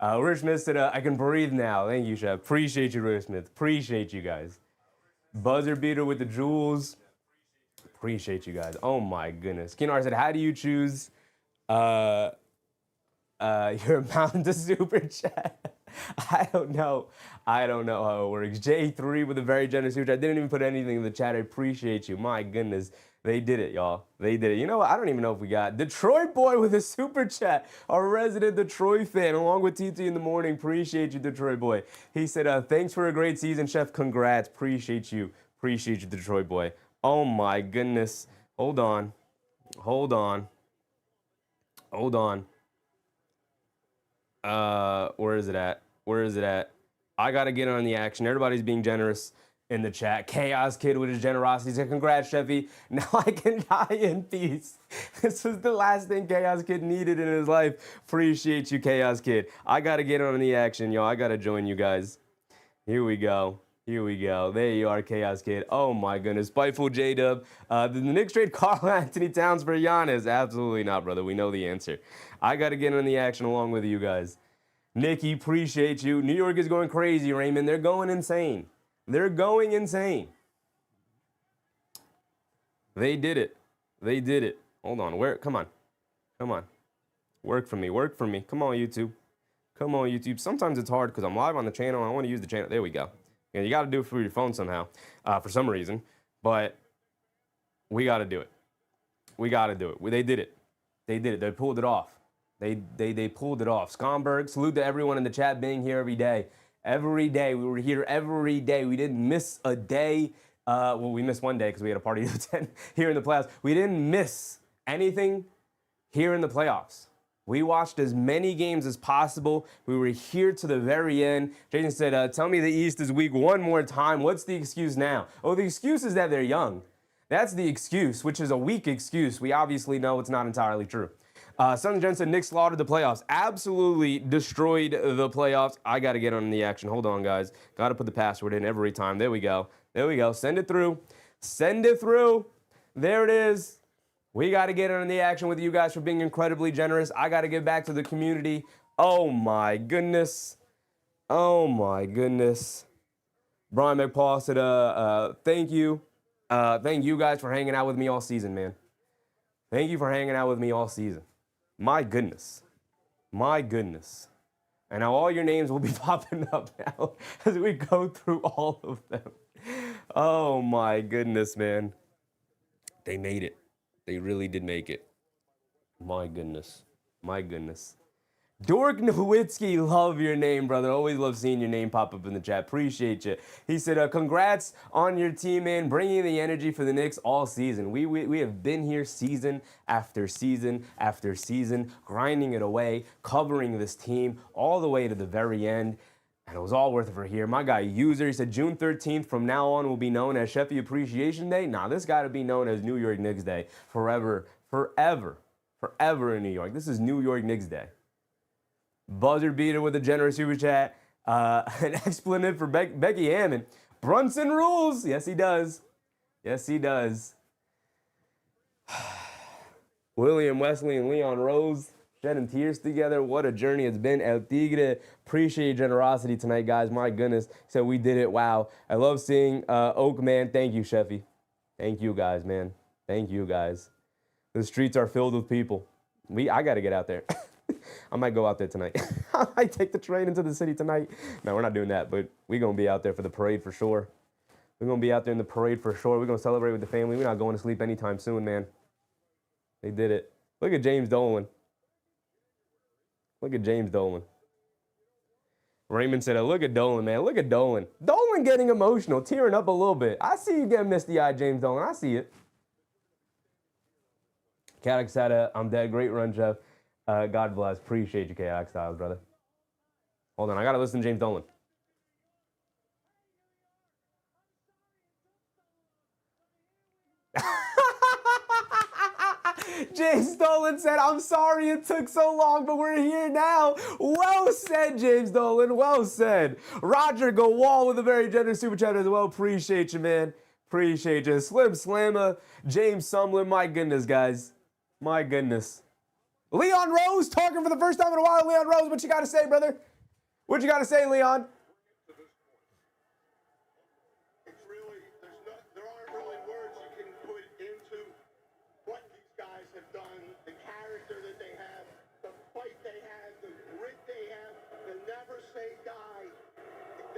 Rich Smith said, I can breathe now. Thank you, Chef. Appreciate you, Rich Smith. Appreciate you guys. Buzzer beater with the jewels. Appreciate you guys. Oh my goodness. Kinar said, how do you choose your amount to super chat? I don't know how it works. J3 with a very generous super chat. I didn't even put anything in the chat. I appreciate you. My goodness. They did it, y'all. They did it. You know what? I don't even know if we got Detroit Boy with a super chat. Our resident Detroit fan, along with TT in the morning. Appreciate you, Detroit Boy. He said, thanks for a great season, Chef. Congrats. Appreciate you. Appreciate you, Detroit Boy. Oh my goodness. Hold on. Where is it at? Where is it at? I got to get on the action. Everybody's being generous in the chat. Chaos Kid with his generosity said, congrats, Sheffy. Now I can die in peace. This was the last thing Chaos Kid needed in his life. Appreciate you, Chaos Kid. I got to get on the action, yo. I got to join you guys. Here we go. Here we go. There you are, Chaos Kid. Oh, my goodness. Spiteful J-Dub. Did the Knicks trade Karl Anthony Towns for Giannis? Absolutely not, brother. We know the answer. I got to get on the action along with you guys. Nikki, appreciate you. New York is going crazy, Raymond. They're going insane. They're going insane. They did it. They did it. Hold on. Where? Come on. Come on. Work for me. Work for me. Come on, YouTube. Come on, YouTube. Sometimes it's hard because I'm live on the channel. I want to use the channel. There we go. And you got to do it through your phone somehow, for some reason. But we got to do it. We got to do it. They did it. They did it. They pulled it off. They pulled it off. Scomberg, salute to everyone in the chat being here every day. Every day. We were here every day. We didn't miss a day. Well, we missed one day because we had a party to attend here in the playoffs. We didn't miss anything here in the playoffs. We watched as many games as possible. We were here to the very end. Jason said, tell me the East is weak one more time. What's the excuse now? Oh, the excuse is that they're young. That's the excuse, which is a weak excuse. We obviously know it's not entirely true. Sons Jen said, Knicks slaughtered the playoffs. Absolutely destroyed the playoffs. I got to get on the action. Hold on, guys. Got to put the password in every time. There we go. There we go. Send it through. Send it through. There it is. We got to get on the action with you guys for being incredibly generous. I got to get back to the community. Oh, my goodness. Oh, my goodness. Brian McPaul said, thank you. Thank you guys for hanging out with me all season, man. Thank you for hanging out with me all season. My goodness. My goodness. And now all your names will be popping up now as we go through all of them. Oh, my goodness, man. They made it. They really did make it. My goodness. My goodness. Dork Nowitzki, love your name, brother. Always love seeing your name pop up in the chat. Appreciate you. He said, congrats on your team, man. Bringing the energy for the Knicks all season. We have been here season after season after season, grinding it away, covering this team all the way to the very end. And it was all worth it for here. My guy, User, he said, June 13th from now on will be known as Sheffy Appreciation Day. Nah, this got to be known as New York Knicks Day forever, forever, forever in New York. This is New York Knicks Day. Buzzer beater with a generous super chat. An explanation for Becky Hammond. Brunson rules. Yes, he does. Yes, he does. William Wesley and Leon Rose shedding tears together. What a journey it's been. El Tigre, appreciate your generosity tonight, guys. My goodness. So we did it. Wow. I love seeing Oak, man. Thank you, Sheffy. Thank you, guys, man. Thank you, guys. The streets are filled with people. I got to get out there. I might go out there tonight. I might take the train into the city tonight. No, we're not doing that, but we're going to be out there for the parade for sure. We're going to be out there in the parade for sure. We're going to celebrate with the family. We're not going to sleep anytime soon, man. They did it. Look at James Dolan. Look at James Dolan. Raymond said, look at Dolan, man. Look at Dolan. Dolan getting emotional, tearing up a little bit. I see you getting misty-eyed, James Dolan. I see it. Caddock said, I'm dead. Great run, Jeff. God bless. Appreciate you, KX Styles, brother. Hold on. I got to listen to James Dolan. James Dolan said, I'm sorry it took so long, but we're here now. Well said, James Dolan. Well said. Roger Gowal with a very generous super chat as well. Appreciate you, man. Appreciate you. Slim Slammer, James Sumlin. My goodness, guys. My goodness. Leon Rose talking for the first time in a while. Leon Rose, what you got to say, brother? What you got to say, Leon? It's really, there aren't really words you can put into what these guys have done, the character that they have, the fight they have, the grit they have, the never say die.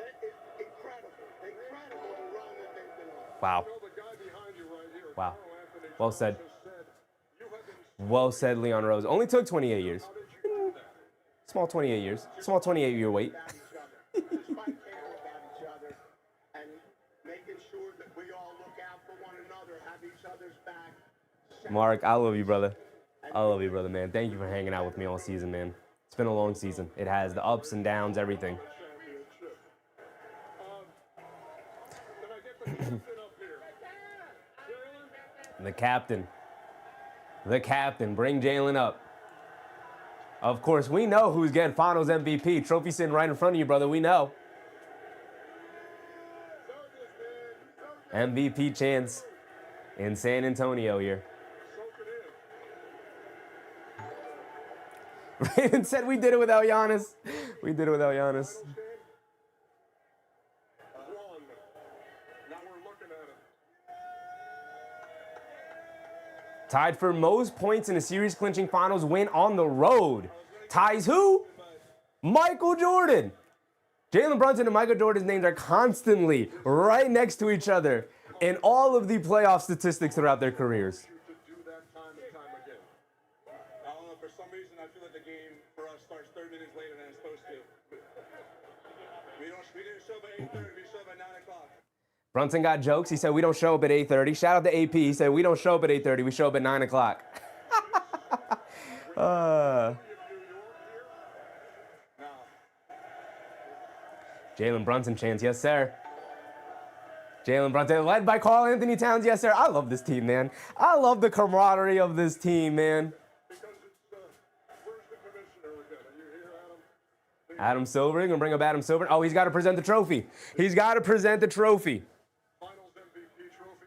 That is incredible. Incredible run that they've been on. Wow. You know, the guy behind you right here, Wow. Carl Anthony Well said. just said, you have been Well said, Leon Rose. Only took 28 years. Small 28 years. Small 28-year wait. about each other, despite caring about each other, and making sure that we all look out for one another, have each other's back. Mark, I love you, brother. I love you, brother, man. Thank you for hanging out with me all season, man. It's been a long season. It has the ups and downs, everything. The captain. The captain. Bring Jalen up. Of course, we know who's getting Finals MVP. Trophy sitting right in front of you, brother. We know. MVP chance in San Antonio here. Raven said we did it without Giannis. We did it without Giannis. Tied for most points in a series-clinching finals win on the road. Ties who? Michael Jordan. Jalen Brunson and Michael Jordan's names are constantly right next to each other in all of the playoff statistics throughout their careers. For some reason, I feel like the game for us starts 30 minutes later than it's supposed to. We didn't show up at 8:30. We showed up at 9 o'clock. Brunson got jokes. He said, we don't show up at 8:30. Shout out to AP. He said, we don't show up at 8:30. We show up at 9 o'clock. Jalen Brunson chants, yes, sir. Jalen Brunson, led by Karl Anthony Towns, yes, sir. I love this team, man. I love the camaraderie of this team, man. Adam Silver, gonna bring up Adam Silver. Oh, he's got to present the trophy. He's got to present the trophy. Finals MVP trophy.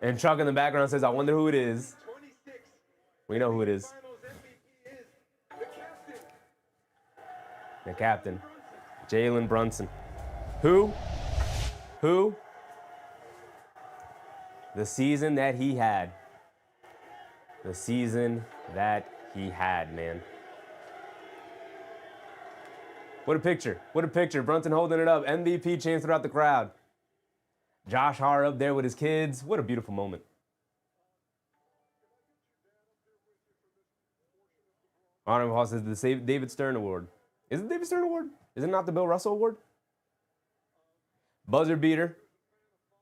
And Chuck in the background says, I wonder who it is. 26. We know who it is. Finals MVP is the captain. The captain, Jalen Brunson. Who? The season that he had. The season that he had, man. What a picture. What a picture. Brunson holding it up. MVP chants throughout the crowd. Josh Hart up there with his kids. What a beautiful moment. Honorable Hall says the David Stern Award. Is it the David Stern Award? Is it not the Bill Russell Award? Buzzer beater.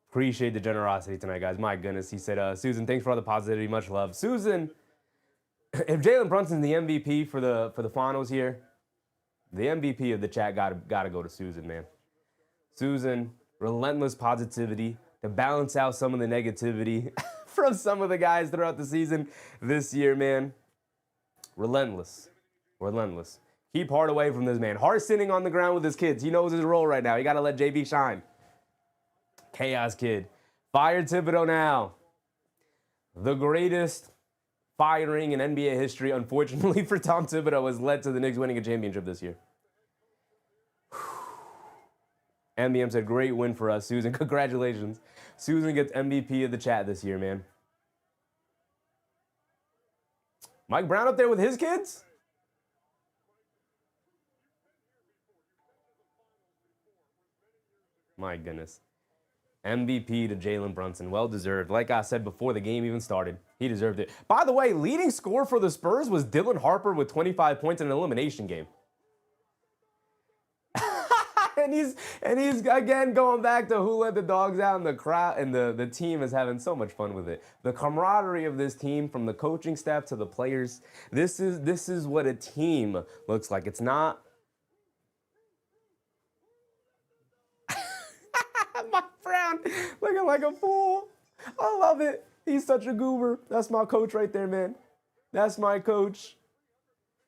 Appreciate the generosity tonight, guys. My goodness. He said, Susan, thanks for all the positivity. Much love. Susan, if Jalen Brunson's the MVP for the finals here, the MVP of the chat gotta go to Susan, man. Susan, relentless positivity to balance out some of the negativity from some of the guys throughout the season this year, man. Relentless. Keep Hart away from this man. Hart sitting on the ground with his kids. He knows his role right now. He gotta let JB shine. Chaos Kid. Fire Thibodeau now. The greatest firing in NBA history, unfortunately for Tom Thibodeau, has led to the Knicks winning a championship this year. MBM said, great win for us, Susan. Congratulations. Susan gets MVP of the chat this year, man. Mike Brown up there with his kids? My goodness. MVP to Jalen Brunson. Well deserved. Like I said before the game even started, he deserved it. By the way, leading scorer for the Spurs was Dylan Harper with 25 points in an elimination game. and he's again going back to who let the dogs out in the crowd, and the team is having so much fun with it. The camaraderie of this team, from the coaching staff to the players, this is what a team looks like. It's not Mike Brown looking like a fool. I love it. He's such a goober. That's my coach right there, man. That's my coach.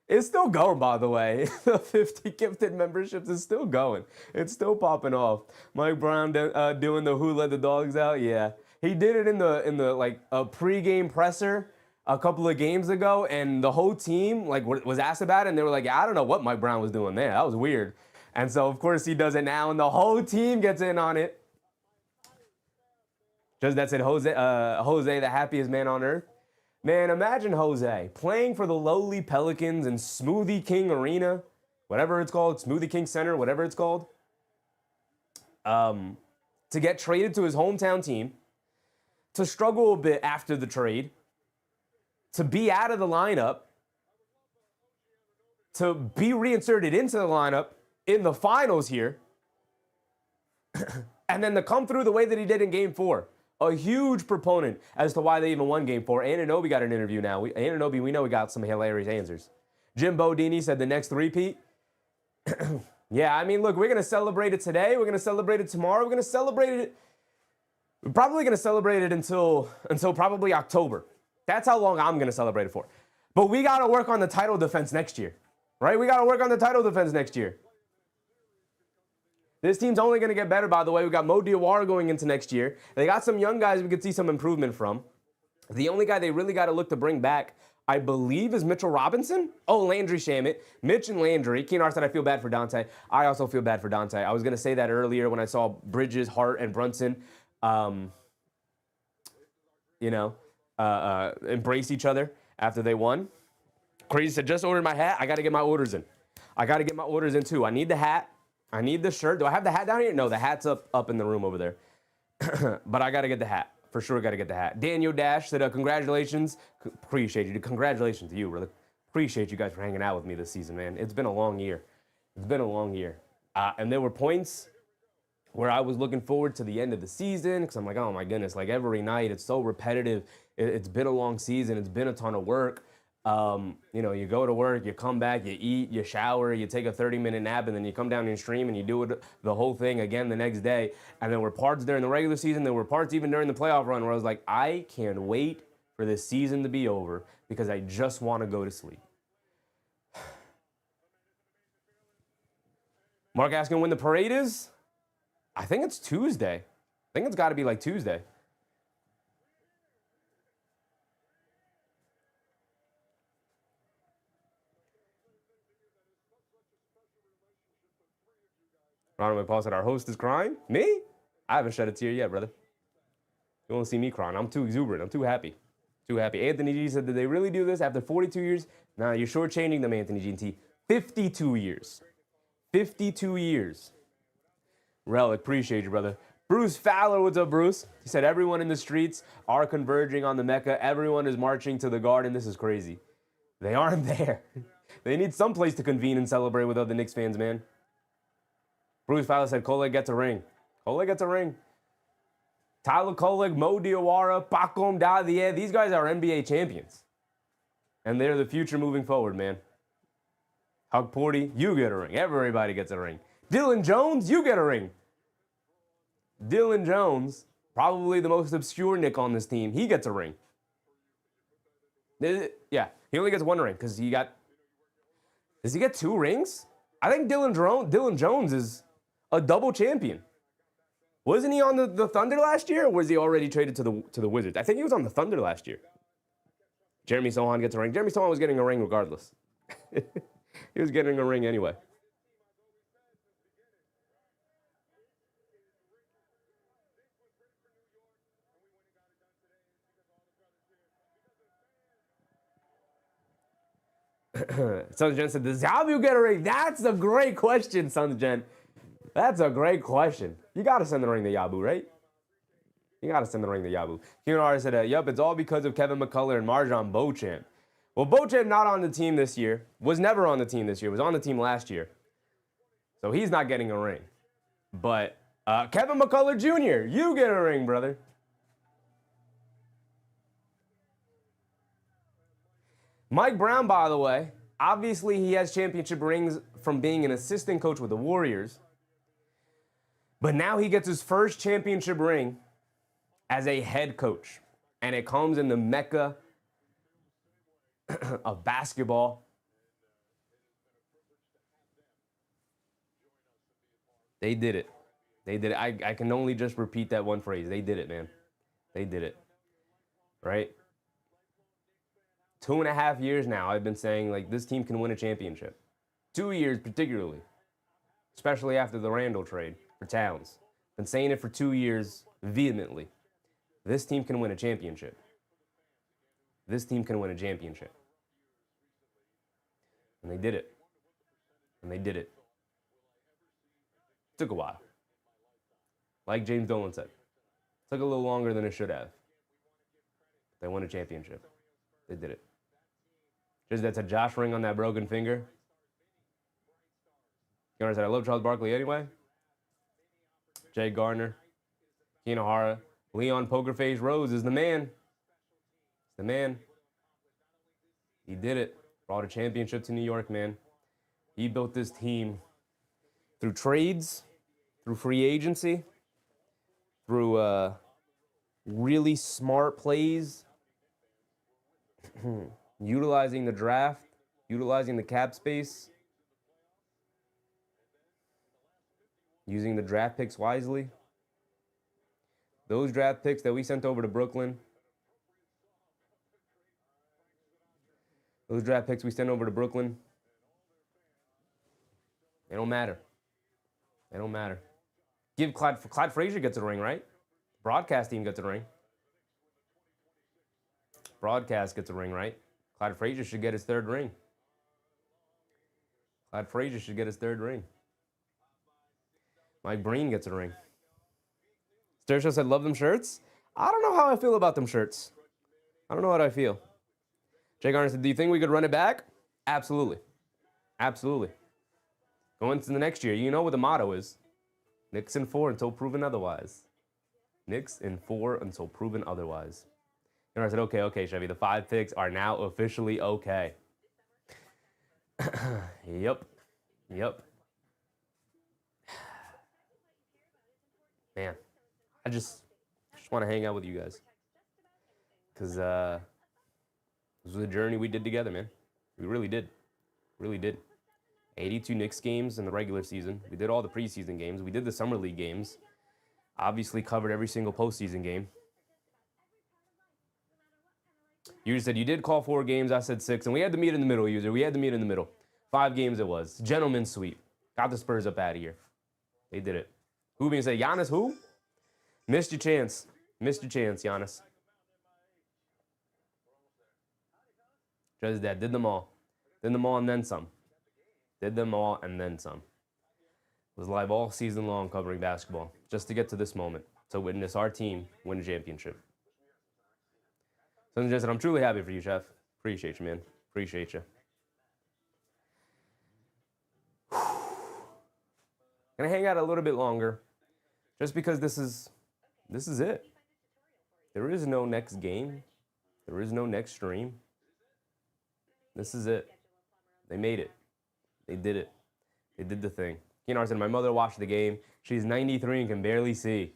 It's still going, by the way. The 50 gifted memberships is still going. It's still popping off. Mike Brown doing the who let the dogs out. Yeah, he did it in the like a pregame presser a couple of games ago, and the whole team like was asked about it, and they were like, I don't know what Mike Brown was doing there. That was weird. And so of course he does it now, and the whole team gets in on it. Just that said, Jose, the happiest man on earth. Man, imagine Jose playing for the lowly Pelicans in Smoothie King Arena, whatever it's called, Smoothie King Center, whatever it's called, to get traded to his hometown team, to struggle a bit after the trade, to be out of the lineup, to be reinserted into the lineup in the finals here, and then to come through the way that he did in Game 4. a huge proponent as to why they even won Game 4. Anunoby got an interview now. Anunoby, we know he got some hilarious answers. Jim Bodini said the next three-peat. Yeah, I mean, look, we're going to celebrate it today. We're going to celebrate it tomorrow. We're going to celebrate it. We're probably going to celebrate it until probably October. That's how long I'm going to celebrate it for. But we got to work on the title defense next year, right? We got to work on the title defense next year. This team's only going to get better, by the way. We got Mo Diawara going into next year. They got some young guys we could see some improvement from. The only guy they really got to look to bring back, I believe, is Mitchell Robinson. Oh, Landry Shamet. Mitch and Landry. Keenar said, I feel bad for Dante. I also feel bad for Dante. I was going to say that earlier when I saw Bridges, Hart, and Brunson, embrace each other after they won. Crazy said, just ordered my hat. I got to get my orders in. I got to get my orders in, too. I need the hat. I need the shirt. Do I have the hat down here? No, the hat's up in the room over there. But I got to get the hat. For sure, got to get the hat. Daniel Dash said, congratulations. Appreciate you. Congratulations to you, brother. Appreciate you guys for hanging out with me this season, man. It's been a long year. It's been a long year. And there were points where I was looking forward to the end of the season because I'm like, oh, my goodness, like every night, it's so repetitive. It's been a long season. It's been a ton of work. You go to work, you come back, you eat, you shower, you take a 30-minute nap, and then you come down and stream and you do it the whole thing again the next day. And there were parts during the regular season, there were parts even during the playoff run where I was like, I can't wait for this season to be over because I just want to go to sleep. Mark asking when the parade is? I think it's Tuesday. I think it's got to be like Tuesday. Ronald McPaul said, our host is crying? Me? I haven't shed a tear yet, brother. You won't see me crying. I'm too exuberant. I'm too happy. Too happy. Anthony G said, did they really do this after 42 years? Nah, you're shortchanging them, Anthony G and T. 52 years. 52 years. Relic, appreciate you, brother. Bruce Fowler, what's up, Bruce? He said, everyone in the streets are converging on the Mecca. Everyone is marching to the Garden. This is crazy. They aren't there. They need some place to convene and celebrate with other Knicks fans, man. Bruce Fowler said, Koleg gets a ring. Koleg gets a ring. Tyler Koleg, Mo Diawara, Paco Mdadie, these guys are NBA champions. And they're the future moving forward, man. Hug Porty, you get a ring. Everybody gets a ring. Dylan Jones, you get a ring. Dylan Jones, probably the most obscure Knick on this team, he gets a ring. Yeah, he only gets one ring because he got... Does he get 2 rings? I think Dylan Jones is a double champion. Wasn't he on the Thunder last year, or was he already traded to the Wizards? I think he was on the Thunder last year. Jeremy Sohan gets a ring. Jeremy Sohan was getting a ring regardless. He was getting a ring anyway. Sons Jen said, does Yabu get a ring? That's a great question, Sons Jen. That's a great question. You got to send the ring to Yabu, right? You got to send the ring to Yabu. QNR said, yup, it's all because of Kevin McCullough and Marjon Beauchamp. Well, Beauchamp not on the team this year. Was never on the team this year. Was on the team last year. So he's not getting a ring. But Kevin McCullough Jr., you get a ring, brother. Mike Brown, by the way, obviously he has championship rings from being an assistant coach with the Warriors. But now he gets his first championship ring as a head coach. And it comes in the Mecca of basketball. They did it. They did it. I can only just repeat that one phrase. They did it, man. They did it. Right? 2.5 years now, I've been saying, like, this team can win a championship. 2 years particularly. Especially after the Randall trade for Towns. Been saying it for 2 years vehemently. This team can win a championship. This team can win a championship. And they did it. And they did it. Took a while. Like James Dolan said. Took a little longer than it should have. They won a championship. They did it. Just that's a Josh ring on that broken finger. You know, said, I love Charles Barkley anyway. Jay Gardner. Keenahara. Leon Pokerface Rose is the man. The man. He did it. Brought a championship to New York, man. He built this team through trades, through free agency, through really smart plays, utilizing the draft, utilizing the cap space, using the draft picks wisely. Those draft picks that we sent over to Brooklyn, they don't matter. They don't matter. Give Clyde Frazier gets a ring, right? Broadcast team gets a ring. Broadcast gets a ring, right? Clyde Frazier should get his third ring. Mike Breen gets a ring. Sturcho said, love them shirts. I don't know how I feel about them shirts. I don't know how I feel. Jay Garner said, do you think we could run it back? Absolutely. Absolutely. Going into the next year, you know what the motto is. Knicks in 4 until proven otherwise. Knicks in 4 until proven otherwise. And I said, okay, Chevy, the 5 picks are now officially okay. Yep. Man, I just want to hang out with you guys. Because this was a journey we did together, man. We really did. 82 Knicks games in the regular season. We did all the preseason games. We did the Summer League games. Obviously covered every single postseason game. You said you did call 4 games. I said 6. And we had to meet in the middle, user. We had to meet in the middle. 5 games it was. Gentleman's sweep. Got the Spurs up out of here. They did it. Who being said, Giannis, who? Missed your chance, Giannis. Just that. Did them all and then some. Was live all season long covering basketball just to get to this moment, to witness our team win a championship. So I'm truly happy for you, Chef. Appreciate you, man. Appreciate you. Gonna hang out a little bit longer, just because this is it. There is no next game. There is no next stream. This is it. They made it. They did it. They did the thing. Keenar said, my mother watched the game. She's 93 and can barely see.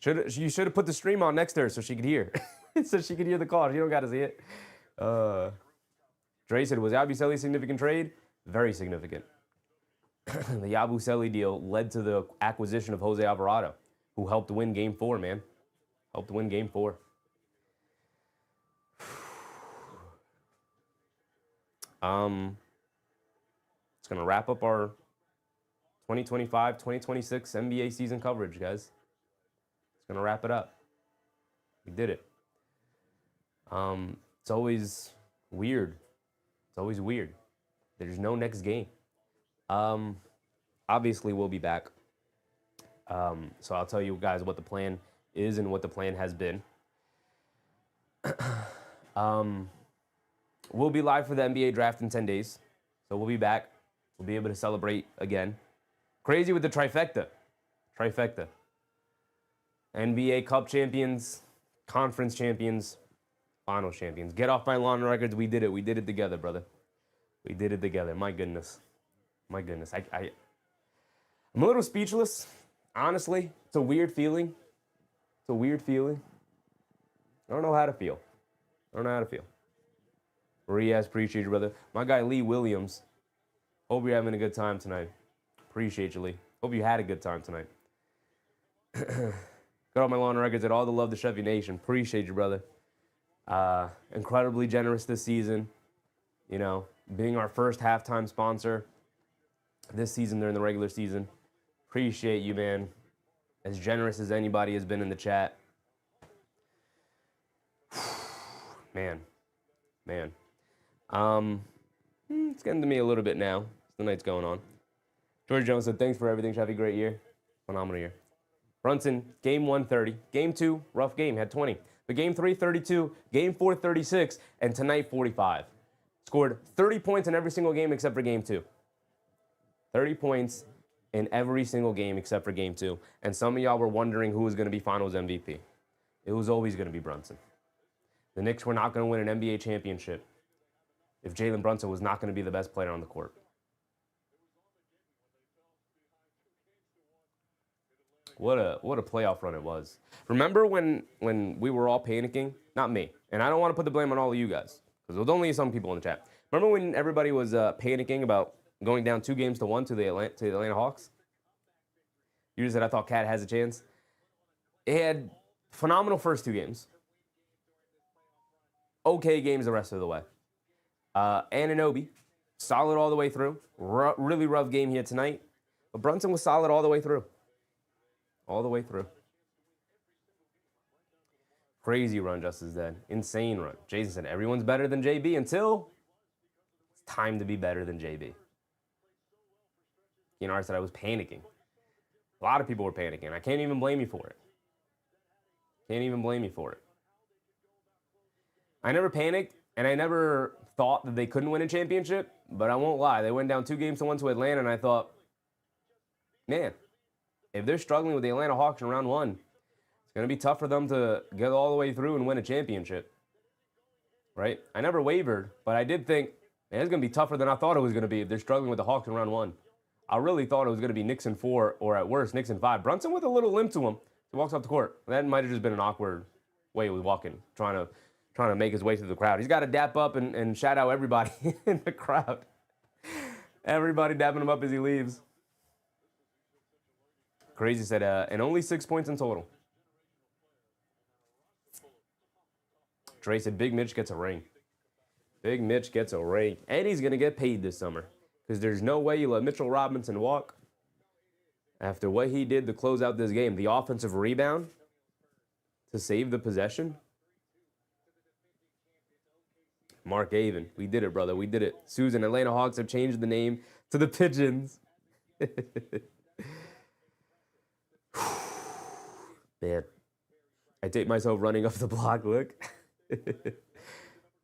You should have put the stream on next to her so she could hear. So she could hear the call. You don't got to see it. Dre said, was Yabusele a significant trade? Very significant. The Yabusele deal led to the acquisition of Jose Alvarado, who helped win Game 4, man. Helped win Game 4. It's going to wrap up our 2025-2026 NBA season coverage, guys. It's going to wrap it up. We did it. It's always weird. There's no next game. Obviously, we'll be back. So I'll tell you guys what the plan is and what the plan has been. We'll be live for the NBA draft in 10 days. So we'll be back. We'll be able to celebrate again. Crazy with the trifecta. NBA Cup champions, conference champions, finals champions. Get off my lawn records. We did it. We did it together, brother. We did it together. My goodness. I'm a little speechless, honestly. It's a weird feeling. I don't know how to feel. Riaz, appreciate you, brother. My guy, Lee Williams. Hope you're having a good time tonight. Appreciate you, Lee. Hope you had a good time tonight. Got all my lawn records and all the love to Chevy Nation. Appreciate you, brother. Incredibly generous this season. You know, being our first halftime sponsor this season during the regular season. Appreciate you, man. As generous as anybody has been in the chat. Man. It's getting to me a little bit now. The night's going on. George Jones said, thanks for everything, Chevy. Great year. Phenomenal year. Brunson, game 1, 30. Game 2, rough game, had 20. But game 3, 32. Game 4, 36. And tonight, 45. Scored 30 points in every single game except for game 2. 30 points in every single game except for game 2. And some of y'all were wondering who was going to be finals MVP. It was always going to be Brunson. The Knicks were not going to win an NBA championship if Jalen Brunson was not going to be the best player on the court. What a playoff run it was. Remember when we were all panicking? Not me. And I don't want to put the blame on all of you guys, because there was only some people in the chat. Remember when everybody was panicking about going down 2-1 to the Atlanta Hawks? You said I thought Cat has a chance. It had phenomenal first 2 games. Okay games the rest of the way. Anunoby, solid all the way through. Really rough game here tonight. But Brunson was solid all the way through. All the way through. Crazy run, Justice Dead. Insane run. Jason said everyone's better than JB until it's time to be better than JB. Keenar said I was panicking. A lot of people were panicking. I can't even blame you for it. Can't even blame you for it. I never panicked, and I never thought that they couldn't win a championship, but I won't lie. They went down 2-1 to Atlanta, and I thought, man, if they're struggling with the Atlanta Hawks in round 1, it's going to be tough for them to get all the way through and win a championship. Right? I never wavered, but I did think, man, it's going to be tougher than I thought it was going to be if they're struggling with the Hawks in round 1. I really thought it was going to be Knicks in 4, or at worst, Knicks in 5. Brunson with a little limp to him. He walks off the court. That might have just been an awkward way he was walking, trying to make his way through the crowd. He's got to dap up and shout out everybody in the crowd. Everybody dapping him up as he leaves. Crazy said, and only 6 points in total. Trey said, Big Mitch gets a ring. Big Mitch gets a ring. And he's going to get paid this summer. Because there's no way you let Mitchell Robinson walk after what he did to close out this game. The offensive rebound to save the possession. Mark Avon, we did it, brother. We did it. Susan, Atlanta Hawks have changed the name to the Pigeons. Man, I take myself running off the block. Look.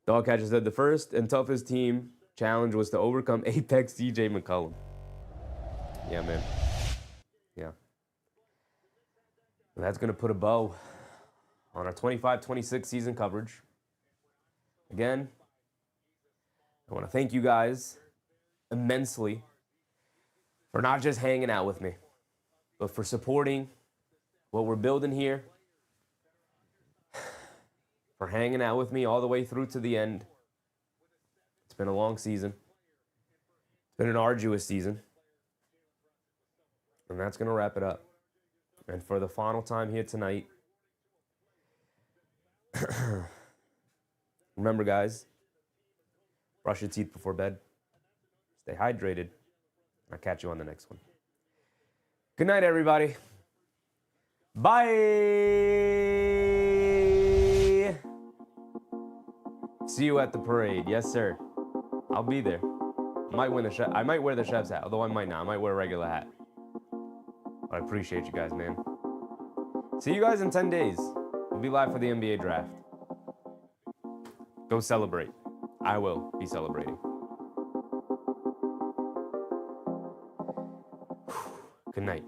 Dogcatcher said the first and toughest team challenge was to overcome Apex CJ McCollum. Yeah, man. Yeah. And that's going to put a bow on our 25-26 season coverage. Again, I want to thank you guys immensely for not just hanging out with me, but for supporting what we're building here, for hanging out with me all the way through to the end. It's been a long season. It's been an arduous season. And that's going to wrap it up. And for the final time here tonight, remember, guys, brush your teeth before bed. Stay hydrated. I'll catch you on the next one. Good night, everybody. Bye. See you at the parade. Yes, sir. I'll be there. I might wear the chef's hat, although I might not. I might wear a regular hat. But I appreciate you guys, man. See you guys in 10 days. We'll be live for the NBA draft. Go celebrate. I will be celebrating. Good night.